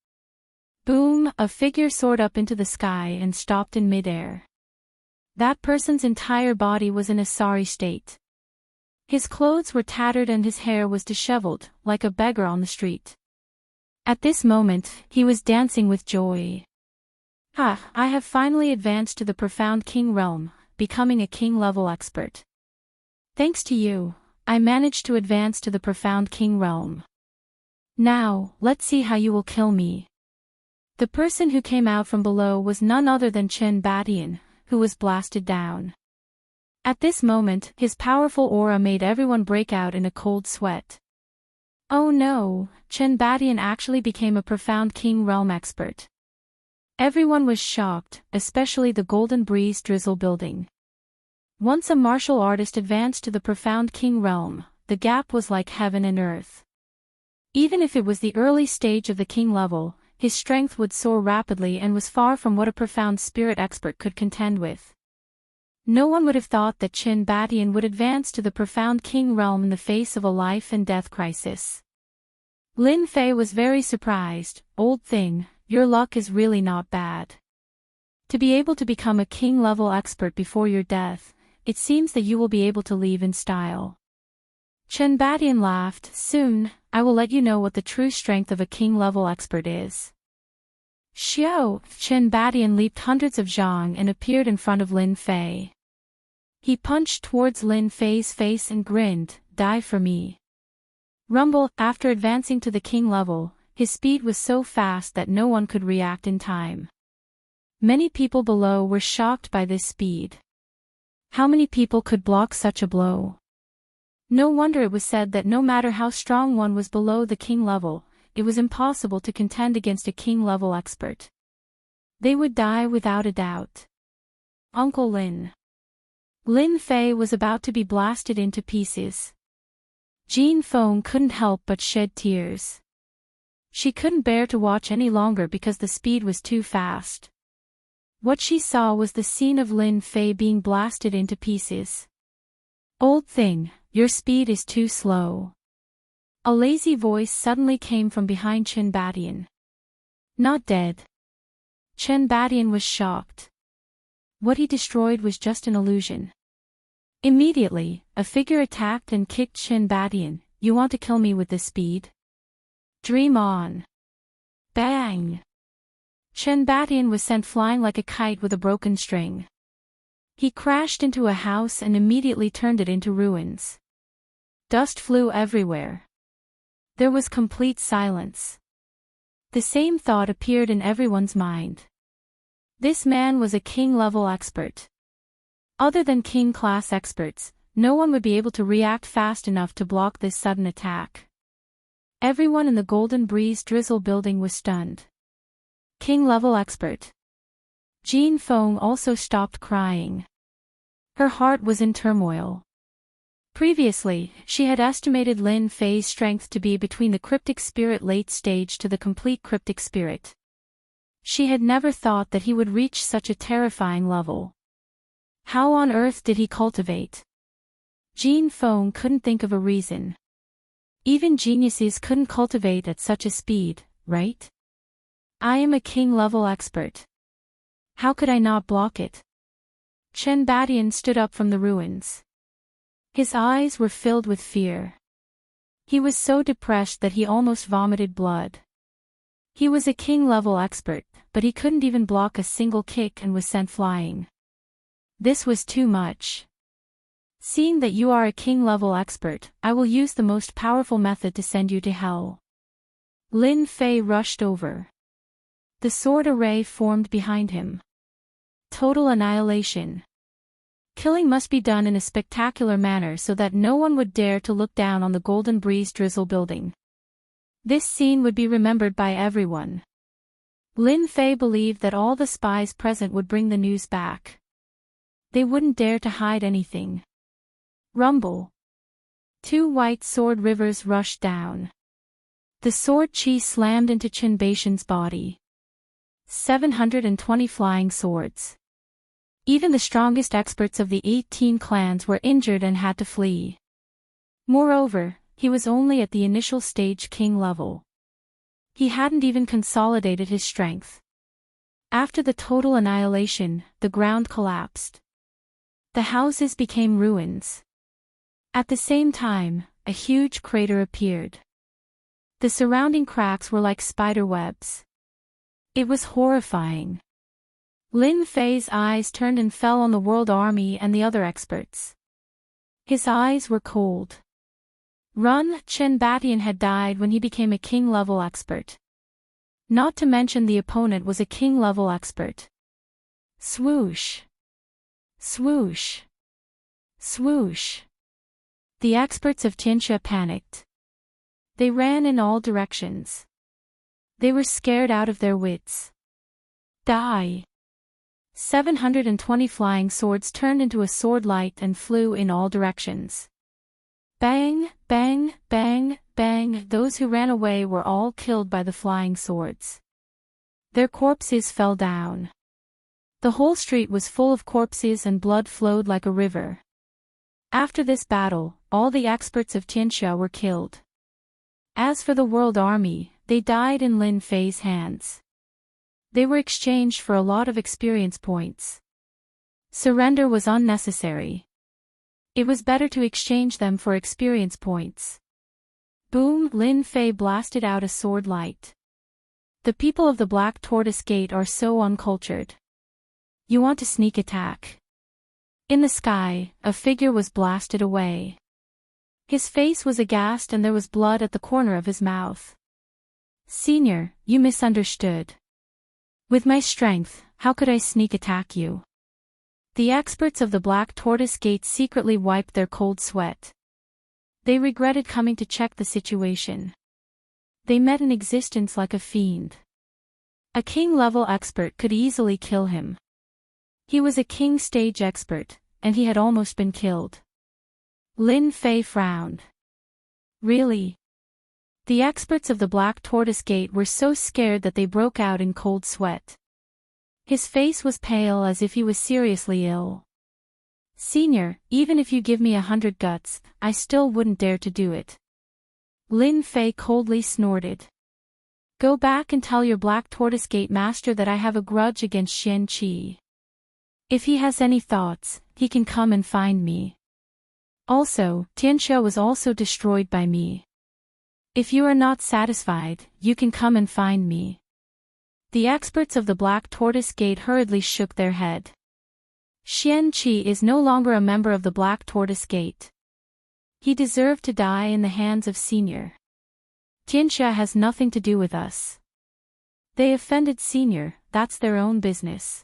Speaker 1: Boom! A figure soared up into the sky and stopped in midair. That person's entire body was in a sorry state. His clothes were tattered and his hair was disheveled, like a beggar on the street. At this moment, he was dancing with joy. I have finally advanced to the profound king realm, becoming a king-level expert. Thanks to you, I managed to advance to the profound king realm. Now, let's see how you will kill me. The person who came out from below was none other than Chen Badian, who was blasted down. At this moment, his powerful aura made everyone break out in a cold sweat. Oh no, Chen Badian actually became a profound king realm expert. Everyone was shocked, especially the Golden Breeze Drizzle building. Once a martial artist advanced to the profound king realm, the gap was like heaven and earth. Even if it was the early stage of the king level, his strength would soar rapidly and was far from what a profound spirit expert could contend with. No one would have thought that Chen Badian would advance to the profound king realm in the face of a life and death crisis. Lin Fei was very surprised. Old thing, your luck is really not bad. To be able to become a king-level expert before your death, it seems that you will be able to leave in style. Chen Badian laughed. Soon, I will let you know what the true strength of a king-level expert is. Xiao! Chen Badian leaped hundreds of zhang and appeared in front of Lin Fei. He punched towards Lin Fei's face and grinned, die for me. Rumble! After advancing to the king level, his speed was so fast that no one could react in time. Many people below were shocked by this speed. How many people could block such a blow? No wonder it was said that no matter how strong one was below the king level, it was impossible to contend against a king-level expert. They would die without a doubt. Uncle Lin. Lin Fei was about to be blasted into pieces. Jean Feng couldn't help but shed tears. She couldn't bear to watch any longer because the speed was too fast. What she saw was the scene of Lin Fei being blasted into pieces. Old thing, your speed is too slow. A lazy voice suddenly came from behind Chen Badian. Not dead. Chen Badian was shocked. What he destroyed was just an illusion. Immediately, a figure attacked and kicked Chen Badian. You want to kill me with this speed? Dream on. Bang! Chen Badian was sent flying like a kite with a broken string. He crashed into a house and immediately turned it into ruins. Dust flew everywhere. There was complete silence. The same thought appeared in everyone's mind. This man was a king-level expert. Other than king-class experts, no one would be able to react fast enough to block this sudden attack. Everyone in the Golden Breeze Drizzle building was stunned. King-level expert. Jean Feng also stopped crying. Her heart was in turmoil. Previously, she had estimated Lin Fei's strength to be between the cryptic spirit late stage to the complete cryptic spirit. She had never thought that he would reach such a terrifying level. How on earth did he cultivate? Jean Feng couldn't think of a reason. Even geniuses couldn't cultivate at such a speed, right? I am a king-level expert. How could I not block it? Chen Badian stood up from the ruins. His eyes were filled with fear. He was so depressed that he almost vomited blood. He was a king-level expert, but he couldn't even block a single kick and was sent flying. This was too much. Seeing that you are a king-level expert, I will use the most powerful method to send you to hell. Lin Fei rushed over. The sword array formed behind him. Total annihilation. Killing must be done in a spectacular manner so that no one would dare to look down on the Golden Breeze Drizzle building. This scene would be remembered by everyone. Lin Fei believed that all the spies present would bring the news back. They wouldn't dare to hide anything. Rumble. 2 white sword rivers rushed down. The sword chi slammed into Chen Baishan's body. 720 flying swords. Even the strongest experts of the 18 clans were injured and had to flee. Moreover, he was only at the initial stage king level. He hadn't even consolidated his strength. After the total annihilation, the ground collapsed. The houses became ruins. At the same time, a huge crater appeared. The surrounding cracks were like spider webs. It was horrifying. Lin Fei's eyes turned and fell on the World Army and the other experts. His eyes were cold. Chen Badian had died when he became a king-level expert. Not to mention the opponent was a king-level expert. Swoosh. Swoosh. Swoosh. The experts of Tianxia panicked. They ran in all directions. They were scared out of their wits. Die. 720 flying swords turned into a sword light and flew in all directions. Bang, bang, bang, bang. Those who ran away were all killed by the flying swords. Their corpses fell down. The whole street was full of corpses and blood flowed like a river. After this battle, all the experts of Tianxia were killed. As for the World Army, they died in Lin Fei's hands. They were exchanged for a lot of experience points. Surrender was unnecessary. It was better to exchange them for experience points. Boom! Lin Fei blasted out a sword light. The people of the Black Tortoise Gate are so uncultured. You want to sneak attack. In the sky, a figure was blasted away. His face was aghast and there was blood at the corner of his mouth. Senior, you misunderstood. With my strength, how could I sneak attack you? The experts of the Black Tortoise Gate secretly wiped their cold sweat. They regretted coming to check the situation. They met an existence like a fiend. A king-level expert could easily kill him. He was a king stage expert, and he had almost been killed. Lin Fei frowned. Really? The experts of the Black Tortoise Gate were so scared that they broke out in cold sweat. His face was pale as if he was seriously ill. Senior, even if you give me 100 guts, I still wouldn't dare to do it. Lin Fei coldly snorted. Go back and tell your Black Tortoise Gate master that I have a grudge against Xian Qi. If he has any thoughts, he can come and find me. Also, Tianxia was also destroyed by me. If you are not satisfied, you can come and find me. The experts of the Black Tortoise Gate hurriedly shook their head. Xian Qi is no longer a member of the Black Tortoise Gate. He deserved to die in the hands of Senior. Tianxia has nothing to do with us. They offended Senior, that's their own business.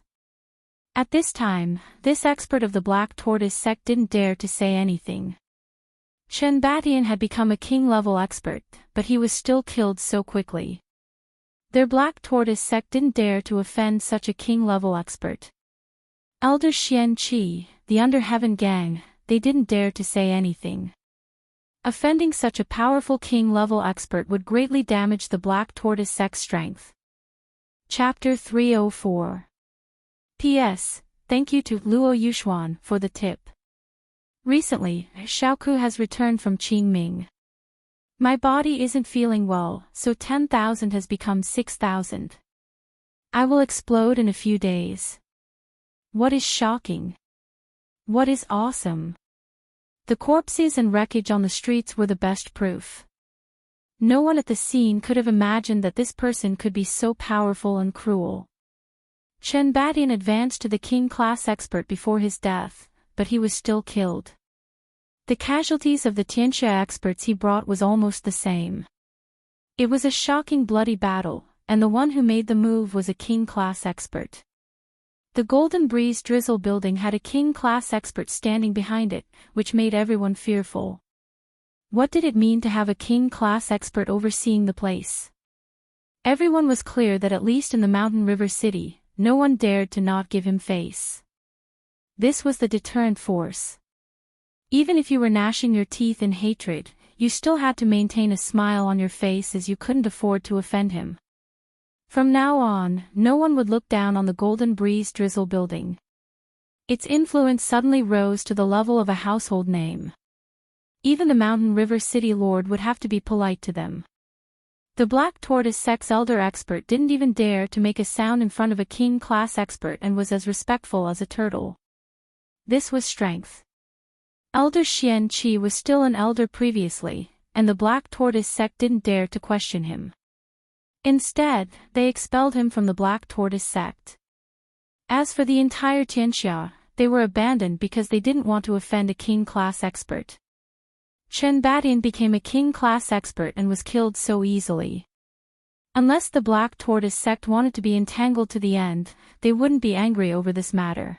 Speaker 1: At this time, this expert of the Black Tortoise sect didn't dare to say anything. Chen Badian had become a king-level expert, but he was still killed so quickly. Their Black Tortoise sect didn't dare to offend such a king-level expert. Elder Xian Qi, the Under Heaven gang, they didn't dare to say anything. Offending such a powerful king-level expert would greatly damage the Black Tortoise sect's strength. Chapter 304. P.S. Thank you to Luo Yuxuan for the tip. Recently, Xiaoku has returned from Qingming. My body isn't feeling well, so 10,000 has become 6,000. I will explode in a few days. What is shocking? What is awesome? The corpses and wreckage on the streets were the best proof. No one at the scene could have imagined that this person could be so powerful and cruel. Chen Badian advanced to the king class expert before his death, but he was still killed. The casualties of the Tianxia experts he brought was almost the same. It was a shocking bloody battle, and the one who made the move was a king class expert. The Golden Breeze Drizzle building had a king class expert standing behind it, which made everyone fearful. What did it mean to have a king class expert overseeing the place? Everyone was clear that at least in the Mountain River City, no one dared to not give him face. This was the deterrent force. Even if you were gnashing your teeth in hatred, you still had to maintain a smile on your face as you couldn't afford to offend him. From now on, no one would look down on the Golden Breeze Drizzle building. Its influence suddenly rose to the level of a household name. Even the Mountain River City Lord would have to be polite to them. The Black Tortoise Sect's elder expert didn't even dare to make a sound in front of a king class expert and was as respectful as a turtle. This was strength. Elder Xian Qi was still an elder previously, and the Black Tortoise Sect didn't dare to question him. Instead, they expelled him from the Black Tortoise Sect. As for the entire Tianxia, they were abandoned because they didn't want to offend a king class expert. Chen Badian became a king class expert and was killed so easily. Unless the Black Tortoise Sect wanted to be entangled to the end, they wouldn't be angry over this matter.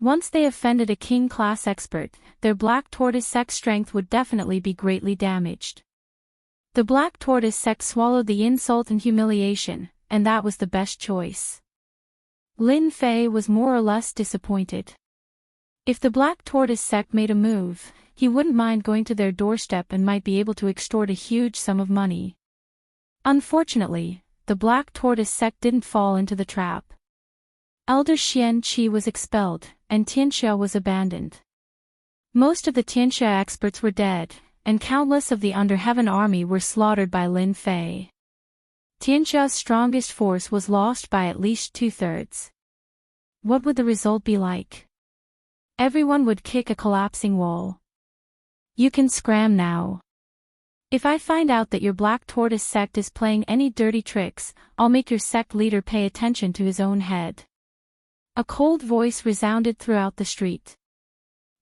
Speaker 1: Once they offended a king class expert, their Black Tortoise Sect strength would definitely be greatly damaged. The Black Tortoise Sect swallowed the insult and humiliation, and that was the best choice. Lin Fei was more or less disappointed. If the Black Tortoise Sect made a move, he wouldn't mind going to their doorstep and might be able to extort a huge sum of money. Unfortunately, the Black Tortoise Sect didn't fall into the trap. Elder Xian Qi was expelled, and Tianxia was abandoned. Most of the Tianxia experts were dead, and countless of the Under Heaven army were slaughtered by Lin Fei. Tianxia's strongest force was lost by at least 2/3. What would the result be like? Everyone would kick a collapsing wall. You can scram now. If I find out that your Black Tortoise Sect is playing any dirty tricks, I'll make your sect leader pay attention to his own head. A cold voice resounded throughout the street.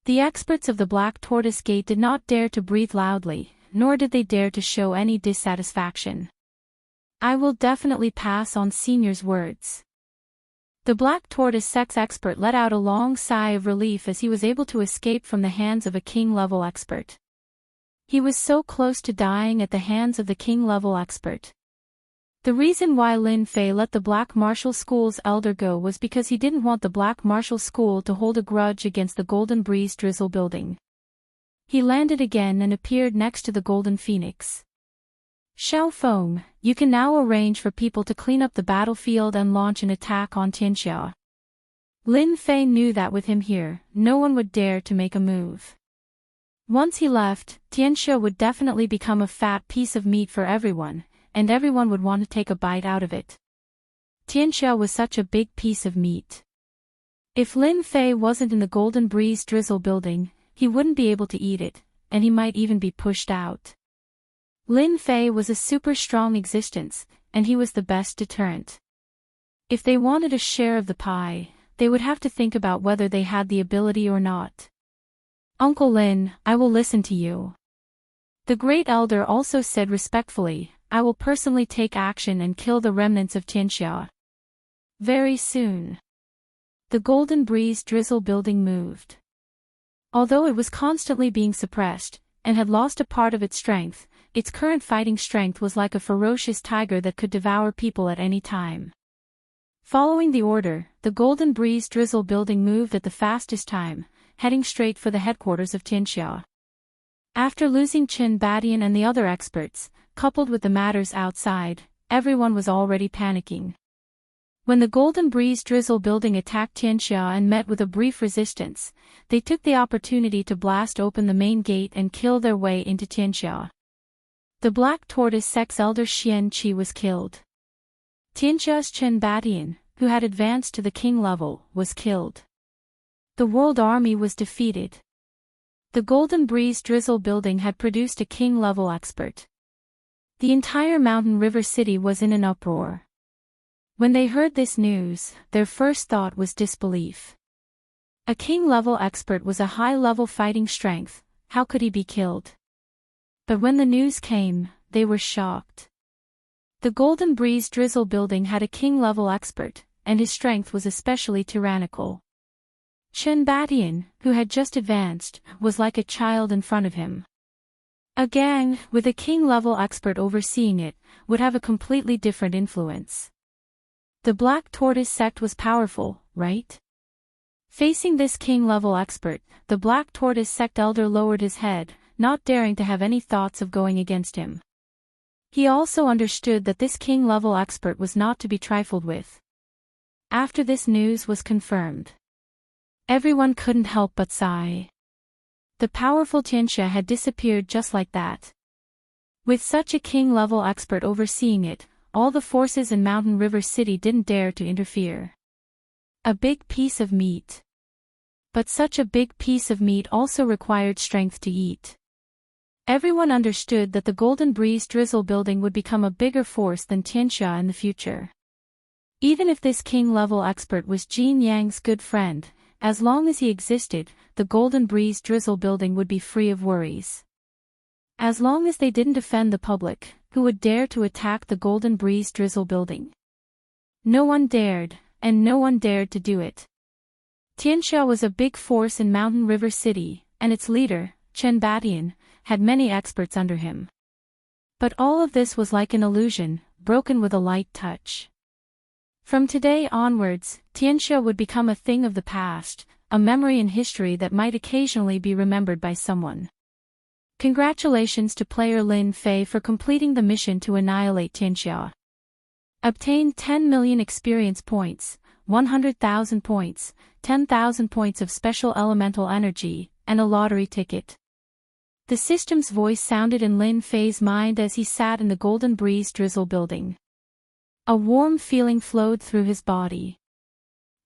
Speaker 1: The experts of the Black Tortoise Gate did not dare to breathe loudly, nor did they dare to show any dissatisfaction. I will definitely pass on Senior's words. The Black Tortoise Sect's expert let out a long sigh of relief as he was able to escape from the hands of a king-level expert. He was so close to dying at the hands of the king-level expert. The reason why Lin Fei let the Black Martial School's elder go was because he didn't want the Black Martial School to hold a grudge against the Golden Breeze Drizzle building. He landed again and appeared next to the Golden Phoenix. Xiao Feng, you can now arrange for people to clean up the battlefield and launch an attack on Tianxia. Lin Fei knew that with him here, no one would dare to make a move. Once he left, Tianxia would definitely become a fat piece of meat for everyone, and everyone would want to take a bite out of it. Tianxia was such a big piece of meat. If Lin Fei wasn't in the Golden Breeze Drizzle building, he wouldn't be able to eat it, and he might even be pushed out. Lin Fei was a super strong existence, and he was the best deterrent. If they wanted a share of the pie, they would have to think about whether they had the ability or not. Uncle Lin, I will listen to you. The Great Elder also said respectfully, I will personally take action and kill the remnants of Tianxia. Very soon. The Golden Breeze Drizzle building moved. Although it was constantly being suppressed, and had lost a part of its strength, its current fighting strength was like a ferocious tiger that could devour people at any time. Following the order, the Golden Breeze Drizzle building moved at the fastest time, heading straight for the headquarters of Tianxia. After losing Chen Badian and the other experts, coupled with the matters outside, everyone was already panicking. When the Golden Breeze Drizzle building attacked Tianxia and met with a brief resistance, they took the opportunity to blast open the main gate and kill their way into Tianxia. The Black Tortoise sect's elder Xian Qi was killed. Tianxia's Chen Badian, who had advanced to the king level, was killed. The world army was defeated. The Golden Breeze Drizzle building had produced a king-level expert. The entire mountain river city was in an uproar. When they heard this news, their first thought was disbelief. A king-level expert was a high-level fighting strength, how could he be killed? But when the news came, they were shocked. The Golden Breeze Drizzle building had a king-level expert, and his strength was especially tyrannical. Chen Badian, who had just advanced, was like a child in front of him. A gang, with a king-level expert overseeing it, would have a completely different influence. The Black Tortoise sect was powerful, right? Facing this king-level expert, the Black Tortoise sect elder lowered his head, not daring to have any thoughts of going against him. He also understood that this king-level expert was not to be trifled with. After this news was confirmed, everyone couldn't help but sigh. The powerful Tianxia had disappeared just like that. With such a king-level expert overseeing it, all the forces in Mountain River City didn't dare to interfere. A big piece of meat. But such a big piece of meat also required strength to eat. Everyone understood that the Golden Breeze Drizzle building would become a bigger force than Tianxia in the future. Even if this king-level expert was Jin Yang's good friend, as long as he existed, the Golden Breeze Drizzle building would be free of worries. As long as they didn't offend the public, who would dare to attack the Golden Breeze Drizzle building? No one dared, and no one dared to do it. Tianxia was a big force in Mountain River City, and its leader, Chen Badian, had many experts under him. But all of this was like an illusion, broken with a light touch. From today onwards, Tianxia would become a thing of the past, a memory in history that might occasionally be remembered by someone. Congratulations to player Lin Fei for completing the mission to annihilate Tianxia. Obtained 10 million experience points, 100,000 points, 10,000 points of special elemental energy, and a lottery ticket. The system's voice sounded in Lin Fei's mind as he sat in the Golden Breeze Drizzle building. A warm feeling flowed through his body.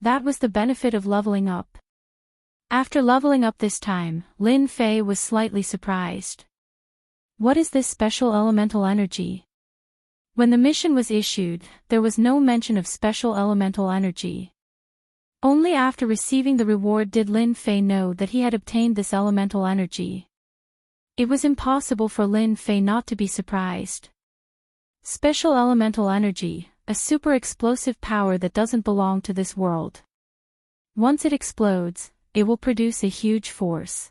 Speaker 1: That was the benefit of leveling up. After leveling up this time, Lin Fei was slightly surprised. What is this special elemental energy? When the mission was issued, there was no mention of special elemental energy. Only after receiving the reward did Lin Fei know that he had obtained this elemental energy. It was impossible for Lin Fei not to be surprised. Special elemental energy, a super explosive power that doesn't belong to this world. Once it explodes, it will produce a huge force.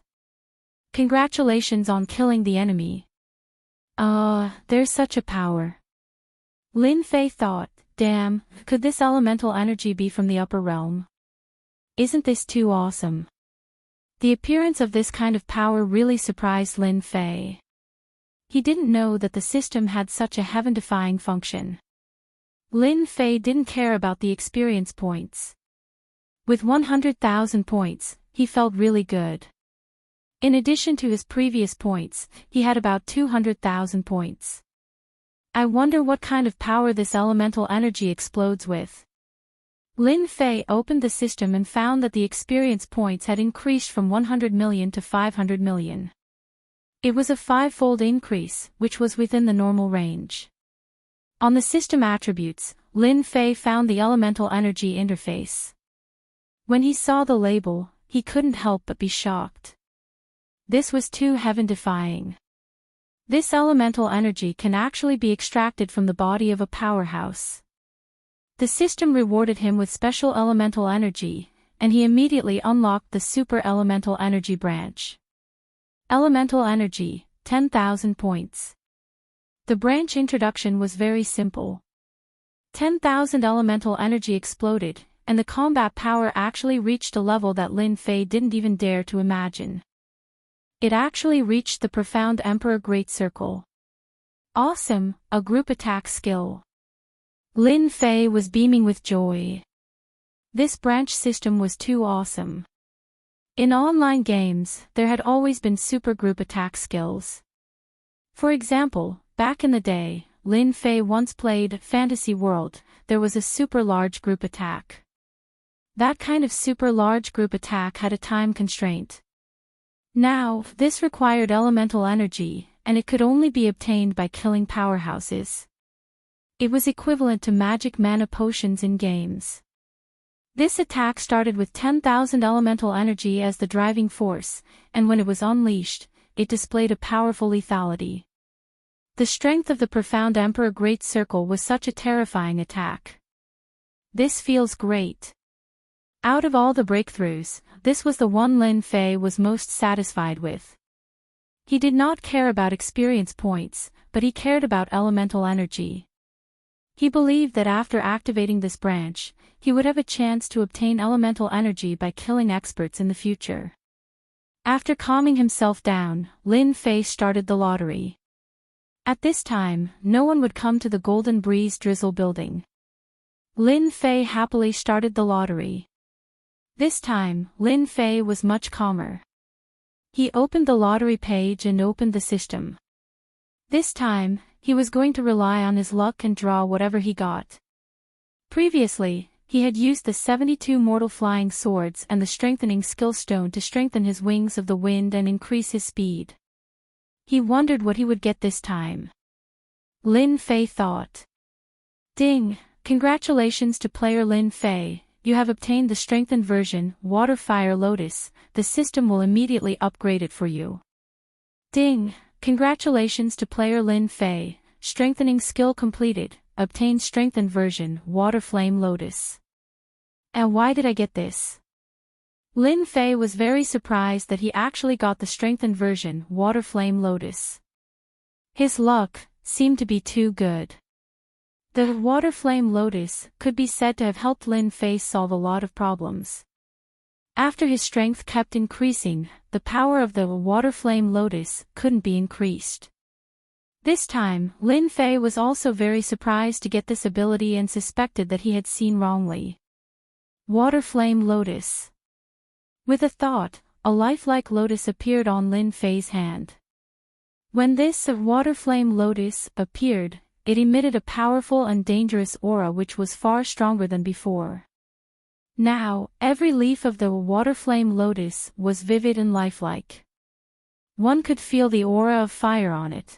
Speaker 1: Congratulations on killing the enemy. There's such a power. Lin Fei thought, damn, could this elemental energy be from the upper realm? Isn't this too awesome? The appearance of this kind of power really surprised Lin Fei. He didn't know that the system had such a heaven-defying function. Lin Fei didn't care about the experience points. With 100,000 points, he felt really good. In addition to his previous points, he had about 200,000 points. I wonder what kind of power this elemental energy explodes with. Lin Fei opened the system and found that the experience points had increased from 100 million to 500 million. It was a 5-fold increase, which was within the normal range. On the system attributes, Lin Fei found the elemental energy interface. When he saw the label, he couldn't help but be shocked. This was too heaven-defying. This elemental energy can actually be extracted from the body of a powerhouse. The system rewarded him with special elemental energy, and he immediately unlocked the super elemental energy branch. Elemental energy, 10,000 points. The branch introduction was very simple. 10,000 elemental energy exploded, and the combat power actually reached a level that Lin Fei didn't even dare to imagine. It actually reached the profound Emperor Great Circle. Awesome, a group attack skill. Lin Fei was beaming with joy. This branch system was too awesome. In online games, there had always been super group attack skills. For example, Back in the day, Lin Fei once played Fantasy World. There was a super large group attack. That kind of super large group attack had a time constraint. Now, this required elemental energy, and it could only be obtained by killing powerhouses. It was equivalent to magic mana potions in games. This attack started with 10,000 elemental energy as the driving force, and when it was unleashed, it displayed a powerful lethality. The strength of the profound Emperor Great Circle was such a terrifying attack. This feels great. Out of all the breakthroughs, this was the one Lin Fei was most satisfied with. He did not care about experience points, but he cared about elemental energy. He believed that after activating this branch, he would have a chance to obtain elemental energy by killing experts in the future. After calming himself down, Lin Fei started the lottery. At this time, no one would come to the Golden Breeze Drizzle building. Lin Fei happily started the lottery. This time, Lin Fei was much calmer. He opened the lottery page and opened the system. This time, he was going to rely on his luck and draw whatever he got. Previously, he had used the 72 mortal flying swords and the strengthening skill stone to strengthen his wings of the wind and increase his speed. He wondered what he would get this time. Lin Fei thought. Ding! Congratulations to player Lin Fei, you have obtained the strengthened version, Water Fire Lotus. The system will immediately upgrade it for you. Ding! Congratulations to player Lin Fei, strengthening skill completed, obtained strengthened version, Water Flame Lotus. And why did I get this? Lin Fei was very surprised that he actually got the strengthened version, Water Flame Lotus. His luck seemed to be too good. The Water Flame Lotus could be said to have helped Lin Fei solve a lot of problems. After his strength kept increasing, the power of the Water Flame Lotus couldn't be increased. This time, Lin Fei was also very surprised to get this ability and suspected that he had seen wrongly. Water Flame Lotus. With a thought, a lifelike lotus appeared on Lin Fei's hand. When this Water Flame Lotus appeared, it emitted a powerful and dangerous aura which was far stronger than before. Now, every leaf of the Water Flame Lotus was vivid and lifelike. One could feel the aura of fire on it.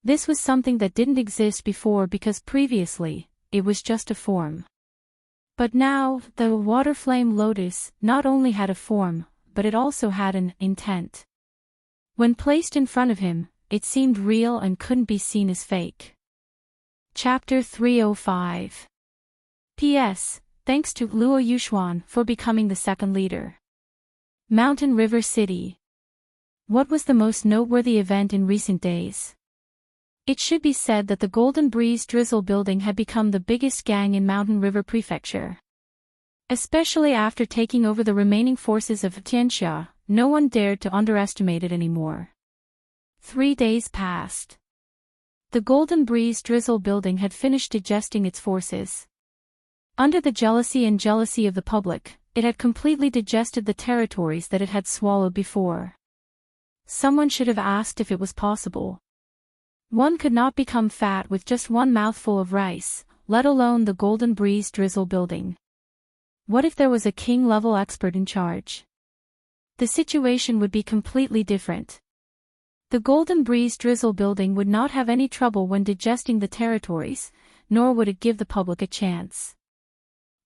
Speaker 1: This was something that didn't exist before because previously, it was just a form. But now, the Water Flame Lotus not only had a form, but it also had an intent. When placed in front of him, it seemed real and couldn't be seen as fake. Chapter 305. P.S. Thanks to Luo Yuxuan for becoming the second leader. Mountain River City. What was the most noteworthy event in recent days? It should be said that the Golden Breeze Drizzle building had become the biggest gang in Mountain River Prefecture. Especially after taking over the remaining forces of Tianxia, no one dared to underestimate it anymore. 3 days passed. The Golden Breeze Drizzle building had finished digesting its forces. Under the jealousy of the public, it had completely digested the territories that it had swallowed before. Someone should have asked if it was possible. One could not become fat with just one mouthful of rice, let alone the Golden Breeze Drizzle building. What if there was a king-level expert in charge? The situation would be completely different. The Golden Breeze Drizzle building would not have any trouble when digesting the territories, nor would it give the public a chance.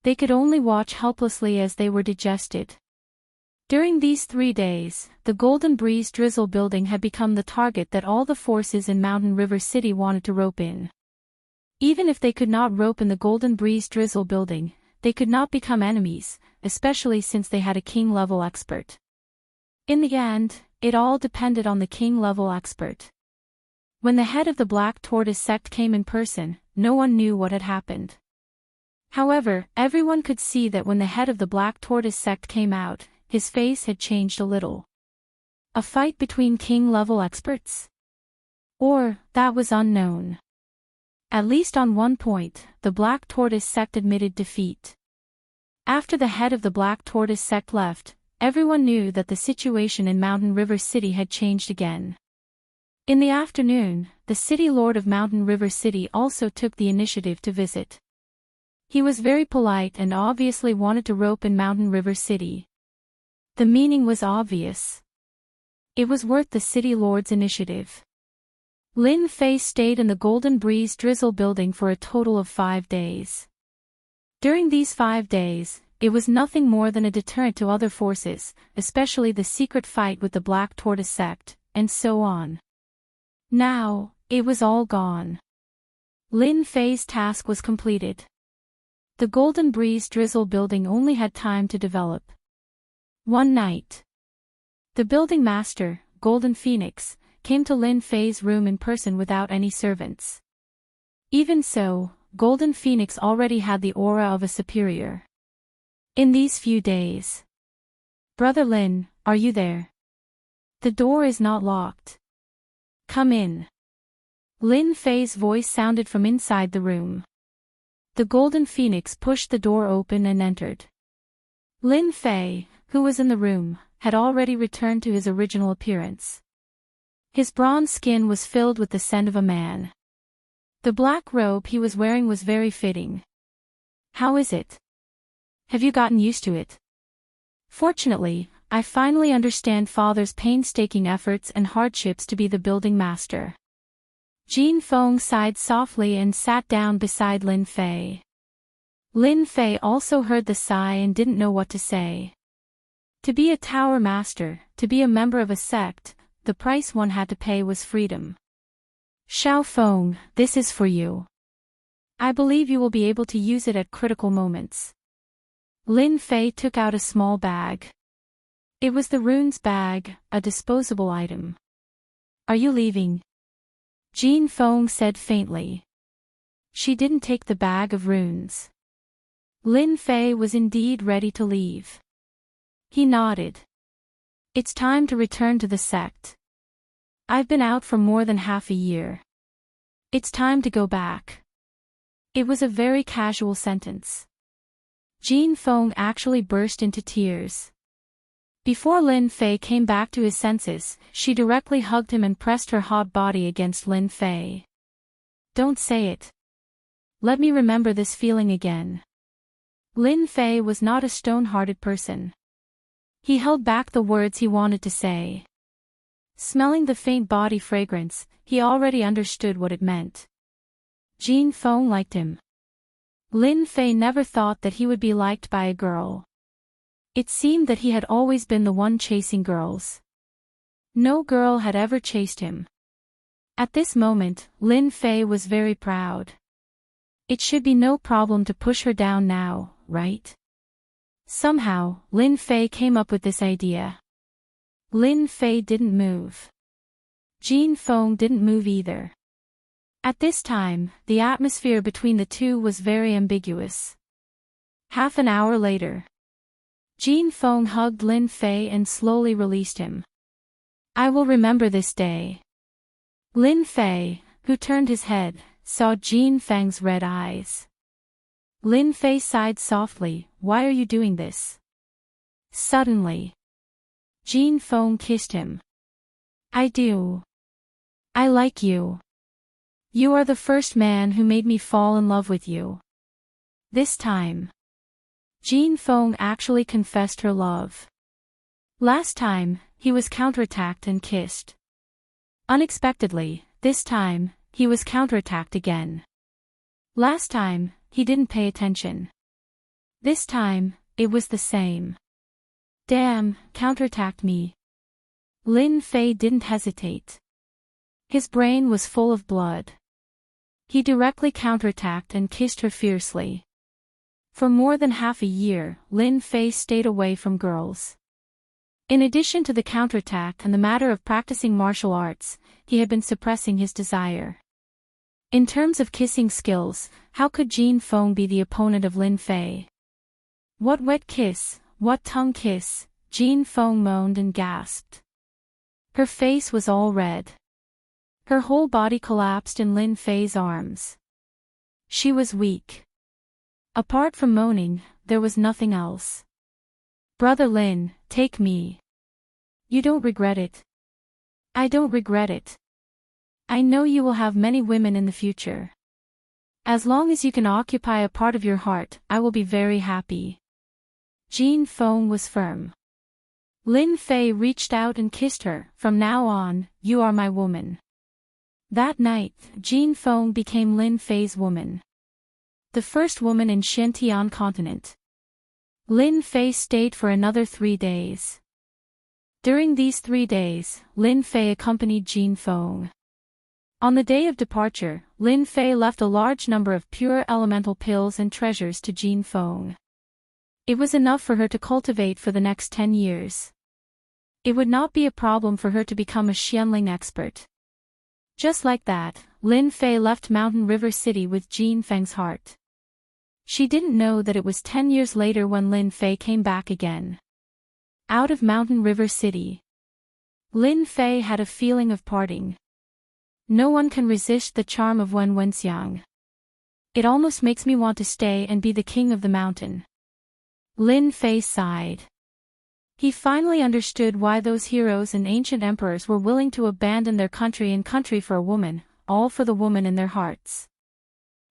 Speaker 1: They could only watch helplessly as they were digested. During these 3 days, the Golden Breeze Drizzle building had become the target that all the forces in Mountain River City wanted to rope in. Even if they could not rope in the Golden Breeze Drizzle building, they could not become enemies, especially since they had a king-level expert. In the end, it all depended on the king-level expert. When the head of the Black Tortoise sect came in person, no one knew what had happened. However, everyone could see that when the head of the Black Tortoise sect came out, his face had changed a little. A fight between king-level experts? Or, that was unknown. At least on one point, the Black Tortoise sect admitted defeat. After the head of the Black Tortoise sect left, everyone knew that the situation in Mountain River City had changed again. In the afternoon, the city lord of Mountain River City also took the initiative to visit. He was very polite and obviously wanted to rope in Mountain River City. The meaning was obvious. It was worth the city lord's initiative. Lin Fei stayed in the Golden Breeze Drizzle building for a total of 5 days. During these 5 days, it was nothing more than a deterrent to other forces, especially the secret fight with the Black Tortoise sect, and so on. Now, it was all gone. Lin Fei's task was completed. The Golden Breeze Drizzle building only had time to develop. One night, the building master, Golden Phoenix, came to Lin Fei's room in person without any servants. Even so, Golden Phoenix already had the aura of a superior. In these few days. Brother Lin, are you there? The door is not locked. Come in. Lin Fei's voice sounded from inside the room. The Golden Phoenix pushed the door open and entered. Lin Fei, who was in the room, had already returned to his original appearance. His bronze skin was filled with the scent of a man. The black robe he was wearing was very fitting. How is it? Have you gotten used to it? Fortunately, I finally understand Father's painstaking efforts and hardships to be the building master. Jin Feng sighed softly and sat down beside Lin Fei. Lin Fei also heard the sigh and didn't know what to say. To be a tower master, to be a member of a sect, the price one had to pay was freedom. Xiao Feng, this is for you. I believe you will be able to use it at critical moments. Lin Fei took out a small bag. It was the runes bag, a disposable item. Are you leaving? Jin Feng said faintly. She didn't take the bag of runes. Lin Fei was indeed ready to leave. He nodded. It's time to return to the sect. I've been out for more than half a year. It's time to go back. It was a very casual sentence. Jin Feng actually burst into tears. Before Lin Fei came back to his senses, she directly hugged him and pressed her hot body against Lin Fei. Don't say it. Let me remember this feeling again. Lin Fei was not a stone-hearted person. He held back the words he wanted to say. Smelling the faint body fragrance, he already understood what it meant. Jin Feng liked him. Lin Fei never thought that he would be liked by a girl. It seemed that he had always been the one chasing girls. No girl had ever chased him. At this moment, Lin Fei was very proud. It should be no problem to push her down now, right? Somehow, Lin Fei came up with this idea. Lin Fei didn't move. Jin Feng didn't move either. At this time, the atmosphere between the two was very ambiguous. Half an hour later, Jin Feng hugged Lin Fei and slowly released him. I will remember this day. Lin Fei, who turned his head, saw Jin Feng's red eyes. Lin Fei sighed softly, why are you doing this? Suddenly, Jin Feng kissed him. I do. I like you. You are the first man who made me fall in love with you. This time, Jin Feng actually confessed her love. Last time, he was counterattacked and kissed. Unexpectedly, this time, he was counterattacked again. Last time, he didn't pay attention. This time, it was the same. Damn, counterattacked me. Lin Fei didn't hesitate. His brain was full of blood. He directly counterattacked and kissed her fiercely. For more than half a year, Lin Fei stayed away from girls. In addition to the counterattack and the matter of practicing martial arts, he had been suppressing his desire. In terms of kissing skills, how could Jin Feng be the opponent of Lin Fei? What wet kiss, what tongue kiss, Jin Feng moaned and gasped. Her face was all red. Her whole body collapsed in Lin Fei's arms. She was weak. Apart from moaning, there was nothing else. Brother Lin, take me. You don't regret it. I don't regret it. I know you will have many women in the future. As long as you can occupy a part of your heart, I will be very happy. Jin Feng was firm. Lin Fei reached out and kissed her. From now on, you are my woman. That night, Jin Feng became Lin Fei's woman. The first woman in Xintian continent. Lin Fei stayed for another 3 days. During these 3 days, Lin Fei accompanied Jin Feng. On the day of departure, Lin Fei left a large number of pure elemental pills and treasures to Jin Feng. It was enough for her to cultivate for the next 10 years. It would not be a problem for her to become a Xianling expert. Just like that, Lin Fei left Mountain River City with Jin Feng's heart. She didn't know that it was 10 years later when Lin Fei came back again. Out of Mountain River City. Lin Fei had a feeling of parting. No one can resist the charm of Wen Wenxiang. It almost makes me want to stay and be the king of the mountain. Lin Fei sighed. He finally understood why those heroes and ancient emperors were willing to abandon their country and country for a woman, all for the woman in their hearts.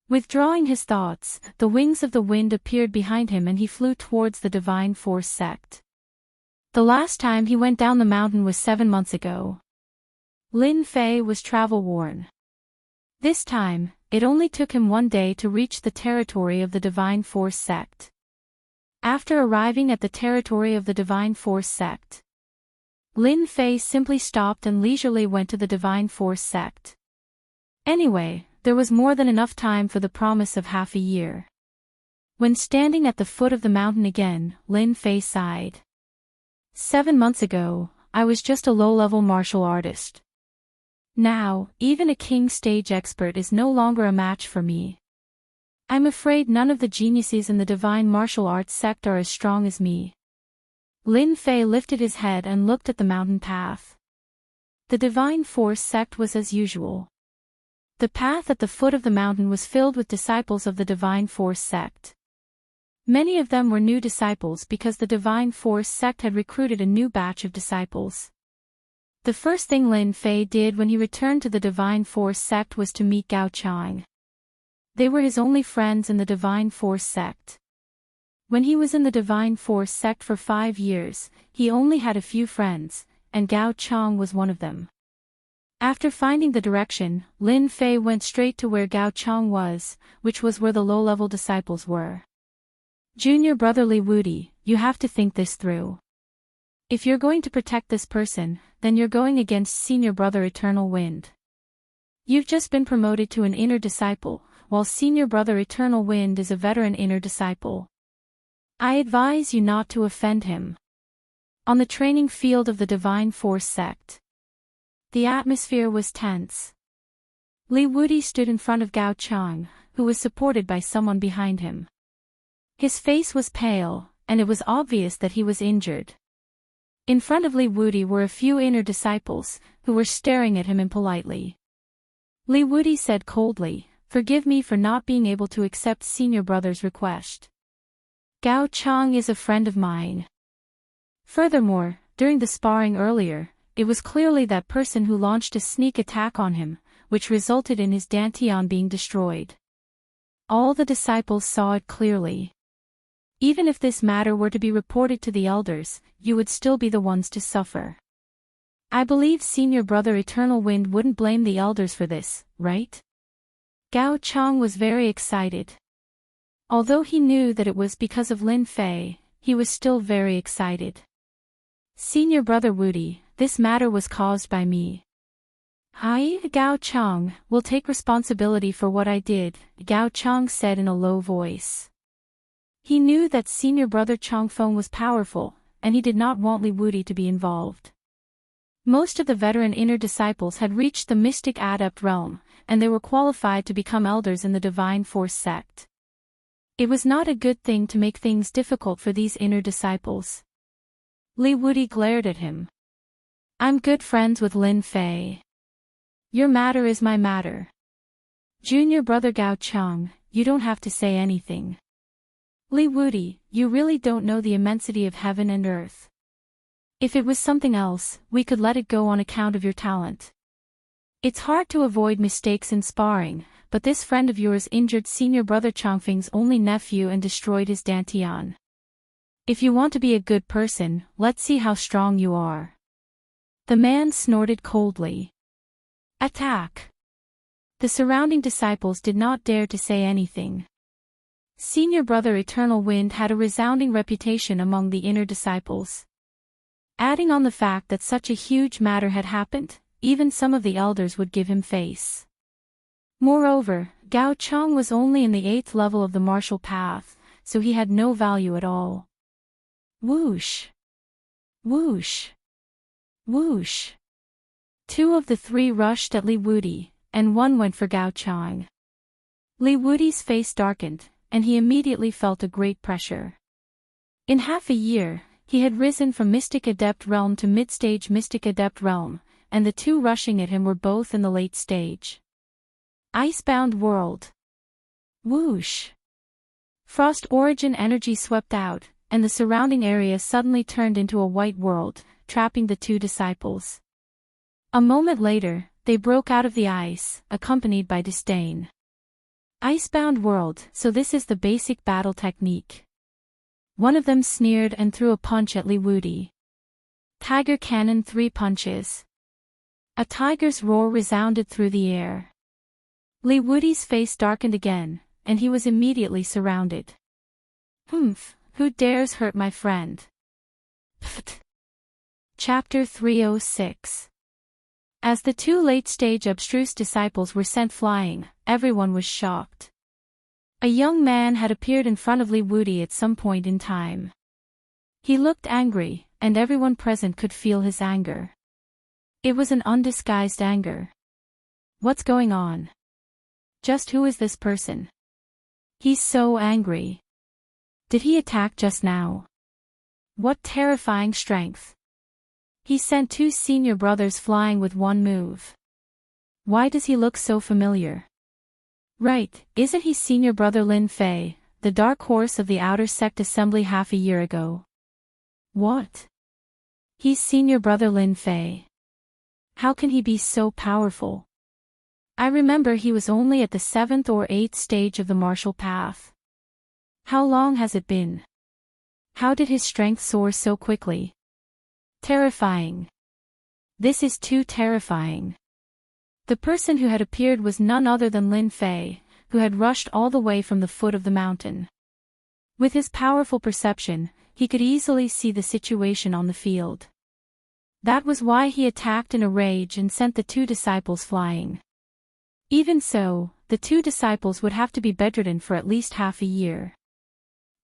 Speaker 1: Withdrawing his thoughts, the wings of the wind appeared behind him and he flew towards the Divine Force sect. The last time he went down the mountain was 7 months ago. Lin Fei was travel-worn. This time, it only took him 1 day to reach the territory of the Divine Force sect. After arriving at the territory of the Divine Force sect, Lin Fei simply stopped and leisurely went to the Divine Force sect. Anyway, there was more than enough time for the promise of half a year. When standing at the foot of the mountain again, Lin Fei sighed. 7 months ago, I was just a low-level martial artist. Now, even a king stage expert is no longer a match for me. I'm afraid none of the geniuses in the divine martial arts sect are as strong as me. Lin Fei lifted his head and looked at the mountain path. The divine force sect was as usual. The path at the foot of the mountain was filled with disciples of the divine force sect. Many of them were new disciples because the divine force sect had recruited a new batch of disciples. The first thing Lin Fei did when he returned to the Divine Force sect was to meet Gao Chang. They were his only friends in the Divine Force sect. When he was in the Divine Force sect for 5 years, he only had a few friends, and Gao Chang was one of them. After finding the direction, Lin Fei went straight to where Gao Chang was, which was where the low-level disciples were. Junior brother Li Wudi, you have to think this through. If you're going to protect this person, then you're going against senior brother Eternal Wind. You've just been promoted to an inner disciple, while senior brother Eternal Wind is a veteran inner disciple. I advise you not to offend him. On the training field of the Divine Force sect, the atmosphere was tense. Li Wudi stood in front of Gao Chang, who was supported by someone behind him. His face was pale, and it was obvious that he was injured. In front of Li Wudi were a few inner disciples, who were staring at him impolitely. Li Wudi said coldly, "Forgive me for not being able to accept senior brother's request. Gao Chang is a friend of mine." Furthermore, during the sparring earlier, it was clearly that person who launched a sneak attack on him, which resulted in his dantian being destroyed. All the disciples saw it clearly. Even if this matter were to be reported to the elders, you would still be the ones to suffer. I believe senior brother Eternal Wind wouldn't blame the elders for this, right? Gao Chang was very excited. Although he knew that it was because of Lin Fei, he was still very excited. Senior brother Wudi, this matter was caused by me. I, Gao Chang, will take responsibility for what I did, Gao Chang said in a low voice. He knew that senior brother Changfeng was powerful, and he did not want Li Wudi to be involved. Most of the veteran inner disciples had reached the mystic adept realm, and they were qualified to become elders in the Divine Force sect. It was not a good thing to make things difficult for these inner disciples. Li Wudi glared at him. I'm good friends with Lin Fei. Your matter is my matter. Junior brother Gao Chang, you don't have to say anything. Li Wudi, you really don't know the immensity of heaven and earth. If it was something else, we could let it go on account of your talent. It's hard to avoid mistakes in sparring, but this friend of yours injured senior brother Changfeng's only nephew and destroyed his dantian. If you want to be a good person, let's see how strong you are. The man snorted coldly. Attack! The surrounding disciples did not dare to say anything. Senior brother Eternal Wind had a resounding reputation among the inner disciples. Adding on the fact that such a huge matter had happened, even some of the elders would give him face. Moreover, Gao Chang was only in the 8th level of the martial path, so he had no value at all. Whoosh! Whoosh! Whoosh! 2 of the 3 rushed at Li Wudi, and 1 went for Gao Chang. Li Wudi's face darkened, and he immediately felt a great pressure. In half a year, he had risen from Mystic Adept Realm to Mid-Stage Mystic Adept Realm, and the 2 rushing at him were both in the late stage. Icebound World. Whoosh! Frost Origin energy swept out, and the surrounding area suddenly turned into a white world, trapping the 2 disciples. A moment later, they broke out of the ice, accompanied by disdain. Icebound World, so this is the basic battle technique. One of them sneered and threw a punch at Li Wudi. Tiger Cannon 3 punches. A tiger's roar resounded through the air. Li Wudi's face darkened again, and he was immediately surrounded. Humph, who dares hurt my friend? Pfft. Chapter 306. As the 2 late-stage abstruse disciples were sent flying, everyone was shocked. A young man had appeared in front of Li Wudi at some point in time. He looked angry, and everyone present could feel his anger. It was an undisguised anger. What's going on? Just who is this person? He's so angry. Did he attack just now? What terrifying strength! He sent 2 senior brothers flying with 1 move. Why does he look so familiar? Right, isn't he senior brother Lin Fei, the dark horse of the outer sect assembly half a year ago? What? He's senior brother Lin Fei. How can he be so powerful? I remember he was only at the 7th or 8th stage of the martial path. How long has it been? How did his strength soar so quickly? Terrifying. This is too terrifying. The person who had appeared was none other than Lin Fei, who had rushed all the way from the foot of the mountain. With his powerful perception, he could easily see the situation on the field. That was why he attacked in a rage and sent the 2 disciples flying. Even so, the 2 disciples would have to be bedridden for at least half a year.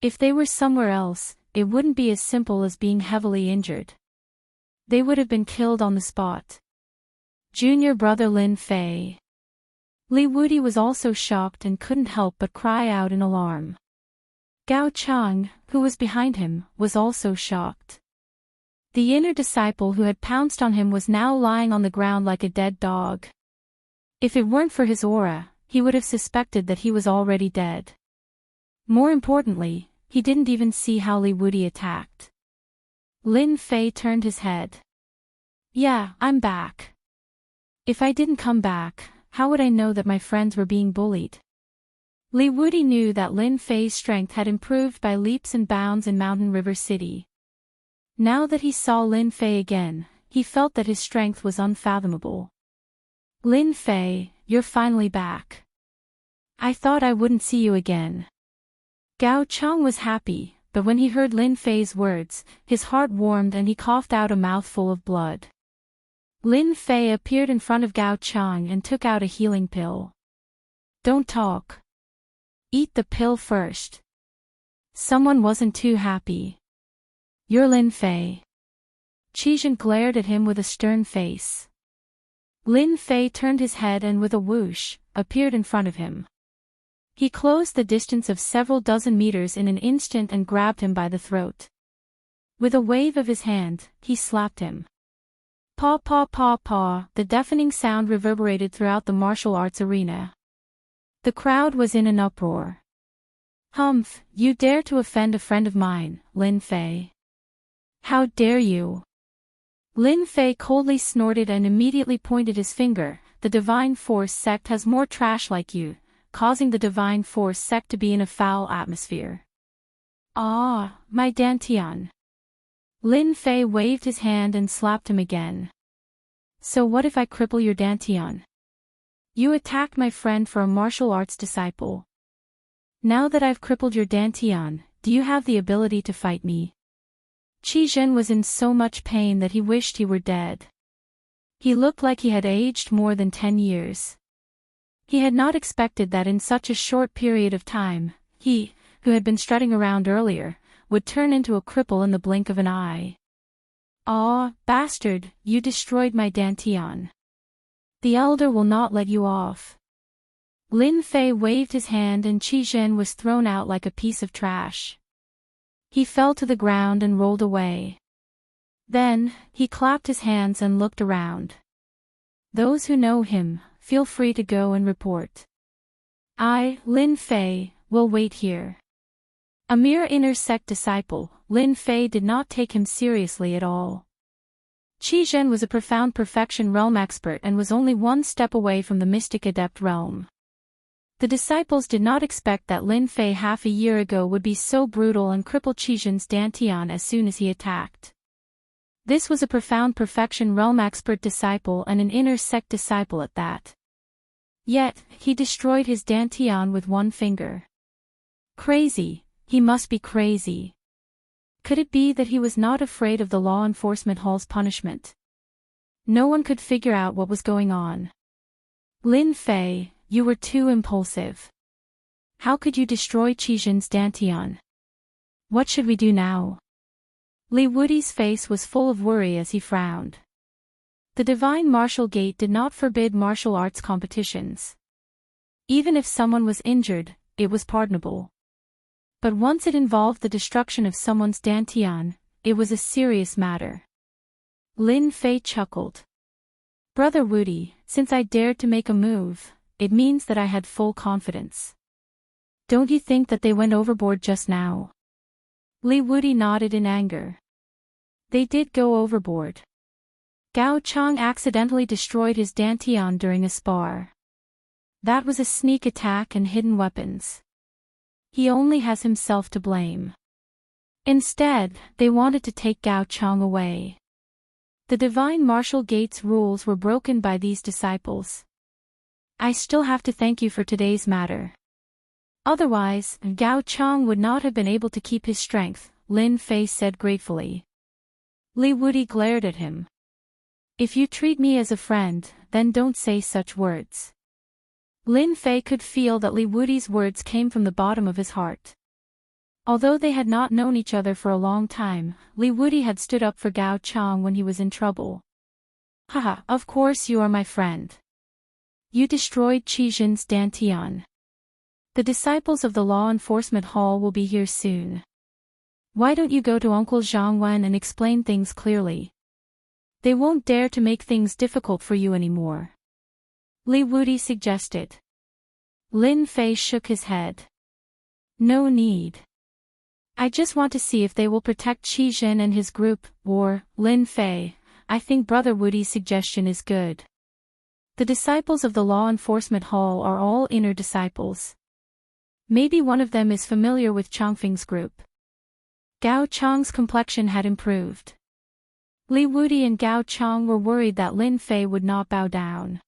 Speaker 1: If they were somewhere else, it wouldn't be as simple as being heavily injured. They would have been killed on the spot. Junior brother Lin Fei. Li Wudi was also shocked and couldn't help but cry out in alarm. Gao Chang, who was behind him, was also shocked. The inner disciple who had pounced on him was now lying on the ground like a dead dog. If it weren't for his aura, he would have suspected that he was already dead. More importantly, he didn't even see how Li Wudi attacked. Lin Fei turned his head. Yeah, I'm back. If I didn't come back, how would I know that my friends were being bullied? Li Wudi knew that Lin Fei's strength had improved by leaps and bounds in Mountain River City. Now that he saw Lin Fei again, he felt that his strength was unfathomable. Lin Fei, you're finally back. I thought I wouldn't see you again. Gao Chang was happy, but when he heard Lin Fei's words, his heart warmed and he coughed out a mouthful of blood. Lin Fei appeared in front of Gao Chang and took out a healing pill. Don't talk. Eat the pill first. Someone wasn't too happy. You're Lin Fei. Qizhen glared at him with a stern face. Lin Fei turned his head and with a whoosh, appeared in front of him. He closed the distance of several dozen meters in an instant and grabbed him by the throat. With a wave of his hand, he slapped him. Paw paw paw paw, the deafening sound reverberated throughout the martial arts arena. The crowd was in an uproar. Humph, you dare to offend a friend of mine, Lin Fei. How dare you? Lin Fei coldly snorted and immediately pointed his finger, the Divine Force sect has more trash like you, causing the Divine Force sect to be in a foul atmosphere. Ah, my Dantian. Lin Fei waved his hand and slapped him again. So what if I cripple your Dantian? You attacked my friend for a martial arts disciple. Now that I've crippled your Dantian, do you have the ability to fight me? Qi Zhen was in so much pain that he wished he were dead. He looked like he had aged more than 10 years. He had not expected that in such a short period of time, he, who had been strutting around earlier, would turn into a cripple in the blink of an eye. Ah, bastard, you destroyed my Dantian. The Elder will not let you off. Lin Fei waved his hand and Qi Zhen was thrown out like a piece of trash. He fell to the ground and rolled away. Then, he clapped his hands and looked around. Those who know him, feel free to go and report. I, Lin Fei, will wait here. A mere inner sect disciple, Lin Fei did not take him seriously at all. Qi Zhen was a profound perfection realm expert and was only one step away from the mystic adept realm. The disciples did not expect that Lin Fei half a year ago would be so brutal and cripple Qi Zhen's Dantian as soon as he attacked. This was a profound perfection realm expert disciple and an inner sect disciple at that. Yet, he destroyed his Dantian with one finger. Crazy, he must be crazy. Could it be that he was not afraid of the law enforcement hall's punishment? No one could figure out what was going on. Lin Fei, you were too impulsive. How could you destroy Qi Zhen's Dantian? What should we do now? Li Wudi's face was full of worry as he frowned. The Divine Martial Gate did not forbid martial arts competitions. Even if someone was injured, it was pardonable. But once it involved the destruction of someone's Dantian, it was a serious matter. Lin Fei chuckled. Brother Wudi, since I dared to make a move, it means that I had full confidence. Don't you think that they went overboard just now? Li Wudi nodded in anger. They did go overboard. Gao Chang accidentally destroyed his Dantian during a spar. That was a sneak attack and hidden weapons. He only has himself to blame. Instead, they wanted to take Gao Chang away. The Divine Martial Gate's rules were broken by these disciples. I still have to thank you for today's matter. Otherwise, Gao Chang would not have been able to keep his strength, Lin Fei said gratefully. Li Wudi glared at him. If you treat me as a friend, then don't say such words. Lin Fei could feel that Li Wudi's words came from the bottom of his heart. Although they had not known each other for a long time, Li Wudi had stood up for Gao Chang when he was in trouble. Haha, of course you are my friend. You destroyed Qi Zhen's Dantian. The disciples of the Law Enforcement Hall will be here soon. Why don't you go to Uncle Zhang Wen and explain things clearly? They won't dare to make things difficult for you anymore. Li Wudi suggested. Lin Fei shook his head. No need. I just want to see if they will protect Qi Zhen and his group, or, Lin Fei, I think Brother Wudi's suggestion is good. The disciples of the Law Enforcement Hall are all inner disciples. Maybe one of them is familiar with Changfeng's group. Gao Chang's complexion had improved. Li Wudi and Gao Chang were worried that Lin Fei would not bow down.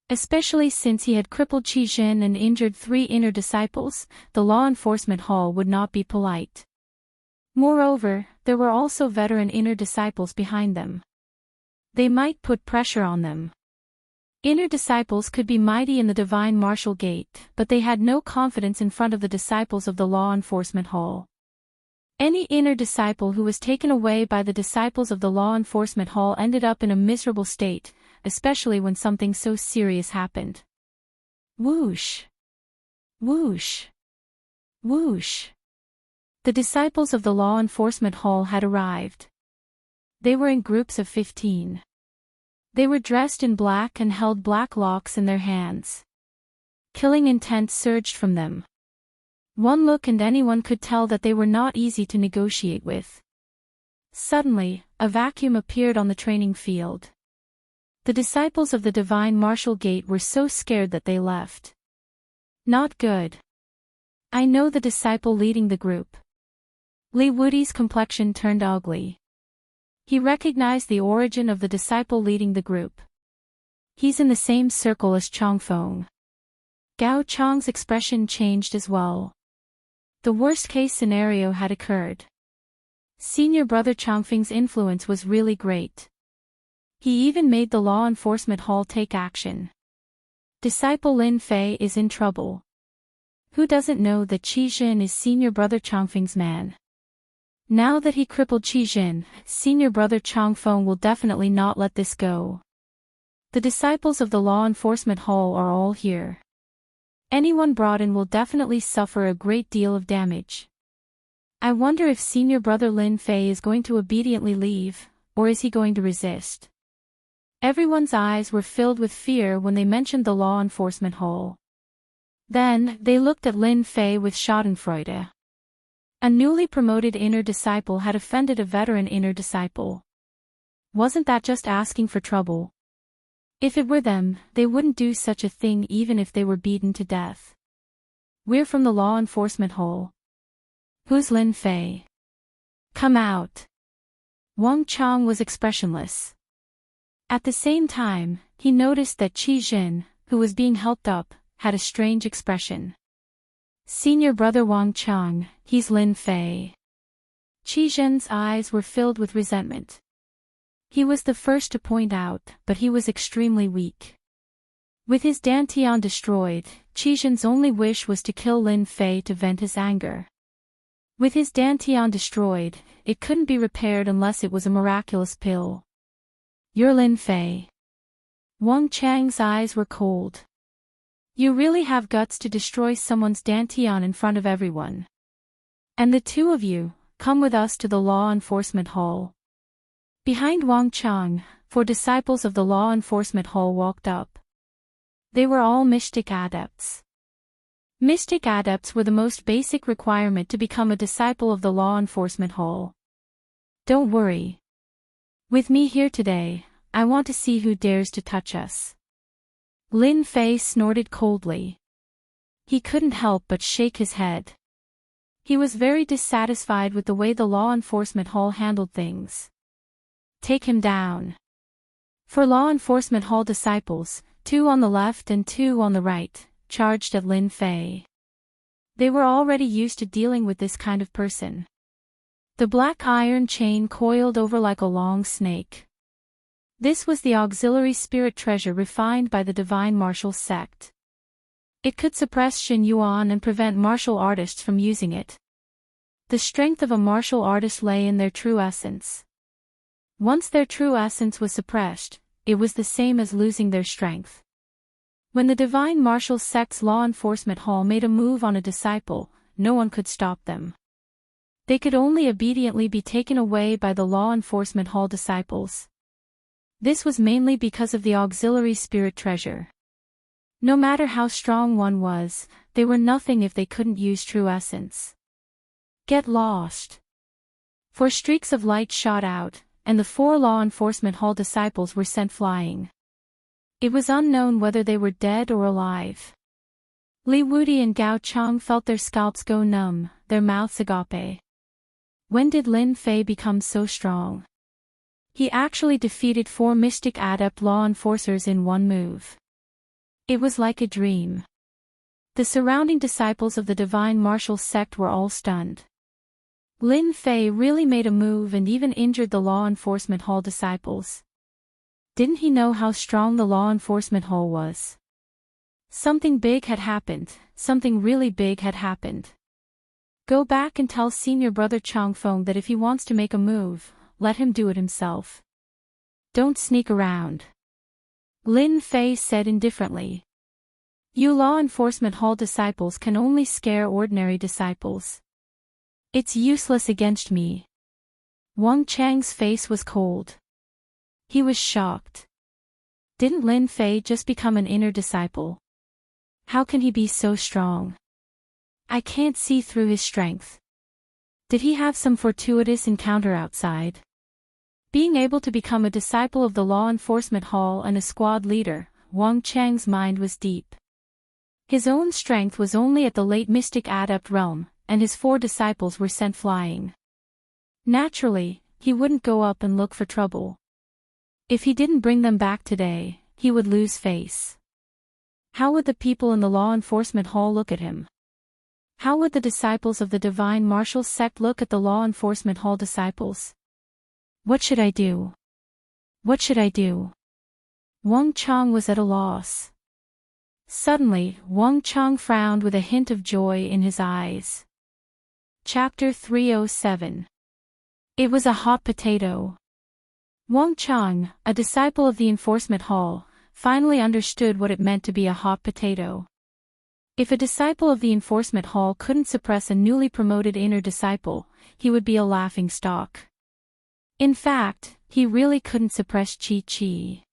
Speaker 1: Especially since he had crippled Qi Zhen and injured 3 inner disciples, the Law Enforcement Hall would not be polite. Moreover, there were also veteran inner disciples behind them. They might put pressure on them. Inner disciples could be mighty in the Divine Martial Gate, but they had no confidence in front of the disciples of the Law Enforcement Hall. Any inner disciple who was taken away by the disciples of the Law Enforcement Hall ended up in a miserable state, especially when something so serious happened. Whoosh! Whoosh! Whoosh! The disciples of the Law Enforcement Hall had arrived. They were in groups of 15. They were dressed in black and held black locks in their hands. Killing intent surged from them. One look and anyone could tell that they were not easy to negotiate with. Suddenly, a vacuum appeared on the training field. The disciples of the Divine Martial Gate were so scared that they left. Not good. I know the disciple leading the group. Li Wudi's complexion turned ugly. He recognized the origin of the disciple leading the group. He's in the same circle as Changfeng. Gao Chang's expression changed as well. The worst-case scenario had occurred. Senior brother Changfeng's influence was really great. He even made the law enforcement hall take action. Disciple Lin Fei is in trouble. Who doesn't know that Qi Jin is senior brother Changfeng's man? Now that he crippled Qi Jin, senior brother Changfeng will definitely not let this go. The disciples of the law enforcement hall are all here. Anyone brought in will definitely suffer a great deal of damage. I wonder if senior brother Lin Fei is going to obediently leave, or is he going to resist? Everyone's eyes were filled with fear when they mentioned the law enforcement hall. Then, they looked at Lin Fei with schadenfreude. A newly promoted inner disciple had offended a veteran inner disciple. Wasn't that just asking for trouble? If it were them, they wouldn't do such a thing even if they were beaten to death. We're from the law enforcement hall. Who's Lin Fei? Come out. Wang Chang was expressionless. At the same time, he noticed that Qi Jin, who was being helped up, had a strange expression. Senior brother Wang Chang, he's Lin Fei. Qi Jin's eyes were filled with resentment. He was the first to point out, but he was extremely weak. With his dantian destroyed, Qi Jin's only wish was to kill Lin Fei to vent his anger. With his dantian destroyed, it couldn't be repaired unless it was a miraculous pill. You're Lin Fei. Wang Chang's eyes were cold. You really have guts to destroy someone's dantian in front of everyone. And the two of you, come with us to the law enforcement hall. Behind Wang Chang, 4 disciples of the law enforcement hall walked up. They were all mystic adepts. Mystic adepts were the most basic requirement to become a disciple of the law enforcement hall. Don't worry. With me here today, I want to see who dares to touch us. Lin Fei snorted coldly. He couldn't help but shake his head. He was very dissatisfied with the way the law enforcement hall handled things. Take him down. For law enforcement hall disciples, 2 on the left and 2 on the right, charged at Lin Fei. They were already used to dealing with this kind of person. The black iron chain coiled over like a long snake. This was the auxiliary spirit treasure refined by the Divine Martial Sect. It could suppress Xin Yuan and prevent martial artists from using it. The strength of a martial artist lay in their true essence. Once their true essence was suppressed, it was the same as losing their strength. When the Divine Martial Sect's law enforcement hall made a move on a disciple, no one could stop them. They could only obediently be taken away by the law enforcement hall disciples. This was mainly because of the auxiliary spirit treasure. No matter how strong one was, they were nothing if they couldn't use true essence. Get lost. 4 streaks of light shot out, and the 4 law enforcement hall disciples were sent flying. It was unknown whether they were dead or alive. Li Wudi and Gao Chang felt their scalps go numb, their mouths agape. When did Lin Fei become so strong? He actually defeated 4 mystic adept law enforcers in one move. It was like a dream. The surrounding disciples of the Divine Martial Sect were all stunned. Lin Fei really made a move and even injured the law enforcement hall disciples. Didn't he know how strong the law enforcement hall was? Something big had happened, something really big had happened. Go back and tell senior brother Changfeng that if he wants to make a move, let him do it himself. Don't sneak around. Lin Fei said indifferently. You law enforcement hall disciples can only scare ordinary disciples. It's useless against me. Wang Chang's face was cold. He was shocked. Didn't Lin Fei just become an inner disciple? How can he be so strong? I can't see through his strength. Did he have some fortuitous encounter outside? Being able to become a disciple of the law enforcement hall and a squad leader, Wang Chang's mind was deep. His own strength was only at the late mystic adept realm, and his 4 disciples were sent flying. Naturally, he wouldn't go up and look for trouble. If he didn't bring them back today, he would lose face. How would the people in the law enforcement hall look at him? How would the disciples of the Divine Martial sect look at the law enforcement hall disciples? What should I do? What should I do? Wang Chang was at a loss. Suddenly, Wang Chang frowned with a hint of joy in his eyes. Chapter 307. It was a hot potato. Wang Chang, a disciple of the enforcement hall, finally understood what it meant to be a hot potato. If a disciple of the enforcement hall couldn't suppress a newly promoted inner disciple, he would be a laughing stock. In fact, he really couldn't suppress Chi.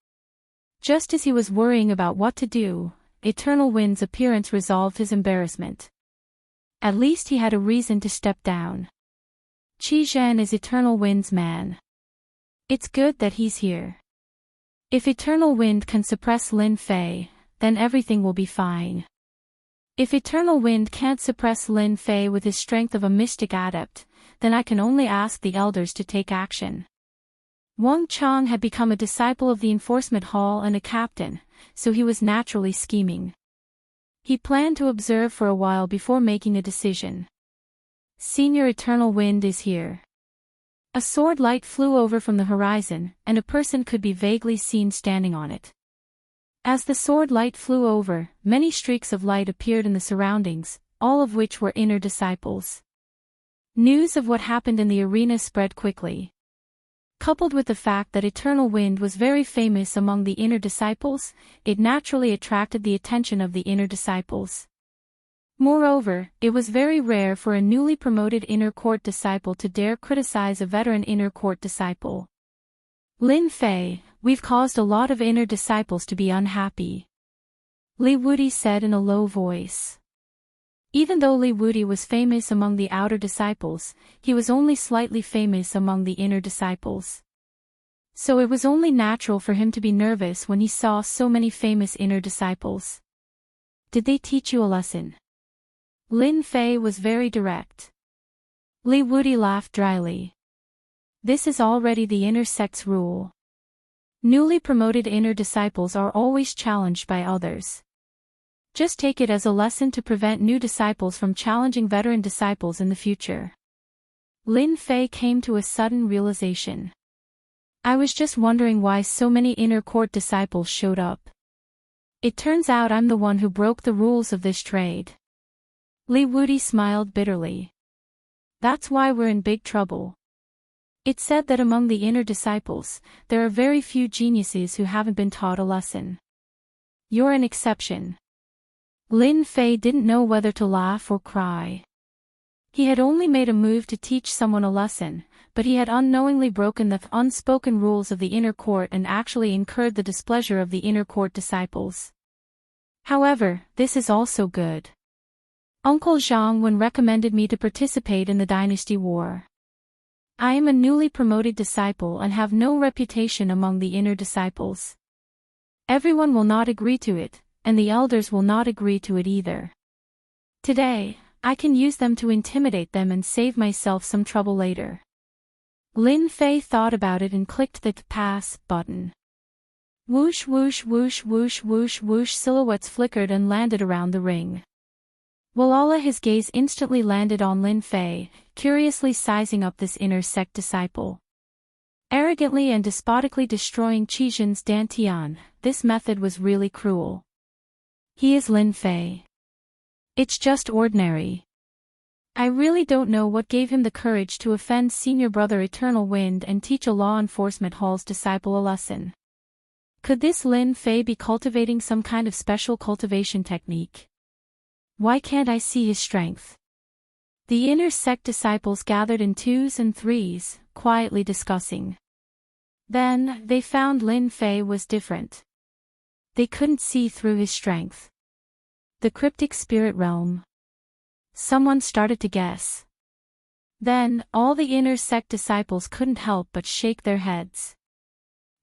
Speaker 1: Just as he was worrying about what to do, Eternal Wind's appearance resolved his embarrassment. At least he had a reason to step down. Qi Zhen is Eternal Wind's man. It's good that he's here. If Eternal Wind can suppress Lin Fei, then everything will be fine. If Eternal Wind can't suppress Lin Fei with his strength of a mystic adept, then I can only ask the elders to take action. Wang Chang had become a disciple of the enforcement hall and a captain, so he was naturally scheming. He planned to observe for a while before making a decision. Senior Eternal Wind is here. A sword light flew over from the horizon, and a person could be vaguely seen standing on it. As the sword light flew over, many streaks of light appeared in the surroundings, all of which were inner disciples. News of what happened in the arena spread quickly. Coupled with the fact that Eternal Wind was very famous among the inner disciples, it naturally attracted the attention of the inner disciples. Moreover, it was very rare for a newly promoted inner court disciple to dare criticize a veteran inner court disciple. Lin Fei, we've caused a lot of inner disciples to be unhappy. Li Wudi said in a low voice. Even though Li Wudi was famous among the outer disciples, he was only slightly famous among the inner disciples. So it was only natural for him to be nervous when he saw so many famous inner disciples. Did they teach you a lesson? Lin Fei was very direct. Li Wudi laughed dryly. This is already the inner sect's rule. Newly promoted inner disciples are always challenged by others. Just take it as a lesson to prevent new disciples from challenging veteran disciples in the future. Lin Fei came to a sudden realization. I was just wondering why so many inner court disciples showed up. It turns out I'm the one who broke the rules of this trade. Li Wudi smiled bitterly. That's why we're in big trouble. It's said that among the inner disciples, there are very few geniuses who haven't been taught a lesson. You're an exception. Lin Fei didn't know whether to laugh or cry. He had only made a move to teach someone a lesson, but he had unknowingly broken the unspoken rules of the inner court and actually incurred the displeasure of the inner court disciples. However, this is also good. Uncle Zhang Wen recommended me to participate in the dynasty war. I am a newly promoted disciple and have no reputation among the inner disciples. Everyone will not agree to it, and the elders will not agree to it either. Today, I can use them to intimidate them and save myself some trouble later. Lin Fei thought about it and clicked the pass button. Whoosh whoosh whoosh whoosh whoosh whoosh silhouettes flickered and landed around the ring. Walala, his gaze instantly landed on Lin Fei, curiously sizing up this inner sect disciple. Arrogantly and despotically destroying Qizhen's Dantian, this method was really cruel. He is Lin Fei. It's just ordinary. I really don't know what gave him the courage to offend senior brother Eternal Wind and teach a law enforcement hall's disciple a lesson. Could this Lin Fei be cultivating some kind of special cultivation technique? Why can't I see his strength? The inner sect disciples gathered in twos and threes, quietly discussing. Then, they found Lin Fei was different. They couldn't see through his strength. The cryptic spirit realm. Someone started to guess. Then, all the inner sect disciples couldn't help but shake their heads.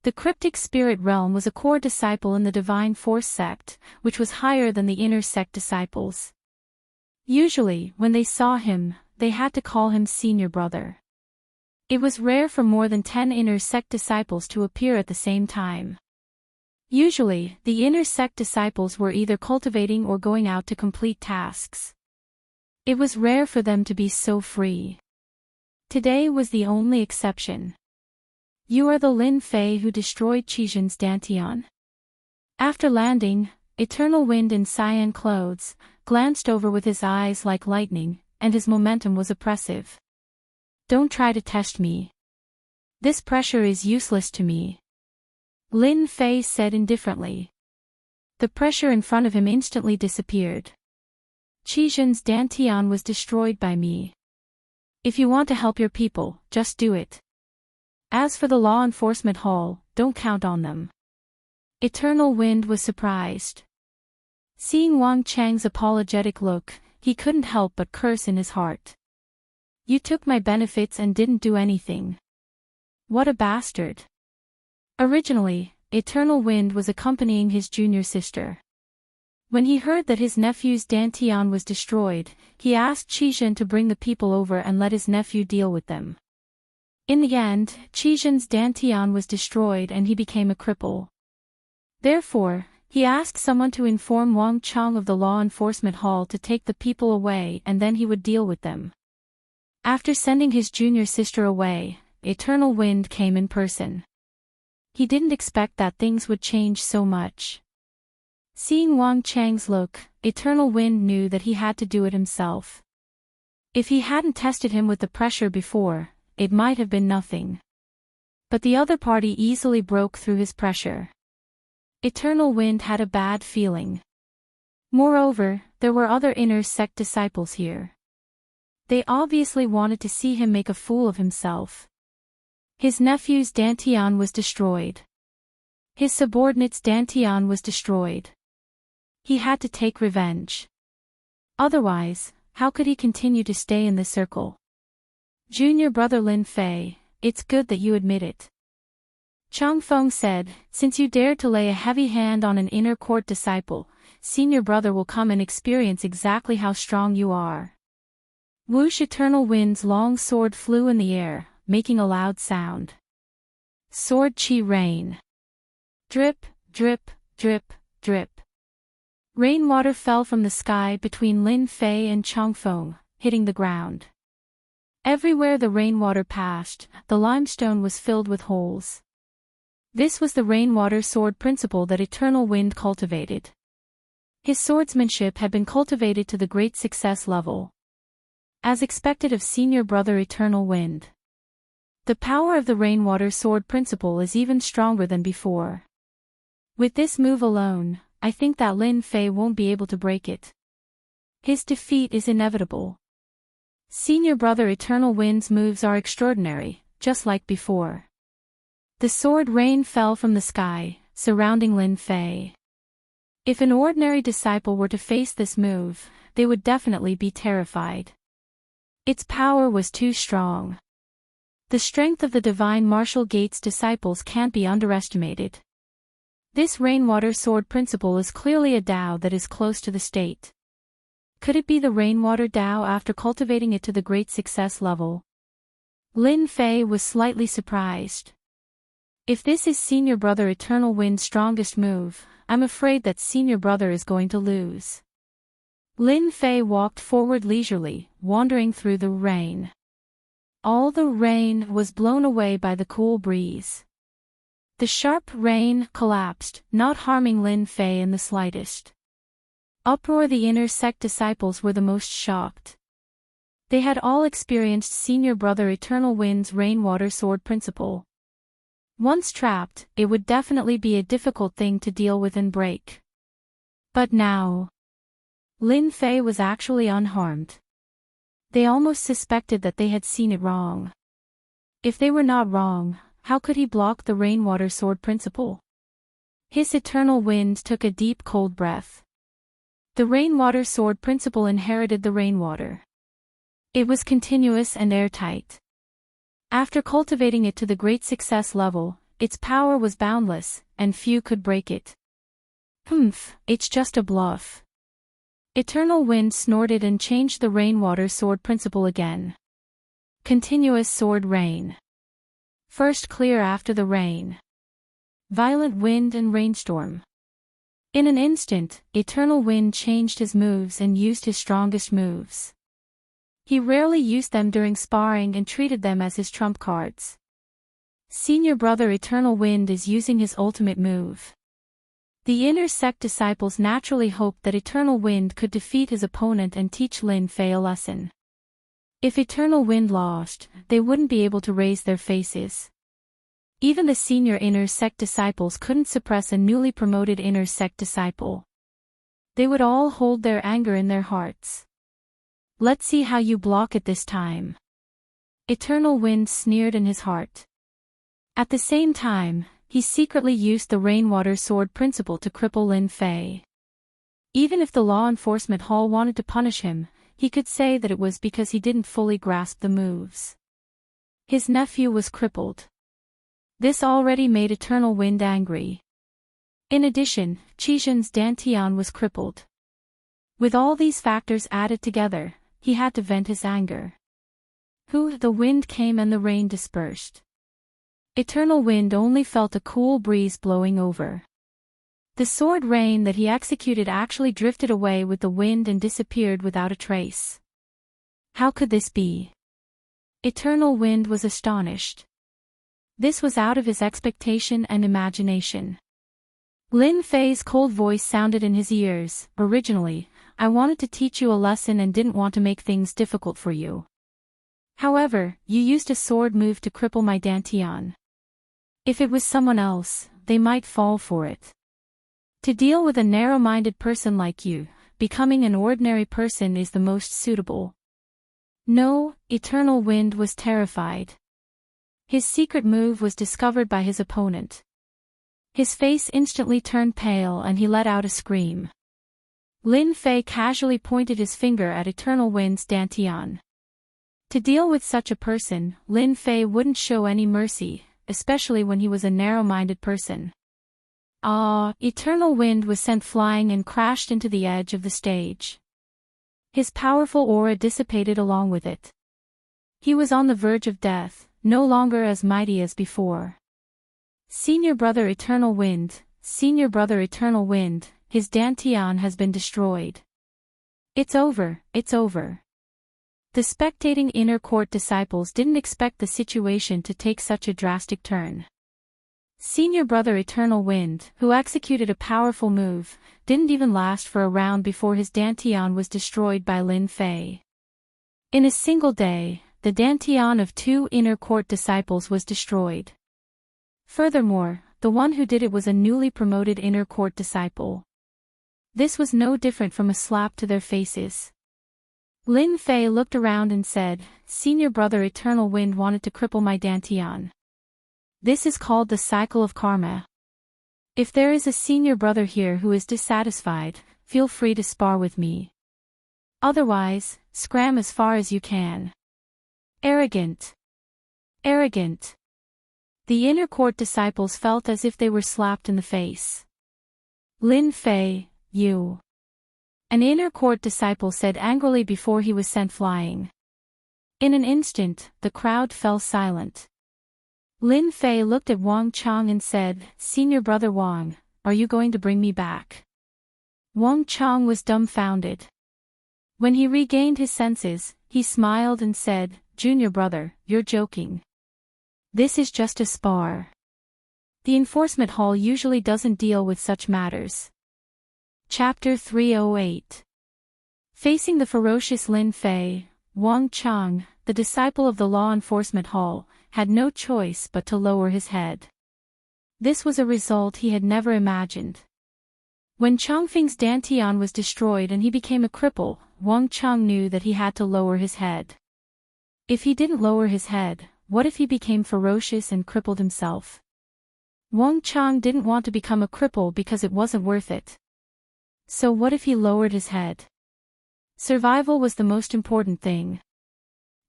Speaker 1: The cryptic spirit realm was a core disciple in the divine force sect, which was higher than the inner sect disciples. Usually, when they saw him, they had to call him senior brother. It was rare for more than 10 inner sect disciples to appear at the same time. Usually, the inner sect disciples were either cultivating or going out to complete tasks. It was rare for them to be so free. Today was the only exception. You are the Lin Fei who destroyed Qizhen's Dantian. After landing, Eternal Wind in cyan clothes, glanced over with his eyes like lightning, and his momentum was oppressive. Don't try to test me. This pressure is useless to me. Lin Fei said indifferently. The pressure in front of him instantly disappeared. Qizhen's Dantian was destroyed by me. If you want to help your people, just do it. As for the law enforcement hall, don't count on them. Eternal Wind was surprised. Seeing Wang Chang's apologetic look, he couldn't help but curse in his heart. You took my benefits and didn't do anything. What a bastard. Originally, Eternal Wind was accompanying his junior sister. When he heard that his nephew's Dantian was destroyed, he asked Qizhen to bring the people over and let his nephew deal with them. In the end, Qizhen's Dantian was destroyed and he became a cripple. Therefore, he asked someone to inform Wang Chang of the law enforcement hall to take the people away and then he would deal with them. After sending his junior sister away, Eternal Wind came in person. He didn't expect that things would change so much. Seeing Wang Chang's look, Eternal Wind knew that he had to do it himself. If he hadn't tested him with the pressure before, it might have been nothing. But the other party easily broke through his pressure. Eternal Wind had a bad feeling. Moreover, there were other inner sect disciples here. They obviously wanted to see him make a fool of himself. His nephew's Dantian was destroyed. His subordinate's Dantian was destroyed. He had to take revenge. Otherwise, how could he continue to stay in this circle? Junior brother Lin Fei, it's good that you admit it. Chang Feng said, since you dared to lay a heavy hand on an inner court disciple, senior brother will come and experience exactly how strong you are. Whoosh! Eternal Wind's long sword flew in the air, making a loud sound. Sword chi rain. Drip, drip, drip, drip. Rainwater fell from the sky between Lin Fei and Chang Feng, hitting the ground. Everywhere the rainwater passed, the limestone was filled with holes. This was the rainwater sword principle that Eternal Wind cultivated. His swordsmanship had been cultivated to the great success level. As expected of senior brother Eternal Wind. The power of the rainwater sword principle is even stronger than before. With this move alone, I think that Lin Fei won't be able to break it. His defeat is inevitable. Senior brother Eternal Wind's moves are extraordinary, just like before. The sword rain fell from the sky, surrounding Lin Fei. If an ordinary disciple were to face this move, they would definitely be terrified. Its power was too strong. The strength of the divine martial gates disciples can't be underestimated. This rainwater sword principle is clearly a Tao that is close to the state. Could it be the rainwater Tao after cultivating it to the great success level? Lin Fei was slightly surprised. If this is senior brother Eternal Wind's strongest move, I'm afraid that senior brother is going to lose. Lin Fei walked forward leisurely, wandering through the rain. All the rain was blown away by the cool breeze. The sharp rain collapsed, not harming Lin Fei in the slightest. Uproar! The inner sect disciples were the most shocked. They had all experienced senior brother Eternal Wind's rainwater sword principle. Once trapped, it would definitely be a difficult thing to deal with and break. But now, Lin Fei was actually unharmed. They almost suspected that they had seen it wrong. If they were not wrong, how could he block the rainwater sword principle? His Eternal Wind took a deep cold breath. The rainwater sword principle inherited the rainwater. It was continuous and airtight. After cultivating it to the great success level, its power was boundless, and few could break it. It's just a bluff. Eternal Wind snorted and changed the rainwater sword principle again. Continuous sword rain. First clear after the rain. Violent wind and rainstorm. In an instant, Eternal Wind changed his moves and used his strongest moves. He rarely used them during sparring and treated them as his trump cards. Senior brother Eternal Wind is using his ultimate move. The inner sect disciples naturally hoped that Eternal Wind could defeat his opponent and teach Lin Fei a lesson. If Eternal Wind lost, they wouldn't be able to raise their faces. Even the senior inner sect disciples couldn't suppress a newly promoted inner sect disciple. They would all hold their anger in their hearts. Let's see how you block it this time. Eternal Wind sneered in his heart. At the same time, he secretly used the rainwater sword principle to cripple Lin Fei. Even if the law enforcement hall wanted to punish him, he could say that it was because he didn't fully grasp the moves. His nephew was crippled. This already made Eternal Wind angry. In addition, Qixin's Dantian was crippled. With all these factors added together, he had to vent his anger. The wind came and the rain dispersed. Eternal Wind only felt a cool breeze blowing over. The sword rain that he executed actually drifted away with the wind and disappeared without a trace. How could this be? Eternal Wind was astonished. This was out of his expectation and imagination. Lin Fei's cold voice sounded in his ears. Originally, I wanted to teach you a lesson and didn't want to make things difficult for you. However, you used a sword move to cripple my Dantian. If it was someone else, they might fall for it. To deal with a narrow-minded person like you, becoming an ordinary person is the most suitable. No, Eternal Wind was terrified. His secret move was discovered by his opponent. His face instantly turned pale and he let out a scream. Lin Fei casually pointed his finger at Eternal Wind's Dantian. To deal with such a person, Lin Fei wouldn't show any mercy, especially when he was a narrow-minded person. Eternal Wind was sent flying and crashed into the edge of the stage. His powerful aura dissipated along with it. He was on the verge of death, no longer as mighty as before. Senior brother Eternal Wind, his Dantian has been destroyed. It's over. The spectating inner court disciples didn't expect the situation to take such a drastic turn. Senior brother Eternal Wind, who executed a powerful move, didn't even last for a round before his Dantian was destroyed by Lin Fei. In a single day, the Dantian of 2 inner court disciples was destroyed. Furthermore, the one who did it was a newly promoted inner court disciple. This was no different from a slap to their faces. Lin Fei looked around and said, Senior brother Eternal Wind wanted to cripple my Dantian. This is called the cycle of karma. If there is a senior brother here who is dissatisfied, feel free to spar with me. Otherwise, scram as far as you can. Arrogant. The inner court disciples felt as if they were slapped in the face. Lin Fei, you. An inner court disciple said angrily before he was sent flying. In an instant, the crowd fell silent. Lin Fei looked at Wang Chang and said, Senior brother Wang, are you going to bring me back? Wang Chang was dumbfounded. When he regained his senses, he smiled and said, Junior brother, you're joking. This is just a spar. The enforcement hall usually doesn't deal with such matters. Chapter 308. Facing the ferocious Lin Fei, Wang Chang, the disciple of the law enforcement hall, had no choice but to lower his head. This was a result he had never imagined. When Changfeng's Dantian was destroyed and he became a cripple, Wang Chang knew that he had to lower his head. If he didn't lower his head, what if he became ferocious and crippled himself? Wang Chang didn't want to become a cripple because it wasn't worth it. So what if he lowered his head? Survival was the most important thing.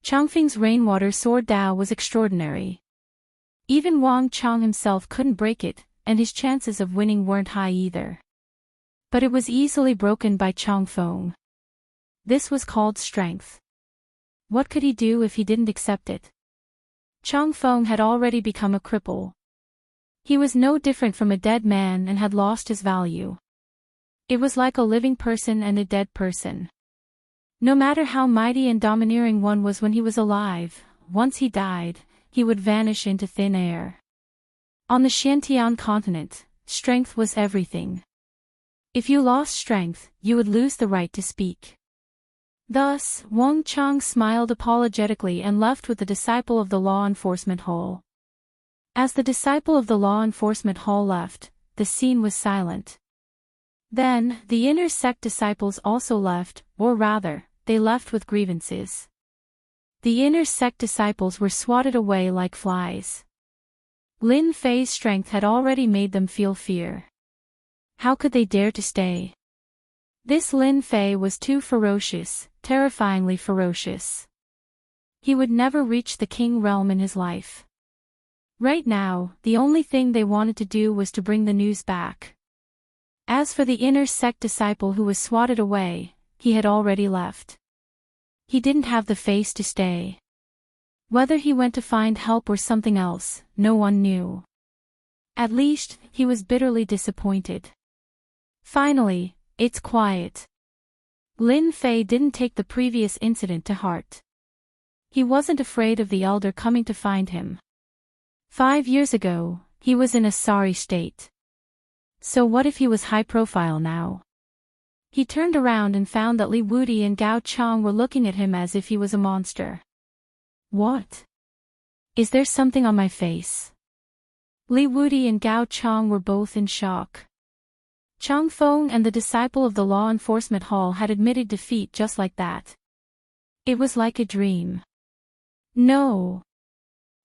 Speaker 1: Changfeng's rainwater sword Dao was extraordinary. Even Wang Chang himself couldn't break it, and his chances of winning weren't high either. But it was easily broken by Changfeng. This was called strength. What could he do if he didn't accept it? Changfeng had already become a cripple. He was no different from a dead man and had lost his value. It was like a living person and a dead person. No matter how mighty and domineering one was when he was alive, once he died, he would vanish into thin air. On the Xiantian continent, strength was everything. If you lost strength, you would lose the right to speak. Thus, Wang Chang smiled apologetically and left with the disciple of the law enforcement hall. As the disciple of the law enforcement hall left, the scene was silent. Then, the inner sect disciples also left, or rather, they left with grievances. The inner sect disciples were swatted away like flies. Lin Fei's strength had already made them feel fear. How could they dare to stay? This Lin Fei was too ferocious, terrifyingly ferocious. He would never reach the king realm in his life. Right now, the only thing they wanted to do was to bring the news back. As for the inner sect disciple who was swatted away, he had already left. He didn't have the face to stay. Whether he went to find help or something else, no one knew. At least, he was bitterly disappointed. Finally, it's quiet. Lin Fei didn't take the previous incident to heart. He wasn't afraid of the elder coming to find him. 5 years ago, he was in a sorry state. So what if he was high profile now? He turned around and found that Li Wudi and Gao Chang were looking at him as if he was a monster. What? Is there something on my face? Li Wudi and Gao Chang were both in shock. Changfeng and the disciple of the law enforcement hall had admitted defeat just like that. It was like a dream. No.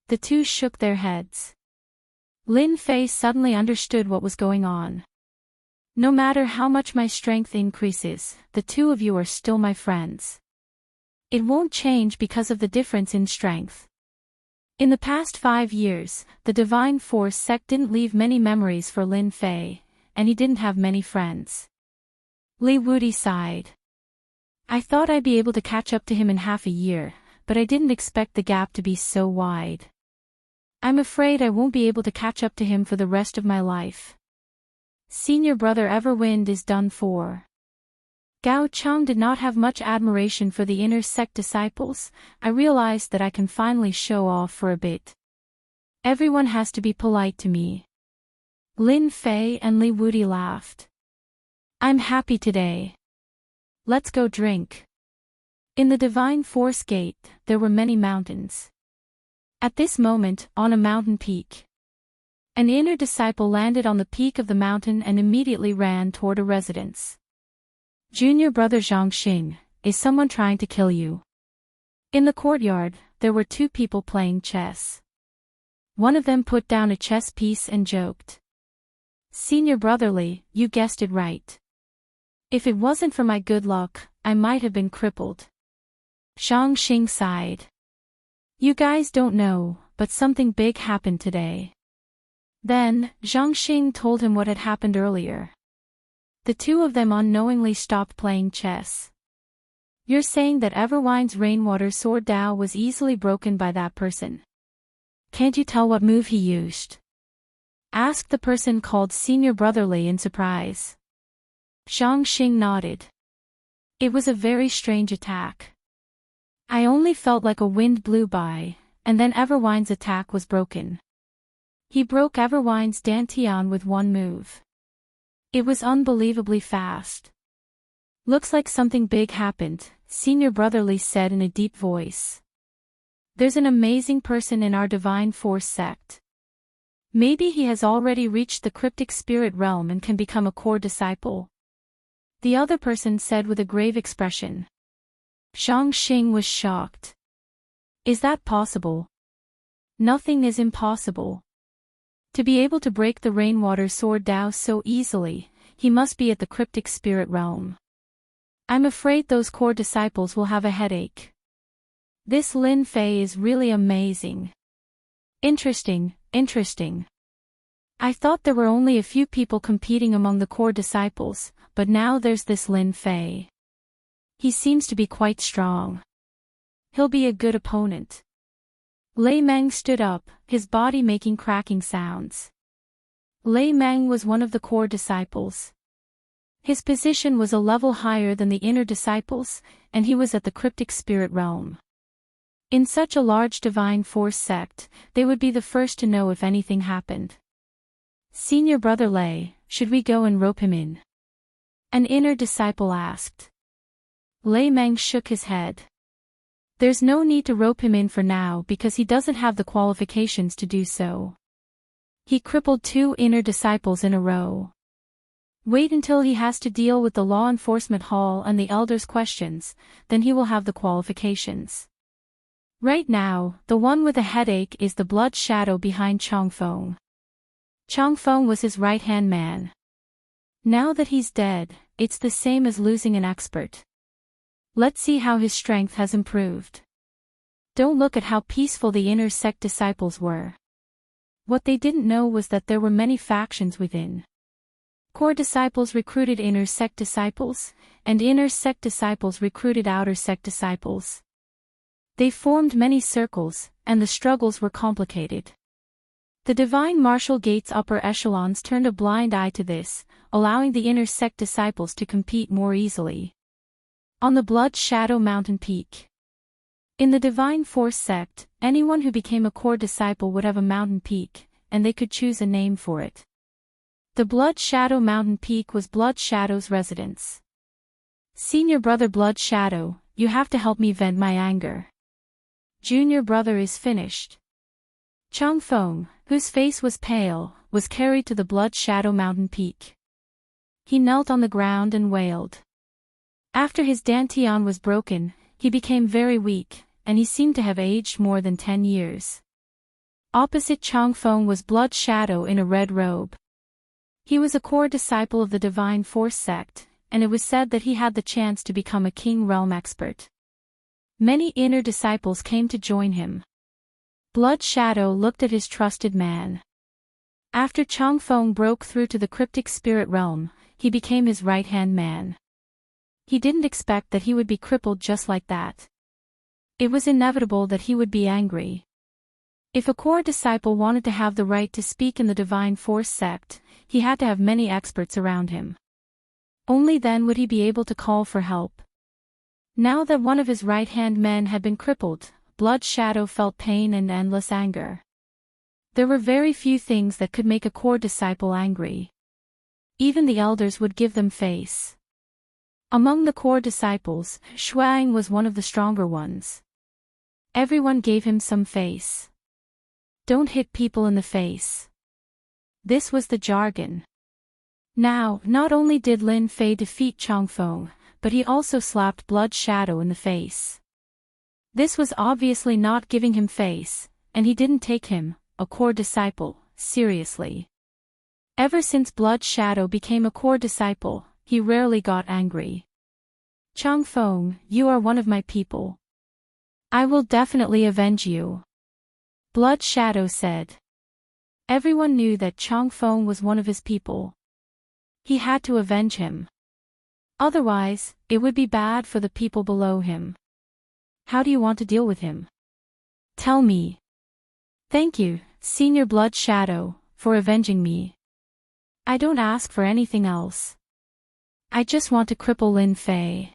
Speaker 1: The two shook their heads. Lin Fei suddenly understood what was going on. No matter how much my strength increases, the two of you are still my friends. It won't change because of the difference in strength. In the past 5 years, the Divine Force sect didn't leave many memories for Lin Fei, and he didn't have many friends. Li Wudi sighed. I thought I'd be able to catch up to him in half a year, but I didn't expect the gap to be so wide. I'm afraid I won't be able to catch up to him for the rest of my life. Senior brother Everwind is done for. Gao Chang did not have much admiration for the inner sect disciples. I realized that I can finally show off for a bit. Everyone has to be polite to me. Lin Fei and Li Wudi laughed. I'm happy today. Let's go drink. In the Divine Force Gate, there were many mountains. At this moment, on a mountain peak, an inner disciple landed on the peak of the mountain and immediately ran toward a residence. Junior brother Zhangxing, is someone trying to kill you? In the courtyard, there were 2 people playing chess. One of them put down a chess piece and joked. Senior brotherly, you guessed it right. If it wasn't for my good luck, I might have been crippled. Zhangxing sighed. You guys don't know, but something big happened today. Then, Zhangxing told him what had happened earlier. The two of them unknowingly stopped playing chess. You're saying that Everwind's rainwater sword Dao was easily broken by that person. Can't you tell what move he used? Asked the person called Senior Brotherly in surprise. Zhangxing nodded. It was a very strange attack. I only felt like a wind blew by, and then Everwind's attack was broken. He broke Everwind's Dantian with one move. It was unbelievably fast. Looks like something big happened, Senior Brotherly said in a deep voice. There's an amazing person in our Divine Force sect. Maybe he has already reached the cryptic spirit realm and can become a core disciple. The other person said with a grave expression. Zhangxing was shocked. Is that possible? Nothing is impossible. To be able to break the rainwater sword Dao so easily, he must be at the cryptic spirit realm. I'm afraid those core disciples will have a headache. This Lin Fei is really amazing. Interesting. I thought there were only a few people competing among the core disciples, but now there's this Lin Fei. He seems to be quite strong. He'll be a good opponent. Lei Meng stood up, his body making cracking sounds. Lei Meng was one of the core disciples. His position was a level higher than the inner disciples, and he was at the cryptic spirit realm. In such a large divine force sect, they would be the first to know if anything happened. Senior brother Lei, should we go and rope him in? An inner disciple asked. Lei Meng shook his head. There's no need to rope him in for now because he doesn't have the qualifications to do so. He crippled 2 inner disciples in a row. Wait until he has to deal with the law enforcement hall and the elders' questions, then he will have the qualifications. Right now, the one with a headache is the blood shadow behind Changfeng. Changfeng was his right-hand man. Now that he's dead, it's the same as losing an expert. Let's see how his strength has improved. Don't look at how peaceful the inner sect disciples were. What they didn't know was that there were many factions within. Core disciples recruited inner sect disciples, and inner sect disciples recruited outer sect disciples. They formed many circles, and the struggles were complicated. The divine martial gate's upper echelons turned a blind eye to this, allowing the inner sect disciples to compete more easily. On the Blood Shadow Mountain Peak. In the Divine Force sect, anyone who became a core disciple would have a mountain peak, and they could choose a name for it. The Blood Shadow Mountain Peak was Blood Shadow's residence. Senior brother Blood Shadow, you have to help me vent my anger. Junior brother is finished. Changfeng, whose face was pale, was carried to the Blood Shadow Mountain Peak. He knelt on the ground and wailed. After his dantian was broken, he became very weak, and he seemed to have aged more than 10 years. Opposite Changfeng was Blood Shadow in a red robe. He was a core disciple of the Divine Force sect, and it was said that he had the chance to become a King Realm expert. Many inner disciples came to join him. Blood Shadow looked at his trusted man. After Changfeng broke through to the cryptic spirit realm, he became his right-hand man. He didn't expect that he would be crippled just like that. It was inevitable that he would be angry. If a core disciple wanted to have the right to speak in the Divine Force sect, he had to have many experts around him. Only then would he be able to call for help. Now that one of his right-hand men had been crippled, Blood Shadow felt pain and endless anger. There were very few things that could make a core disciple angry. Even the elders would give them face. Among the core disciples, Shuang was one of the stronger ones. Everyone gave him some face. Don't hit people in the face. This was the jargon. Now, not only did Lin Fei defeat Changfeng, but he also slapped Blood Shadow in the face. This was obviously not giving him face, and he didn't take him, a core disciple, seriously. Ever since Blood Shadow became a core disciple, he rarely got angry. Changfeng, you are one of my people. I will definitely avenge you. Blood Shadow said. Everyone knew that Changfeng was one of his people. He had to avenge him. Otherwise, it would be bad for the people below him. How do you want to deal with him? Tell me. Thank you, Senior Blood Shadow, for avenging me. I don't ask for anything else. I just want to cripple Lin Fei.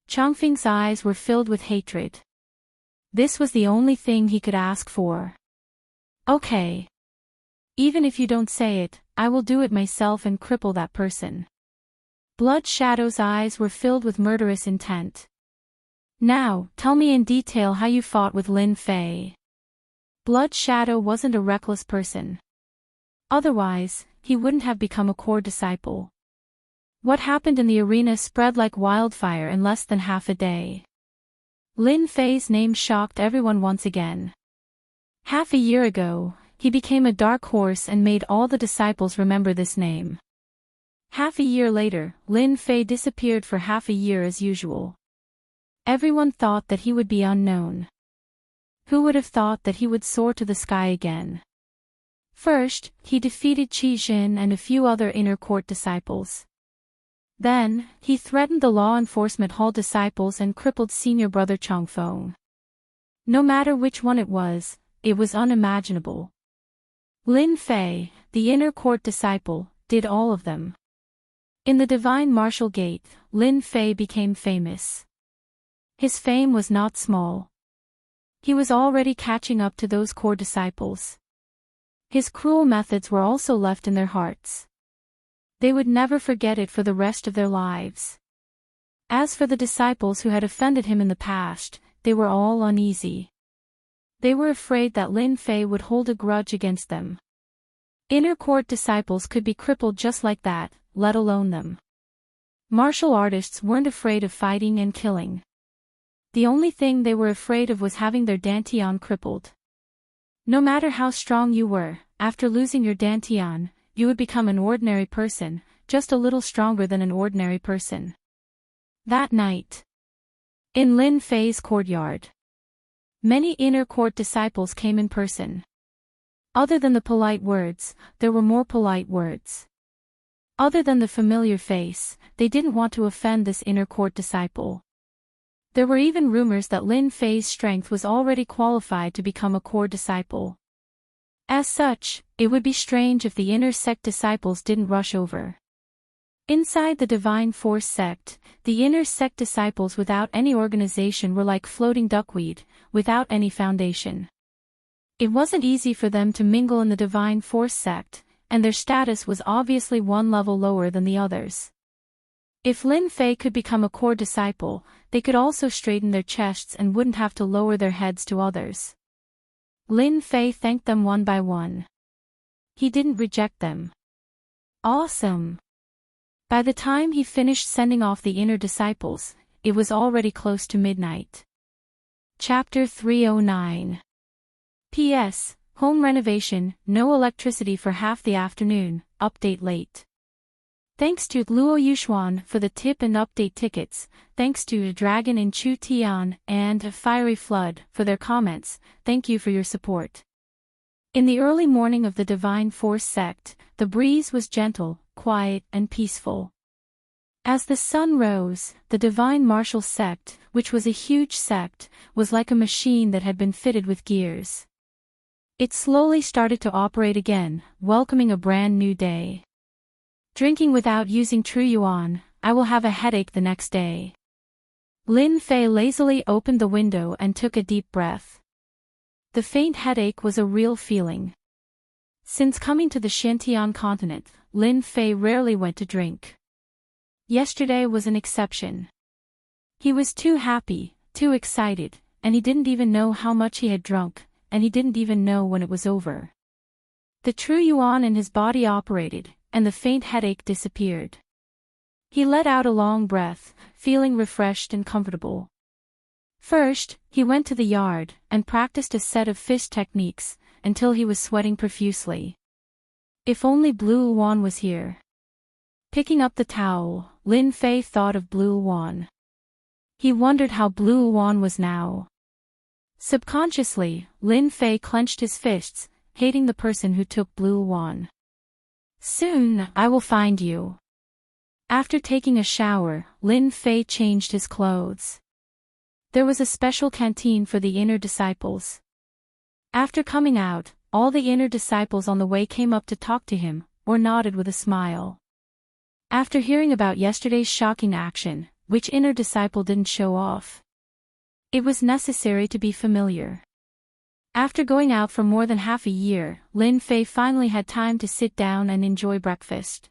Speaker 1: Changfeng's eyes were filled with hatred. This was the only thing he could ask for. Okay. Even if you don't say it, I will do it myself and cripple that person. Blood Shadow's eyes were filled with murderous intent. Now, tell me in detail how you fought with Lin Fei. Blood Shadow wasn't a reckless person. Otherwise, he wouldn't have become a core disciple. What happened in the arena spread like wildfire in less than half a day. Lin Fei's name shocked everyone once again. Half a year ago, he became a dark horse and made all the disciples remember this name. Half a year later, Lin Fei disappeared for half a year as usual. Everyone thought that he would be unknown. Who would have thought that he would soar to the sky again? First, he defeated Qi Jin and a few other inner court disciples. Then, he threatened the law enforcement hall disciples and crippled senior brother Changfeng. No matter which one it was unimaginable. Lin Fei, the inner court disciple, did all of them. In the divine martial gate, Lin Fei became famous. His fame was not small. He was already catching up to those core disciples. His cruel methods were also left in their hearts. They would never forget it for the rest of their lives. As for the disciples who had offended him in the past, they were all uneasy. They were afraid that Lin Fei would hold a grudge against them. Inner court disciples could be crippled just like that, let alone them. Martial artists weren't afraid of fighting and killing. The only thing they were afraid of was having their dantian crippled. No matter how strong you were, after losing your dantian, you would become an ordinary person, just a little stronger than an ordinary person. That night, in Lin Fei's courtyard, many inner court disciples came in person. Other than the polite words, there were more polite words. Other than the familiar face, they didn't want to offend this inner court disciple. There were even rumors that Lin Fei's strength was already qualified to become a core disciple. As such, it would be strange if the inner sect disciples didn't rush over. Inside the Divine Force sect, the inner sect disciples without any organization were like floating duckweed, without any foundation. It wasn't easy for them to mingle in the Divine Force sect, and their status was obviously one level lower than the others. If Lin Fei could become a core disciple, they could also straighten their chests and wouldn't have to lower their heads to others. Lin Fei thanked them one by one. He didn't reject them. Awesome! By the time he finished sending off the inner disciples, it was already close to midnight. Chapter 309. P.S. Home renovation, no electricity for half the afternoon, update late. Thanks to Luo Yuxuan for the tip and update tickets, thanks to Dragon in Chu Tian and Fiery Flood for their comments, thank you for your support. In the early morning of the Divine Force sect, the breeze was gentle, quiet and peaceful. As the sun rose, the Divine Martial sect, which was a huge sect, was like a machine that had been fitted with gears. It slowly started to operate again, welcoming a brand new day. Drinking without using true yuan, I will have a headache the next day. Lin Fei lazily opened the window and took a deep breath. The faint headache was a real feeling. Since coming to the Xintian continent, Lin Fei rarely went to drink. Yesterday was an exception. He was too happy, too excited, and he didn't even know how much he had drunk, and he didn't even know when it was over. The true yuan in his body operated, and the faint headache disappeared. He let out a long breath, feeling refreshed and comfortable. First, he went to the yard and practiced a set of fist techniques, until he was sweating profusely. If only Blue Wan was here. Picking up the towel, Lin Fei thought of Blue Wan. He wondered how Blue Wan was now. Subconsciously, Lin Fei clenched his fists, hating the person who took Blue Wan. Soon, I will find you. After taking a shower, Lin Fei changed his clothes. There was a special canteen for the inner disciples. After coming out, all the inner disciples on the way came up to talk to him, or nodded with a smile. After hearing about yesterday's shocking action, which inner disciple didn't show off? It was necessary to be familiar. After going out for more than half a year, Lin Fei finally had time to sit down and enjoy breakfast.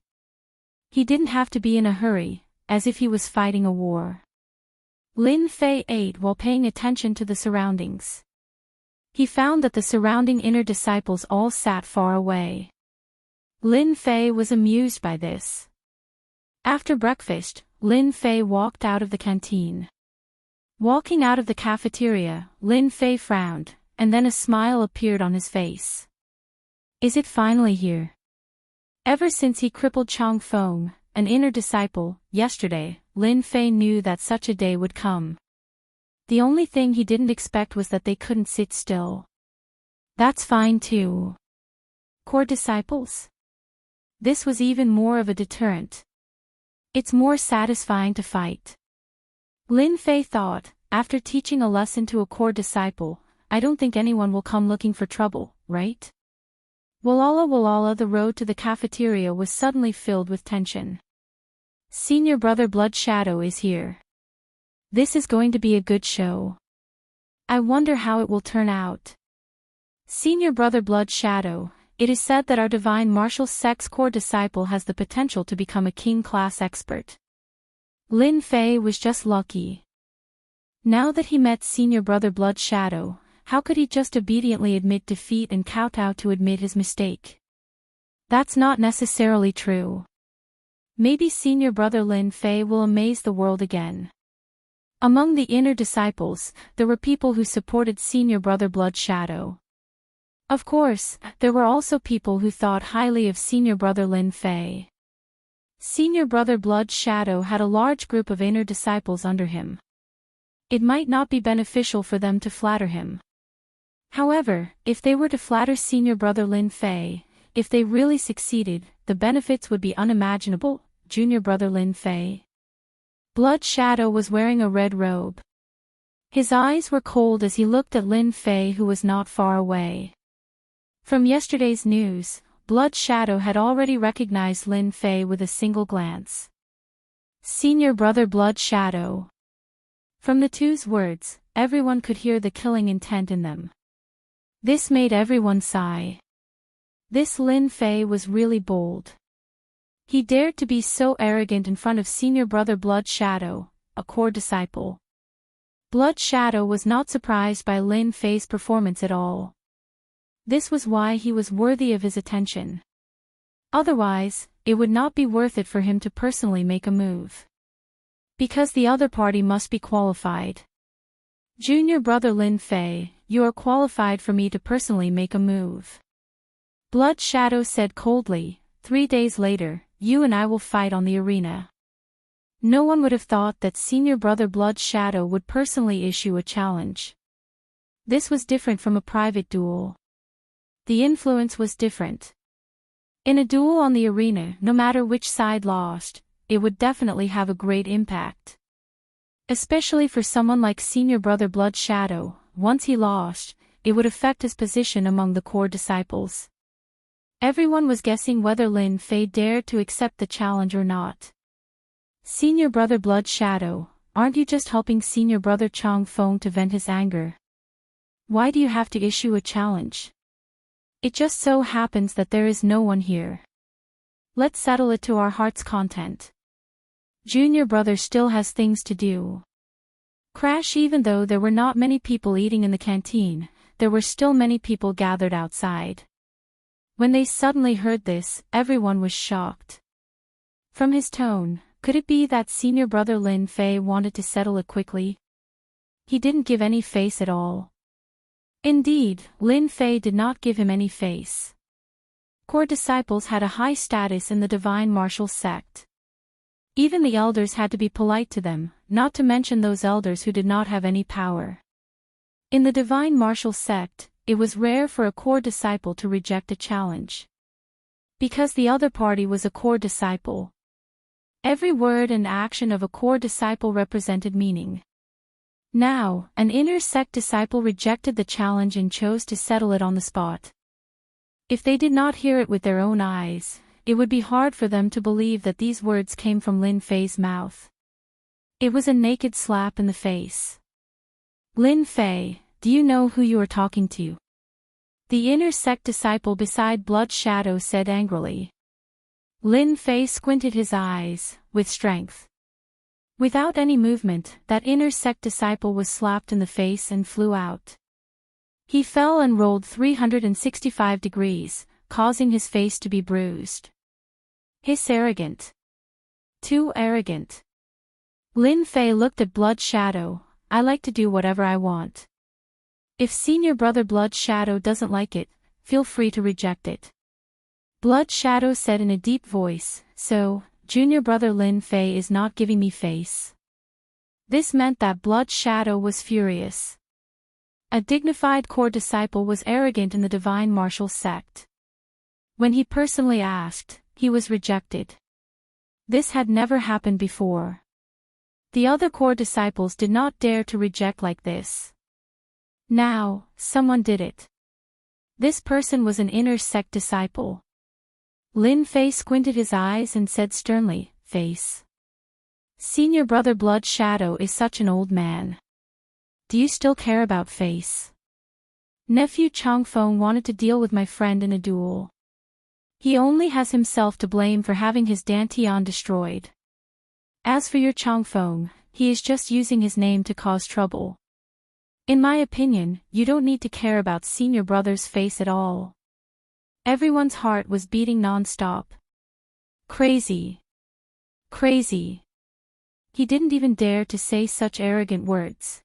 Speaker 1: He didn't have to be in a hurry, as if he was fighting a war. Lin Fei ate while paying attention to the surroundings. He found that the surrounding inner disciples all sat far away. Lin Fei was amused by this. After breakfast, Lin Fei walked out of the canteen. Walking out of the cafeteria, Lin Fei frowned, and then a smile appeared on his face. Is it finally here? Ever since he crippled Changfeng, an inner disciple, yesterday, Lin Fei knew that such a day would come. The only thing he didn't expect was that they couldn't sit still. That's fine too. Core disciples? This was even more of a deterrent. It's more satisfying to fight. Lin Fei thought, after teaching a lesson to a core disciple, I don't think anyone will come looking for trouble, right? Walala, the road to the cafeteria was suddenly filled with tension. Senior Brother Blood Shadow is here. This is going to be a good show. I wonder how it will turn out. Senior Brother Blood Shadow, it is said that our divine martial sects core disciple has the potential to become a king-class expert. Lin Fei was just lucky. Now that he met Senior Brother Blood Shadow, how could he just obediently admit defeat and kowtow to admit his mistake? That's not necessarily true. Maybe Senior Brother Lin Fei will amaze the world again. Among the inner disciples, there were people who supported Senior Brother Blood Shadow. Of course, there were also people who thought highly of Senior Brother Lin Fei. Senior Brother Blood Shadow had a large group of inner disciples under him. It might not be beneficial for them to flatter him. However, if they were to flatter Senior Brother Lin Fei, if they really succeeded, the benefits would be unimaginable. Junior Brother Lin Fei. Blood Shadow was wearing a red robe. His eyes were cold as he looked at Lin Fei, who was not far away. From yesterday's news, Blood Shadow had already recognized Lin Fei with a single glance. Senior Brother Blood Shadow. From the two's words, everyone could hear the killing intent in them. This made everyone sigh. This Lin Fei was really bold. He dared to be so arrogant in front of Senior Brother Blood Shadow, a core disciple. Blood Shadow was not surprised by Lin Fei's performance at all. This was why he was worthy of his attention. Otherwise, it would not be worth it for him to personally make a move. Because the other party must be qualified. Junior Brother Lin Fei, you are qualified for me to personally make a move. Blood Shadow said coldly, 3 days later, you and I will fight on the arena. No one would have thought that Senior Brother Blood Shadow would personally issue a challenge. This was different from a private duel. The influence was different. In a duel on the arena, no matter which side lost, it would definitely have a great impact. Especially for someone like Senior Brother Blood Shadow, once he lost, it would affect his position among the core disciples. Everyone was guessing whether Lin Fei dared to accept the challenge or not. Senior Brother Blood Shadow, aren't you just helping Senior Brother Chang Feng to vent his anger? Why do you have to issue a challenge? It just so happens that there is no one here. Let's settle it to our heart's content. Junior Brother still has things to do. Crash. Even though there were not many people eating in the canteen, there were still many people gathered outside. When they suddenly heard this, everyone was shocked. From his tone, could it be that Senior Brother Lin Fei wanted to settle it quickly? He didn't give any face at all. Indeed, Lin Fei did not give him any face. Core disciples had a high status in the divine martial sect. Even the elders had to be polite to them, not to mention those elders who did not have any power. In the divine martial sect, it was rare for a core disciple to reject a challenge. Because the other party was a core disciple. Every word and action of a core disciple represented meaning. Now, an inner sect disciple rejected the challenge and chose to settle it on the spot. If they did not hear it with their own eyes, it would be hard for them to believe that these words came from Lin Fei's mouth. It was a naked slap in the face. Lin Fei, do you know who you are talking to? The inner sect disciple beside Blood Shadow said angrily. Lin Fei squinted his eyes, with strength. Without any movement, that inner sect disciple was slapped in the face and flew out. He fell and rolled 365 degrees, causing his face to be bruised. Hiss arrogant. Too arrogant. Lin Fei looked at Blood Shadow, I like to do whatever I want. If Senior Brother Blood Shadow doesn't like it, feel free to reject it. Blood Shadow said in a deep voice, so, Junior Brother Lin Fei is not giving me face. This meant that Blood Shadow was furious. A dignified core disciple was arrogant in the divine martial sect. When he personally asked, he was rejected. This had never happened before. The other core disciples did not dare to reject like this. Now, someone did it. This person was an inner sect disciple. Lin Fei squinted his eyes and said sternly, "Face. Senior brother Blood Shadow is such an old man. Do you still care about Face? Nephew Changfeng wanted to deal with my friend in a duel. He only has himself to blame for having his Dantian destroyed. As for your Changfeng, he is just using his name to cause trouble. In my opinion, you don't need to care about senior brother's Face at all." Everyone's heart was beating non-stop. Crazy. Crazy. He didn't even dare to say such arrogant words.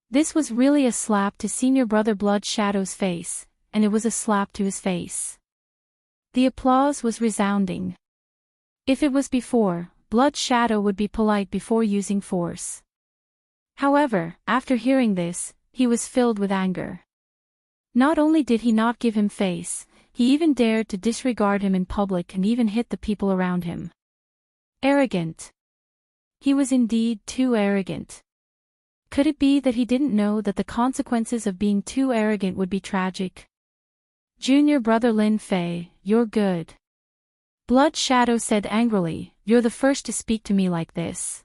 Speaker 1: This was really a slap to senior brother Blood Shadow's face, and it was a slap to his face. The applause was resounding. If it was before, Blood Shadow would be polite before using force. However, after hearing this, he was filled with anger. Not only did he not give him Face, he even dared to disregard him in public and even hit the people around him. Arrogant. He was indeed too arrogant. Could it be that he didn't know that the consequences of being too arrogant would be tragic? Junior brother Lin Fei, you're good. Blood Shadow said angrily, you're the first to speak to me like this.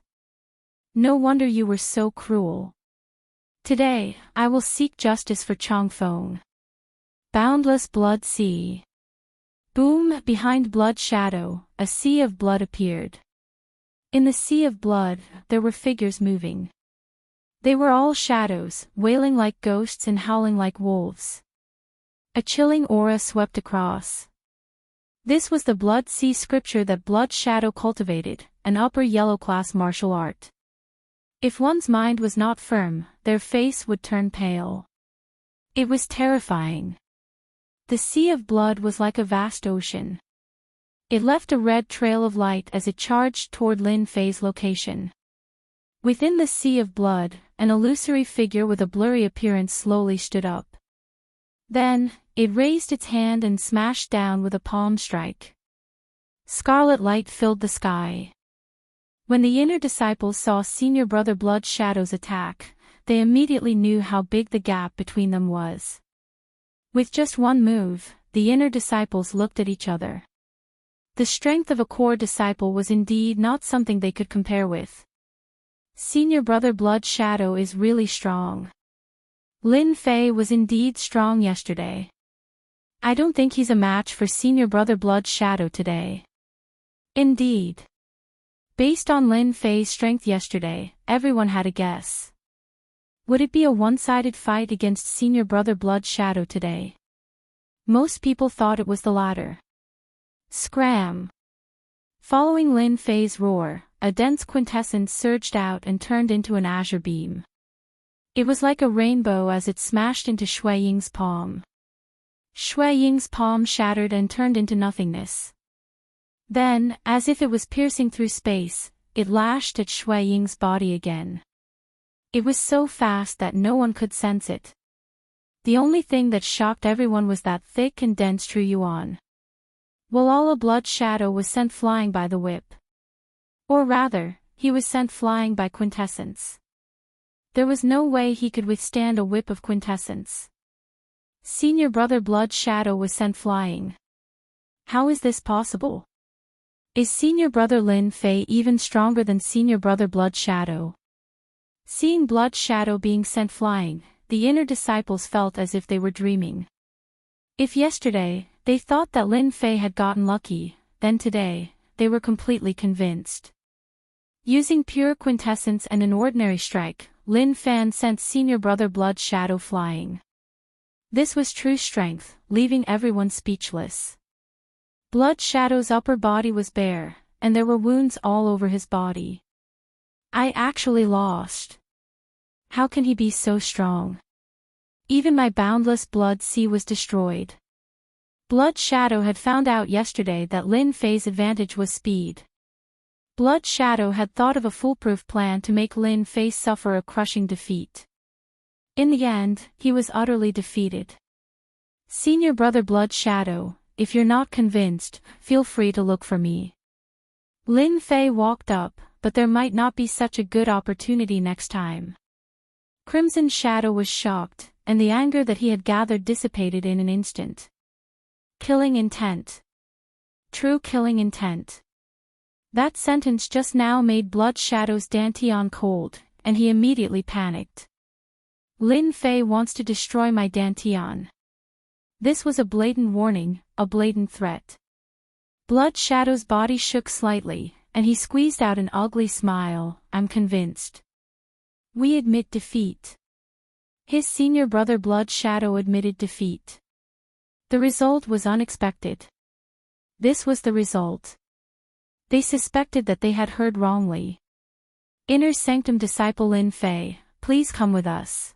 Speaker 1: No wonder you were so cruel. Today, I will seek justice for Changfeng. Boundless Blood Sea. Boom! Behind Blood Shadow, a sea of blood appeared. In the sea of blood, there were figures moving. They were all shadows, wailing like ghosts and howling like wolves. A chilling aura swept across. This was the Blood Sea scripture that Blood Shadow cultivated, an upper yellow class martial art. If one's mind was not firm, their face would turn pale. It was terrifying. The sea of blood was like a vast ocean. It left a red trail of light as it charged toward Lin Fei's location. Within the sea of blood, an illusory figure with a blurry appearance slowly stood up. Then, it raised its hand and smashed down with a palm strike. Scarlet light filled the sky. When the inner disciples saw senior brother Blood Shadow's attack, they immediately knew how big the gap between them was. With just one move, the inner disciples looked at each other. The strength of a core disciple was indeed not something they could compare with. Senior brother Blood Shadow is really strong. Lin Fei was indeed strong yesterday. I don't think he's a match for senior brother Blood Shadow today. Indeed. Based on Lin Fei's strength yesterday, everyone had a guess. Would it be a one-sided fight against senior brother Blood Shadow today? Most people thought it was the latter. Scram! Following Lin Fei's roar, a dense quintessence surged out and turned into an azure beam. It was like a rainbow as it smashed into Shui Ying's palm. Shui Ying's palm shattered and turned into nothingness. Then, as if it was piercing through space, it lashed at Shui Ying's body again. It was so fast that no one could sense it. The only thing that shocked everyone was that thick and dense True Yuan. Walala Blood Shadow was sent flying by the whip. Or rather, he was sent flying by quintessence. There was no way he could withstand a whip of quintessence. Senior brother Blood Shadow was sent flying. How is this possible? Is senior brother Lin Fei even stronger than senior brother Blood Shadow? Seeing Blood Shadow being sent flying, the inner disciples felt as if they were dreaming. If yesterday, they thought that Lin Fei had gotten lucky, then today, they were completely convinced. Using pure quintessence and an ordinary strike, Lin Fan sent senior brother Blood Shadow flying. This was true strength, leaving everyone speechless. Blood Shadow's upper body was bare, and there were wounds all over his body. I actually lost. How can he be so strong? Even my boundless blood sea was destroyed. Blood Shadow had found out yesterday that Lin Fei's advantage was speed. Blood Shadow had thought of a foolproof plan to make Lin Fei suffer a crushing defeat. In the end, he was utterly defeated. Senior Brother Blood Shadow, if you're not convinced, feel free to look for me. Lin Fei walked up, but there might not be such a good opportunity next time. Crimson Shadow was shocked, and the anger that he had gathered dissipated in an instant. Killing intent. True killing intent. That sentence just now made Blood Shadow's dantian cold, and he immediately panicked. Lin Fei wants to destroy my dantian. This was a blatant warning, a blatant threat. Blood Shadow's body shook slightly, and he squeezed out an ugly smile. I'm convinced. We admit defeat. His senior brother Blood Shadow admitted defeat. The result was unexpected. This was the result. They suspected that they had heard wrongly. Inner Sanctum disciple Lin Fei, please come with us.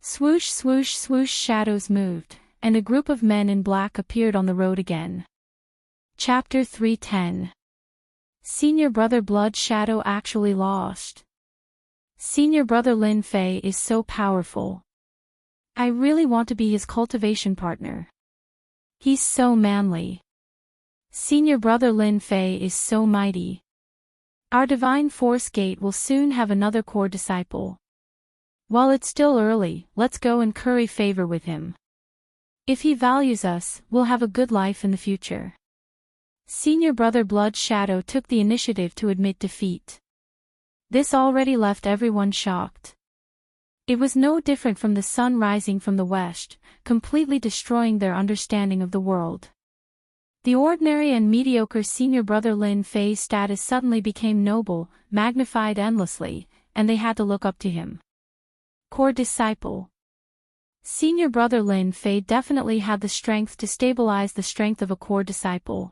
Speaker 1: Swoosh swoosh swoosh, shadows moved, and a group of men in black appeared on the road again. Chapter 310. Senior Brother Blood Shadow actually lost. Senior Brother Lin Fei is so powerful. I really want to be his cultivation partner. He's so manly. Senior Brother Lin Fei is so mighty. Our Divine Force Gate will soon have another core disciple. While it's still early, let's go and curry favor with him. If he values us, we'll have a good life in the future. Senior Brother Blood Shadow took the initiative to admit defeat. This already left everyone shocked. It was no different from the sun rising from the west, completely destroying their understanding of the world. The ordinary and mediocre Senior Brother Lin Fei's status suddenly became noble, magnified endlessly, and they had to look up to him. Core disciple. Senior Brother Lin Fei definitely had the strength to stabilize the strength of a core disciple.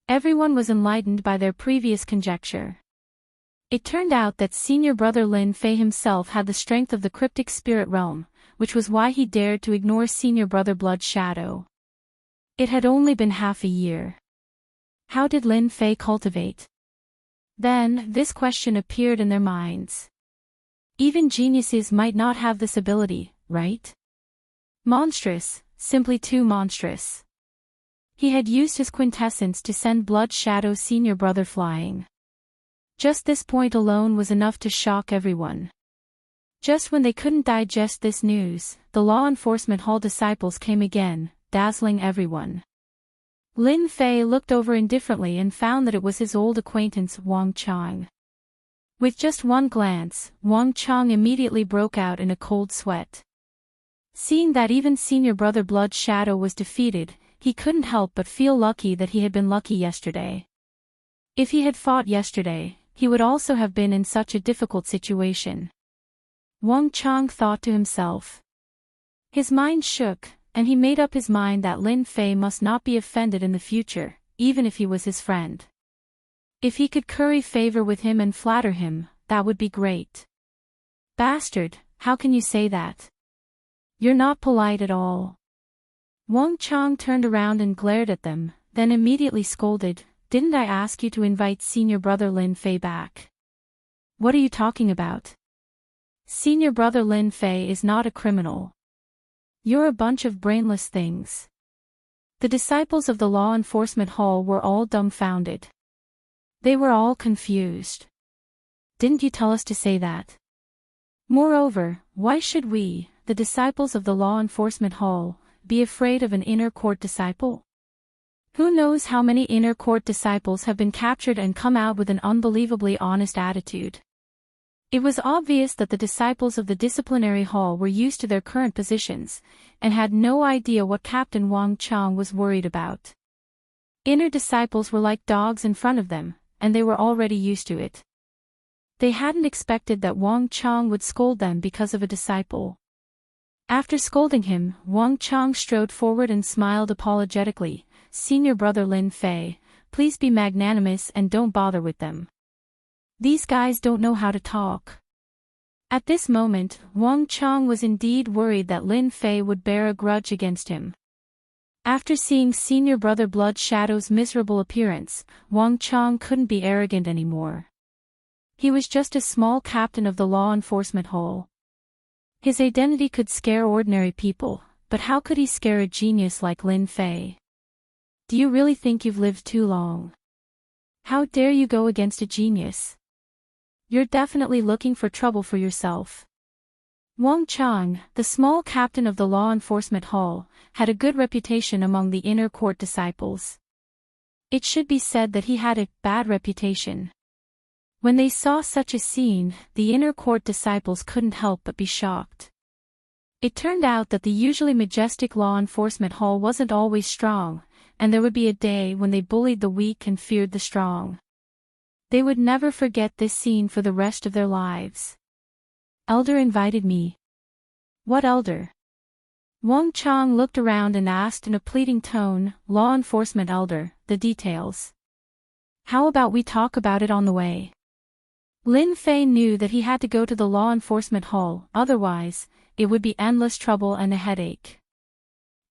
Speaker 1: Everyone was enlightened by their previous conjecture. It turned out that Senior Brother Lin Fei himself had the strength of the cryptic spirit realm, which was why he dared to ignore Senior Brother Blood Shadow. It had only been half a year. How did Lin Fei cultivate? Then, this question appeared in their minds. Even geniuses might not have this ability, right? Monstrous, simply too monstrous. He had used his quintessence to send Blood Shadow Senior Brother flying. Just this point alone was enough to shock everyone. Just when they couldn't digest this news, the law enforcement hall disciples came again, dazzling everyone. Lin Fei looked over indifferently and found that it was his old acquaintance Wang Chang. With just one glance, Wang Chang immediately broke out in a cold sweat. Seeing that even Senior Brother Blood Shadow was defeated, he couldn't help but feel lucky that he had been lucky yesterday. If he had fought yesterday, he would also have been in such a difficult situation. Wang Chang thought to himself. His mind shook, and he made up his mind that Lin Fei must not be offended in the future, even if he was his friend. If he could curry favor with him and flatter him, that would be great. Bastard, how can you say that? You're not polite at all. Wang Chang turned around and glared at them, then immediately scolded, didn't I ask you to invite Senior Brother Lin Fei back? What are you talking about? Senior Brother Lin Fei is not a criminal. You're a bunch of brainless things. The disciples of the law enforcement hall were all dumbfounded. They were all confused. Didn't you tell us to say that? Moreover, why should we, the disciples of the law enforcement hall, be afraid of an inner court disciple? Who knows how many inner court disciples have been captured and come out with an unbelievably honest attitude. It was obvious that the disciples of the disciplinary hall were used to their current positions, and had no idea what Captain Wang Chang was worried about. Inner disciples were like dogs in front of them, and they were already used to it. They hadn't expected that Wang Chang would scold them because of a disciple. After scolding him, Wang Chang strode forward and smiled apologetically, Senior Brother Lin Fei, please be magnanimous and don't bother with them. These guys don't know how to talk. At this moment, Wang Chang was indeed worried that Lin Fei would bear a grudge against him. After seeing senior brother Blood Shadow's miserable appearance, Wang Chang couldn't be arrogant anymore. He was just a small captain of the law enforcement hall. His identity could scare ordinary people, but how could he scare a genius like Lin Fei? Do you really think you've lived too long? How dare you go against a genius? You're definitely looking for trouble for yourself. Wang Chang, the small captain of the law enforcement hall, had a good reputation among the inner court disciples. It should be said that he had a bad reputation. When they saw such a scene, the inner court disciples couldn't help but be shocked. It turned out that the usually majestic law enforcement hall wasn't always strong, and there would be a day when they bullied the weak and feared the strong. They would never forget this scene for the rest of their lives. Elder invited me. What elder? Wang Chang looked around and asked in a pleading tone, Law enforcement elder, the details. How about we talk about it on the way? Lin Fei knew that he had to go to the law enforcement hall, otherwise, it would be endless trouble and a headache.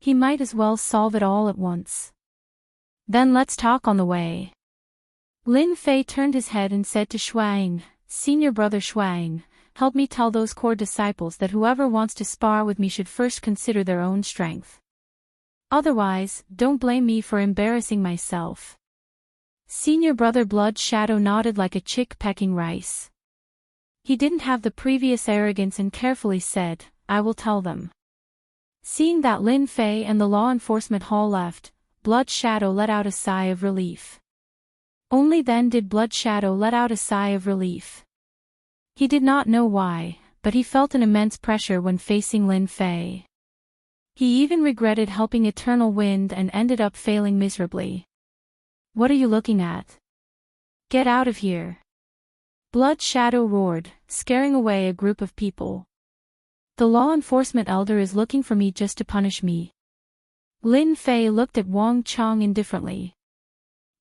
Speaker 1: He might as well solve it all at once. Then let's talk on the way. Lin Fei turned his head and said to Shuang, Senior brother Shuang, help me tell those core disciples that whoever wants to spar with me should first consider their own strength. Otherwise, don't blame me for embarrassing myself. Senior brother Blood Shadow nodded like a chick pecking rice. He didn't have the previous arrogance and carefully said, I will tell them. Seeing that Lin Fei and the law enforcement hall left, Blood Shadow let out a sigh of relief. Only then did Blood Shadow let out a sigh of relief. He did not know why, but he felt an immense pressure when facing Lin Fei. He even regretted helping Eternal Wind and ended up failing miserably. What are you looking at? Get out of here. Blood Shadow roared, scaring away a group of people. The law enforcement elder is looking for me just to punish me. Lin Fei looked at Wang Chang indifferently.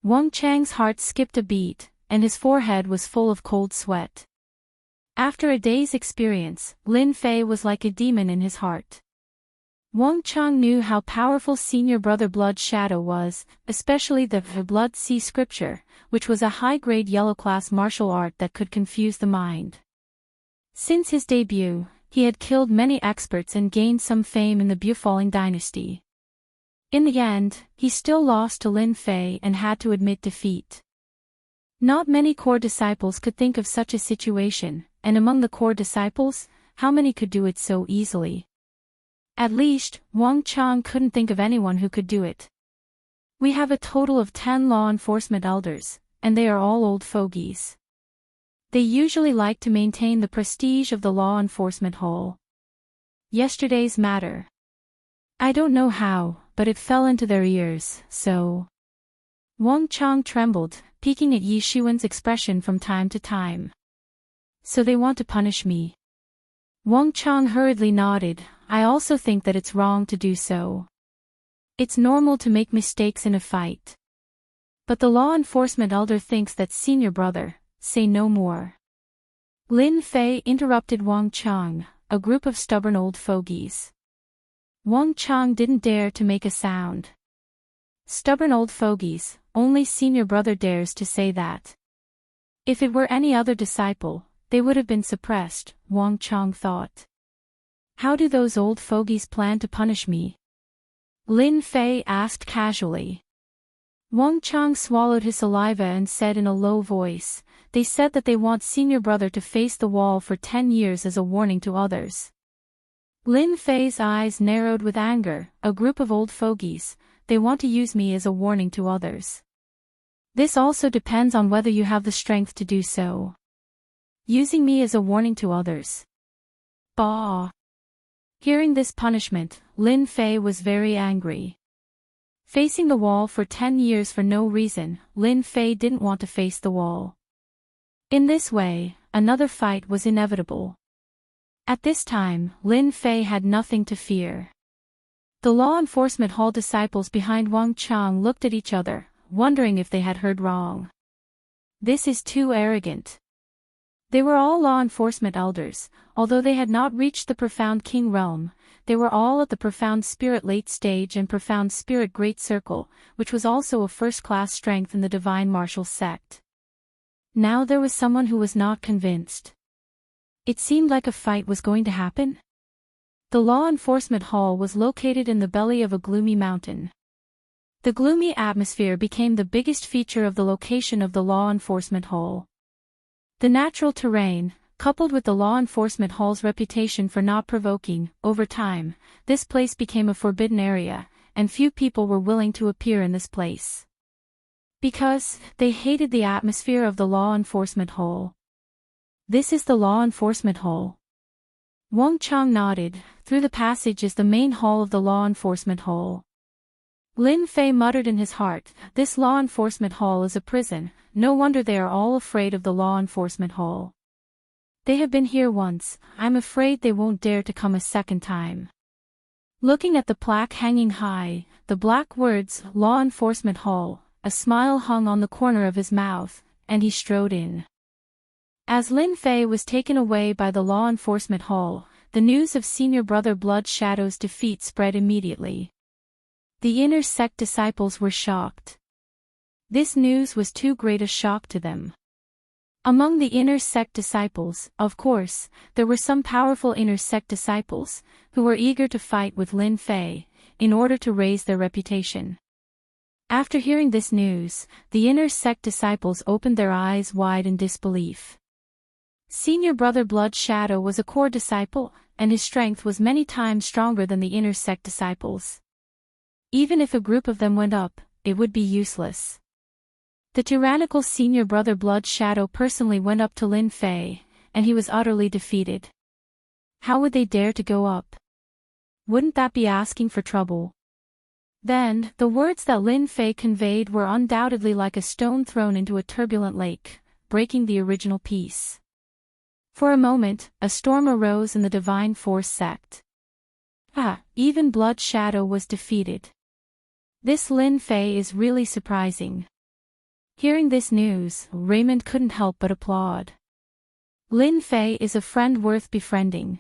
Speaker 1: Wang Chang's heart skipped a beat, and his forehead was full of cold sweat. After a day's experience, Lin Fei was like a demon in his heart. Wang Chang knew how powerful senior brother Blood Shadow was, especially the Blood Sea scripture, which was a high-grade yellow-class martial art that could confuse the mind. Since his debut, he had killed many experts and gained some fame in the Bufalling dynasty. In the end, he still lost to Lin Fei and had to admit defeat. Not many core disciples could think of such a situation, and among the core disciples, how many could do it so easily? At least, Wang Chang couldn't think of anyone who could do it. We have a total of 10 law enforcement elders, and they are all old fogies. They usually like to maintain the prestige of the law enforcement hall. Yesterday's matter. I don't know how, but it fell into their ears, so... Wang Chang trembled, peeking at Yi Xuan's expression from time to time. So they want to punish me. Wang Chang hurriedly nodded, I also think that it's wrong to do so. It's normal to make mistakes in a fight. But the law enforcement elder thinks that senior brother, say no more. Lin Fei interrupted Wang Chang, a group of stubborn old fogies. Wang Chang didn't dare to make a sound. Stubborn old fogies, only senior brother dares to say that. If it were any other disciple, they would have been suppressed, Wang Chang thought. How do those old fogies plan to punish me? Lin Fei asked casually. Wang Chang swallowed his saliva and said in a low voice, they said that they want senior brother to face the wall for 10 years as a warning to others. Lin Fei's eyes narrowed with anger, a group of old fogies, they want to use me as a warning to others. This also depends on whether you have the strength to do so. Using me as a warning to others. Bah! Hearing this punishment, Lin Fei was very angry. Facing the wall for 10 years for no reason, Lin Fei didn't want to face the wall. In this way, another fight was inevitable. At this time, Lin Fei had nothing to fear. The law enforcement hall disciples behind Wang Chang looked at each other, wondering if they had heard wrong. This is too arrogant. They were all law enforcement elders, although they had not reached the profound king realm. They were all at the profound spirit late stage and profound spirit great circle, which was also a first-class strength in the divine martial sect. Now there was someone who was not convinced. It seemed like a fight was going to happen. The law enforcement hall was located in the belly of a gloomy mountain. The gloomy atmosphere became the biggest feature of the location of the law enforcement hall. The natural terrain, coupled with the law enforcement hall's reputation for not provoking, over time, this place became a forbidden area, and few people were willing to appear in this place. Because they hated the atmosphere of the law enforcement hall. This is the law enforcement hall. Wang Chang nodded. Through the passage is the main hall of the law enforcement hall. Lin Fei muttered in his heart, this law enforcement hall is a prison, no wonder they are all afraid of the law enforcement hall. They have been here once, I'm afraid they won't dare to come a second time. Looking at the plaque hanging high, the black words, Law Enforcement Hall, a smile hung on the corner of his mouth, and he strode in. As Lin Fei was taken away by the law enforcement hall, the news of Senior Brother Blood Shadow's defeat spread immediately. The inner sect disciples were shocked. This news was too great a shock to them. Among the inner sect disciples, of course, there were some powerful inner sect disciples, who were eager to fight with Lin Fei, in order to raise their reputation. After hearing this news, the inner sect disciples opened their eyes wide in disbelief. Senior Brother Blood Shadow was a core disciple, and his strength was many times stronger than the inner sect disciples. Even if a group of them went up, it would be useless. The tyrannical Senior Brother Blood Shadow personally went up to Lin Fei, and he was utterly defeated. How would they dare to go up? Wouldn't that be asking for trouble? Then, the words that Lin Fei conveyed were undoubtedly like a stone thrown into a turbulent lake, breaking the original peace. For a moment, a storm arose in the Divine Force sect. Even Blood Shadow was defeated. This Lin Fei is really surprising. Hearing this news, Raymond couldn't help but applaud. Lin Fei is a friend worth befriending.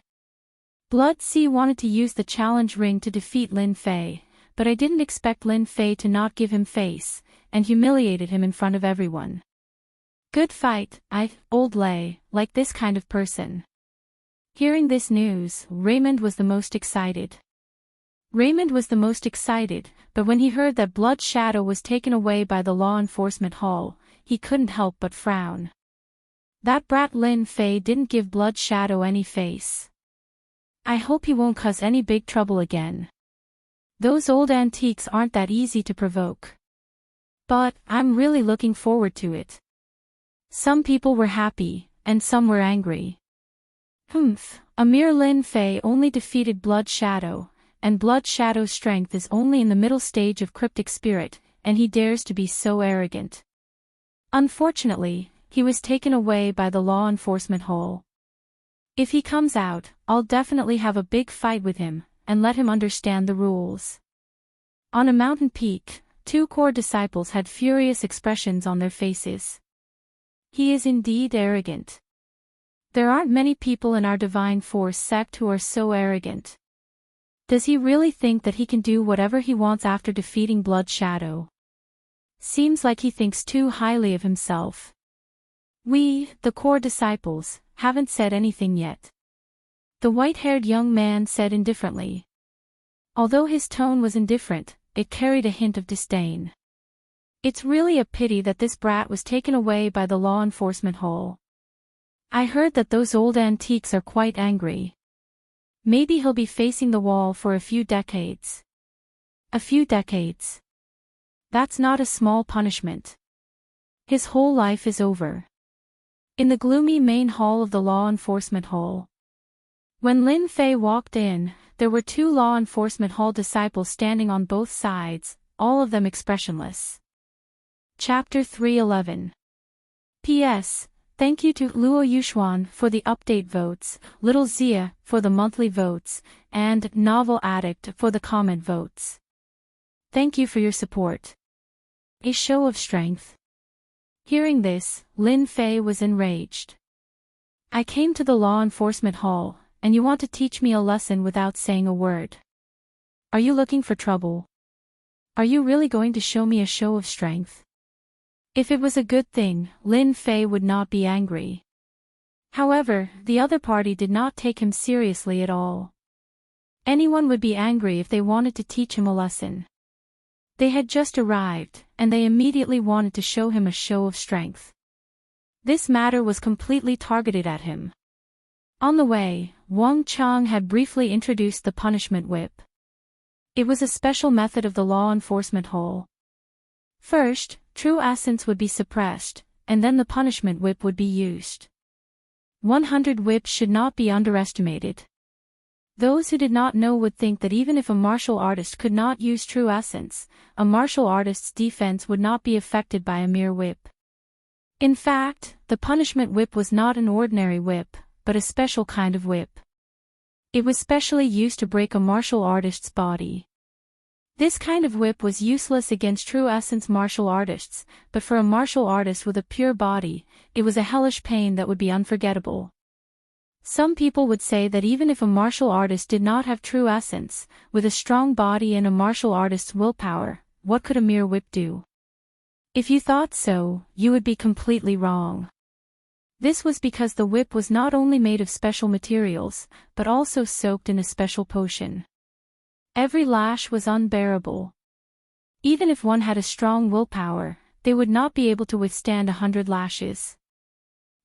Speaker 1: Blood C wanted to use the challenge ring to defeat Lin Fei, but I didn't expect Lin Fei to not give him face, and humiliated him in front of everyone. Good fight, Old Lei, like this kind of person. Hearing this news, Raymond was the most excited. But when he heard that Blood Shadow was taken away by the law enforcement hall, he couldn't help but frown. That brat Lin Fei didn't give Blood Shadow any face. I hope he won't cause any big trouble again. Those old antiques aren't that easy to provoke. But, I'm really looking forward to it. Some people were happy, and some were angry. A mere Lin Fei only defeated Blood Shadow, and Blood Shadow's strength is only in the middle stage of cryptic spirit, and he dares to be so arrogant. Unfortunately, he was taken away by the law enforcement hall. If he comes out, I'll definitely have a big fight with him, and let him understand the rules. On a mountain peak, two core disciples had furious expressions on their faces. He is indeed arrogant. There aren't many people in our Divine Force sect who are so arrogant. Does he really think that he can do whatever he wants after defeating Blood Shadow? Seems like he thinks too highly of himself. We, the core disciples, haven't said anything yet. The white-haired young man said indifferently. Although his tone was indifferent, it carried a hint of disdain. It's really a pity that this brat was taken away by the law enforcement hall. I heard that those old antiques are quite angry. Maybe he'll be facing the wall for a few decades. A few decades. That's not a small punishment. His whole life is over. In the gloomy main hall of the law enforcement hall. When Lin Fei walked in, there were two law enforcement hall disciples standing on both sides, all of them expressionless. Chapter 311. P.S. Thank you to Luo Yuxuan for the update votes, Little Zia for the monthly votes, and Novel Addict for the comment votes. Thank you for your support. A show of strength. Hearing this, Lin Fei was enraged. I came to the law enforcement hall, and you want to teach me a lesson without saying a word. Are you looking for trouble? Are you really going to show me a show of strength? If it was a good thing, Lin Fei would not be angry. However, the other party did not take him seriously at all. Anyone would be angry if they wanted to teach him a lesson. They had just arrived, and they immediately wanted to show him a show of strength. This matter was completely targeted at him. On the way, Wang Chang had briefly introduced the punishment whip. It was a special method of the law enforcement hall. First, true essence would be suppressed, and then the punishment whip would be used. 100 whips should not be underestimated. Those who did not know would think that even if a martial artist could not use true essence, a martial artist's defense would not be affected by a mere whip. In fact, the punishment whip was not an ordinary whip, but a special kind of whip. It was specially used to break a martial artist's body. This kind of whip was useless against true essence martial artists, but for a martial artist with a pure body, it was a hellish pain that would be unforgettable. Some people would say that even if a martial artist did not have true essence, with a strong body and a martial artist's willpower, what could a mere whip do? If you thought so, you would be completely wrong. This was because the whip was not only made of special materials, but also soaked in a special potion. Every lash was unbearable. Even if one had a strong willpower, they would not be able to withstand 100 lashes.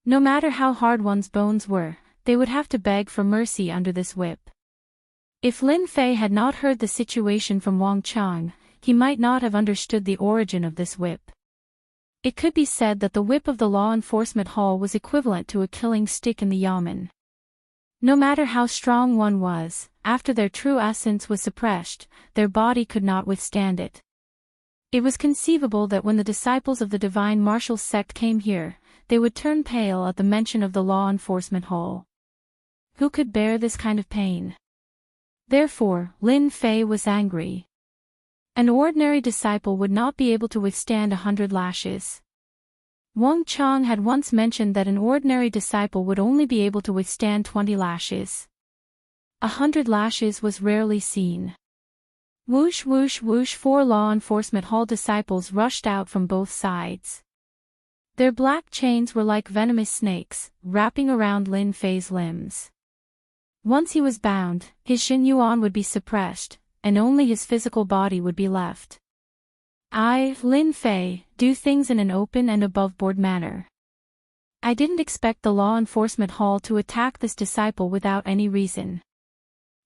Speaker 1: No matter how hard one's bones were, they would have to beg for mercy under this whip. If Lin Fei had not heard the situation from Wang Chang, he might not have understood the origin of this whip. It could be said that the whip of the law enforcement hall was equivalent to a killing stick in the yamen. No matter how strong one was, after their true essence was suppressed, their body could not withstand it. It was conceivable that when the disciples of the divine martial sect came here, they would turn pale at the mention of the law enforcement hall. Who could bear this kind of pain? Therefore, Lin Fei was angry. An ordinary disciple would not be able to withstand 100 lashes. Wang Chang had once mentioned that an ordinary disciple would only be able to withstand 20 lashes. 100 lashes was rarely seen. Whoosh whoosh whoosh, 4 law enforcement hall disciples rushed out from both sides. Their black chains were like venomous snakes, wrapping around Lin Fei's limbs. Once he was bound, his Xinyuan would be suppressed, and only his physical body would be left. I, Lin Fei, do things in an open and above-board manner. I didn't expect the law enforcement hall to attack this disciple without any reason.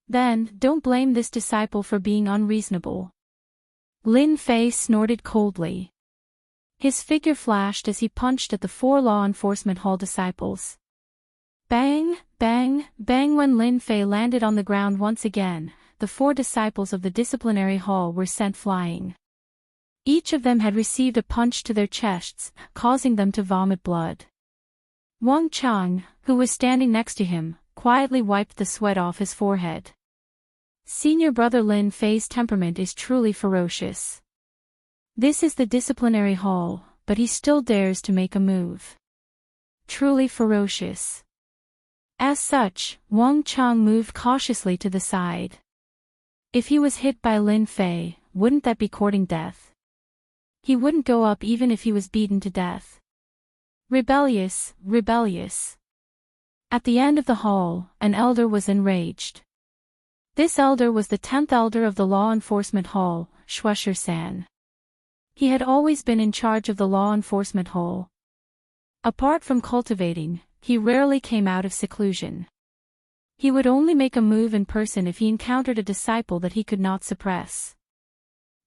Speaker 1: Then, don't blame this disciple for being unreasonable. Lin Fei snorted coldly. His figure flashed as he punched at the 4 law enforcement hall disciples. Bang, bang, bang. When Lin Fei landed on the ground once again, the 4 disciples of the disciplinary hall were sent flying. Each of them had received a punch to their chests, causing them to vomit blood. Wang Chang, who was standing next to him, quietly wiped the sweat off his forehead. Senior brother Lin Fei's temperament is truly ferocious. This is the disciplinary hall, but he still dares to make a move. Truly ferocious. As such, Wang Chang moved cautiously to the side. If he was hit by Lin Fei, wouldn't that be courting death? He wouldn't go up even if he was beaten to death. Rebellious, rebellious. At the end of the hall, an elder was enraged. This elder was the 10th elder of the law enforcement hall, Shuesher-san. He had always been in charge of the law enforcement hall. Apart from cultivating, he rarely came out of seclusion. He would only make a move in person if he encountered a disciple that he could not suppress.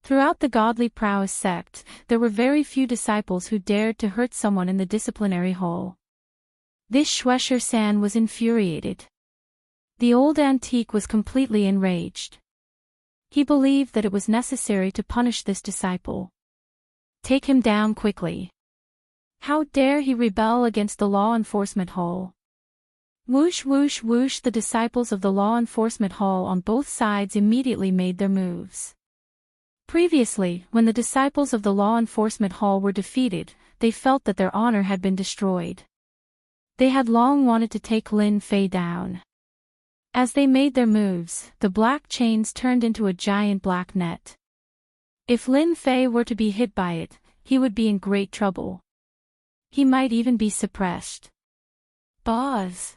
Speaker 1: Throughout the godly prowess sect, there were very few disciples who dared to hurt someone in the disciplinary hall. This Shuesher-san was infuriated. The old antique was completely enraged. He believed that it was necessary to punish this disciple. Take him down quickly. How dare he rebel against the law enforcement hall? Whoosh whoosh whoosh, the disciples of the law enforcement hall on both sides immediately made their moves. Previously, when the disciples of the law enforcement hall were defeated, they felt that their honor had been destroyed. They had long wanted to take Lin Fei down. As they made their moves, the black chains turned into a giant black net. If Lin Fei were to be hit by it, he would be in great trouble. He might even be suppressed. Buzz!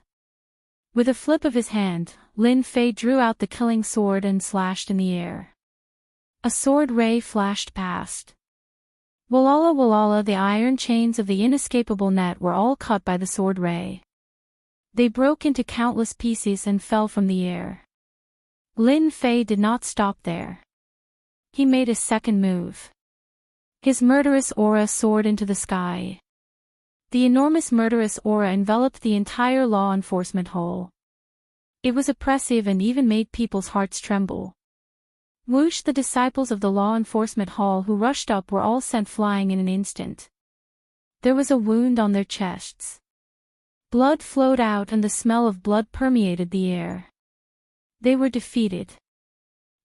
Speaker 1: With a flip of his hand, Lin Fei drew out the killing sword and slashed in the air. A sword ray flashed past. Wallala wallala, the iron chains of the inescapable net were all cut by the sword ray. They broke into countless pieces and fell from the air. Lin Fei did not stop there. He made a second move. His murderous aura soared into the sky. The enormous murderous aura enveloped the entire law enforcement hall. It was oppressive and even made people's hearts tremble. Whoosh! The disciples of the law enforcement hall who rushed up were all sent flying in an instant. There was a wound on their chests. Blood flowed out and the smell of blood permeated the air. They were defeated.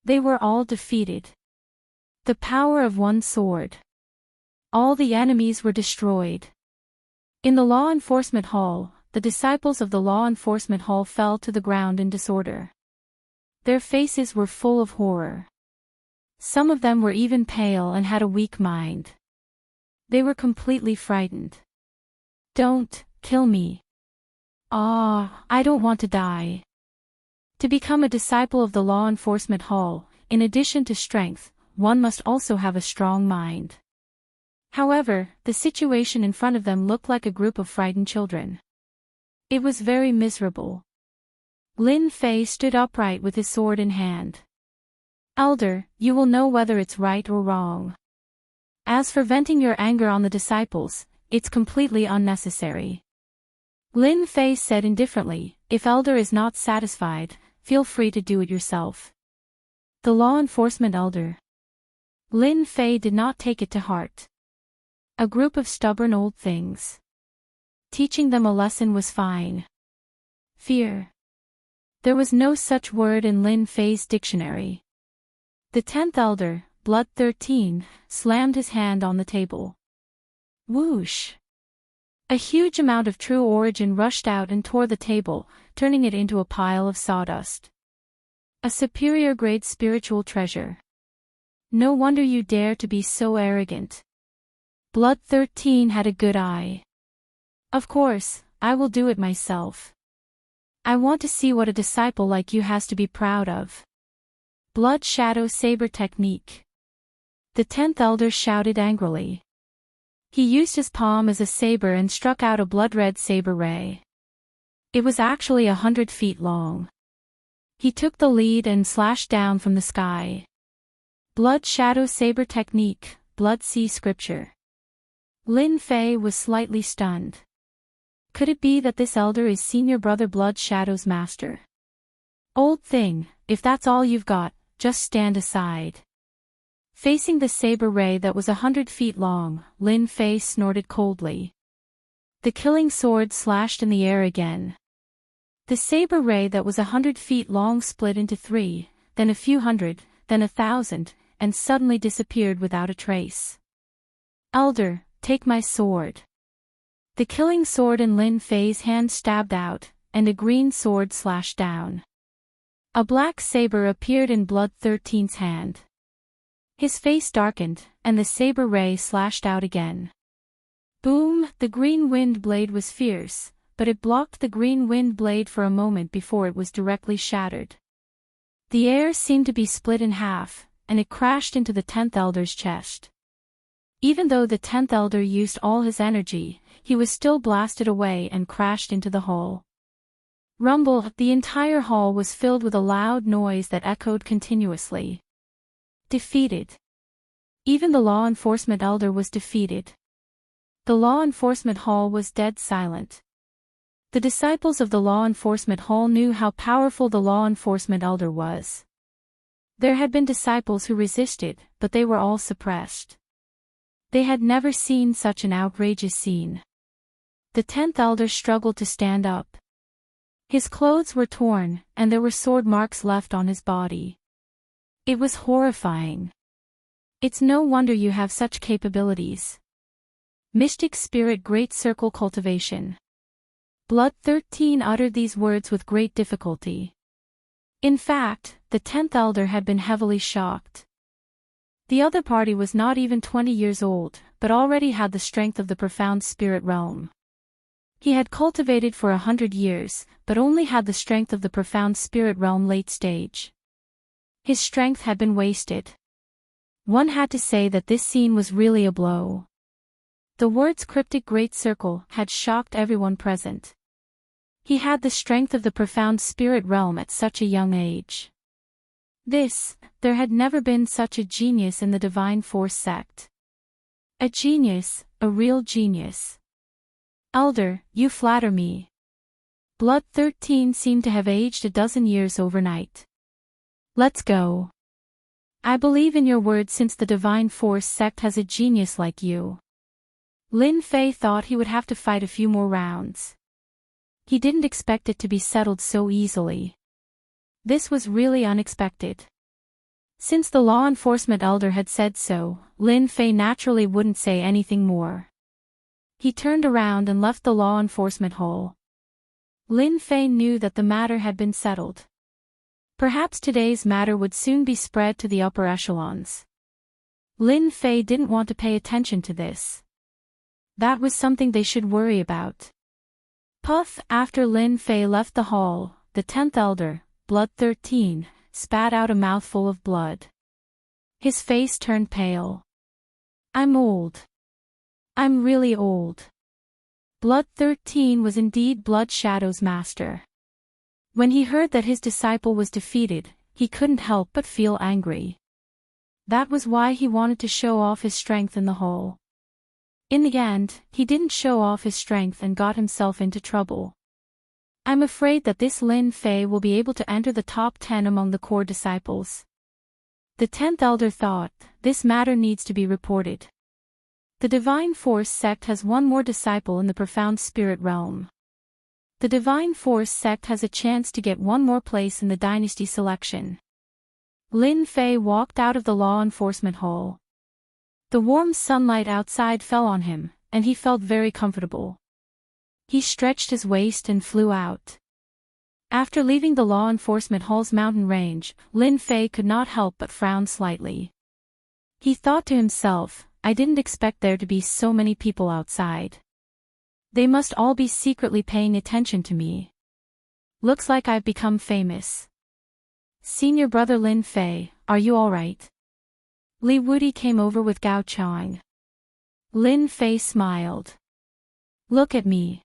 Speaker 1: They were all defeated. The power of one sword. All the enemies were destroyed. In the law enforcement hall, the disciples of the law enforcement hall fell to the ground in disorder. Their faces were full of horror. Some of them were even pale and had a weak mind. They were completely frightened. Don't kill me. I don't want to die. To become a disciple of the law enforcement hall, in addition to strength, one must also have a strong mind. However, the situation in front of them looked like a group of frightened children. It was very miserable. Lin Fei stood upright with his sword in hand. Elder, you will know whether it's right or wrong. As for venting your anger on the disciples, it's completely unnecessary. Lin Fei said indifferently, if Elder is not satisfied, feel free to do it yourself. The law enforcement elder. Lin Fei did not take it to heart. A group of stubborn old things. Teaching them a lesson was fine. Fear. There was no such word in Lin Fei's dictionary. The 10th elder, Blood 13, slammed his hand on the table. Whoosh! A huge amount of true origin rushed out and tore the table, turning it into a pile of sawdust. A superior grade spiritual treasure. No wonder you dare to be so arrogant. Blood 13 had a good eye. Of course, I will do it myself. I want to see what a disciple like you has to be proud of. Blood Shadow Saber Technique. The 10th elder shouted angrily. He used his palm as a saber and struck out a blood-red saber ray. It was actually 100 feet long. He took the lead and slashed down from the sky. Blood Shadow Saber Technique, Blood Sea Scripture. Lin Fei was slightly stunned. Could it be that this elder is senior brother Blood Shadow's master? Old thing, if that's all you've got, just stand aside. Facing the saber ray that was 100 feet long, Lin Fei snorted coldly. The killing sword slashed in the air again. The saber ray that was 100 feet long split into 3, then a few hundred, then 1,000, and suddenly disappeared without a trace. Elder, take my sword. The killing sword in Lin Fei's hand stabbed out, and a green sword slashed down. A black saber appeared in Blood 13's hand. His face darkened, and the saber ray slashed out again. Boom! The green wind blade was fierce, but it blocked the green wind blade for a moment before it was directly shattered. The air seemed to be split in half, and it crashed into the 10th elder's chest. Even though the 10th elder used all his energy, he was still blasted away and crashed into the hall. Rumble! The entire hall was filled with a loud noise that echoed continuously. Defeated. Even the law enforcement elder was defeated. The law enforcement hall was dead silent. The disciples of the law enforcement hall knew how powerful the law enforcement elder was. There had been disciples who resisted, but they were all suppressed. They had never seen such an outrageous scene. The 10th elder struggled to stand up. His clothes were torn, and there were sword marks left on his body. It was horrifying. It's no wonder you have such capabilities. Mystic Spirit Great Circle Cultivation. Blood 13 uttered these words with great difficulty. In fact, the 10th elder had been heavily shocked. The other party was not even 20 years old, but already had the strength of the profound spirit realm. He had cultivated for 100 years, but only had the strength of the profound spirit realm late stage. His strength had been wasted. One had to say that this scene was really a blow. The words cryptic great circle had shocked everyone present. He had the strength of the profound spirit realm at such a young age. There had never been such a genius in the Divine Force sect. A genius, a real genius. Elder, you flatter me. Blood 13 seemed to have aged a dozen years overnight. Let's go. I believe in your words since the Divine Force sect has a genius like you. Lin Fei thought he would have to fight a few more rounds. He didn't expect it to be settled so easily. This was really unexpected. Since the law enforcement elder had said so, Lin Fei naturally wouldn't say anything more. He turned around and left the law enforcement hall. Lin Fei knew that the matter had been settled. Perhaps today's matter would soon be spread to the upper echelons. Lin Fei didn't want to pay attention to this. That was something they should worry about. Puff, after Lin Fei left the hall, the 10th elder, Blood 13, spat out a mouthful of blood. His face turned pale. I'm old. I'm really old. Blood 13 was indeed Blood Shadow's master. When he heard that his disciple was defeated, he couldn't help but feel angry. That was why he wanted to show off his strength in the hall. In the end, he didn't show off his strength and got himself into trouble. I'm afraid that this Lin Fei will be able to enter the top 10 among the core disciples. The 10th elder thought, this matter needs to be reported. The Divine Force sect has one more disciple in the profound spirit realm. The Divine Force sect has a chance to get one more place in the dynasty selection. Lin Fei walked out of the law enforcement hall. The warm sunlight outside fell on him, and he felt very comfortable. He stretched his waist and flew out. After leaving the law enforcement hall's mountain range, Lin Fei could not help but frown slightly. He thought to himself, I didn't expect there to be so many people outside. They must all be secretly paying attention to me. Looks like I've become famous. Senior brother Lin Fei, are you alright? Li Wudi came over with Gao Chang. Lin Fei smiled. Look at me.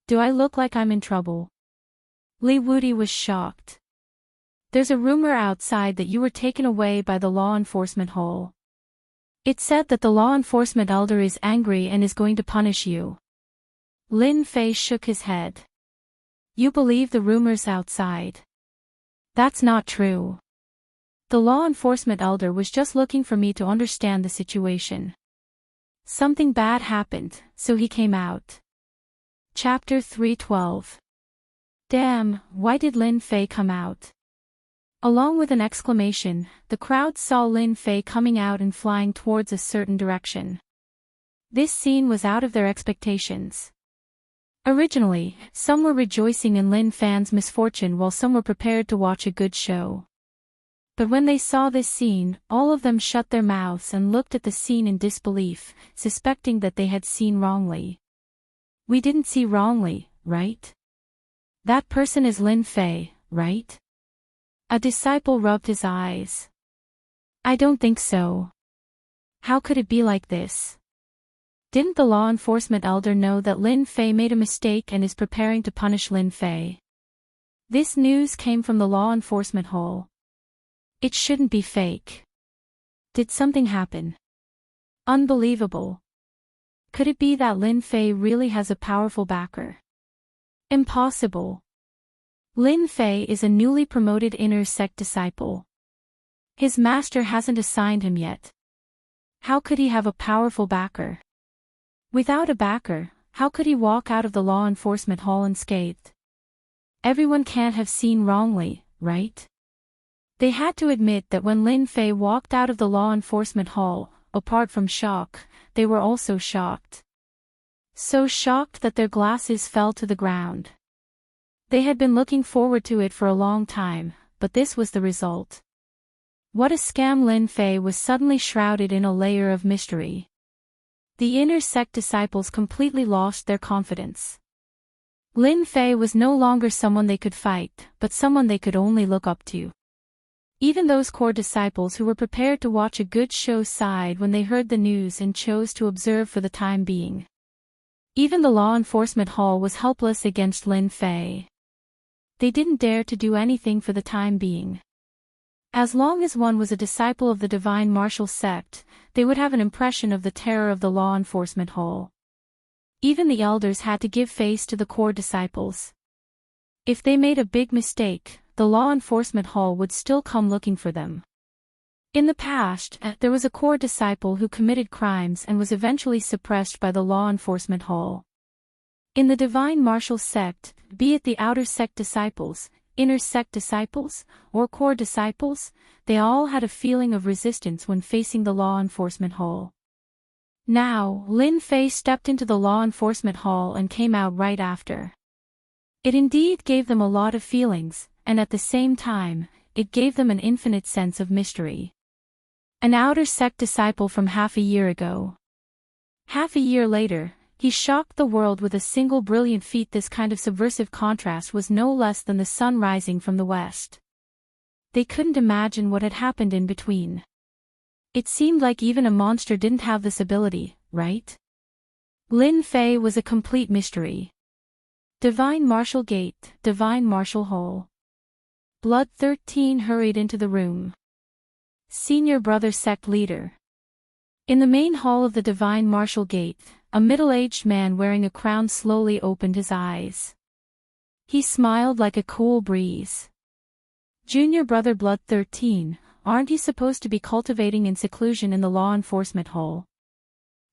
Speaker 1: Do I look like I'm in trouble? Li Wudi was shocked. There's a rumor outside that you were taken away by the law enforcement hall. It said that the law enforcement elder is angry and is going to punish you. Lin Fei shook his head. You believe the rumors outside? That's not true. The law enforcement elder was just looking for me to understand the situation. Something bad happened, so he came out. Chapter 312. Damn, why did Lin Fei come out? Along with an exclamation, the crowd saw Lin Fei coming out and flying towards a certain direction. This scene was out of their expectations. Originally, some were rejoicing in Lin Fei's misfortune while some were prepared to watch a good show. But when they saw this scene, all of them shut their mouths and looked at the scene in disbelief, suspecting that they had seen wrongly. We didn't see wrongly, right? That person is Lin Fei, right? A disciple rubbed his eyes. I don't think so. How could it be like this? Didn't the law enforcement elder know that Lin Fei made a mistake and is preparing to punish Lin Fei? This news came from the law enforcement hall. It shouldn't be fake. Did something happen? Unbelievable. Could it be that Lin Fei really has a powerful backer? Impossible. Lin Fei is a newly promoted inner sect disciple. His master hasn't assigned him yet. How could he have a powerful backer? Without a backer, how could he walk out of the law enforcement hall unscathed? Everyone can't have seen wrongly, right? They had to admit that when Lin Fei walked out of the law enforcement hall, apart from shock, they were also shocked. so shocked that their glasses fell to the ground. They had been looking forward to it for a long time, but this was the result. What a scam! Lin Fei was suddenly shrouded in a layer of mystery. The inner sect disciples completely lost their confidence. Lin Fei was no longer someone they could fight, but someone they could only look up to. Even those core disciples who were prepared to watch a good show sighed when they heard the news and chose to observe for the time being. Even the law enforcement hall was helpless against Lin Fei. They didn't dare to do anything for the time being. As long as one was a disciple of the divine martial sect, they would have an impression of the terror of the law enforcement hall. Even the elders had to give face to the core disciples. If they made a big mistake, the law enforcement hall would still come looking for them. In the past, there was a core disciple who committed crimes and was eventually suppressed by the law enforcement hall. In the divine martial sect, be it the outer sect disciples, inner sect disciples, or core disciples, they all had a feeling of resistance when facing the law enforcement hall. Now, Lin Fei stepped into the law enforcement hall and came out right after. It indeed gave them a lot of feelings, and at the same time, it gave them an infinite sense of mystery. An outer sect disciple from half a year ago. Half a year later, he shocked the world with a single brilliant feat. This kind of subversive contrast was no less than the sun rising from the west. They couldn't imagine what had happened in between. It seemed like even a monster didn't have this ability, right? Lin Fei was a complete mystery. Divine Martial Gate, Divine Martial Hall. Blood 13 hurried into the room. Senior Brother Sect Leader. In the main hall of the Divine Martial Gate, a middle-aged man wearing a crown slowly opened his eyes. He smiled like a cool breeze. Junior Brother Blood 13, aren't you supposed to be cultivating in seclusion in the law enforcement hall?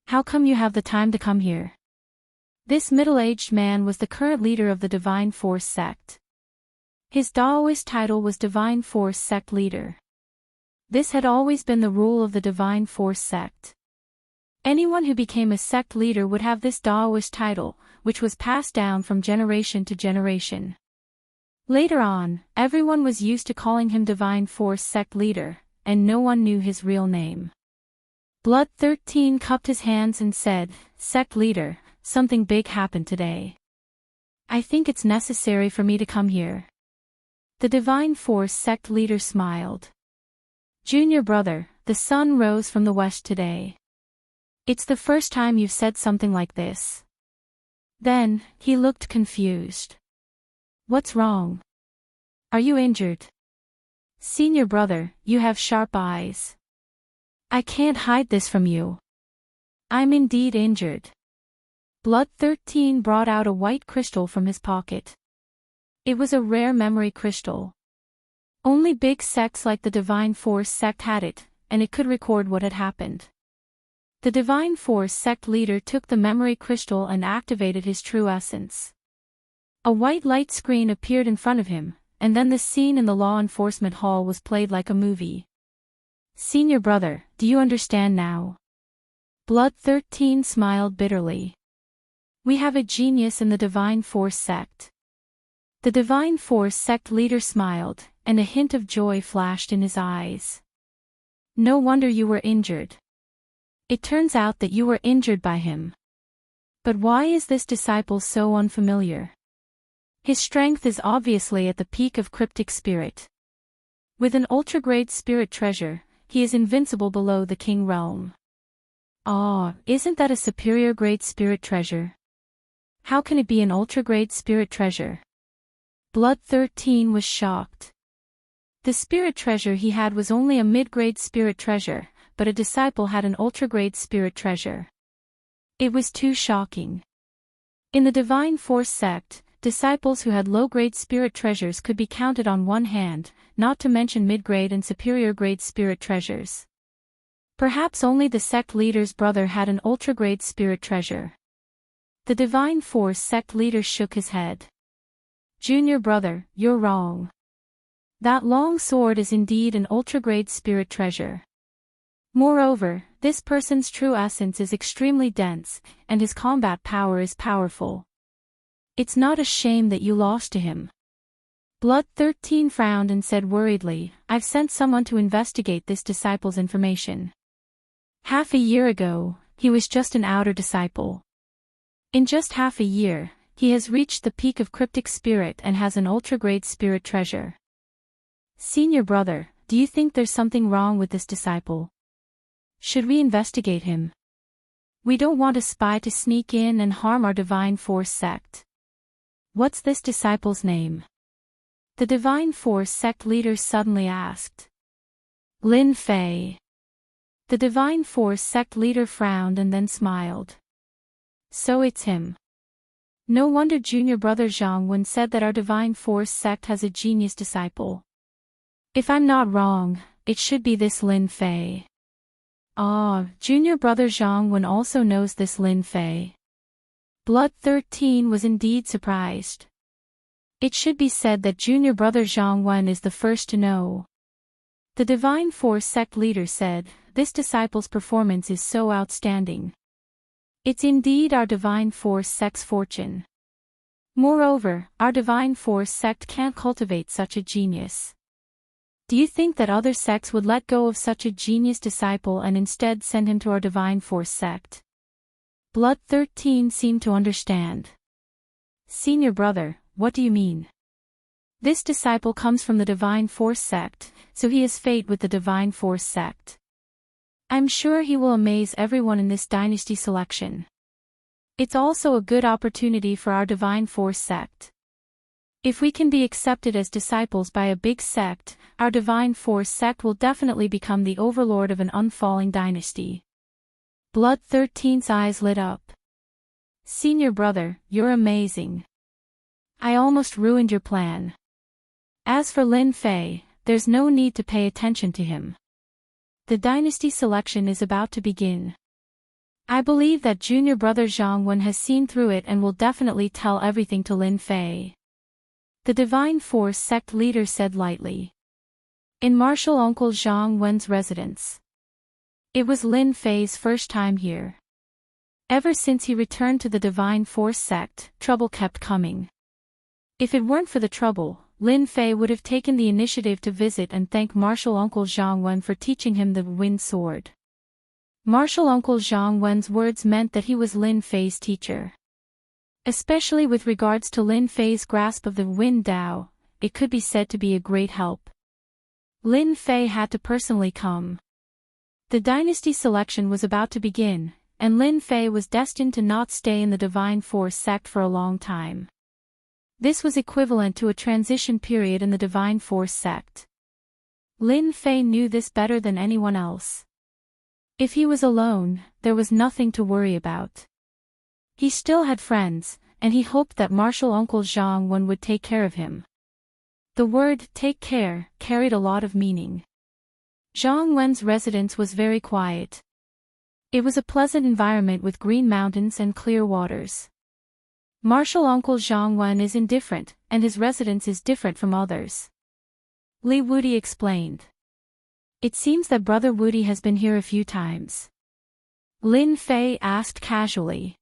Speaker 1: How come you have the time to come here? This middle-aged man was the current leader of the Divine Force sect. His Daoist title was Divine Force Sect Leader. This had always been the rule of the Divine Force sect. Anyone who became a sect leader would have this Daoist title, which was passed down from generation to generation. Later on, everyone was used to calling him Divine Force Sect Leader, and no one knew his real name. Blood 13 cupped his hands and said, "Sect Leader, something big happened today. I think it's necessary for me to come here." The Divine Force Sect Leader smiled. "Junior Brother, the sun rose from the west today. It's the first time you've said something like this." Then, he looked confused. "What's wrong? Are you injured?" "Senior Brother, you have sharp eyes. I can't hide this from you. I'm indeed injured." Blood 13 brought out a white crystal from his pocket. It was a rare memory crystal. Only big sects like the Divine Force sect had it, and it could record what had happened. The Divine Force sect leader took the memory crystal and activated his true essence. A white light screen appeared in front of him, and then the scene in the law enforcement hall was played like a movie. "Senior Brother, do you understand now?" Blood 13 smiled bitterly. "We have a genius in the Divine Force sect." The Divine Force sect leader smiled, and a hint of joy flashed in his eyes. "No wonder you were injured. It turns out that you were injured by him. But why is this disciple so unfamiliar? His strength is obviously at the peak of cryptic spirit. With an ultra-grade spirit treasure, he is invincible below the king realm." "Ah, isn't that a superior grade spirit treasure? How can it be an ultra-grade spirit treasure?" Blood 13 was shocked. The spirit treasure he had was only a mid-grade spirit treasure, but a disciple had an ultra-grade spirit treasure. It was too shocking. In the Divine Force sect, disciples who had low-grade spirit treasures could be counted on one hand, not to mention mid-grade and superior-grade spirit treasures. Perhaps only the sect leader's brother had an ultra-grade spirit treasure. The Divine Force sect leader shook his head. "Junior Brother, you're wrong. That long sword is indeed an ultra-grade spirit treasure. Moreover, this person's true essence is extremely dense, and his combat power is powerful. It's not a shame that you lost to him. Blood 13 frowned and said worriedly, I've sent someone to investigate this disciple's information. Half a year ago, he was just an outer disciple. In just half a year, he has reached the peak of cryptic spirit and has an ultra-grade spirit treasure. Senior brother, do you think there's something wrong with this disciple? Should we investigate him? We don't want a spy to sneak in and harm our Divine Force sect. What's this disciple's name? The Divine Force sect leader suddenly asked. Lin Fei. The Divine Force sect leader frowned and then smiled. So it's him. No wonder junior brother Zhang Wen said that our Divine Force sect has a genius disciple. If I'm not wrong, it should be this Lin Fei. Ah, junior brother Zhang Wen also knows this Lin Fei. Blood 13 was indeed surprised. It should be said that junior brother Zhang Wen is the first to know. The Divine Force sect leader said, this disciple's performance is so outstanding. It's indeed our Divine Force sect's fortune. Moreover, our Divine Force sect can't cultivate such a genius. Do you think that other sects would let go of such a genius disciple and instead send him to our Divine Force sect? Blood 13 seemed to understand. Senior brother, what do you mean? This disciple comes from the Divine Force sect, so he has fate with the Divine Force sect. I'm sure he will amaze everyone in this dynasty selection. It's also a good opportunity for our Divine Force sect. If we can be accepted as disciples by a big sect, our Divine Force sect will definitely become the overlord of an unfalling dynasty. Blood 13's eyes lit up. Senior brother, you're amazing. I almost ruined your plan. As for Lin Fei, there's no need to pay attention to him. The dynasty selection is about to begin. I believe that junior brother Zhang Wen has seen through it and will definitely tell everything to Lin Fei. The Divine Force sect leader said lightly. In martial uncle Zhang Wen's residence. It was Lin Fei's first time here. Ever since he returned to the Divine Force sect, trouble kept coming. If it weren't for the trouble, Lin Fei would have taken the initiative to visit and thank martial uncle Zhang Wen for teaching him the wind sword. Martial uncle Zhang Wen's words meant that he was Lin Fei's teacher. Especially with regards to Lin Fei's grasp of the Wind Dao, it could be said to be a great help. Lin Fei had to personally come. The dynasty selection was about to begin, and Lin Fei was destined to not stay in the Divine Force sect for a long time. This was equivalent to a transition period in the Divine Force sect. Lin Fei knew this better than anyone else. If he was alone, there was nothing to worry about. He still had friends, and he hoped that martial uncle Zhang Wen would take care of him. The word take care carried a lot of meaning. Zhang Wen's residence was very quiet. It was a pleasant environment with green mountains and clear waters. Martial uncle Zhang Wen is indifferent, and his residence is different from others. Li Wudi explained. It seems that brother Wudi has been here a few times. Lin Fei asked casually.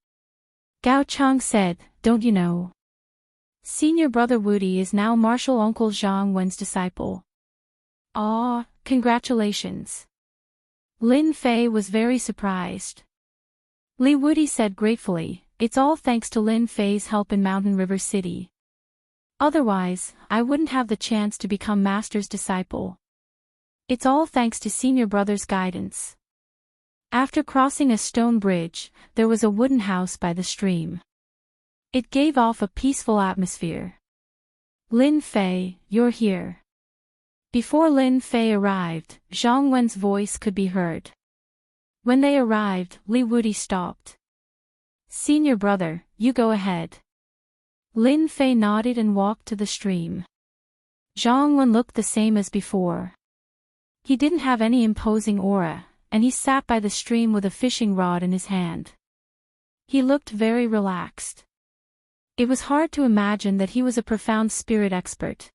Speaker 1: Gao Cheng said, don't you know? Senior brother Wudi is now martial uncle Zhang Wen's disciple. Ah, congratulations. Lin Fei was very surprised. Li Wudi said gratefully, it's all thanks to Lin Fei's help in Mountain River City. Otherwise, I wouldn't have the chance to become master's disciple. It's all thanks to senior brother's guidance. After crossing a stone bridge, there was a wooden house by the stream. It gave off a peaceful atmosphere. Lin Fei, you're here. Before Lin Fei arrived, Zhang Wen's voice could be heard. When they arrived, Li Wudi stopped. Senior brother, you go ahead. Lin Fei nodded and walked to the stream. Zhang Wen looked the same as before. He didn't have any imposing aura, and he sat by the stream with a fishing rod in his hand. He looked very relaxed. It was hard to imagine that he was a profound spirit expert.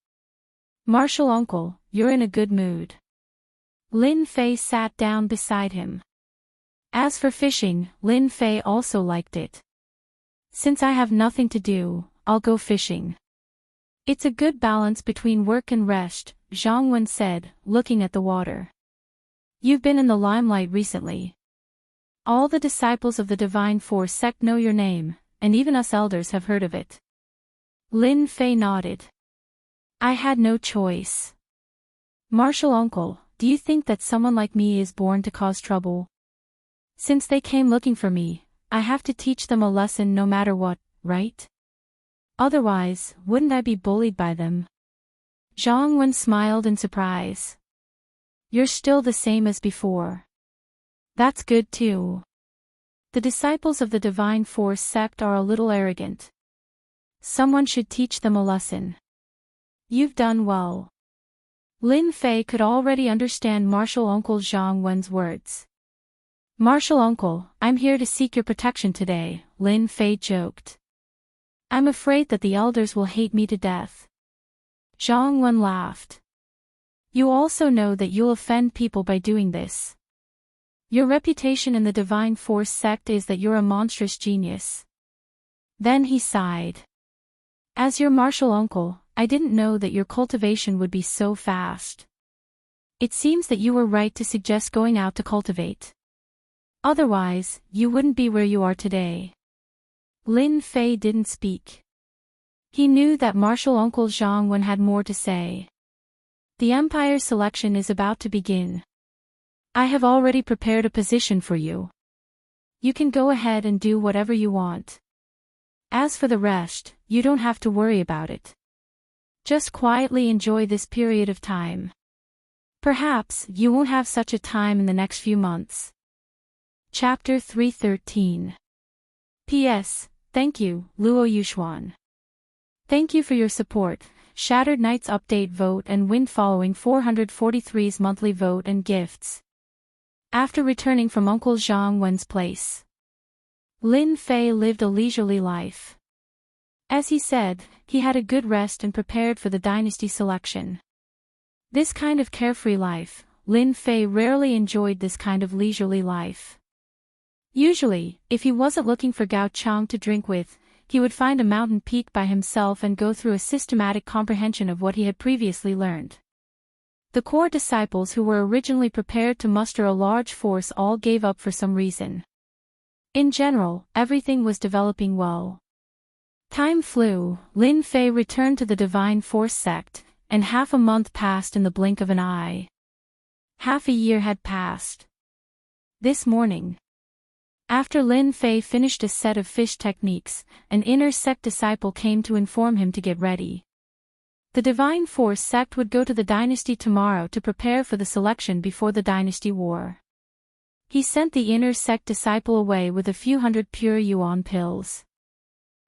Speaker 1: Martial uncle, you're in a good mood. Lin Fei sat down beside him. As for fishing, Lin Fei also liked it. Since I have nothing to do, I'll go fishing. It's a good balance between work and rest, Zhang Wen said, looking at the water. You've been in the limelight recently. All the disciples of the Divine Force sect know your name, and even us elders have heard of it. Lin Fei nodded. I had no choice. Martial uncle, do you think that someone like me is born to cause trouble? Since they came looking for me, I have to teach them a lesson no matter what, right? Otherwise, wouldn't I be bullied by them? Zhang Wen smiled in surprise. You're still the same as before. That's good too. The disciples of the Divine Force sect are a little arrogant. Someone should teach them a lesson. You've done well. Lin Fei could already understand Martial Uncle Zhang Wen's words. Martial Uncle, I'm here to seek your protection today, Lin Fei joked. I'm afraid that the elders will hate me to death. Zhang Wen laughed. You also know that you'll offend people by doing this. Your reputation in the Divine Force sect is that you're a monstrous genius. Then he sighed. As your martial uncle, I didn't know that your cultivation would be so fast. It seems that you were right to suggest going out to cultivate. Otherwise, you wouldn't be where you are today. Lin Fei didn't speak. He knew that martial uncle Zhang Wen had more to say. The Empire's selection is about to begin. I have already prepared a position for you. You can go ahead and do whatever you want. As for the rest, you don't have to worry about it. Just quietly enjoy this period of time. Perhaps you won't have such a time in the next few months. Chapter 313. P.S. Thank you, Luo Yuxuan. Thank you for your support. Shattered Knights update vote and win following 443's monthly vote and gifts. After returning from Uncle Zhang Wen's place, Lin Fei lived a leisurely life. As he said, he had a good rest and prepared for the dynasty selection. This kind of carefree life, Lin Fei rarely enjoyed this kind of leisurely life. Usually, if he wasn't looking for Gao Chang to drink with, he would find a mountain peak by himself and go through a systematic comprehension of what he had previously learned. The core disciples who were originally prepared to muster a large force all gave up for some reason. In general, everything was developing well. Time flew, Lin Fei returned to the Divine Force sect, and half a month passed in the blink of an eye. Half a year had passed. This morning, after Lin Fei finished a set of fish techniques, an inner sect disciple came to inform him to get ready. The Divine Force sect would go to the dynasty tomorrow to prepare for the selection before the dynasty war. He sent the inner sect disciple away with a few hundred pure yuan pills.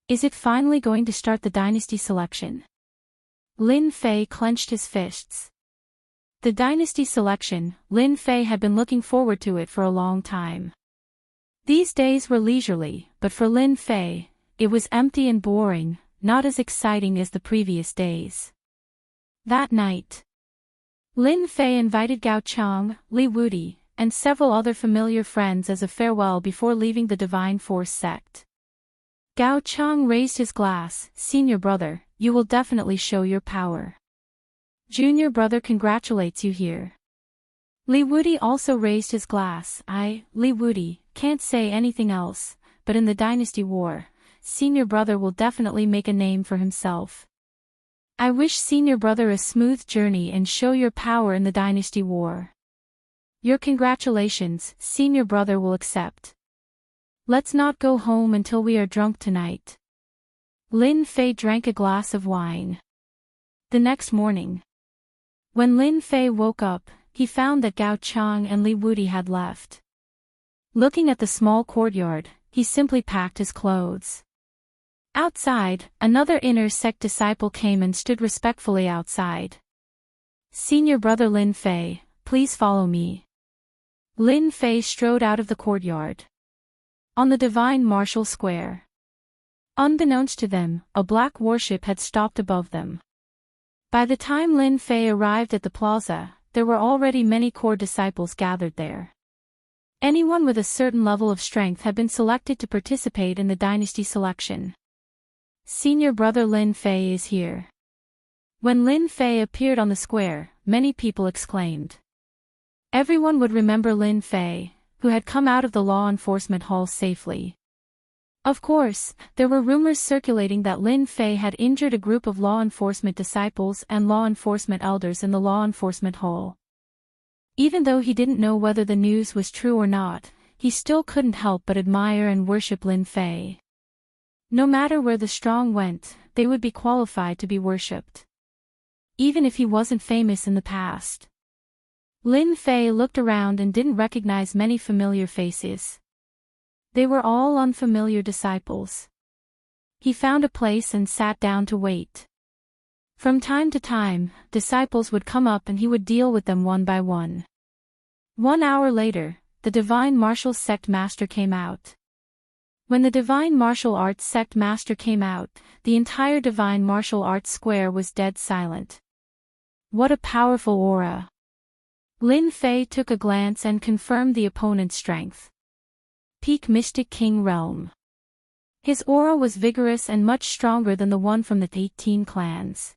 Speaker 1: Is it finally going to start the dynasty selection? Lin Fei clenched his fists. The dynasty selection, Lin Fei had been looking forward to it for a long time. These days were leisurely, but for Lin Fei, it was empty and boring, not as exciting as the previous days. That night, Lin Fei invited Gao Chang, Li Wudi, and several other familiar friends as a farewell before leaving the Divine Force sect. Gao Chang raised his glass. Senior brother, you will definitely show your power. Junior brother congratulates you here. Li Wudi also raised his glass. Li Wudi, can't say anything else, but in the dynasty war, senior brother will definitely make a name for himself. I wish senior brother a smooth journey and show your power in the dynasty war. Your congratulations, senior brother will accept. Let's not go home until we are drunk tonight. Lin Fei drank a glass of wine. The next morning, when Lin Fei woke up, he found that Gao Chang and Li Wudi had left. Looking at the small courtyard, he simply packed his clothes. Outside, another inner sect disciple came and stood respectfully outside. Senior brother Lin Fei, please follow me. Lin Fei strode out of the courtyard. On the Divine Martial Square, unbeknownst to them, a black warship had stopped above them. By the time Lin Fei arrived at the plaza, there were already many core disciples gathered there. Anyone with a certain level of strength had been selected to participate in the dynasty selection. Senior brother Lin Fei is here. When Lin Fei appeared on the square, many people exclaimed. Everyone would remember Lin Fei, who had come out of the law enforcement hall safely. Of course, there were rumors circulating that Lin Fei had injured a group of law enforcement disciples and law enforcement elders in the law enforcement hall. Even though he didn't know whether the news was true or not, he still couldn't help but admire and worship Lin Fei. No matter where the strong went, they would be qualified to be worshipped. Even if he wasn't famous in the past. Lin Fei looked around and didn't recognize many familiar faces. They were all unfamiliar disciples. He found a place and sat down to wait. From time to time, disciples would come up and he would deal with them one by one. 1 hour later, the Divine Martial Sect Master came out. When the Divine Martial Arts Sect Master came out, the entire Divine Martial Arts Square was dead silent. What a powerful aura! Lin Fei took a glance and confirmed the opponent's strength. Peak Mystic King Realm. His aura was vigorous and much stronger than the one from the 18 clans.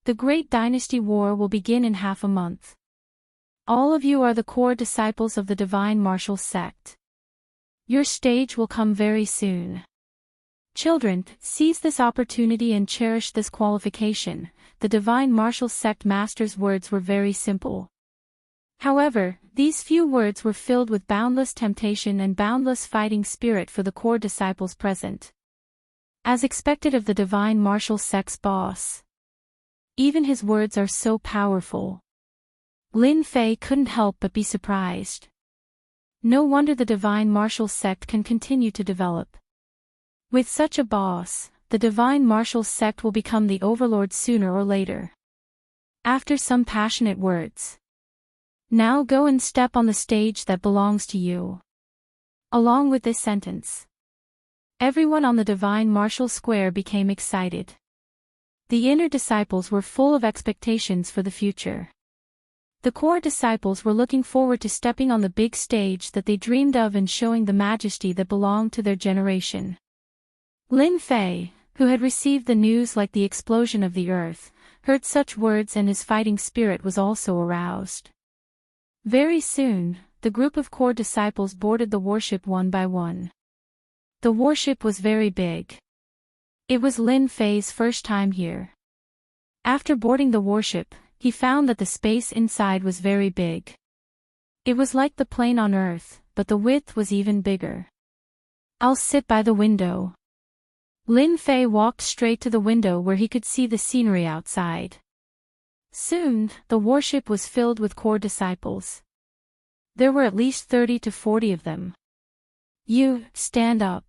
Speaker 1: The Great Dynasty War will begin in half a month. All of you are the core disciples of the Divine Martial Sect. Your stage will come very soon. Children, seize this opportunity and cherish this qualification. The Divine Martial Sect Master's words were very simple. However, these few words were filled with boundless temptation and boundless fighting spirit for the core disciples present. As expected of the Divine Martial Sect's boss. Even his words are so powerful. Lin Fei couldn't help but be surprised. No wonder the Divine Martial Sect can continue to develop. With such a boss, the Divine Martial Sect will become the overlord sooner or later. After some passionate words. Now go and step on the stage that belongs to you. Along with this sentence, everyone on the Divine Martial Square became excited. The inner disciples were full of expectations for the future. The core disciples were looking forward to stepping on the big stage that they dreamed of and showing the majesty that belonged to their generation. Lin Fei, who had received the news like the explosion of the earth, heard such words and his fighting spirit was also aroused. Very soon, the group of core disciples boarded the warship one by one. The warship was very big. It was Lin Fei's first time here. After boarding the warship, he found that the space inside was very big. It was like the plane on Earth, but the width was even bigger. I'll sit by the window. Lin Fei walked straight to the window where he could see the scenery outside. Soon, the warship was filled with core disciples. There were at least 30 to 40 of them. You, stand up.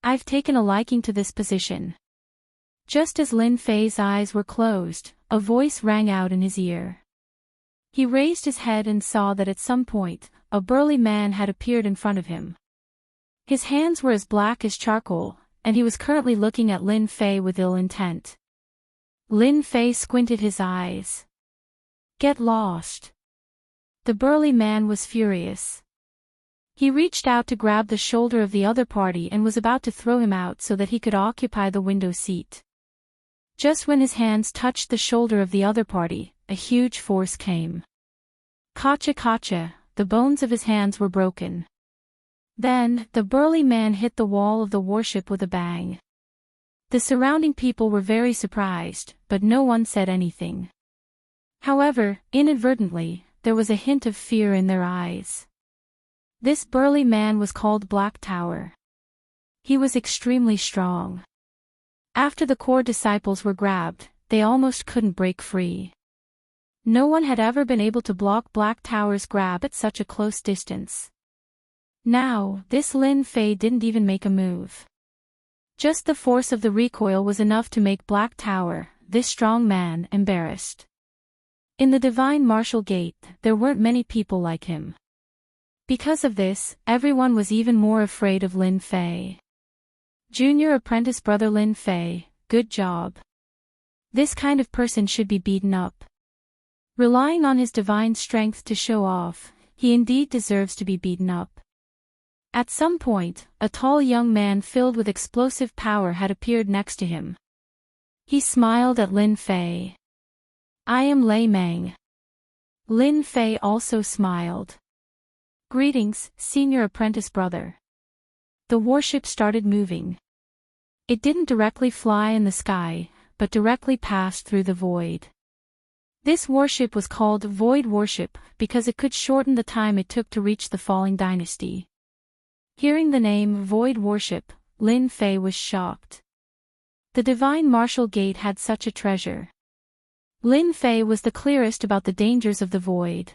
Speaker 1: I've taken a liking to this position. Just as Lin Fei's eyes were closed, a voice rang out in his ear. He raised his head and saw that at some point, a burly man had appeared in front of him. His hands were as black as charcoal, and he was currently looking at Lin Fei with ill intent. Lin Fei squinted his eyes. Get lost. The burly man was furious. He reached out to grab the shoulder of the other party and was about to throw him out so that he could occupy the window seat. Just when his hands touched the shoulder of the other party, a huge force came. Kacha kacha, the bones of his hands were broken. Then, the burly man hit the wall of the warship with a bang. The surrounding people were very surprised, but no one said anything. However, inadvertently, there was a hint of fear in their eyes. This burly man was called Black Tower. He was extremely strong. After the core disciples were grabbed, they almost couldn't break free. No one had ever been able to block Black Tower's grab at such a close distance. Now, this Lin Fei didn't even make a move. Just the force of the recoil was enough to make Black Tower, this strong man, embarrassed. In the Divine Martial Gate, there weren't many people like him. Because of this, everyone was even more afraid of Lin Fei. Junior apprentice brother Lin Fei, good job. This kind of person should be beaten up. Relying on his divine strength to show off, he indeed deserves to be beaten up. At some point, a tall young man filled with explosive power had appeared next to him. He smiled at Lin Fei. "I am Lei Meng." Lin Fei also smiled. "Greetings, senior apprentice brother." The warship started moving. It didn't directly fly in the sky, but directly passed through the void. This warship was called Void Warship because it could shorten the time it took to reach the falling dynasty. Hearing the name Void Warship, Lin Fei was shocked. The Divine Martial Gate had such a treasure. Lin Fei was the clearest about the dangers of the void.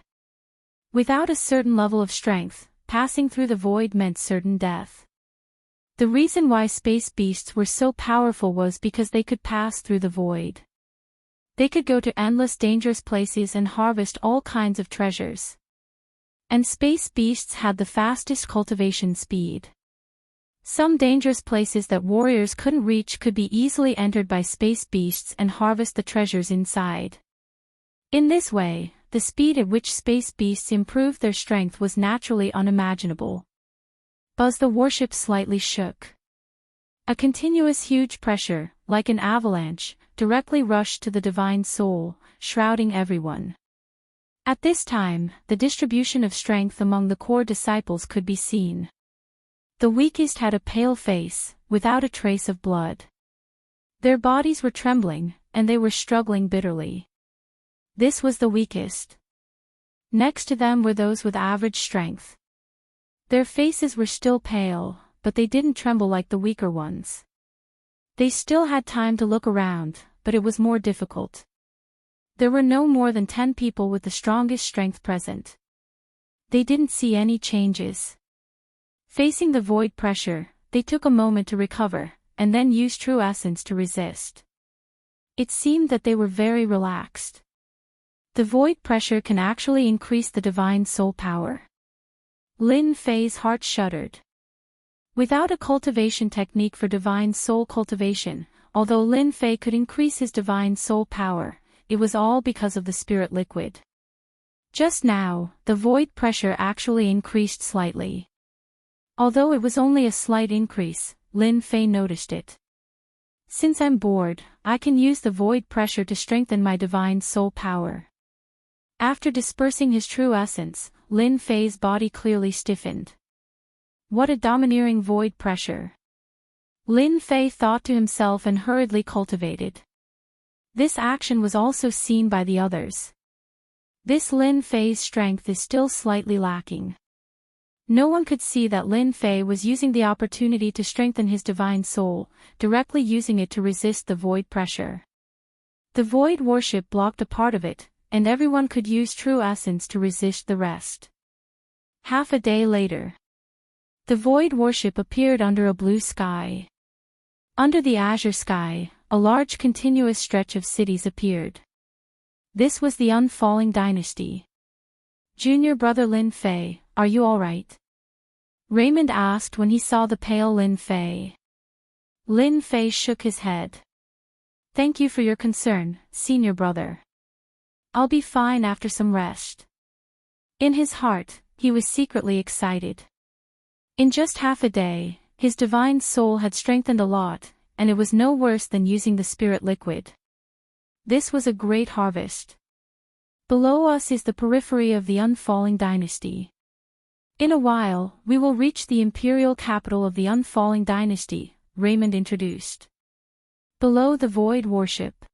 Speaker 1: Without a certain level of strength, passing through the void meant certain death. The reason why space beasts were so powerful was because they could pass through the void. They could go to endless dangerous places and harvest all kinds of treasures. And space beasts had the fastest cultivation speed. Some dangerous places that warriors couldn't reach could be easily entered by space beasts and harvest the treasures inside. In this way, the speed at which space beasts improved their strength was naturally unimaginable. Buzz the warship slightly shook. A continuous huge pressure, like an avalanche, directly rushed to the divine soul, shrouding everyone. At this time, the distribution of strength among the core disciples could be seen. The weakest had a pale face, without a trace of blood. Their bodies were trembling, and they were struggling bitterly. This was the weakest. Next to them were those with average strength. Their faces were still pale, but they didn't tremble like the weaker ones. They still had time to look around, but it was more difficult. There were no more than 10 people with the strongest strength present. They didn't see any changes. Facing the void pressure, they took a moment to recover, and then used true essence to resist. It seemed that they were very relaxed. The void pressure can actually increase the divine soul power. Lin Fei's heart shuddered. Without a cultivation technique for divine soul cultivation, although Lin Fei could increase his divine soul power, it was all because of the spirit liquid. Just now, the void pressure actually increased slightly. Although it was only a slight increase, Lin Fei noticed it. Since I'm bored, I can use the void pressure to strengthen my divine soul power. After dispersing his true essence, Lin Fei's body clearly stiffened. What a domineering void pressure. Lin Fei thought to himself and hurriedly cultivated. This action was also seen by the others. This Lin Fei's strength is still slightly lacking. No one could see that Lin Fei was using the opportunity to strengthen his divine soul, directly using it to resist the void pressure. The void warship blocked a part of it, and everyone could use true essence to resist the rest. Half a day later, the void warship appeared under a blue sky. Under the azure sky, a large continuous stretch of cities appeared. This was the unfalling dynasty. "Junior brother Lin Fei, are you all right?" Raymond asked when he saw the pale Lin Fei. Lin Fei shook his head. "Thank you for your concern, senior brother. I'll be fine after some rest." In his heart, he was secretly excited. In just half a day, his divine soul had strengthened a lot, and it was no worse than using the spirit liquid. This was a great harvest. Below us is the periphery of the unfalling dynasty. In a while, we will reach the imperial capital of the unfalling dynasty, Raymond introduced. Below the void warship.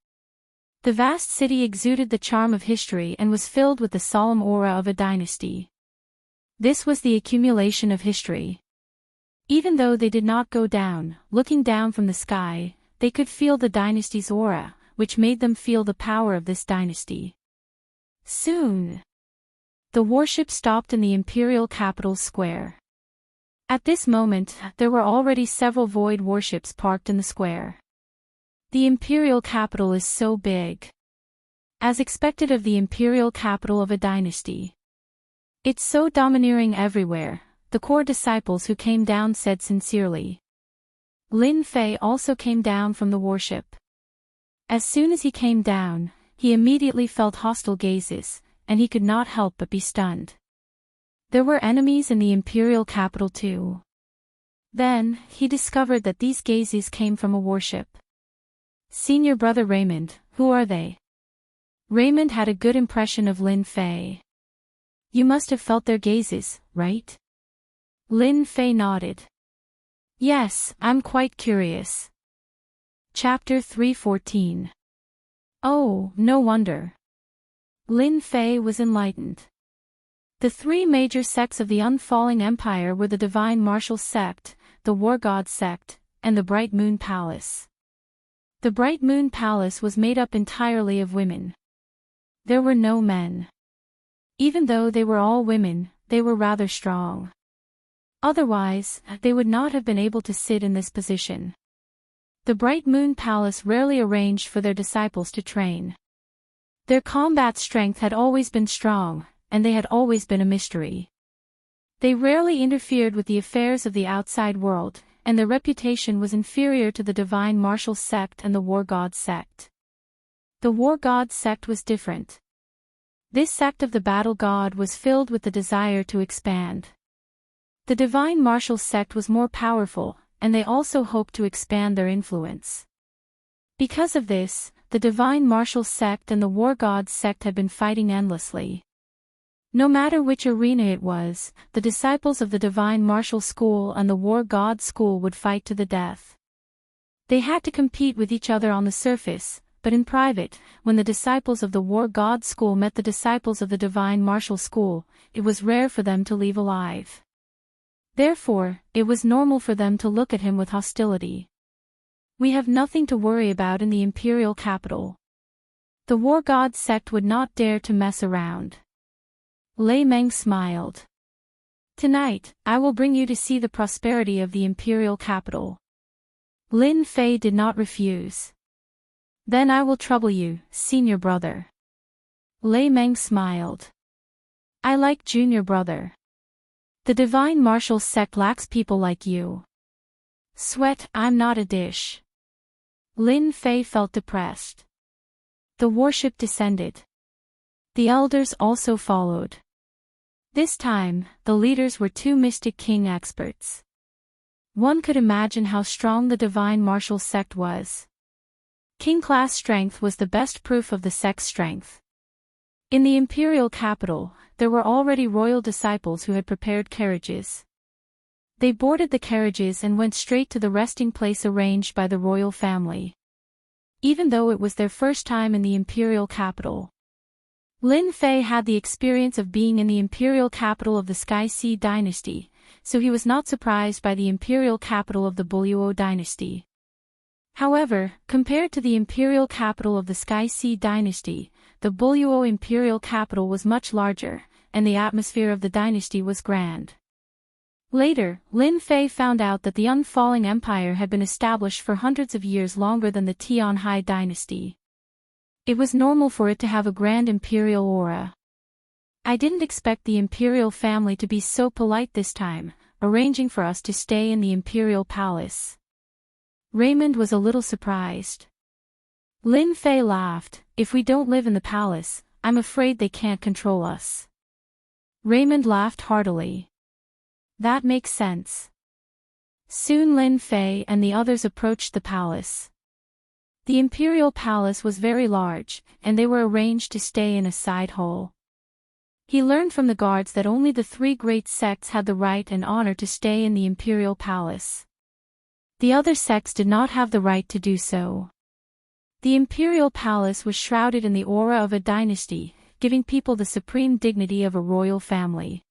Speaker 1: The vast city exuded the charm of history and was filled with the solemn aura of a dynasty. This was the accumulation of history. Even though they did not go down, looking down from the sky, they could feel the dynasty's aura, which made them feel the power of this dynasty. Soon, the warship stopped in the imperial capital's square. At this moment, there were already several void warships parked in the square. The imperial capital is so big. As expected of the imperial capital of a dynasty. It's so domineering everywhere, the core disciples who came down said sincerely. Lin Fei also came down from the warship. As soon as he came down, he immediately felt hostile gazes, and he could not help but be stunned. There were enemies in the imperial capital too. Then, he discovered that these gazes came from a warship. Senior brother Raymond, who are they? Raymond had a good impression of Lin Fei. You must have felt their gazes, right? Lin Fei nodded. Yes, I'm quite curious. Chapter 314. Oh, no wonder. Lin Fei was enlightened. The three major sects of the unfalling empire were the Divine Martial Sect, the War God Sect, and the Bright Moon Palace. The Bright Moon Palace was made up entirely of women. There were no men. Even though they were all women, they were rather strong. Otherwise, they would not have been able to sit in this position. The Bright Moon Palace rarely arranged for their disciples to train. Their combat strength had always been strong, and they had always been a mystery. They rarely interfered with the affairs of the outside world, and their reputation was inferior to the Divine Martial Sect and the War God Sect. The War God Sect was different. This sect of the battle god was filled with the desire to expand. The Divine Martial Sect was more powerful, and they also hoped to expand their influence. Because of this, the Divine Martial Sect and the War God Sect had been fighting endlessly. No matter which arena it was, the disciples of the Divine Martial School and the War God School would fight to the death. They had to compete with each other on the surface, but in private, when the disciples of the War God School met the disciples of the Divine Martial School, it was rare for them to leave alive. Therefore, it was normal for them to look at him with hostility. We have nothing to worry about in the imperial capital. The War God Sect would not dare to mess around. Lei Meng smiled. Tonight, I will bring you to see the prosperity of the imperial capital. Lin Fei did not refuse. Then I will trouble you, senior brother. Lei Meng smiled. I like junior brother. The Divine Martial Sect lacks people like you. Sweat, I'm not a dish. Lin Fei felt depressed. The warship descended. The elders also followed. This time, the leaders were two Mystic King experts. One could imagine how strong the Divine Martial Sect was. King-class strength was the best proof of the sect's strength. In the imperial capital, there were already royal disciples who had prepared carriages. They boarded the carriages and went straight to the resting place arranged by the royal family. Even though it was their first time in the imperial capital. Lin Fei had the experience of being in the imperial capital of the Sky Sea dynasty, so he was not surprised by the imperial capital of the Buluo dynasty. However, compared to the imperial capital of the Sky Sea dynasty, the Buluo imperial capital was much larger, and the atmosphere of the dynasty was grand. Later, Lin Fei found out that the unfalling empire had been established for hundreds of years longer than the Tianhai dynasty. It was normal for it to have a grand imperial aura. I didn't expect the imperial family to be so polite this time, arranging for us to stay in the imperial palace. Raymond was a little surprised. Lin Fei laughed. If we don't live in the palace, I'm afraid they can't control us. Raymond laughed heartily. That makes sense. Soon Lin Fei and the others approached the palace. The imperial palace was very large, and they were arranged to stay in a side hall. He learned from the guards that only the three great sects had the right and honor to stay in the imperial palace. The other sects did not have the right to do so. The imperial palace was shrouded in the aura of a dynasty, giving people the supreme dignity of a royal family.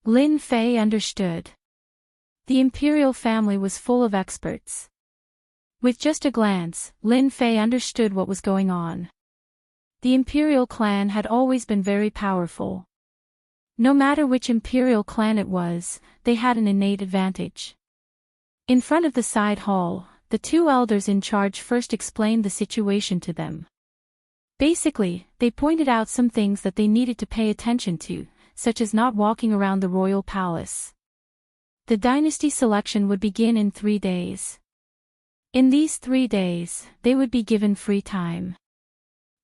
Speaker 1: Lin Fei understood. The imperial family was full of experts. With just a glance, Lin Fei understood what was going on. The imperial clan had always been very powerful. No matter which imperial clan it was, they had an innate advantage. In front of the side hall, the two elders in charge first explained the situation to them. Basically, they pointed out some things that they needed to pay attention to, such as not walking around the royal palace. The dynasty selection would begin in 3 days. In these 3 days, they would be given free time.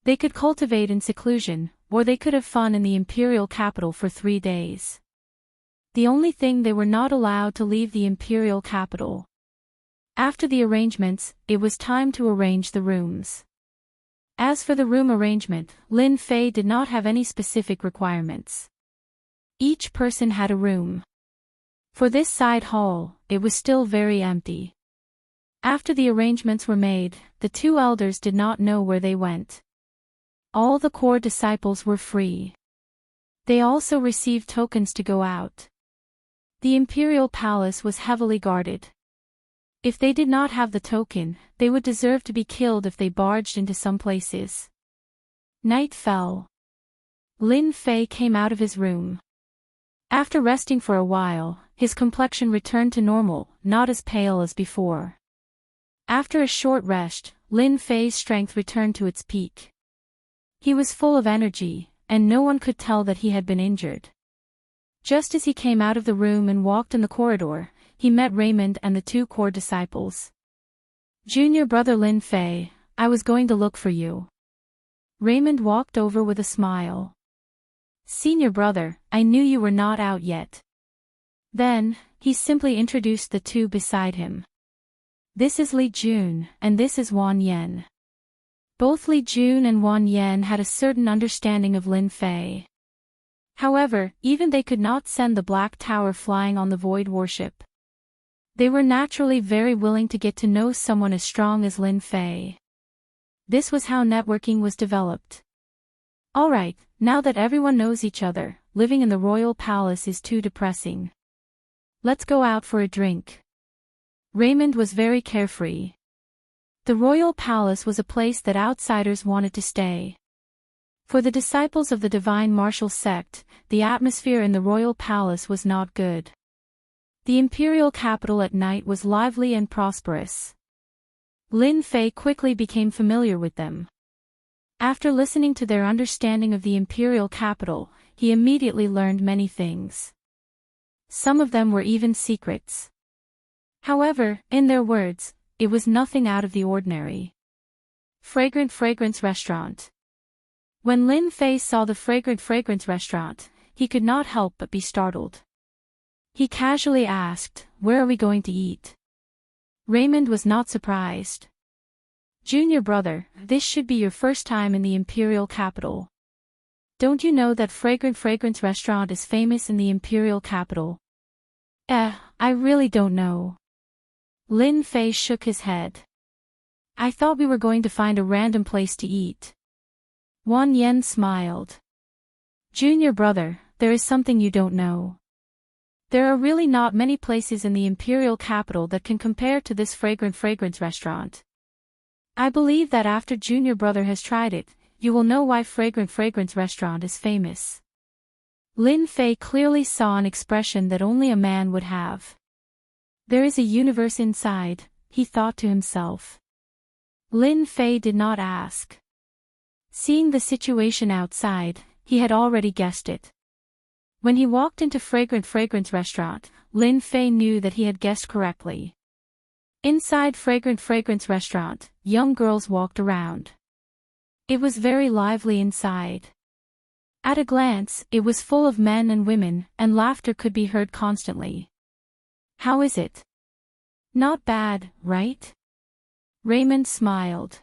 Speaker 1: They could cultivate in seclusion, or they could have fun in the imperial capital for 3 days. The only thing, they were not allowed to leave the imperial capital. After the arrangements, it was time to arrange the rooms. As for the room arrangement, Lin Fei did not have any specific requirements. Each person had a room. For this side hall, it was still very empty. After the arrangements were made, the 2 elders did not know where they went. All the core disciples were free. They also received tokens to go out. The imperial palace was heavily guarded. If they did not have the token, they would deserve to be killed if they barged into some places. Night fell. Lin Fei came out of his room. After resting for a while, his complexion returned to normal, not as pale as before. After a short rest, Lin Fei's strength returned to its peak. He was full of energy, and no one could tell that he had been injured. Just as he came out of the room and walked in the corridor, he met Raymond and the 2 core disciples. "Junior brother Lin Fei, I was going to look for you." Raymond walked over with a smile. "Senior brother, I knew you were not out yet." Then, he simply introduced the 2 beside him. "This is Li Jun, and this is Wan Yen." Both Li Jun and Wan Yen had a certain understanding of Lin Fei. However, even they could not send the Black Tower flying on the Void Warship. They were naturally very willing to get to know someone as strong as Lin Fei. This was how networking was developed. Alright, now that everyone knows each other, living in the royal palace is too depressing. Let's go out for a drink. Raymond was very carefree. The royal palace was a place that outsiders wanted to stay. For the disciples of the divine martial sect, the atmosphere in the royal palace was not good. The imperial capital at night was lively and prosperous. Lin Fei quickly became familiar with them. After listening to their understanding of the imperial capital, he immediately learned many things. Some of them were even secrets. However, in their words, it was nothing out of the ordinary. Fragrant Fragrance Restaurant. When Lin Fei saw the Fragrant Fragrance Restaurant, he could not help but be startled. He casually asked, "Where are we going to eat?" Raymond was not surprised. "Junior brother, this should be your first time in the imperial capital. Don't you know that Fragrant Fragrance Restaurant is famous in the imperial capital?" I really don't know." Lin Fei shook his head. "I thought we were going to find a random place to eat." Wan Yen smiled. "Junior brother, there is something you don't know. There are really not many places in the imperial capital that can compare to this Fragrant Fragrance Restaurant. I believe that after Junior brother has tried it, you will know why Fragrant Fragrance Restaurant is famous." Lin Fei clearly saw an expression that only a man would have. There is a universe inside, he thought to himself. Lin Fei did not ask. Seeing the situation outside, he had already guessed it. When he walked into Fragrant Fragrance Restaurant, Lin Fei knew that he had guessed correctly. Inside Fragrant Fragrance Restaurant, young girls walked around. It was very lively inside. At a glance, it was full of men and women, and laughter could be heard constantly. "How is it?" "Not bad, right?" Raymond smiled.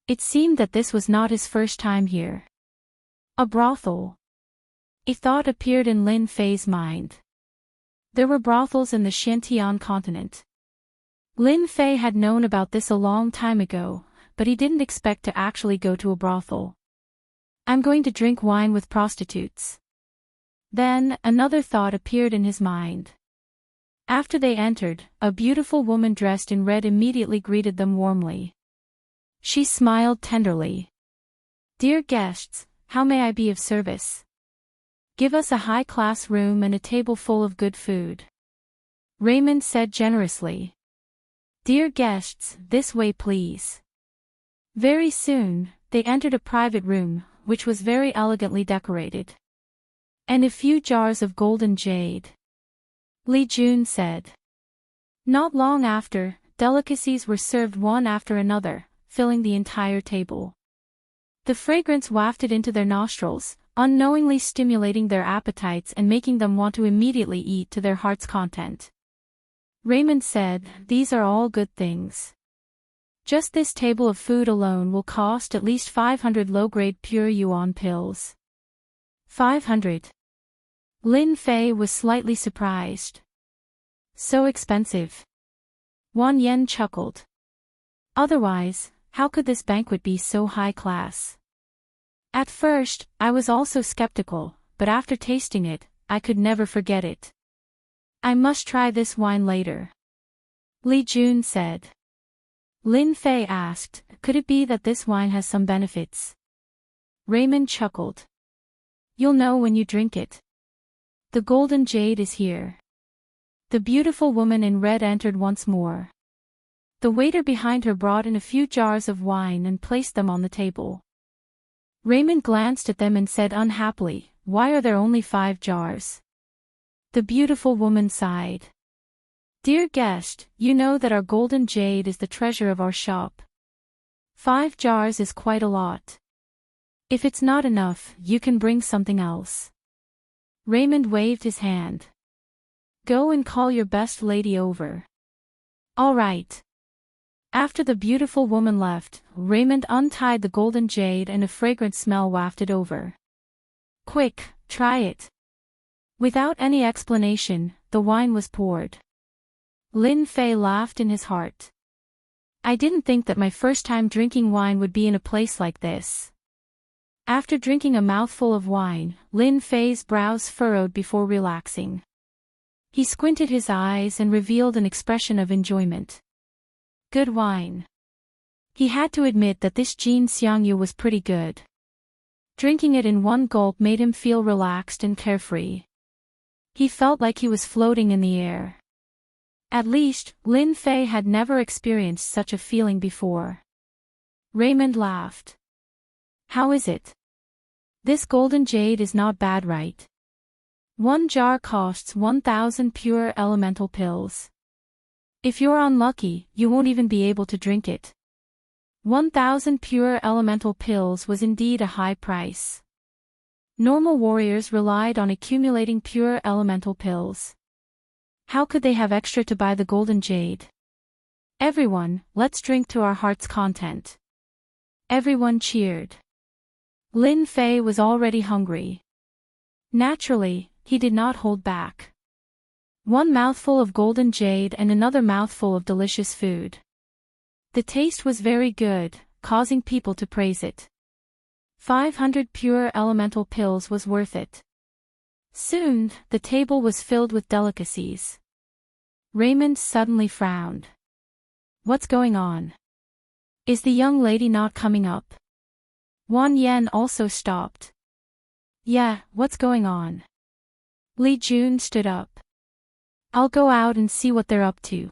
Speaker 1: It seemed that this was not his first time here. A brothel. A thought appeared in Lin Fei's mind. There were brothels in the Xiantian continent. Lin Fei had known about this a long time ago, but he didn't expect to actually go to a brothel. "I'm going to drink wine with prostitutes." Then, another thought appeared in his mind. After they entered, a beautiful woman dressed in red immediately greeted them warmly. She smiled tenderly. "Dear guests, how may I be of service? Give us a high-class room and a table full of good food." Raymond said generously. "Dear guests, this way please." Very soon, they entered a private room, which was very elegantly decorated. "And a few jars of golden jade," Li Jun said. Not long after, delicacies were served one after another, filling the entire table. The fragrance wafted into their nostrils, unknowingly stimulating their appetites and making them want to immediately eat to their heart's content. Raymond said, "These are all good things. Just this table of food alone will cost at least 500 low-grade pure yuan pills." 500. Lin Fei was slightly surprised. So expensive. Wang Yan chuckled. Otherwise, how could this banquet be so high class? At first, I was also skeptical, but after tasting it, I could never forget it. I must try this wine later. Li Jun said. Lin Fei asked, could it be that this wine has some benefits? Raymond chuckled. You'll know when you drink it. The golden jade is here. The beautiful woman in red entered once more. The waiter behind her brought in a few jars of wine and placed them on the table. Raymond glanced at them and said unhappily, "Why are there only 5 jars?" The beautiful woman sighed. "Dear guest, you know that our golden jade is the treasure of our shop. 5 jars is quite a lot. If it's not enough, you can bring something else." Raymond waved his hand. "Go and call your best lady over." "All right." After the beautiful woman left, Raymond untied the golden jade and a fragrant smell wafted over. "Quick, try it." Without any explanation, the wine was poured. Lin Fei laughed in his heart. "I didn't think that my first time drinking wine would be in a place like this." After drinking a mouthful of wine, Lin Fei's brows furrowed before relaxing. He squinted his eyes and revealed an expression of enjoyment. Good wine. He had to admit that this Jin Xiangyu was pretty good. Drinking it in one gulp made him feel relaxed and carefree. He felt like he was floating in the air. At least, Lin Fei had never experienced such a feeling before. Raymond laughed. "How is it? This golden jade is not bad, right? 1 jar costs 1,000 pure elemental pills. If you're unlucky, you won't even be able to drink it." 1,000 pure elemental pills was indeed a high price. Normal warriors relied on accumulating pure elemental pills. How could they have extra to buy the golden jade? "Everyone, let's drink to our heart's content." Everyone cheered. Lin Fei was already hungry. Naturally, he did not hold back. 1 mouthful of golden jade and another mouthful of delicious food. The taste was very good, causing people to praise it. 500 pure elemental pills was worth it. Soon, the table was filled with delicacies. Raymond suddenly frowned. What's going on? Is the young lady not coming up? Wang Yan also stopped. Yeah, what's going on? Li Jun stood up. I'll go out and see what they're up to.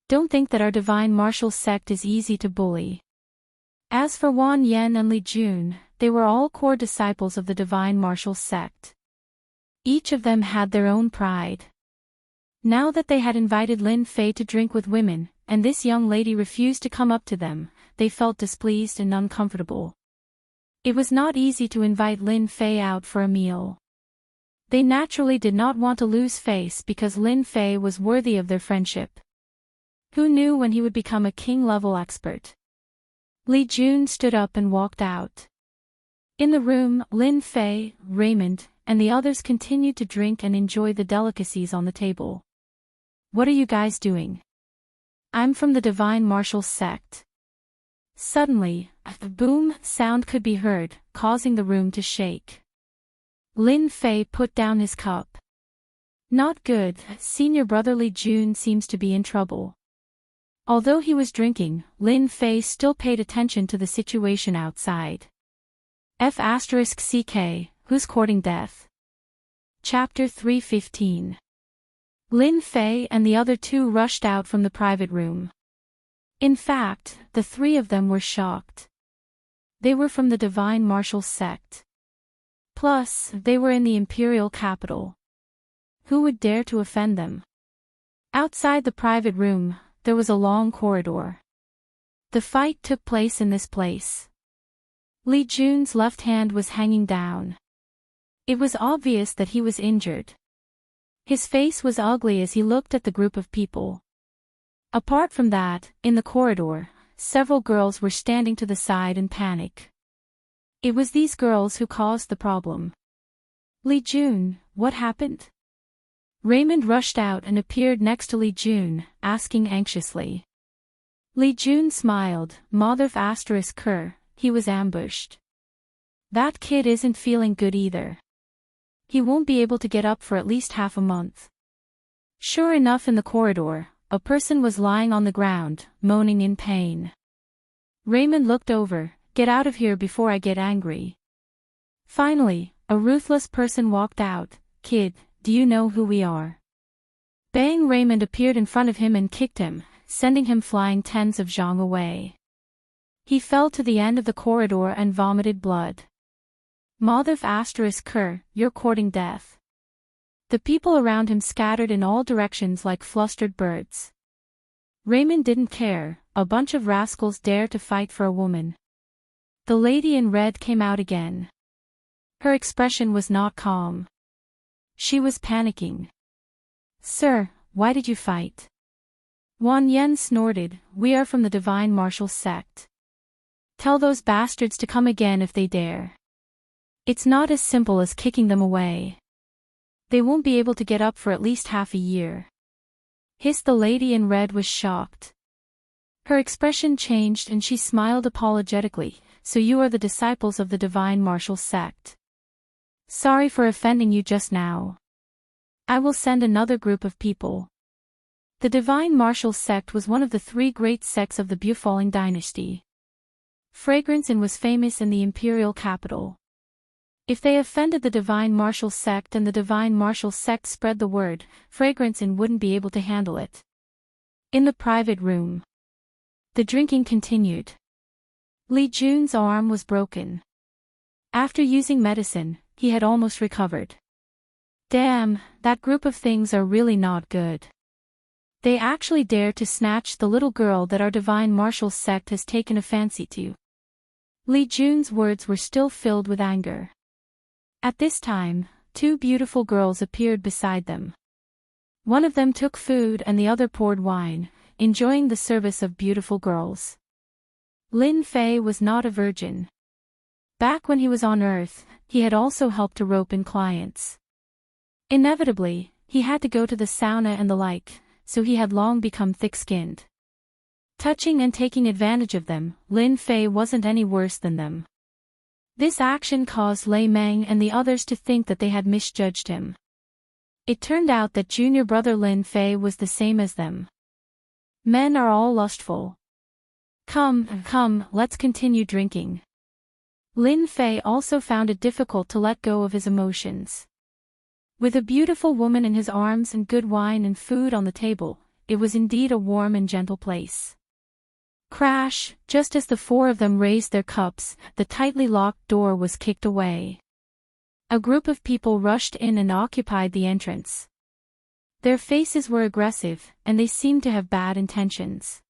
Speaker 1: Don't think that our divine martial sect is easy to bully. As for Wang Yan and Li Jun, they were all core disciples of the divine martial sect. Each of them had their own pride. Now that they had invited Lin Fei to drink with women, and this young lady refused to come up to them, they felt displeased and uncomfortable. It was not easy to invite Lin Fei out for a meal. They naturally did not want to lose face because Lin Fei was worthy of their friendship. Who knew when he would become a king-level expert? Li Jun stood up and walked out. In the room, Lin Fei, Raymond, and the others continued to drink and enjoy the delicacies on the table. What are you guys doing? I'm from the divine martial sect. Suddenly, a boom sound could be heard, causing the room to shake. Lin Fei put down his cup. Not good, senior brother Li Jun seems to be in trouble. Although he was drinking, Lin Fei still paid attention to the situation outside. F***CK, who's courting death? Chapter 315. Lin Fei and the other 2 rushed out from the private room. In fact, the 3 of them were shocked. They were from the divine martial sect. Plus, they were in the imperial capital. Who would dare to offend them? Outside the private room, there was a long corridor. The fight took place in this place. Li Jun's left hand was hanging down. It was obvious that he was injured. His face was ugly as he looked at the group of people. Apart from that, in the corridor, several girls were standing to the side in panic. It was these girls who caused the problem. Li Jun, what happened? Raymond rushed out and appeared next to Li Jun, asking anxiously. Li Jun smiled, ***, he was ambushed. That kid isn't feeling good either. He won't be able to get up for at least half a month. Sure enough, in the corridor, a person was lying on the ground, moaning in pain. Raymond looked over. Get out of here before I get angry. Finally, a ruthless person walked out. Kid, do you know who we are? Bang! Raymond appeared in front of him and kicked him, sending him flying tens of zhang away. He fell to the end of the corridor and vomited blood. ***, you're courting death. The people around him scattered in all directions like flustered birds. Raymond didn't care. A bunch of rascals dare to fight for a woman. The lady in red came out again. Her expression was not calm. She was panicking. Sir, why did you fight? Wan Yen snorted, we are from the Divine Martial Sect. Tell those bastards to come again if they dare. It's not as simple as kicking them away. They won't be able to get up for at least half a year. Hissed. The lady in red was shocked. Her expression changed and she smiled apologetically. So you are the disciples of the Divine Martial Sect. Sorry for offending you just now. I will send another group of people. The Divine Martial Sect was one of the three great sects of the Bufalling dynasty. Fragrance Inn was famous in the imperial capital. If they offended the Divine Martial Sect and the Divine Martial Sect spread the word, Fragrance Inn wouldn't be able to handle it. In the private room, the drinking continued. Li Jun's arm was broken. After using medicine, he had almost recovered. Damn, that group of things are really not good. They actually dare to snatch the little girl that our Divine Martial Sect has taken a fancy to. Li Jun's words were still filled with anger. At this time, two beautiful girls appeared beside them. One of them took food and the other poured wine, enjoying the service of beautiful girls. Lin Fei was not a virgin. Back when he was on Earth, he had also helped to rope in clients. Inevitably, he had to go to the sauna and the like, so he had long become thick-skinned. Touching and taking advantage of them, Lin Fei wasn't any worse than them. This action caused Lei Meng and the others to think that they had misjudged him. It turned out that junior brother Lin Fei was the same as them. Men are all lustful. Come, let's continue drinking. Lin Fei also found it difficult to let go of his emotions. With a beautiful woman in his arms and good wine and food on the table, it was indeed a warm and gentle place. Crash, just as the four of them raised their cups, the tightly locked door was kicked away. A group of people rushed in and occupied the entrance. Their faces were aggressive, and they seemed to have bad intentions.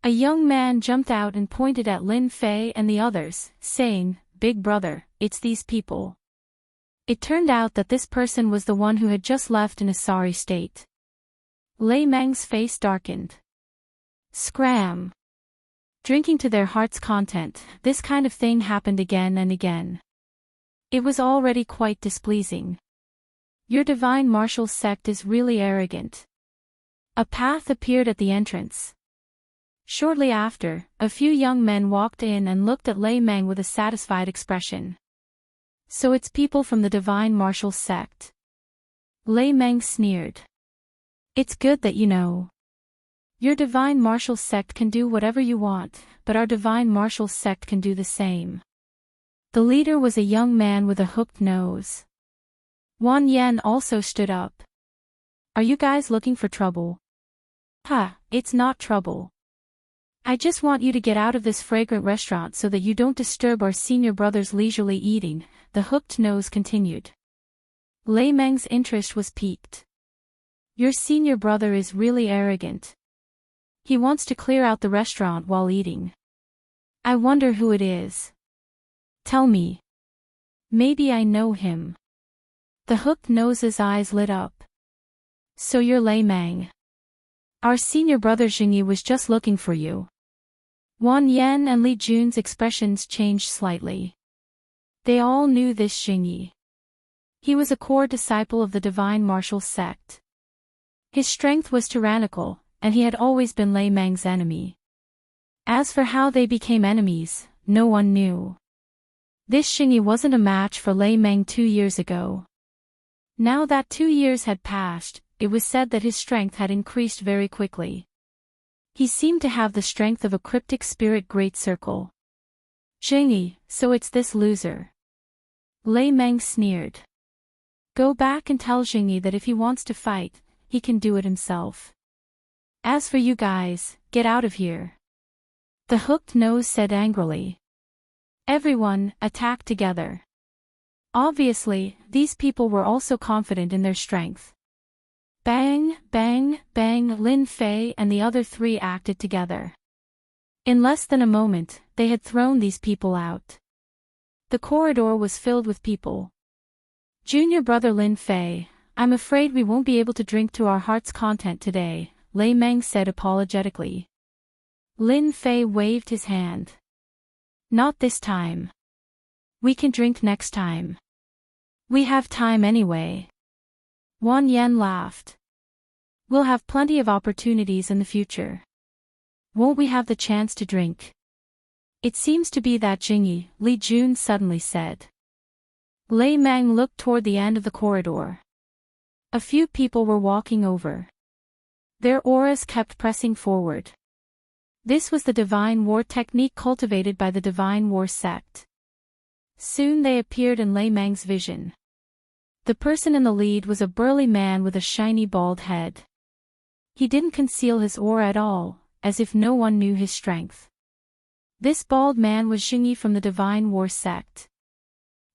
Speaker 1: A young man jumped out and pointed at Lin Fei and the others, saying, "Big brother, it's these people." It turned out that this person was the one who had just left in a sorry state. Lei Meng's face darkened. Scram! Drinking to their heart's content, this kind of thing happened again and again. It was already quite displeasing. Your Divine Martial Sect is really arrogant. A path appeared at the entrance. Shortly after, a few young men walked in and looked at Lei Meng with a satisfied expression. So it's people from the Divine Martial Sect. Lei Meng sneered. It's good that you know. Your Divine Martial Sect can do whatever you want, but our Divine Martial Sect can do the same. The leader was a young man with a hooked nose. Wan Yen also stood up. Are you guys looking for trouble? It's not trouble. I just want you to get out of this fragrant restaurant so that you don't disturb our senior brother's leisurely eating, the hooked nose continued. Lei Meng's interest was piqued. Your senior brother is really arrogant. He wants to clear out the restaurant while eating. I wonder who it is. Tell me. Maybe I know him. The hooked nose's eyes lit up. So you're Lei Mang. Our senior brother Jingyi was just looking for you. Wang Yan and Li Jun's expressions changed slightly. They all knew this Jingyi. He was a core disciple of the divine martial sect. His strength was tyrannical, and he had always been Lei Mang's enemy. As for how they became enemies, no one knew. This Jingyi wasn't a match for Lei Mang 2 years ago. Now that 2 years had passed, it was said that his strength had increased very quickly. He seemed to have the strength of a cryptic spirit great circle. Jingyi, so it's this loser. Lei Mang sneered. Go back and tell Jingyi that if he wants to fight, he can do it himself. As for you guys, get out of here. The hooked nose said angrily. Everyone, attack together. Obviously, these people were also confident in their strength. Bang, bang, bang. Lin Fei and the other 3 acted together. In less than a moment, they had thrown these people out. The corridor was filled with people. Junior brother Lin Fei, I'm afraid we won't be able to drink to our heart's content today, Lei Mang said apologetically. Lin Fei waved his hand. Not this time. We can drink next time. We have time anyway. Wang Yan laughed. We'll have plenty of opportunities in the future. Won't we have the chance to drink? It seems to be that Jingyi, Li Jun suddenly said. Lei Mang looked toward the end of the corridor. A few people were walking over. Their auras kept pressing forward. This was the divine war technique cultivated by the divine war sect. Soon they appeared in Lei Mang's vision. The person in the lead was a burly man with a shiny bald head. He didn't conceal his aura at all, as if no one knew his strength. This bald man was Jingyi from the divine war sect.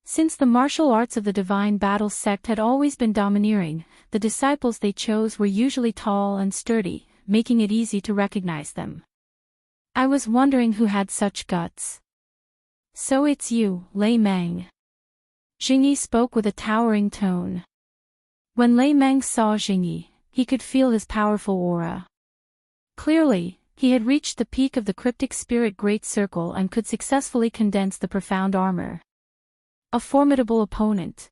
Speaker 1: Since the martial arts of the divine battle sect had always been domineering, the disciples they chose were usually tall and sturdy, making it easy to recognize them. I was wondering who had such guts. So it's you, Lei Mang. Jingyi spoke with a towering tone. When Lei Mang saw Jingyi, he could feel his powerful aura. Clearly, he had reached the peak of the cryptic spirit great circle and could successfully condense the profound armor. A formidable opponent.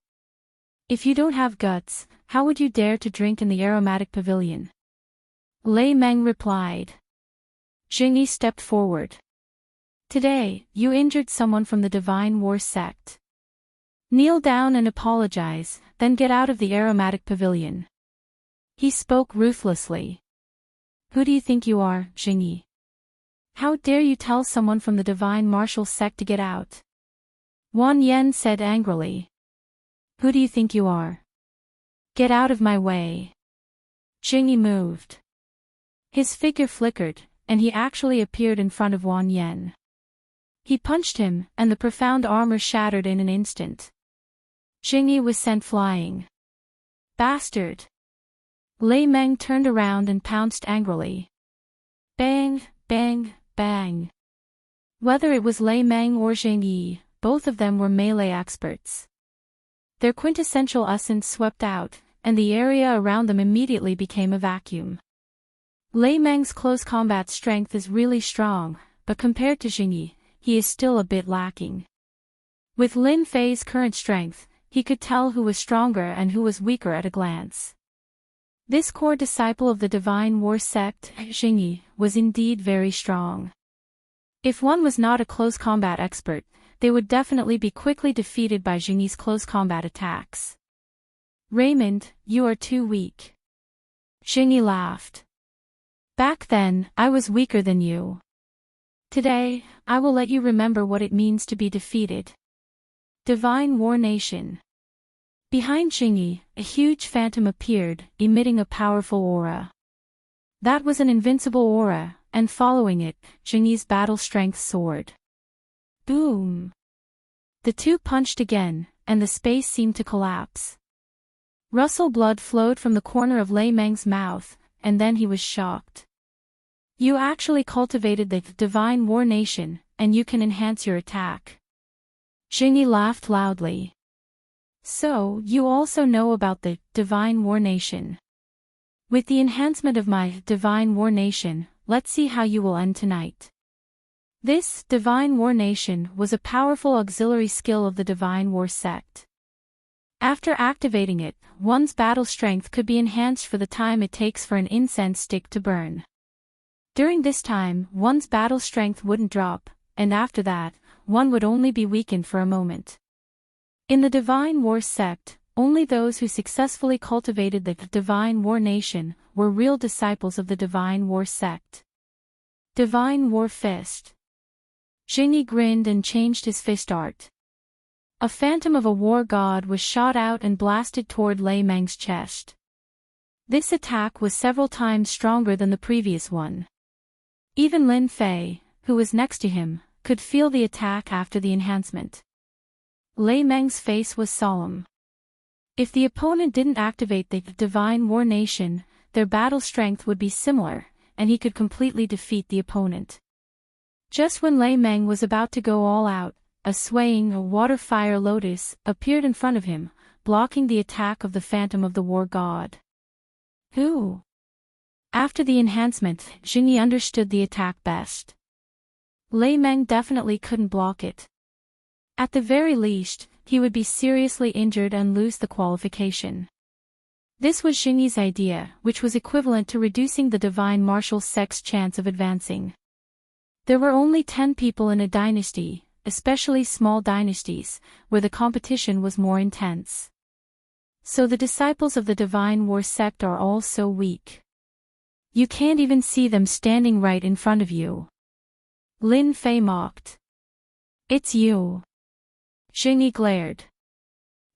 Speaker 1: If you don't have guts, how would you dare to drink in the aromatic pavilion? Lei Mang replied. Jingyi stepped forward. Today, you injured someone from the divine war sect. Kneel down and apologize, then get out of the aromatic pavilion. He spoke ruthlessly. Who do you think you are, Jingyi? How dare you tell someone from the divine martial sect to get out? Wang Yan said angrily. Who do you think you are? Get out of my way. Jingyi moved. His figure flickered, and he actually appeared in front of Wang Yan. He punched him, and the profound armor shattered in an instant. Jingyi was sent flying. Bastard! Lei Mang turned around and pounced angrily. Bang, bang, bang. Whether it was Lei Mang or Jingyi, both of them were melee experts. Their quintessential essence swept out, and the area around them immediately became a vacuum. Lei Mang's close combat strength is really strong, but compared to Jingyi, he is still a bit lacking. With Lin Fei's current strength, he could tell who was stronger and who was weaker at a glance. This core disciple of the divine war sect, Jingyi, was indeed very strong. If one was not a close combat expert, they would definitely be quickly defeated by Jingyi's close combat attacks. Raymond, you are too weak. Jingyi laughed. Back then, I was weaker than you. Today, I will let you remember what it means to be defeated. Divine War Nation. Behind Jingyi, a huge phantom appeared, emitting a powerful aura. That was an invincible aura, and following it, Jingyi's battle strength soared. Boom! The two punched again, and the space seemed to collapse. Russell blood flowed from the corner of Lei Mang's mouth, and then he was shocked. You actually cultivated the Divine War Nation, and you can enhance your attack. Jingyi laughed loudly. So, you also know about the Divine War Nation. With the enhancement of my Divine War Nation, let's see how you will end tonight. This Divine War Nation was a powerful auxiliary skill of the Divine War sect. After activating it, one's battle strength could be enhanced for the time it takes for an incense stick to burn. During this time, one's battle strength wouldn't drop, and after that, one would only be weakened for a moment. In the Divine War sect, only those who successfully cultivated the Divine War Nation were real disciples of the Divine War sect. Divine War Fist. Jingyi grinned and changed his fist art. A phantom of a war god was shot out and blasted toward Lei Meng's chest. This attack was several times stronger than the previous one. Even Lin Fei, who was next to him, could feel the attack after the enhancement. Lei Meng's face was solemn. If the opponent didn't activate the Divine War Nation, their battle strength would be similar, and he could completely defeat the opponent. Just when Lei Meng was about to go all out, a swaying water-fire lotus appeared in front of him, blocking the attack of the phantom of the war god. Who? After the enhancement, Jingyi understood the attack best. Lei Meng definitely couldn't block it. At the very least, he would be seriously injured and lose the qualification. This was Jingyi's idea, which was equivalent to reducing the Divine Martial sect's chance of advancing. There were only 10 people in a dynasty, especially small dynasties, where the competition was more intense. So the disciples of the Divine War sect are all so weak. You can't even see them standing right in front of you. Lin Fei mocked. It's you. Jingyi glared.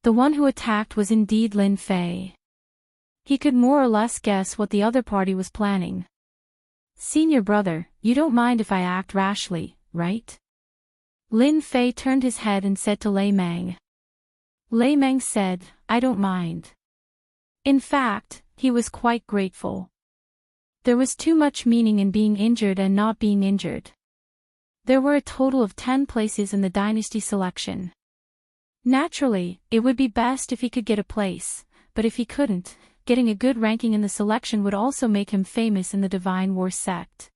Speaker 1: The one who attacked was indeed Lin Fei. He could more or less guess what the other party was planning. Senior brother, you don't mind if I act rashly, right? Lin Fei turned his head and said to Lei Meng. Lei Meng said, I don't mind. In fact, he was quite grateful. There was too much meaning in being injured and not being injured. There were a total of 10 places in the dynasty selection. Naturally, it would be best if he could get a place, but if he couldn't, getting a good ranking in the selection would also make him famous in the Divine War sect.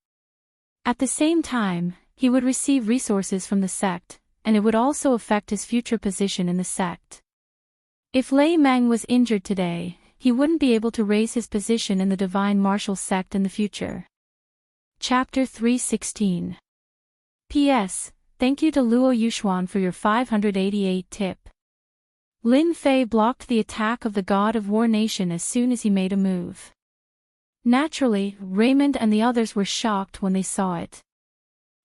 Speaker 1: At the same time, he would receive resources from the sect, and it would also affect his future position in the sect. If Lei Meng was injured today, he wouldn't be able to raise his position in the Divine Martial sect in the future. Chapter 316. P.S. Thank you to Luo Yuxuan for your 588 tip. Lin Fei blocked the attack of the God of War Nation as soon as he made a move. Naturally, Raymond and the others were shocked when they saw it.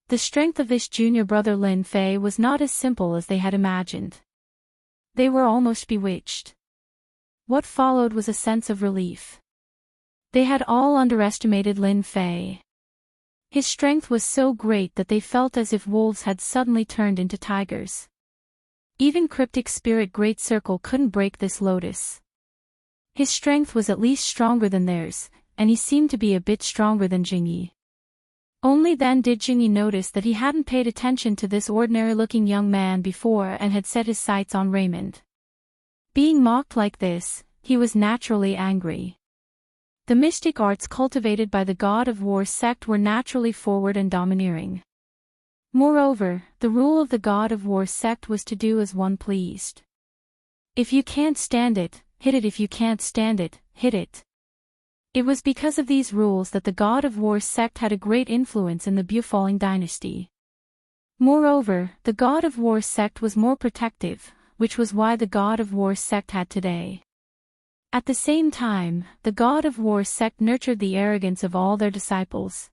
Speaker 1: The strength of this junior brother Lin Fei was not as simple as they had imagined. They were almost bewitched. What followed was a sense of relief. They had all underestimated Lin Fei. His strength was so great that they felt as if wolves had suddenly turned into tigers. Even Cryptic Spirit Great Circle couldn't break this lotus. His strength was at least stronger than theirs, and he seemed to be a bit stronger than Jingyi. Only then did Jingyi notice that he hadn't paid attention to this ordinary-looking young man before and had set his sights on Raymond. Being mocked like this, he was naturally angry. The mystic arts cultivated by the God of War sect were naturally forward and domineering. Moreover, the rule of the God of War sect was to do as one pleased. If you can't stand it, hit it. If you can't stand it, hit it. It was because of these rules that the God of War sect had a great influence in the Bufalling dynasty. Moreover, the God of War sect was more protective, which was why the God of War sect had today. At the same time, the God of War sect nurtured the arrogance of all their disciples.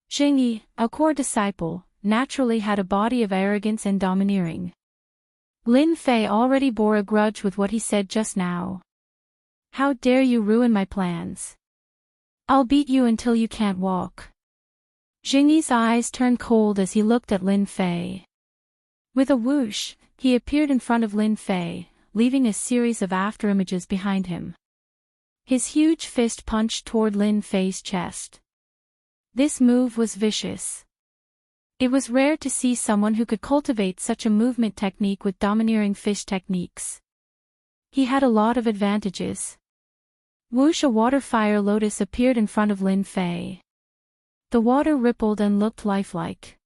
Speaker 1: Jingyi, a core disciple, naturally had a body of arrogance and domineering. Lin Fei already bore a grudge with what he said just now. How dare you ruin my plans? I'll beat you until you can't walk. Jingyi's eyes turned cold as he looked at Lin Fei. With a whoosh, he appeared in front of Lin Fei, leaving a series of afterimages behind him. His huge fist punched toward Lin Fei's chest. This move was vicious. It was rare to see someone who could cultivate such a movement technique with domineering fish techniques. He had a lot of advantages. Whoosh, a water fire lotus appeared in front of Lin Fei. The water rippled and looked lifelike.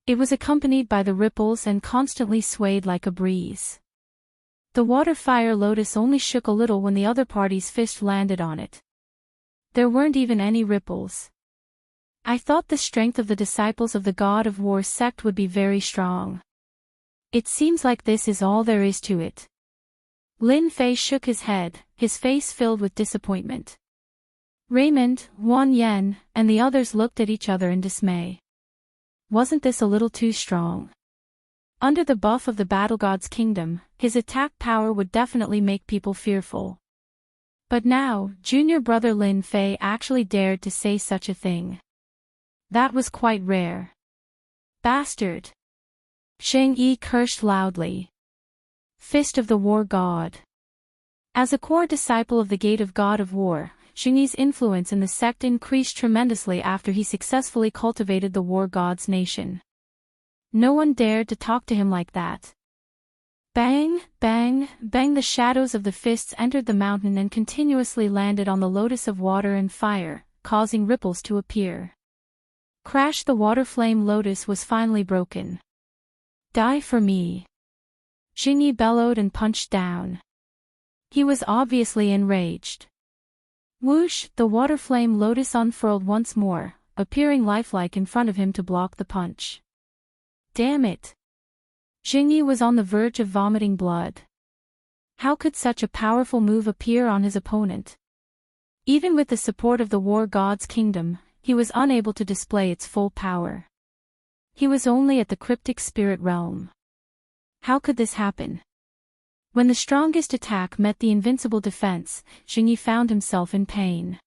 Speaker 1: It was accompanied by the ripples and constantly swayed like a breeze. The water fire lotus only shook a little when the other party's fist landed on it. There weren't even any ripples. I thought the strength of the disciples of the God of War sect would be very strong. It seems like this is all there is to it. Lin Fei shook his head, his face filled with disappointment. Raymond, Wan Yen, and the others looked at each other in dismay. Wasn't this a little too strong? Under the buff of the Battle God's kingdom, his attack power would definitely make people fearful. But now, junior brother Lin Fei actually dared to say such a thing. That was quite rare. Bastard! Sheng Yi cursed loudly. Fist of the War God. As a core disciple of the Gate of God of War, Sheng Yi's influence in the sect increased tremendously after he successfully cultivated the War God's nation. No one dared to talk to him like that. Bang, bang, bang, the shadows of the fists entered the mountain and continuously landed on the lotus of water and fire, causing ripples to appear. Crash, the water flame lotus was finally broken. Die for me. Sheng Yi bellowed and punched down. He was obviously enraged. Whoosh, the water flame lotus unfurled once more, appearing lifelike in front of him to block the punch. Damn it. Sheng Yi was on the verge of vomiting blood. How could such a powerful move appear on his opponent? Even with the support of the War God's kingdom, he was unable to display its full power. He was only at the cryptic spirit realm. How could this happen? When the strongest attack met the invincible defense, Sheng Yi found himself in pain.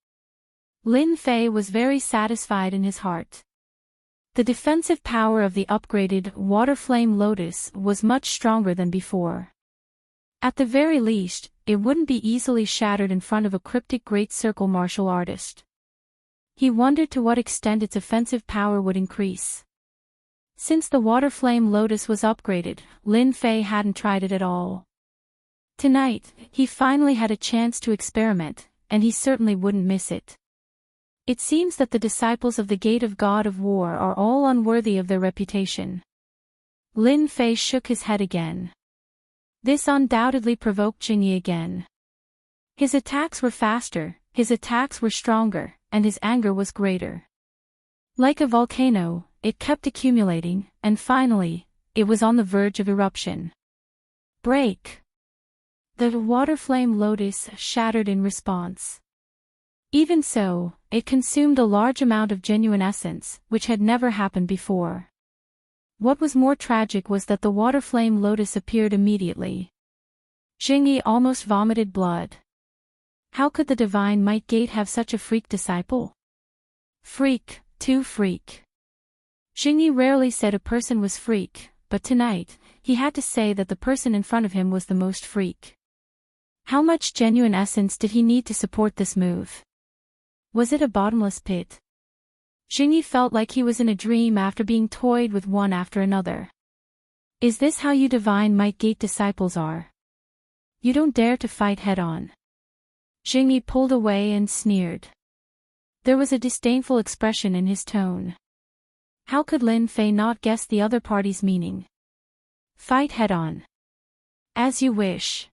Speaker 1: Lin Fei was very satisfied in his heart. The defensive power of the upgraded Water Flame Lotus was much stronger than before. At the very least, it wouldn't be easily shattered in front of a cryptic great circle martial artist. He wondered to what extent its offensive power would increase. Since the Water Flame Lotus was upgraded, Lin Fei hadn't tried it at all. Tonight, he finally had a chance to experiment, and he certainly wouldn't miss it. It seems that the disciples of the Gate of God of War are all unworthy of their reputation. Lin Fei shook his head again. This undoubtedly provoked Sheng Yi again. His attacks were faster, his attacks were stronger, and his anger was greater. Like a volcano, it kept accumulating, and finally, it was on the verge of eruption. Break! The water flame lotus shattered in response. Even so, it consumed a large amount of genuine essence, which had never happened before. What was more tragic was that the water flame lotus appeared immediately. Sheng Yi almost vomited blood. How could the Divine Might Gate have such a freak disciple? Freak, too freak. Sheng Yi rarely said a person was freak, but tonight, he had to say that the person in front of him was the most freak. How much genuine essence did he need to support this move? Was it a bottomless pit? Sheng Yi felt like he was in a dream after being toyed with one after another. Is this how you Divine Might Gate disciples are? You don't dare to fight head-on. Sheng Yi pulled away and sneered. There was a disdainful expression in his tone. How could Lin Fei not guess the other party's meaning? Fight head-on. As you wish.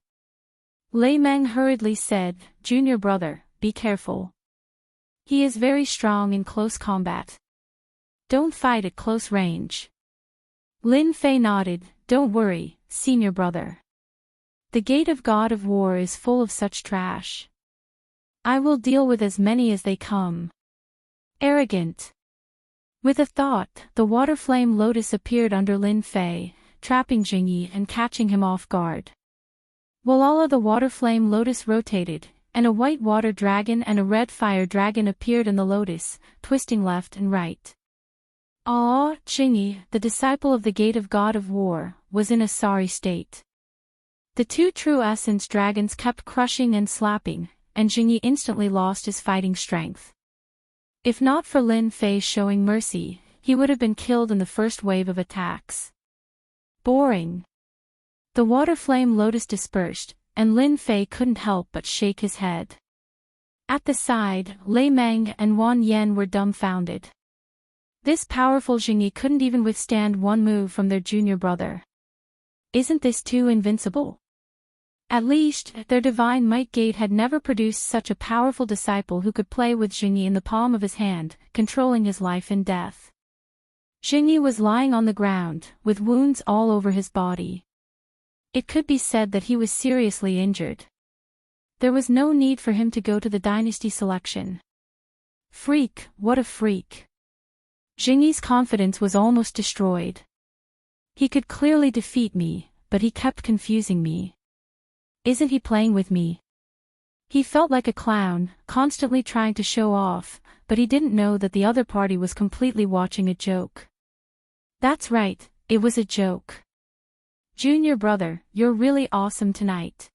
Speaker 1: Lei Meng hurriedly said, Junior brother, be careful. He is very strong in close combat. Don't fight at close range. Lin Fei nodded, don't worry, senior brother. The Gate of God of War is full of such trash. I will deal with as many as they come. Arrogant. With a thought, the water flame lotus appeared under Lin Fei, trapping Sheng Yi and catching him off guard. While all of the water flame lotus rotated, and a white water dragon and a red fire dragon appeared in the lotus, twisting left and right. Sheng Yi, the disciple of the Gate of God of War, was in a sorry state. The two true essence dragons kept crushing and slapping, and Sheng Yi instantly lost his fighting strength. If not for Lin Fei showing mercy, he would have been killed in the first wave of attacks. Boring. The water flame lotus dispersed, and Lin Fei couldn't help but shake his head. At the side, Lei Meng and Wan Yan were dumbfounded. This powerful Jingyi couldn't even withstand one move from their junior brother. Isn't this too invincible? At least, their divine might gate had never produced such a powerful disciple who could play with Jingyi in the palm of his hand, controlling his life and death. Jingyi was lying on the ground, with wounds all over his body. It could be said that he was seriously injured. There was no need for him to go to the dynasty selection. Freak, what a freak. Jingyi's confidence was almost destroyed. He could clearly defeat me, but he kept confusing me. Isn't he playing with me? He felt like a clown, constantly trying to show off, but he didn't know that the other party was completely watching a joke. That's right, it was a joke. Junior brother, you're really awesome tonight.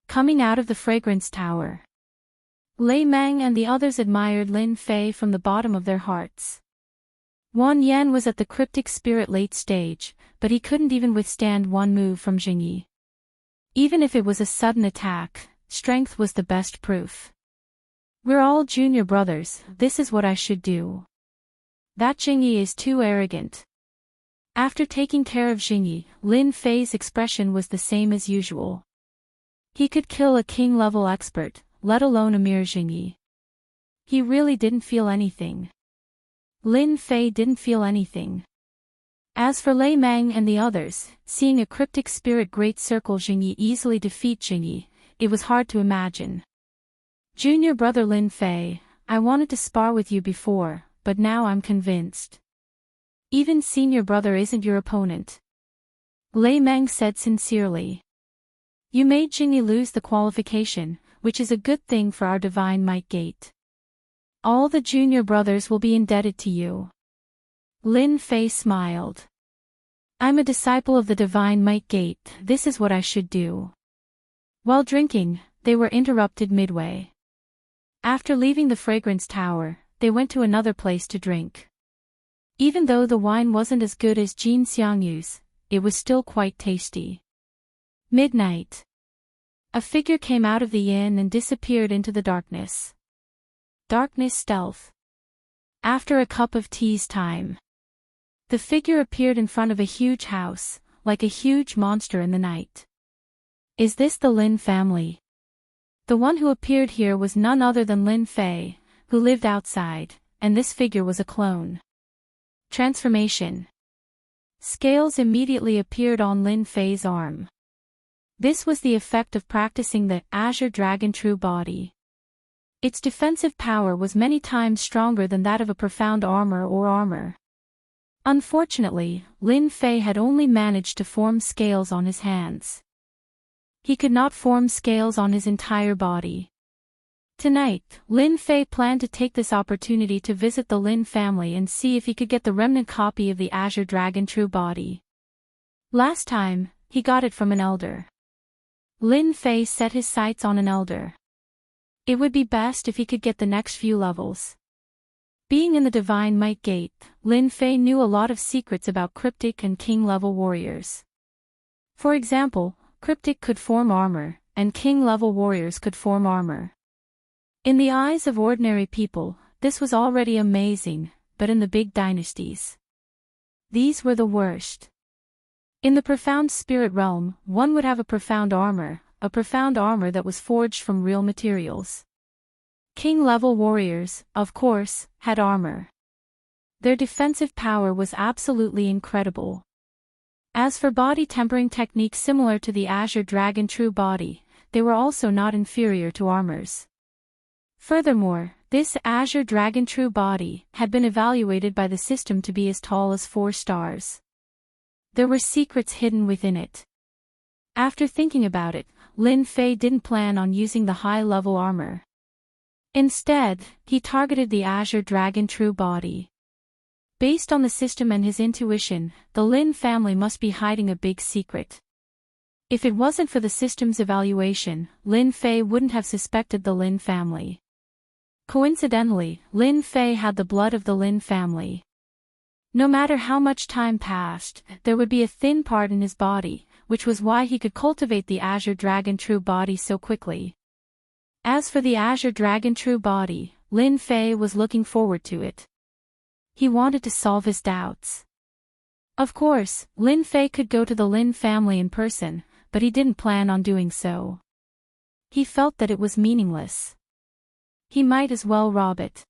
Speaker 1: Coming out of the fragrance tower. Lei Meng and the others admired Lin Fei from the bottom of their hearts. Wan Yan was at the cryptic spirit late stage, but he couldn't even withstand one move from Jingyi. Even if it was a sudden attack, strength was the best proof. We're all junior brothers, this is what I should do. That Jingyi is too arrogant. After taking care of Jingyi, Lin Fei's expression was the same as usual. He could kill a king-level expert, let alone a mere Jingyi. He really didn't feel anything. Lin Fei didn't feel anything. As for Lei Meng and the others, seeing a cryptic spirit great circle Jingyi easily defeat Jingyi, it was hard to imagine. Junior brother Lin Fei, I wanted to spar with you before, but now I'm convinced. Even senior brother isn't your opponent. Lei Meng said sincerely. You made Jingyi lose the qualification, which is a good thing for our divine might gate. All the junior brothers will be indebted to you. Lin Fei smiled. I'm a disciple of the divine might gate, this is what I should do. While drinking, they were interrupted midway. After leaving the fragrance tower, they went to another place to drink. Even though the wine wasn't as good as Jin Xiangyu's, it was still quite tasty. Midnight. A figure came out of the inn and disappeared into the darkness. Darkness stealth. After a cup of tea's time. The figure appeared in front of a huge house, like a huge monster in the night. Is this the Lin family? The one who appeared here was none other than Lin Fei, who lived outside, and this figure was a clone. Transformation. Scales immediately appeared on Lin Fei's arm. This was the effect of practicing the Azure Dragon True Body. Its defensive power was many times stronger than that of a profound armor or armor. Unfortunately, Lin Fei had only managed to form scales on his hands. He could not form scales on his entire body. Tonight, Lin Fei planned to take this opportunity to visit the Lin family and see if he could get the remnant copy of the Azure Dragon True Body. Last time, he got it from an elder. Lin Fei set his sights on an elder. It would be best if he could get the next few levels. Being in the Divine Might Gate, Lin Fei knew a lot of secrets about Cryptic and King-level warriors. For example, Cryptic could form armor, and King-level warriors could form armor. In the eyes of ordinary people, this was already amazing, but in the big dynasties, these were the worst. In the profound spirit realm, one would have a profound armor that was forged from real materials. King-level warriors, of course, had armor. Their defensive power was absolutely incredible. As for body tempering techniques similar to the Azure Dragon True Body, they were also not inferior to armors. Furthermore, this Azure Dragon True Body had been evaluated by the system to be as tall as 4 stars. There were secrets hidden within it. After thinking about it, Lin Fei didn't plan on using the high-level armor. Instead, he targeted the Azure Dragon True Body. Based on the system and his intuition, the Lin family must be hiding a big secret. If it wasn't for the system's evaluation, Lin Fei wouldn't have suspected the Lin family. Coincidentally, Lin Fei had the blood of the Lin family. No matter how much time passed, there would be a thin part in his body, which was why he could cultivate the Azure Dragon True Body so quickly. As for the Azure Dragon True Body, Lin Fei was looking forward to it. He wanted to solve his doubts. Of course, Lin Fei could go to the Lin family in person, but he didn't plan on doing so. He felt that it was meaningless. He might as well rob it.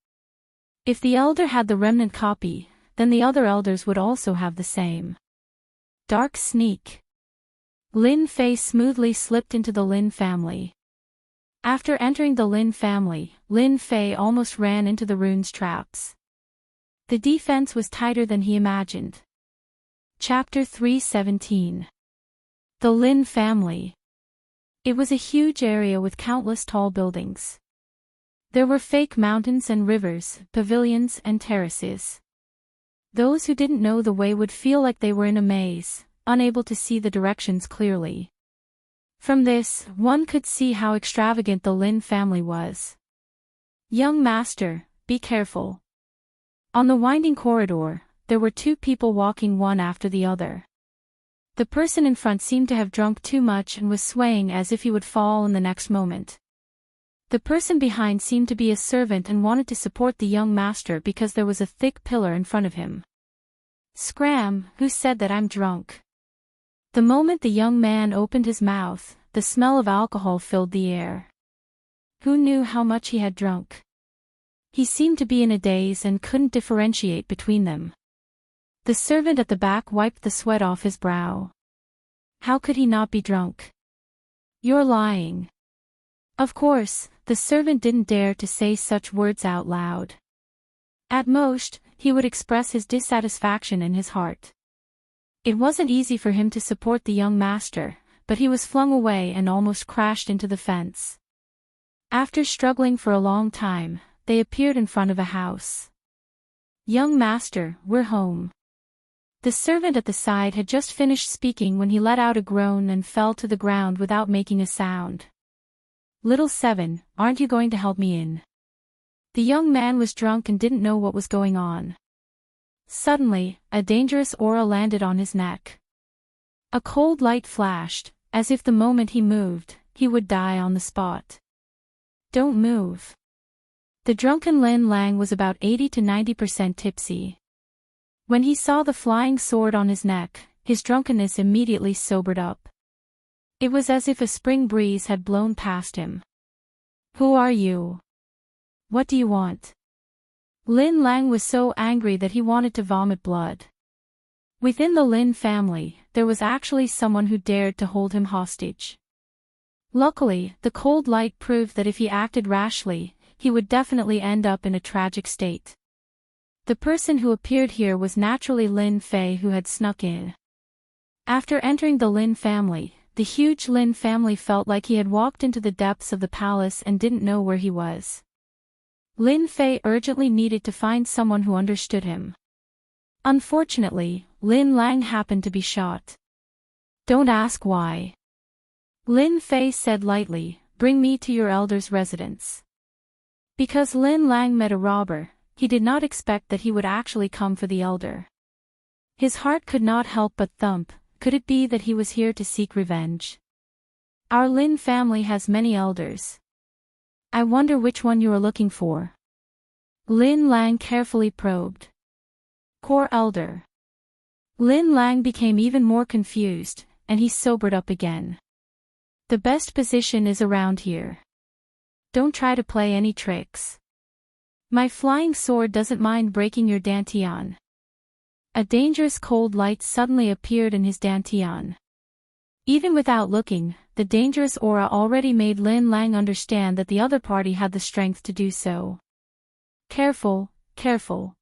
Speaker 1: If the elder had the remnant copy, then the other elders would also have the same. Dark sneak. Lin Fei smoothly slipped into the Lin family. After entering the Lin family, Lin Fei almost ran into the rune's traps. The defense was tighter than he imagined. Chapter 317. The Lin family. It was a huge area with countless tall buildings. There were fake mountains and rivers, pavilions and terraces. Those who didn't know the way would feel like they were in a maze, unable to see the directions clearly. From this, one could see how extravagant the Lin family was. Young master, be careful. On the winding corridor, there were two people walking one after the other. The person in front seemed to have drunk too much and was swaying as if he would fall in the next moment. The person behind seemed to be a servant and wanted to support the young master because there was a thick pillar in front of him. Scram, who said that I'm drunk? The moment the young man opened his mouth, the smell of alcohol filled the air. Who knew how much he had drunk? He seemed to be in a daze and couldn't differentiate between them. The servant at the back wiped the sweat off his brow. How could he not be drunk? You're lying. Of course, the servant didn't dare to say such words out loud. At most, he would express his dissatisfaction in his heart. It wasn't easy for him to support the young master, but he was flung away and almost crashed into the fence. After struggling for a long time, they appeared in front of a house. Young master, we're home. The servant at the side had just finished speaking when he let out a groan and fell to the ground without making a sound. Little Seven, aren't you going to help me in? The young man was drunk and didn't know what was going on. Suddenly, a dangerous aura landed on his neck. A cold light flashed, as if the moment he moved, he would die on the spot. Don't move. The drunken Lin Lang was about 80 to 90% tipsy. When he saw the flying sword on his neck, his drunkenness immediately sobered up. It was as if a spring breeze had blown past him. Who are you? What do you want? Lin Lang was so angry that he wanted to vomit blood. Within the Lin family, there was actually someone who dared to hold him hostage. Luckily, the cold light proved that if he acted rashly, he would definitely end up in a tragic state. The person who appeared here was naturally Lin Fei, who had snuck in. After entering the Lin family, the huge Lin family felt like he had walked into the depths of the palace and didn't know where he was. Lin Fei urgently needed to find someone who understood him. Unfortunately, Lin Lang happened to be shot. Don't ask why. Lin Fei said lightly, bring me to your elder's residence. Because Lin Lang met a robber, he did not expect that he would actually come for the elder. His heart could not help but thump. Could it be that he was here to seek revenge? Our Lin family has many elders. I wonder which one you are looking for. Lin Lang carefully probed. Core elder. Lin Lang became even more confused, and he sobered up again. The best position is around here. Don't try to play any tricks. My flying sword doesn't mind breaking your dantian. A dangerous cold light suddenly appeared in his dantian. Even without looking, the dangerous aura already made Lin Lang understand that the other party had the strength to do so. Careful, careful.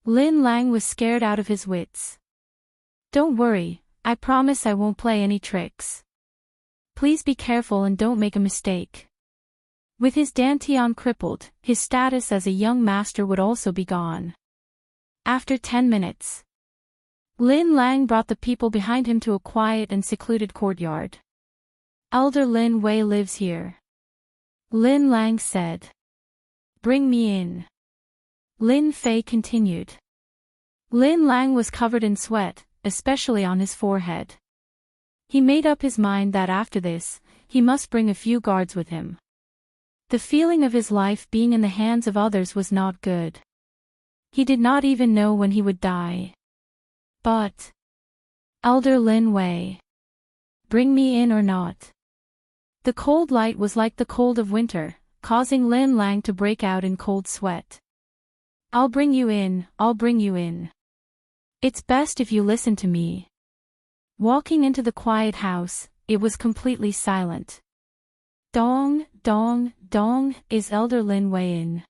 Speaker 1: Lin Lang was scared out of his wits. Don't worry, I promise I won't play any tricks. Please be careful and don't make a mistake. With his dantian crippled, his status as a young master would also be gone. After 10 minutes, Lin Lang brought the people behind him to a quiet and secluded courtyard. Elder Lin Wei lives here. Lin Lang said. Bring me in. Lin Fei continued. Lin Lang was covered in sweat, especially on his forehead. He made up his mind that after this, he must bring a few guards with him. The feeling of his life being in the hands of others was not good. He did not even know when he would die. But... Elder Lin Wei. Bring me in or not? The cold light was like the cold of winter, causing Lin Lang to break out in cold sweat. I'll bring you in, I'll bring you in. It's best if you listen to me. Walking into the quiet house, it was completely silent. Dong, dong, dong, is Elder Lin Wei in?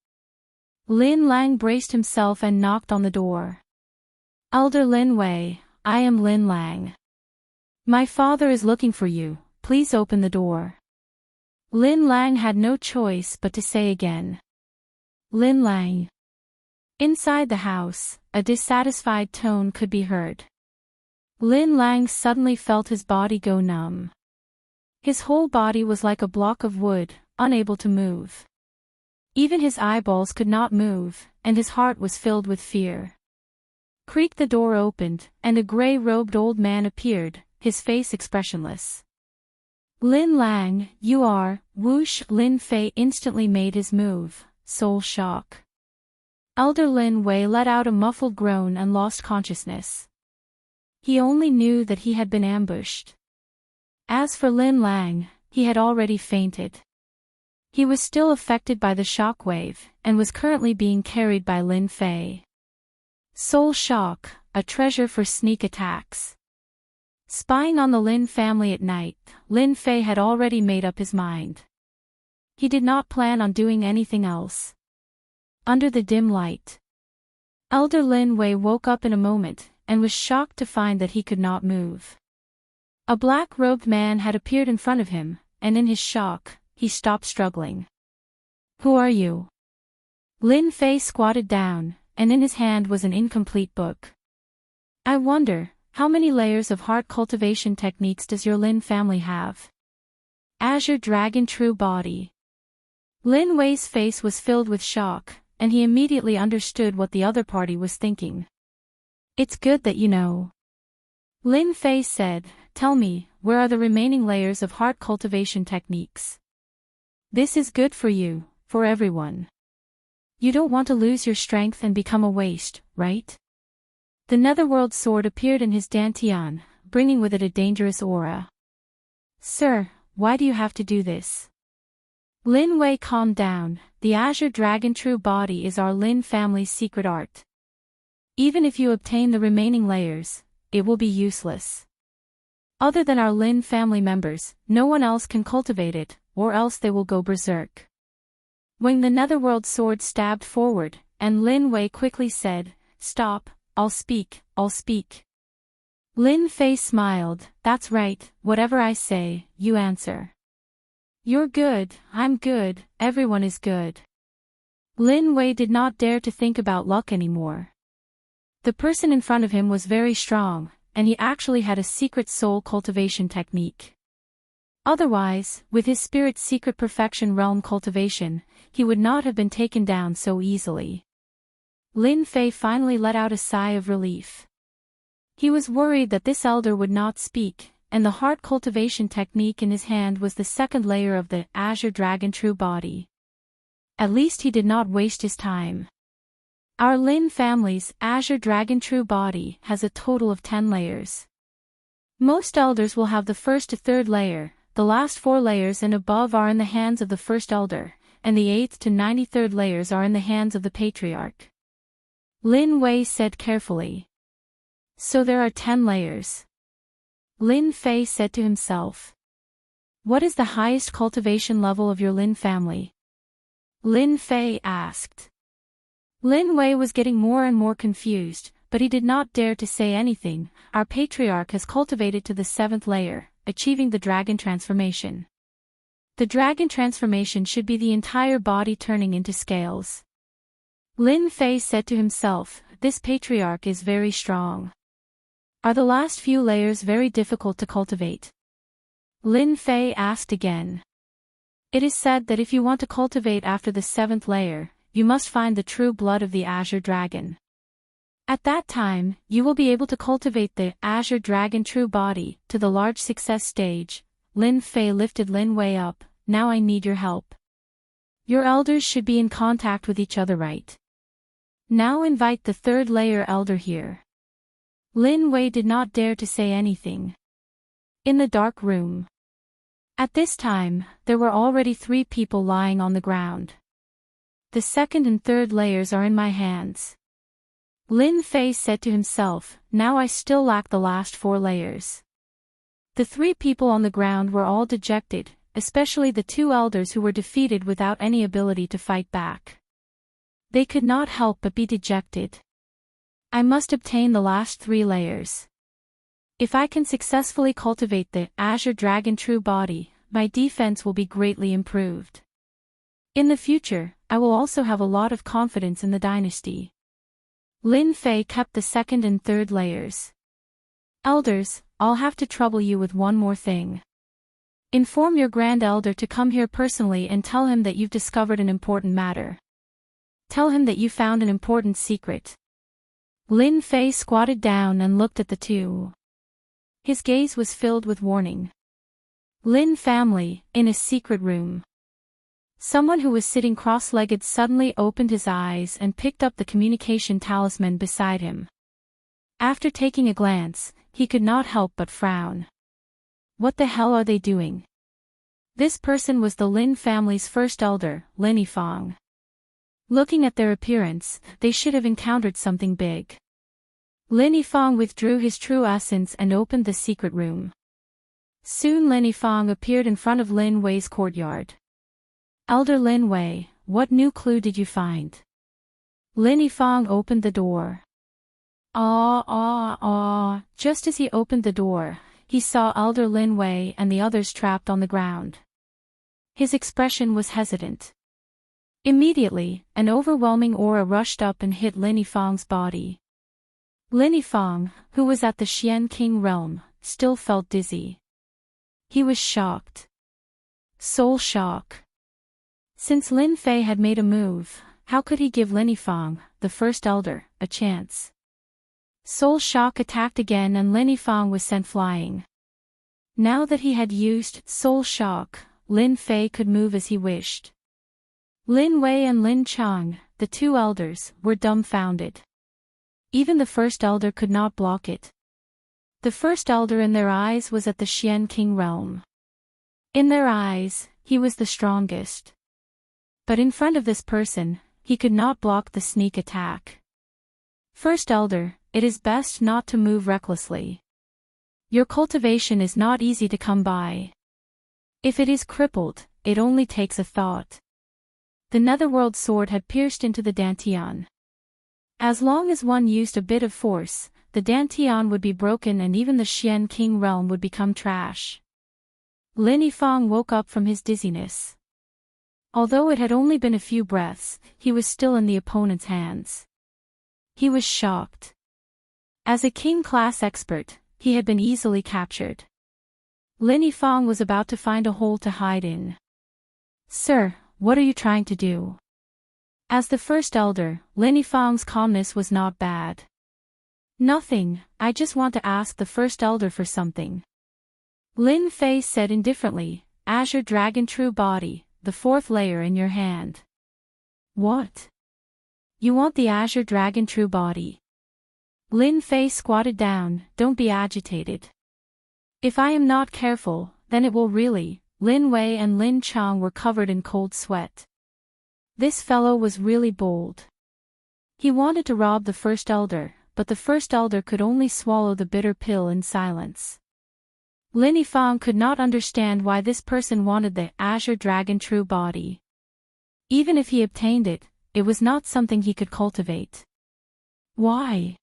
Speaker 1: Lin Lang braced himself and knocked on the door. Elder Lin Wei, I am Lin Lang. My father is looking for you, please open the door. Lin Lang had no choice but to say again. Lin Lang. Inside the house, a dissatisfied tone could be heard. Lin Lang suddenly felt his body go numb. His whole body was like a block of wood, unable to move. Even his eyeballs could not move, and his heart was filled with fear. Creak, the door opened, and a gray-robed old man appeared, his face expressionless. Lin Lang, you are, whoosh. Lin Fei instantly made his move, soul shock. Elder Lin Wei let out a muffled groan and lost consciousness. He only knew that he had been ambushed. As for Lin Lang, he had already fainted. He was still affected by the shockwave, and was currently being carried by Lin Fei. Soul shock, a treasure for sneak attacks. Spying on the Lin family at night, Lin Fei had already made up his mind. He did not plan on doing anything else. Under the dim light, Elder Lin Wei woke up in a moment, and was shocked to find that he could not move. A black-robed man had appeared in front of him, and in his shock, he stopped struggling. Who are you? Lin Fei squatted down, and in his hand was an incomplete book. I wonder, how many layers of heart cultivation techniques does your Lin family have? Azure Dragon True Body. Lin Wei's face was filled with shock, and he immediately understood what the other party was thinking. It's good that you know. Lin Fei said, tell me, where are the remaining layers of heart cultivation techniques? This is good for you, for everyone. You don't want to lose your strength and become a waste, right? The netherworld sword appeared in his dantian, bringing with it a dangerous aura. Sir, why do you have to do this? Lin Wei calmed down. The Azure Dragon True Body is our Lin family's secret art. Even if you obtain the remaining layers, it will be useless. Other than our Lin family members, no one else can cultivate it, or else they will go berserk. When the netherworld sword stabbed forward, and Lin Wei quickly said, stop, I'll speak, I'll speak. Lin Fei smiled, that's right, whatever I say, you answer. You're good, I'm good, everyone is good. Lin Wei did not dare to think about luck anymore. The person in front of him was very strong, and he actually had a secret soul cultivation technique. Otherwise, with his spirit's secret perfection realm cultivation, he would not have been taken down so easily. Lin Fei finally let out a sigh of relief. He was worried that this elder would not speak, and the heart cultivation technique in his hand was the second layer of the Azure Dragon True Body. At least he did not waste his time. Our Lin family's Azure Dragon True Body has a total of 10 layers. Most elders will have the first to third layer, the last 4 layers and above are in the hands of the first elder, and the 8th to 93rd layers are in the hands of the patriarch. Lin Wei said carefully. So there are 10 layers. Lin Fei said to himself. What is the highest cultivation level of your Lin family? Lin Fei asked. Lin Wei was getting more and more confused, but he did not dare to say anything. Our patriarch has cultivated to the 7th layer, achieving the dragon transformation. The dragon transformation should be the entire body turning into scales. Lin Fei said to himself, this patriarch is very strong. Are the last few layers very difficult to cultivate? Lin Fei asked again. It is said that if you want to cultivate after the 7th layer, you must find the true blood of the Azure Dragon. At that time, you will be able to cultivate the Azure Dragon True Body to the large success stage. Lin Fei lifted Lin Wei up. Now I need your help. Your elders should be in contact with each other, right? Now invite the third layer elder here. Lin Wei did not dare to say anything. In the dark room. At this time, there were already 3 people lying on the ground. The second and third layers are in my hands. Lin Fei said to himself, now I still lack the last 4 layers. The 3 people on the ground were all dejected, especially the 2 elders who were defeated without any ability to fight back. They could not help but be dejected. I must obtain the last 3 layers. If I can successfully cultivate the Azure Dragon True Body, my defense will be greatly improved. In the future, I will also have a lot of confidence in the dynasty. Lin Fei kept the second and third layers. Elders, I'll have to trouble you with one more thing. Inform your Grand Elder to come here personally and tell him that you've discovered an important matter. Tell him that you found an important secret. Lin Fei squatted down and looked at the 2. His gaze was filled with warning. Lin family, in a secret room. Someone who was sitting cross-legged suddenly opened his eyes and picked up the communication talisman beside him. After taking a glance, he could not help but frown. What the hell are they doing? This person was the Lin family's first elder, Lin Yifang. Looking at their appearance, they should have encountered something big. Lin Yifang withdrew his true essence and opened the secret room. Soon Lin Yifang appeared in front of Lin Wei's courtyard. Elder Lin Wei, what new clue did you find? Lin Yifang opened the door. Just as he opened the door, he saw Elder Lin Wei and the others trapped on the ground. His expression was hesitant. Immediately, an overwhelming aura rushed up and hit Lin Yifang's body. Lin Yifang, who was at the Xian King realm, still felt dizzy. He was shocked. Soul shock. Since Lin Fei had made a move, how could he give Lin Yifang, the first elder, a chance? Soul shock attacked again and Lin Yifang was sent flying. Now that he had used soul shock, Lin Fei could move as he wished. Lin Wei and Lin Chang, the 2 elders, were dumbfounded. Even the first elder could not block it. The first elder in their eyes was at the Xian King realm. In their eyes, he was the strongest. But in front of this person, he could not block the sneak attack. First elder, it is best not to move recklessly. Your cultivation is not easy to come by. If it is crippled, it only takes a thought. The netherworld sword had pierced into the dantian. As long as one used a bit of force, the dantian would be broken and even the Xian King realm would become trash. Lin Yifang woke up from his dizziness. Although it had only been a few breaths, he was still in the opponent's hands. He was shocked. As a king-class expert, he had been easily captured. Lin Yifang was about to find a hole to hide in. Sir, what are you trying to do? As the first elder, Lin Yifang's calmness was not bad. Nothing, I just want to ask the first elder for something. Lin Fei said indifferently, Azure Dragon True Body, the 4th layer in your hand. What? You want the Azure Dragon True Body? Lin Fei squatted down, don't be agitated. If I am not careful, then it will really. Lin Wei and Lin Chang were covered in cold sweat. This fellow was really bold. He wanted to rob the first elder, but the first elder could only swallow the bitter pill in silence. Lin Yifang could not understand why this person wanted the Azure Dragon True Body. Even if he obtained it, it was not something he could cultivate. Why?